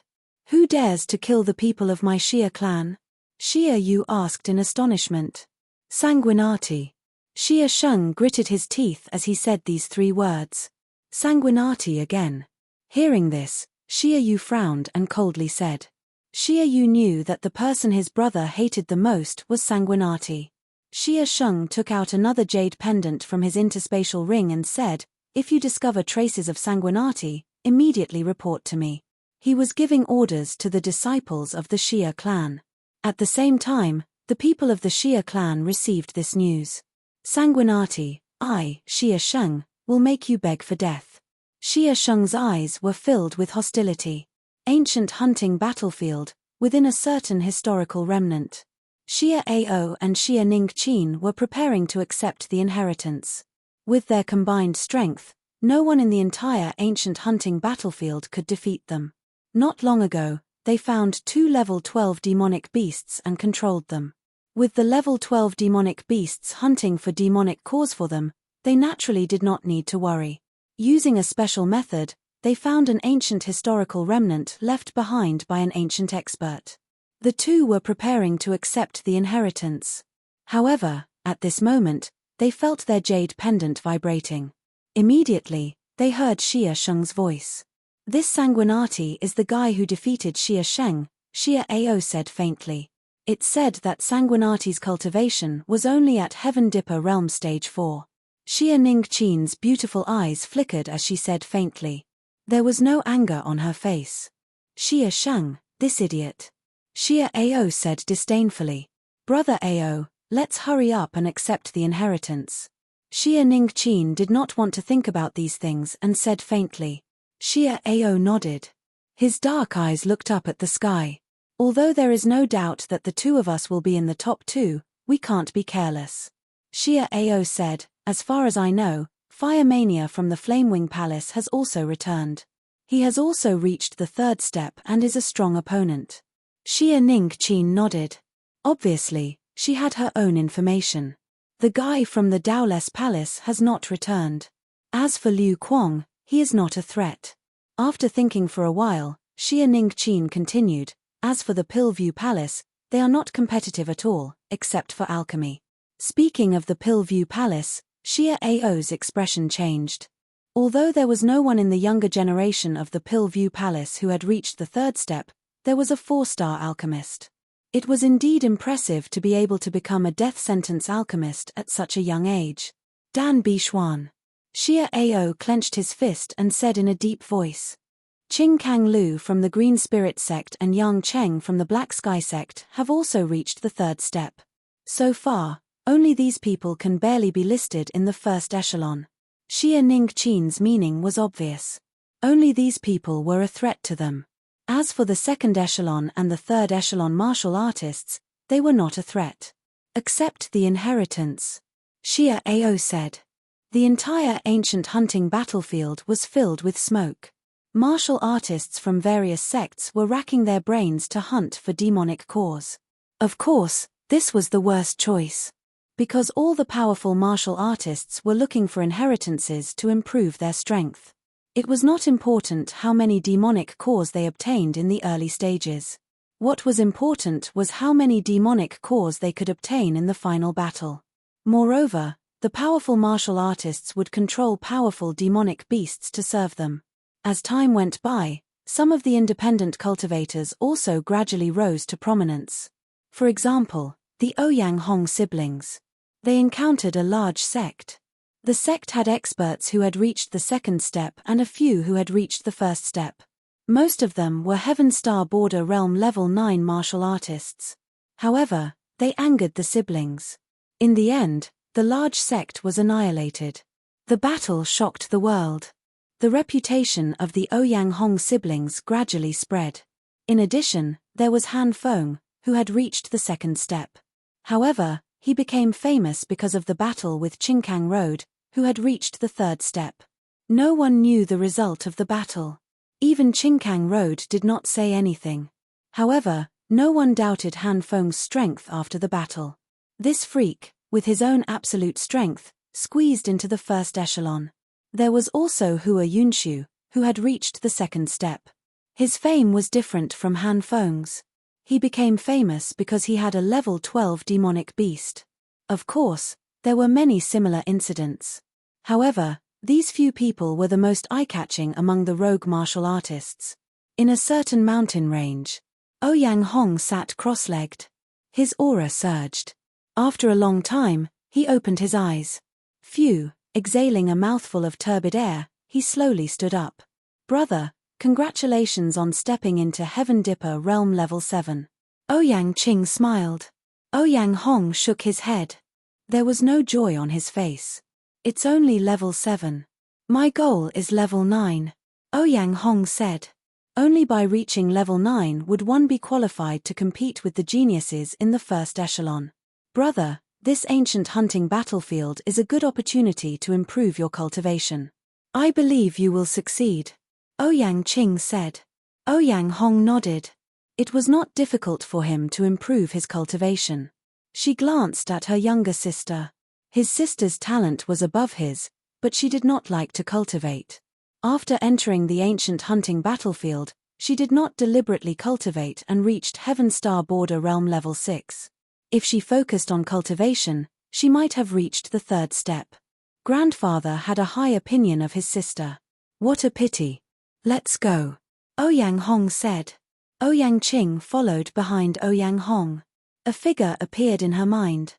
Who dares to kill the people of my Xie clan? Xie Yu asked in astonishment. Sanguinati. Xie Sheng gritted his teeth as he said these three words. Sanguinati again. Hearing this, Xie Yu frowned and coldly said. Xie Yu knew that the person his brother hated the most was Sanguinati. Xie Sheng took out another jade pendant from his interspatial ring and said, if you discover traces of Sanguinati, immediately report to me. He was giving orders to the disciples of the Xie clan. At the same time, the people of the Xie clan received this news. Sanguinati, I, Xie Sheng, will make you beg for death. Xie Sheng's eyes were filled with hostility. Ancient hunting battlefield, within a certain historical remnant. Xie Ao and Xie Ningqin were preparing to accept the inheritance. With their combined strength, no one in the entire ancient hunting battlefield could defeat them. Not long ago, they found 2 level 12 demonic beasts and controlled them. With the level 12 demonic beasts hunting for demonic cause for them, they naturally did not need to worry. Using a special method, they found an ancient historical remnant left behind by an ancient expert. The two were preparing to accept the inheritance. However, at this moment, they felt their jade pendant vibrating. Immediately, they heard Xie Sheng's voice. This Sanguinati is the guy who defeated Xie Sheng, Xie Ao said faintly. It said that Sanguinati's cultivation was only at Heaven Dipper Realm Stage 4. Xie Ningqin's beautiful eyes flickered as she said faintly. There was no anger on her face. Xie Sheng, this idiot. Xie Ao said disdainfully. Brother Ao, let's hurry up and accept the inheritance. Xie Ningqin did not want to think about these things and said faintly. Xie Ao nodded. His dark eyes looked up at the sky. Although there is no doubt that the two of us will be in the top 2, we can't be careless. Xie Ao said, as far as I know, Fire Mania from the Flamewing Palace has also returned. He has also reached the third step and is a strong opponent. Xie Ningqin nodded. Obviously, she had her own information. The guy from the Daoless Palace has not returned. As for Liu Kuang, he is not a threat. After thinking for a while, Xie Ningqin continued, as for the Pillview Palace, they are not competitive at all, except for alchemy. Speaking of the Pillview Palace, Xie Ao's expression changed. Although there was no one in the younger generation of the Pillview Palace who had reached the third step, there was a 4-star alchemist. It was indeed impressive to be able to become a death sentence alchemist at such a young age. Dan Bishuan. Xie Ao clenched his fist and said in a deep voice. Qing Kang Lu from the Green Spirit Sect and Yang Cheng from the Black Sky Sect have also reached the third step. So far, only these people can barely be listed in the first echelon. Xie Ningqin's meaning was obvious. Only these people were a threat to them. As for the second echelon and the third echelon martial artists, they were not a threat. Accept the inheritance, Xie Ao said. The entire ancient hunting battlefield was filled with smoke. Martial artists from various sects were racking their brains to hunt for demonic cause. Of course, this was the worst choice. Because all the powerful martial artists were looking for inheritances to improve their strength. It was not important how many demonic cores they obtained in the early stages. What was important was how many demonic cores they could obtain in the final battle. Moreover, the powerful martial artists would control powerful demonic beasts to serve them. As time went by, some of the independent cultivators also gradually rose to prominence. For example, the Ouyang Hong siblings. They encountered a large sect. The sect had experts who had reached the second step and a few who had reached the first step. Most of them were Heaven Star Border Realm Level 9 martial artists. However, they angered the siblings. In the end, the large sect was annihilated. The battle shocked the world. The reputation of the Ouyang Hong siblings gradually spread. In addition, there was Han Feng, who had reached the second step. However, he became famous because of the battle with Chinkang Road, who had reached the third step. No one knew the result of the battle. Even Chinkang Road did not say anything. However, no one doubted Han Feng's strength after the battle. This freak, with his own absolute strength, squeezed into the first echelon. There was also Hua Yunshu, who had reached the second step. His fame was different from Han Feng's. He became famous because he had a level 12 demonic beast. Of course, there were many similar incidents. However, these few people were the most eye-catching among the rogue martial artists. In a certain mountain range, Ouyang Hong sat cross-legged. His aura surged. After a long time, he opened his eyes. Phew, exhaling a mouthful of turbid air, he slowly stood up. Brother, congratulations on stepping into Heaven Dipper Realm Level 7. Ouyang Qing smiled. Ouyang Hong shook his head. There was no joy on his face. It's only level 7. My goal is level 9. Ouyang Hong said. Only by reaching level 9 would one be qualified to compete with the geniuses in the first echelon. Brother, this ancient hunting battlefield is a good opportunity to improve your cultivation. I believe you will succeed. Ouyang Qing said. Ouyang Hong nodded. It was not difficult for him to improve his cultivation. She glanced at her younger sister. His sister's talent was above his, but she did not like to cultivate. After entering the ancient hunting battlefield, she did not deliberately cultivate and reached Heaven Star Border Realm Level 6. If she focused on cultivation, she might have reached the third step. Grandfather had a high opinion of his sister. What a pity. Let's go. Ouyang Hong said. Ouyang Qing followed behind Ouyang Hong. A figure appeared in her mind.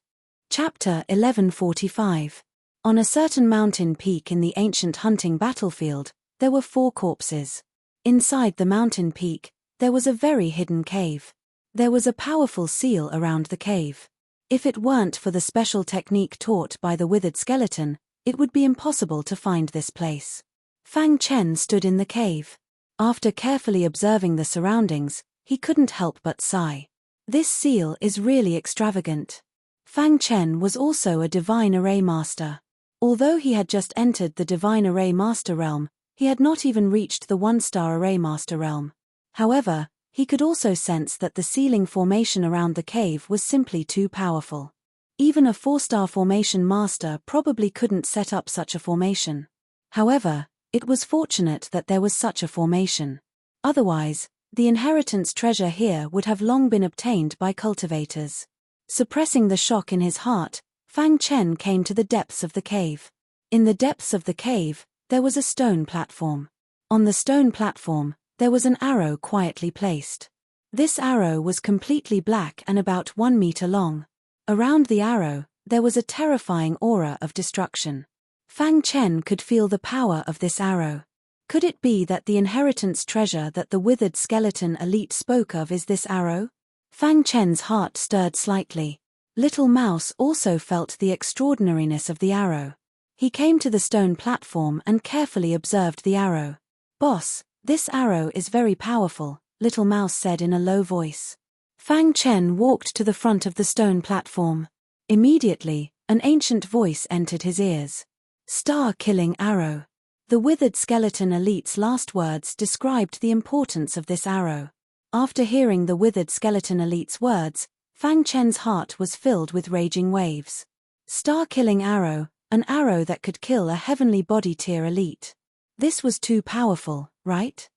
Chapter 1145. On a certain mountain peak in the ancient hunting battlefield, there were 4 corpses. Inside the mountain peak, there was a very hidden cave. There was a powerful seal around the cave. If it weren't for the special technique taught by the withered skeleton, it would be impossible to find this place. Fang Chen stood in the cave. After carefully observing the surroundings, he couldn't help but sigh. This seal is really extravagant. Fang Chen was also a Divine Array Master. Although he had just entered the Divine Array Master realm, he had not even reached the 1-star Array Master realm. However, he could also sense that the sealing formation around the cave was simply too powerful. Even a 4-star formation master probably couldn't set up such a formation. However, it was fortunate that there was such a formation. Otherwise, the inheritance treasure here would have long been obtained by cultivators. Suppressing the shock in his heart, Fang Chen came to the depths of the cave. In the depths of the cave, there was a stone platform. On the stone platform, there was an arrow quietly placed. This arrow was completely black and about 1 meter long. Around the arrow, there was a terrifying aura of destruction. Fang Chen could feel the power of this arrow. Could it be that the inheritance treasure that the withered skeleton elite spoke of is this arrow? Fang Chen's heart stirred slightly. Little Mouse also felt the extraordinariness of the arrow. He came to the stone platform and carefully observed the arrow. Boss, this arrow is very powerful, Little Mouse said in a low voice. Fang Chen walked to the front of the stone platform. Immediately, an ancient voice entered his ears. Star-killing arrow. The withered skeleton elite's last words described the importance of this arrow. After hearing the withered skeleton elite's words, Fang Chen's heart was filled with raging waves. Star-killing arrow, an arrow that could kill a heavenly body tier elite. This was too powerful, right?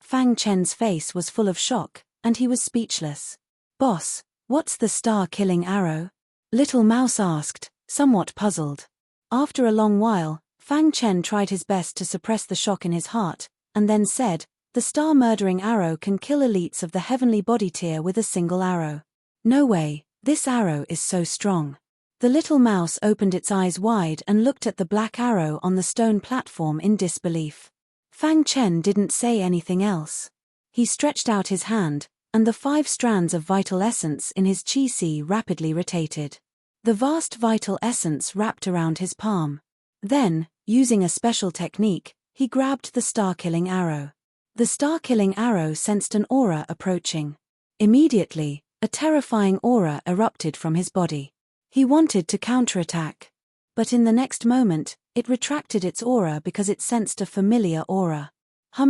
Fang Chen's face was full of shock, and he was speechless. "Boss, what's the star-killing arrow?" Little Mouse asked, somewhat puzzled. After a long while, Fang Chen tried his best to suppress the shock in his heart, and then said, "The star-murdering arrow can kill elites of the heavenly body tier with a single arrow." "No way, this arrow is so strong." The little mouse opened its eyes wide and looked at the black arrow on the stone platform in disbelief. Fang Chen didn't say anything else. He stretched out his hand, and the 5 strands of vital essence in his chi-si rapidly rotated. The vast vital essence wrapped around his palm. Then, using a special technique, he grabbed the star-killing arrow. The star-killing arrow sensed an aura approaching. Immediately, a terrifying aura erupted from his body. He wanted to counterattack. But in the next moment, it retracted its aura because it sensed a familiar aura.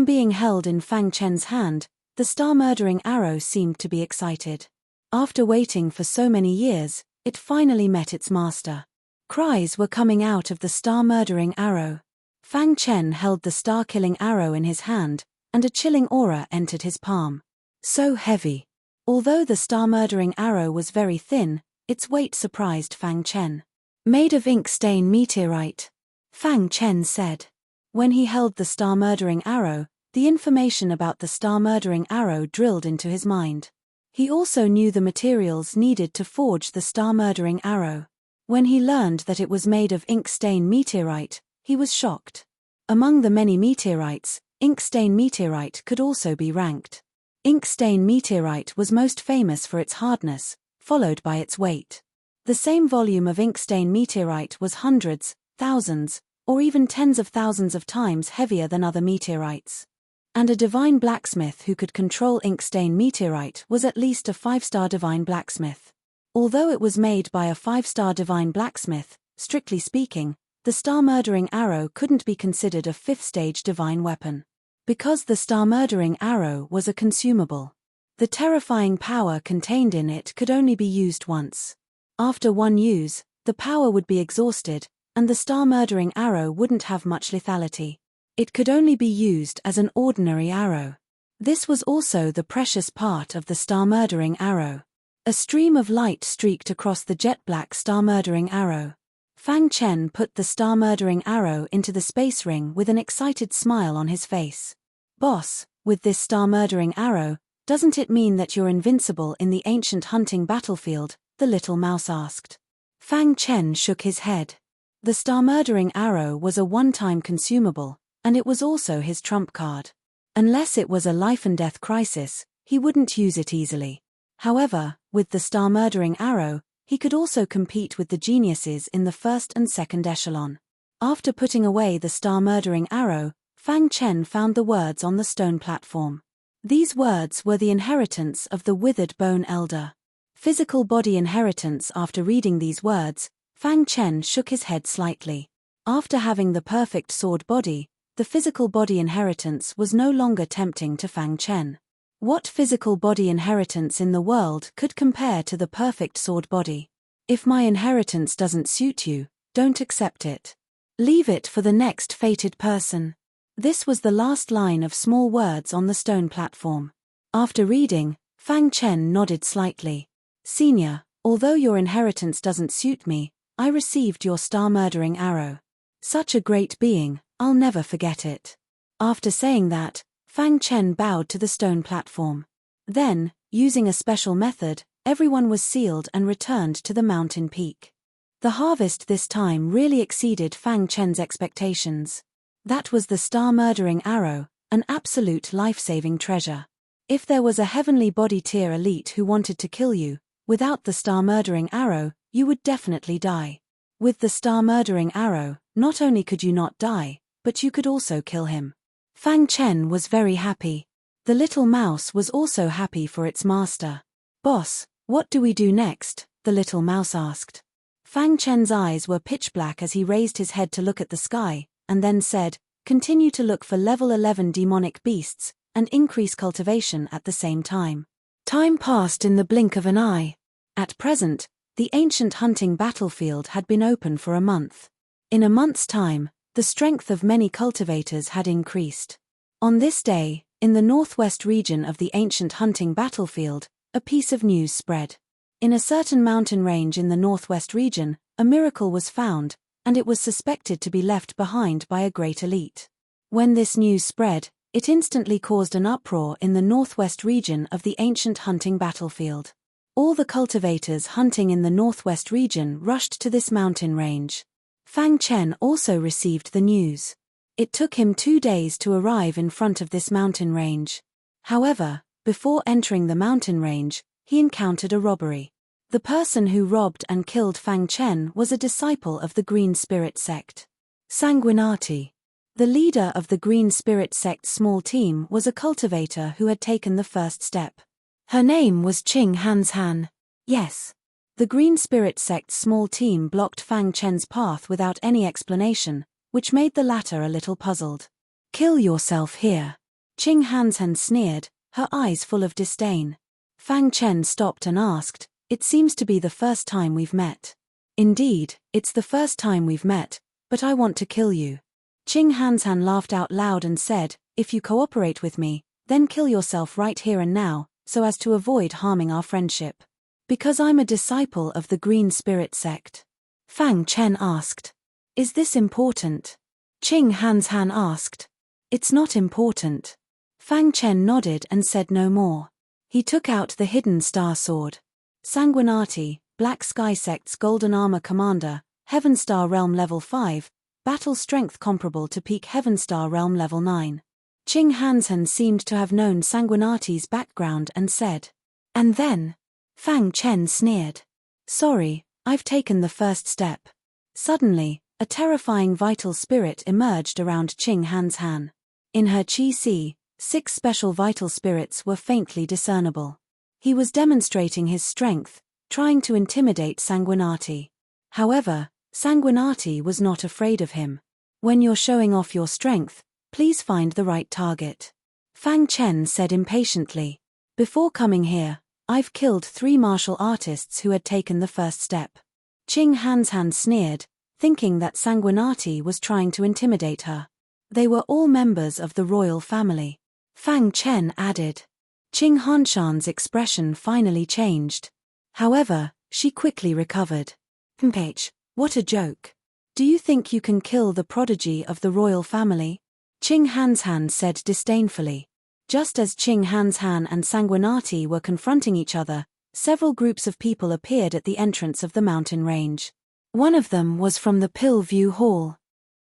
Being held in Fang Chen's hand, the star-murdering arrow seemed to be excited. After waiting for so many years, it finally met its master. Cries were coming out of the star-murdering arrow. Fang Chen held the star-killing arrow in his hand, and a chilling aura entered his palm. So heavy. Although the star-murdering arrow was very thin, its weight surprised Fang Chen. "Made of ink-stain meteorite," Fang Chen said. When he held the star-murdering arrow, the information about the star-murdering arrow drilled into his mind. He also knew the materials needed to forge the star-murdering arrow. When he learned that it was made of ink-stain meteorite, he was shocked. Among the many meteorites, ink-stain meteorite could also be ranked. Ink-stain meteorite was most famous for its hardness, followed by its weight. The same volume of ink-stain meteorite was hundreds, thousands, or even tens of thousands of times heavier than other meteorites. And a divine blacksmith who could control ink-stain meteorite was at least a 5-star divine blacksmith. Although it was made by a 5-star divine blacksmith, strictly speaking, the star-murdering arrow couldn't be considered a 5th-stage divine weapon. Because the star-murdering arrow was a consumable. The terrifying power contained in it could only be used once. After one use, the power would be exhausted, and the star-murdering arrow wouldn't have much lethality. It could only be used as an ordinary arrow. This was also the precious part of the star-murdering arrow. A stream of light streaked across the jet-black star-murdering arrow. Fang Chen put the star-murdering arrow into the space ring with an excited smile on his face. "Boss, with this star-murdering arrow, doesn't it mean that you're invincible in the ancient hunting battlefield?" the little mouse asked. Fang Chen shook his head. The star-murdering arrow was a one-time consumable, and it was also his trump card. Unless it was a life-and-death crisis, he wouldn't use it easily. However, with the star-murdering arrow, he could also compete with the geniuses in the 1st and 2nd echelon. After putting away the star-murdering arrow, Fang Chen found the words on the stone platform. These words were the inheritance of the withered bone elder. Physical body inheritance. After reading these words, Fang Chen shook his head slightly. After having the perfect sword body, the physical body inheritance was no longer tempting to Fang Chen. What physical body inheritance in the world could compare to the perfect sword body? "If my inheritance doesn't suit you, don't accept it. Leave it for the next fated person." This was the last line of small words on the stone platform. After reading, Fang Chen nodded slightly. "Senior, although your inheritance doesn't suit me, I received your star-murdering arrow. Such a great being, I'll never forget it." After saying that, Fang Chen bowed to the stone platform. Then, using a special method, everyone was sealed and returned to the mountain peak. The harvest this time really exceeded Fang Chen's expectations. That was the star-murdering arrow, an absolute life-saving treasure. If there was a heavenly body tier elite who wanted to kill you, without the star-murdering arrow, you would definitely die. With the star-murdering arrow, not only could you not die, but you could also kill him. Fang Chen was very happy. The little mouse was also happy for its master. "Boss, what do we do next?" the little mouse asked. Fang Chen's eyes were pitch black as he raised his head to look at the sky, and then said, "Continue to look for level 11 demonic beasts, and increase cultivation at the same time." Time passed in the blink of an eye. At present, the ancient hunting battlefield had been open for a month. In a month's time, the strength of many cultivators had increased. On this day, In the northwest region of the ancient hunting battlefield, a piece of news spread. In a certain mountain range in the northwest region, a miracle was found, and it was suspected to be left behind by a great elite. When this news spread, it instantly caused an uproar in the northwest region of the ancient hunting battlefield. All the cultivators hunting in the northwest region rushed to this mountain range. Fang Chen also received the news. It took him 2 days to arrive in front of this mountain range. However, before entering the mountain range, he encountered a robbery. The person who robbed and killed Fang Chen was a disciple of the Green Spirit sect. Sanguinati. The leader of the Green Spirit sect's small team was a cultivator who had taken the first step. Her name was Qing Hanshan. Yes. The Green Spirit sect's small team blocked Fang Chen's path without any explanation, which made the latter a little puzzled. Kill yourself here. Qing Hanshan sneered, her eyes full of disdain. Fang Chen stopped and asked, "It seems to be the first time we've met." "Indeed, it's the first time we've met, but I want to kill you." Qing Hanshan laughed out loud and said, "If you cooperate with me, then kill yourself right here and now, so as to avoid harming our friendship." "Because I'm a disciple of the Green Spirit sect." Fang Chen asked. "Is this important?" Qing Hanshan asked. "It's not important." Fang Chen nodded and said no more. He took out the hidden star sword. Sanguinati, Black Sky Sect's Golden Armor Commander, Heaven Star Realm Level 5, battle strength comparable to peak Heaven Star Realm Level 9. Qing Hanshan seemed to have known Sanguinati's background and said. "And then?" Fang Chen sneered. "Sorry, I've taken the first step." Suddenly, a terrifying vital spirit emerged around Qing Hanshan. In her qi, 6 special vital spirits were faintly discernible. He was demonstrating his strength, trying to intimidate Sanguinati. However, Sanguinati was not afraid of him. "When you're showing off your strength, please find the right target," Fang Chen said impatiently. "Before coming here, I've killed 3 martial artists who had taken the first step." Qing Hanshan sneered, thinking that Sanguinati was trying to intimidate her. They were all members of the royal family. Fang Chen added. Qing Hanshan's expression finally changed. However, she quickly recovered. "Mph, what a joke. Do you think you can kill the prodigy of the royal family?" Qing Hanshan said disdainfully. Just as Qing Hanshan and Sanguinati were confronting each other, several groups of people appeared at the entrance of the mountain range. One of them was from the Pill View Hall.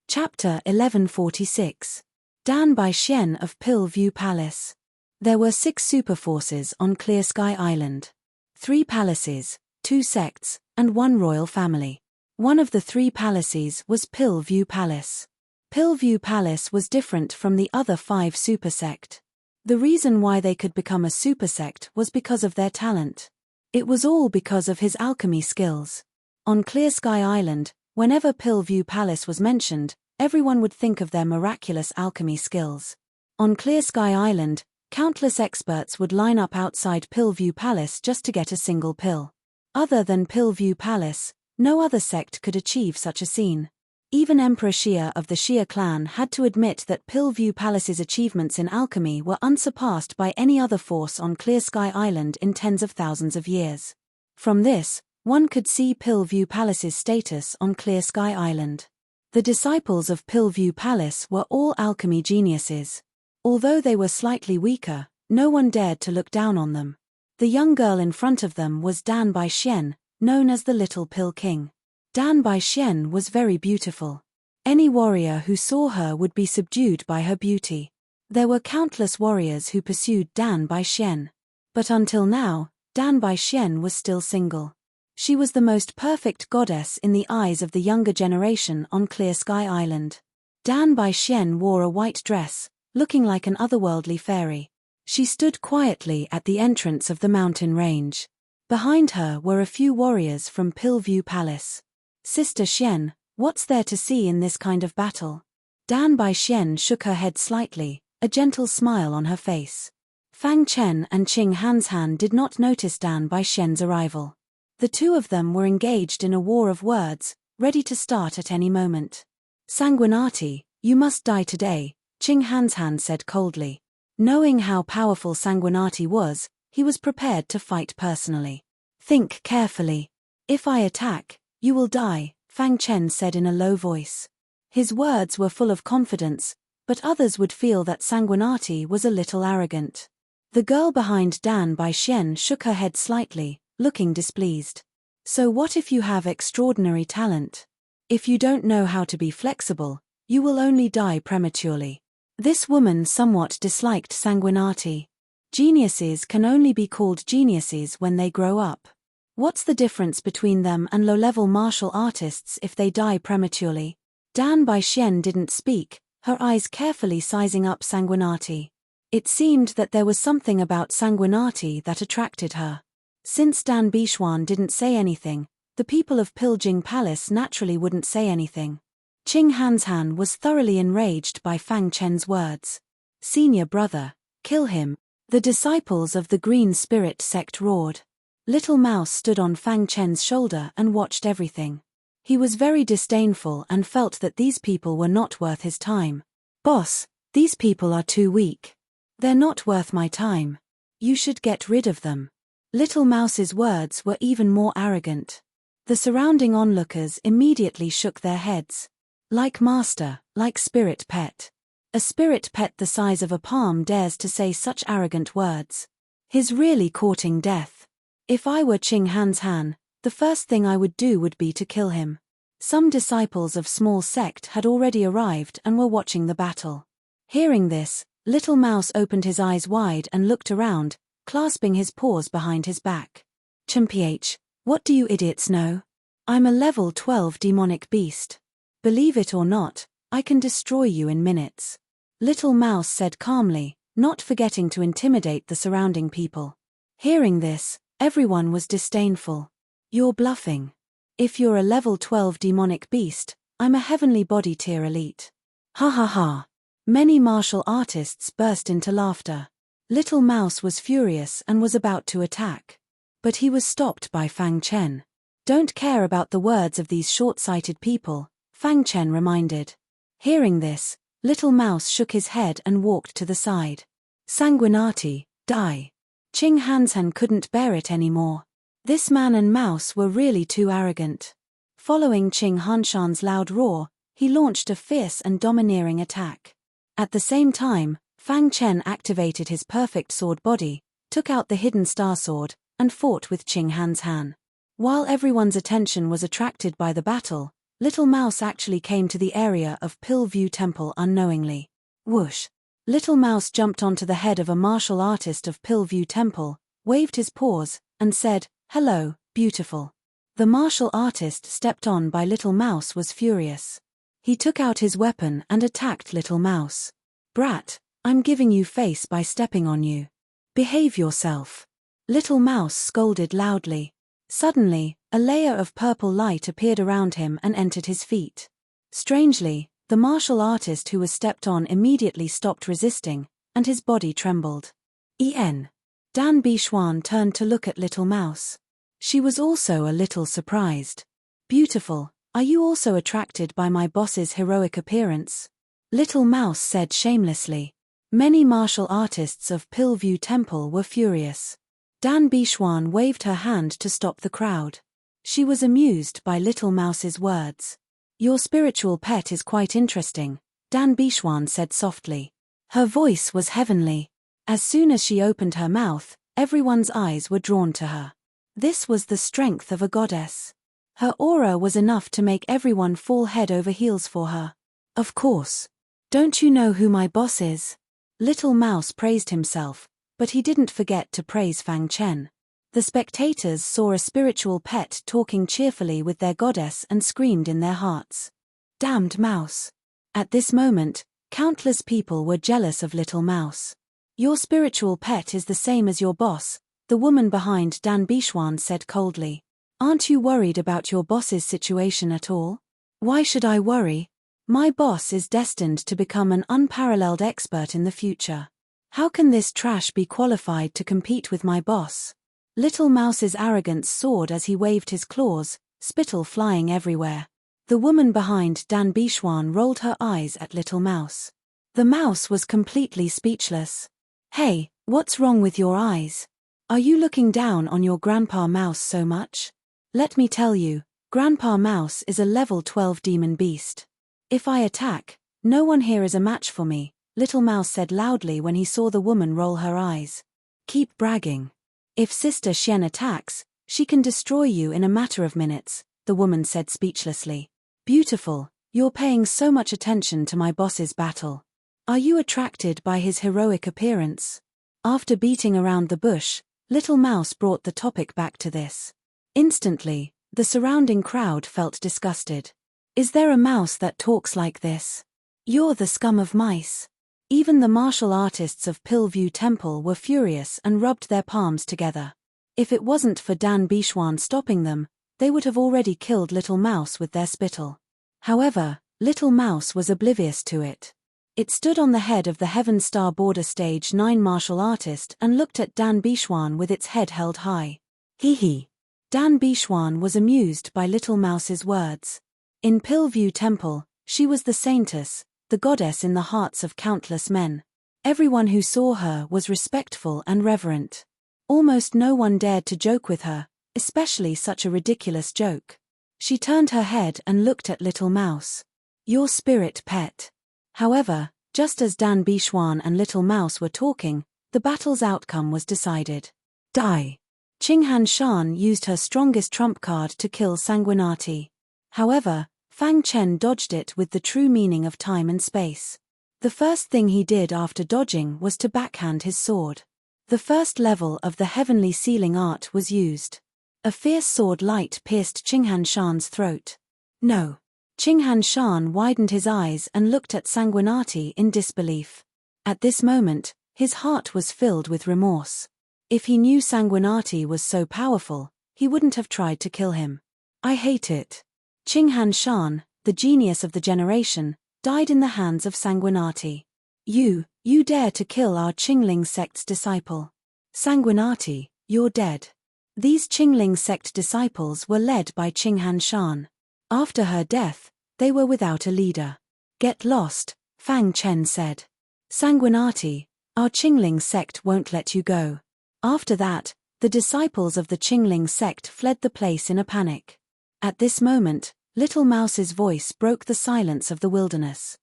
Chapter 1146. Dan Bai Xian of Pill View Palace. There were 6 superforces on Clear Sky Island. 3 palaces, 2 sects, and 1 royal family. One of the 3 palaces was Pill View Palace. Pill View Palace was different from the other 5 super sect. The reason why they could become a super sect was because of their talent. It was all because of his alchemy skills. On Clear Sky Island, whenever Pill View Palace was mentioned, everyone would think of their miraculous alchemy skills. On Clear Sky Island, countless experts would line up outside Pill View Palace just to get a single pill. Other than Pill View Palace, no other sect could achieve such a scene. Even Emperor Xia of the Xia clan had to admit that Pill View Palace's achievements in alchemy were unsurpassed by any other force on Clear Sky Island in tens of thousands of years. From this, one could see Pill View Palace's status on Clear Sky Island. The disciples of Pill View Palace were all alchemy geniuses. Although they were slightly weaker, no one dared to look down on them. The young girl in front of them was Dan Bai Xian, known as the Little Pill King. Dan Bai Xian was very beautiful. Any warrior who saw her would be subdued by her beauty. There were countless warriors who pursued Dan Bai Xian. But until now, Dan Bai Xian was still single. She was the most perfect goddess in the eyes of the younger generation on Clear Sky Island. Dan Bai Xian wore a white dress, looking like an otherworldly fairy. She stood quietly at the entrance of the mountain range. Behind her were a few warriors from Pill View Palace. "Sister Xian, what's there to see in this kind of battle?" Dan Bai Xian shook her head slightly, a gentle smile on her face. Fang Chen and Qing Hanshan did not notice Dan Bai Xian's arrival. The two of them were engaged in a war of words, ready to start at any moment. "Sanguinati, you must die today," Qing Hanshan said coldly. Knowing how powerful Sanguinati was, he was prepared to fight personally. Think carefully. If I attack, you will die, Fang Chen said in a low voice. His words were full of confidence, but others would feel that Sanguinati was a little arrogant. The girl behind Dan Baixian shook her head slightly, looking displeased. So what if you have extraordinary talent? If you don't know how to be flexible, you will only die prematurely. This woman somewhat disliked Sanguinati. Geniuses can only be called geniuses when they grow up. What's the difference between them and low-level martial artists if they die prematurely? Dan Baixian didn't speak, her eyes carefully sizing up Sanguinati. It seemed that there was something about Sanguinati that attracted her. Since Dan Bixuan didn't say anything, the people of Piljing Palace naturally wouldn't say anything. Qing Hanshan was thoroughly enraged by Fang Chen's words. Senior brother, kill him. The disciples of the Green Spirit sect roared. Little Mouse stood on Fang Chen's shoulder and watched everything. He was very disdainful and felt that these people were not worth his time. Boss, these people are too weak. They're not worth my time. You should get rid of them. Little Mouse's words were even more arrogant. The surrounding onlookers immediately shook their heads. Like master, like spirit pet. A spirit pet the size of a palm dares to say such arrogant words. He's really courting death. If I were Qing Hanshan, the first thing I would do would be to kill him. Some disciples of small sect had already arrived and were watching the battle. Hearing this, Little Mouse opened his eyes wide and looked around, clasping his paws behind his back. Chimph, what do you idiots know? I'm a level 12 demonic beast. Believe it or not, I can destroy you in minutes. Little Mouse said calmly, not forgetting to intimidate the surrounding people. Hearing this, everyone was disdainful. You're bluffing. If you're a level 12 demonic beast, I'm a heavenly body tier elite. Ha ha ha. Many martial artists burst into laughter. Little Mouse was furious and was about to attack. But he was stopped by Fang Chen. Don't care about the words of these short-sighted people, Fang Chen reminded. Hearing this, Little Mouse shook his head and walked to the side. Sanguinati, die. Qing Hanshan couldn't bear it anymore. This man and mouse were really too arrogant. Following Qing Hanshan's loud roar, he launched a fierce and domineering attack. At the same time, Fang Chen activated his perfect sword body, took out the hidden star sword, and fought with Qing Hanshan. While everyone's attention was attracted by the battle, Little Mouse actually came to the area of Pillview Temple unknowingly. Whoosh! Little Mouse jumped onto the head of a martial artist of Pillview Temple, waved his paws, and said, "Hello, beautiful." The martial artist stepped on by Little Mouse was furious. He took out his weapon and attacked Little Mouse. Brat, I'm giving you face by stepping on you. Behave yourself. Little Mouse scolded loudly. Suddenly, a layer of purple light appeared around him and entered his feet. Strangely, the martial artist who was stepped on immediately stopped resisting, and his body trembled. Dan Bixuan turned to look at Little Mouse. She was also a little surprised. Beautiful, are you also attracted by my boss's heroic appearance? Little Mouse said shamelessly. Many martial artists of Pillview Temple were furious. Dan Bixuan waved her hand to stop the crowd. She was amused by Little Mouse's words. Your spiritual pet is quite interesting, Dan Bixuan said softly. Her voice was heavenly. As soon as she opened her mouth, everyone's eyes were drawn to her. This was the strength of a goddess. Her aura was enough to make everyone fall head over heels for her. Of course. Don't you know who my boss is? Little Mouse praised himself, but he didn't forget to praise Fang Chen. The spectators saw a spiritual pet talking cheerfully with their goddess and screamed in their hearts. Damned mouse. At this moment, countless people were jealous of Little Mouse. Your spiritual pet is the same as your boss, the woman behind Dan Bixuan said coldly. Aren't you worried about your boss's situation at all? Why should I worry? My boss is destined to become an unparalleled expert in the future. How can this trash be qualified to compete with my boss? Little Mouse's arrogance soared as he waved his claws, spittle flying everywhere. The woman behind Dan Bixuan rolled her eyes at Little Mouse. The mouse was completely speechless. Hey, what's wrong with your eyes? Are you looking down on your Grandpa Mouse so much? Let me tell you, Grandpa Mouse is a level 12 demon beast. If I attack, no one here is a match for me, Little Mouse said loudly when he saw the woman roll her eyes. Keep bragging. If Sister Xian attacks, she can destroy you in a matter of minutes, the woman said speechlessly. Beautiful, you're paying so much attention to my boss's battle. Are you attracted by his heroic appearance? After beating around the bush, Little Mouse brought the topic back to this. Instantly, the surrounding crowd felt disgusted. Is there a mouse that talks like this? You're the scum of mice. Even the martial artists of Pillview Temple were furious and rubbed their palms together. If it wasn't for Dan Bixuan stopping them, they would have already killed Little Mouse with their spittle. However, Little Mouse was oblivious to it. It stood on the head of the Heaven Star Border Stage 9 martial artist and looked at Dan Bixuan with its head held high. Hee hee. Dan Bixuan was amused by Little Mouse's words. In Pillview Temple, she was the saintess, the goddess in the hearts of countless men. Everyone who saw her was respectful and reverent. Almost no one dared to joke with her, especially such a ridiculous joke. She turned her head and looked at Little Mouse. Your spirit pet. However, just as Dan Bixuan and Little Mouse were talking, the battle's outcome was decided. Die. Qinghan Shan used her strongest trump card to kill Sanguinati. However, Fang Chen dodged it with the true meaning of time and space. The first thing he did after dodging was to backhand his sword. The first level of the heavenly sealing art was used. A fierce sword light pierced Qinghan Shan's throat. No. Qinghan Shan widened his eyes and looked at Sanguinati in disbelief. At this moment, his heart was filled with remorse. If he knew Sanguinati was so powerful, he wouldn't have tried to kill him. I hate it. Qinghan Shan, the genius of the generation, died in the hands of Sanguinati. You dare to kill our Qingling sect's disciple. Sanguinati, you're dead. These Qingling sect disciples were led by Qinghan Shan. After her death, they were without a leader. Get lost, Fang Chen said. Sanguinati, our Qingling sect won't let you go. After that, the disciples of the Qingling sect fled the place in a panic. At this moment, Little Mouse's voice broke the silence of the wilderness.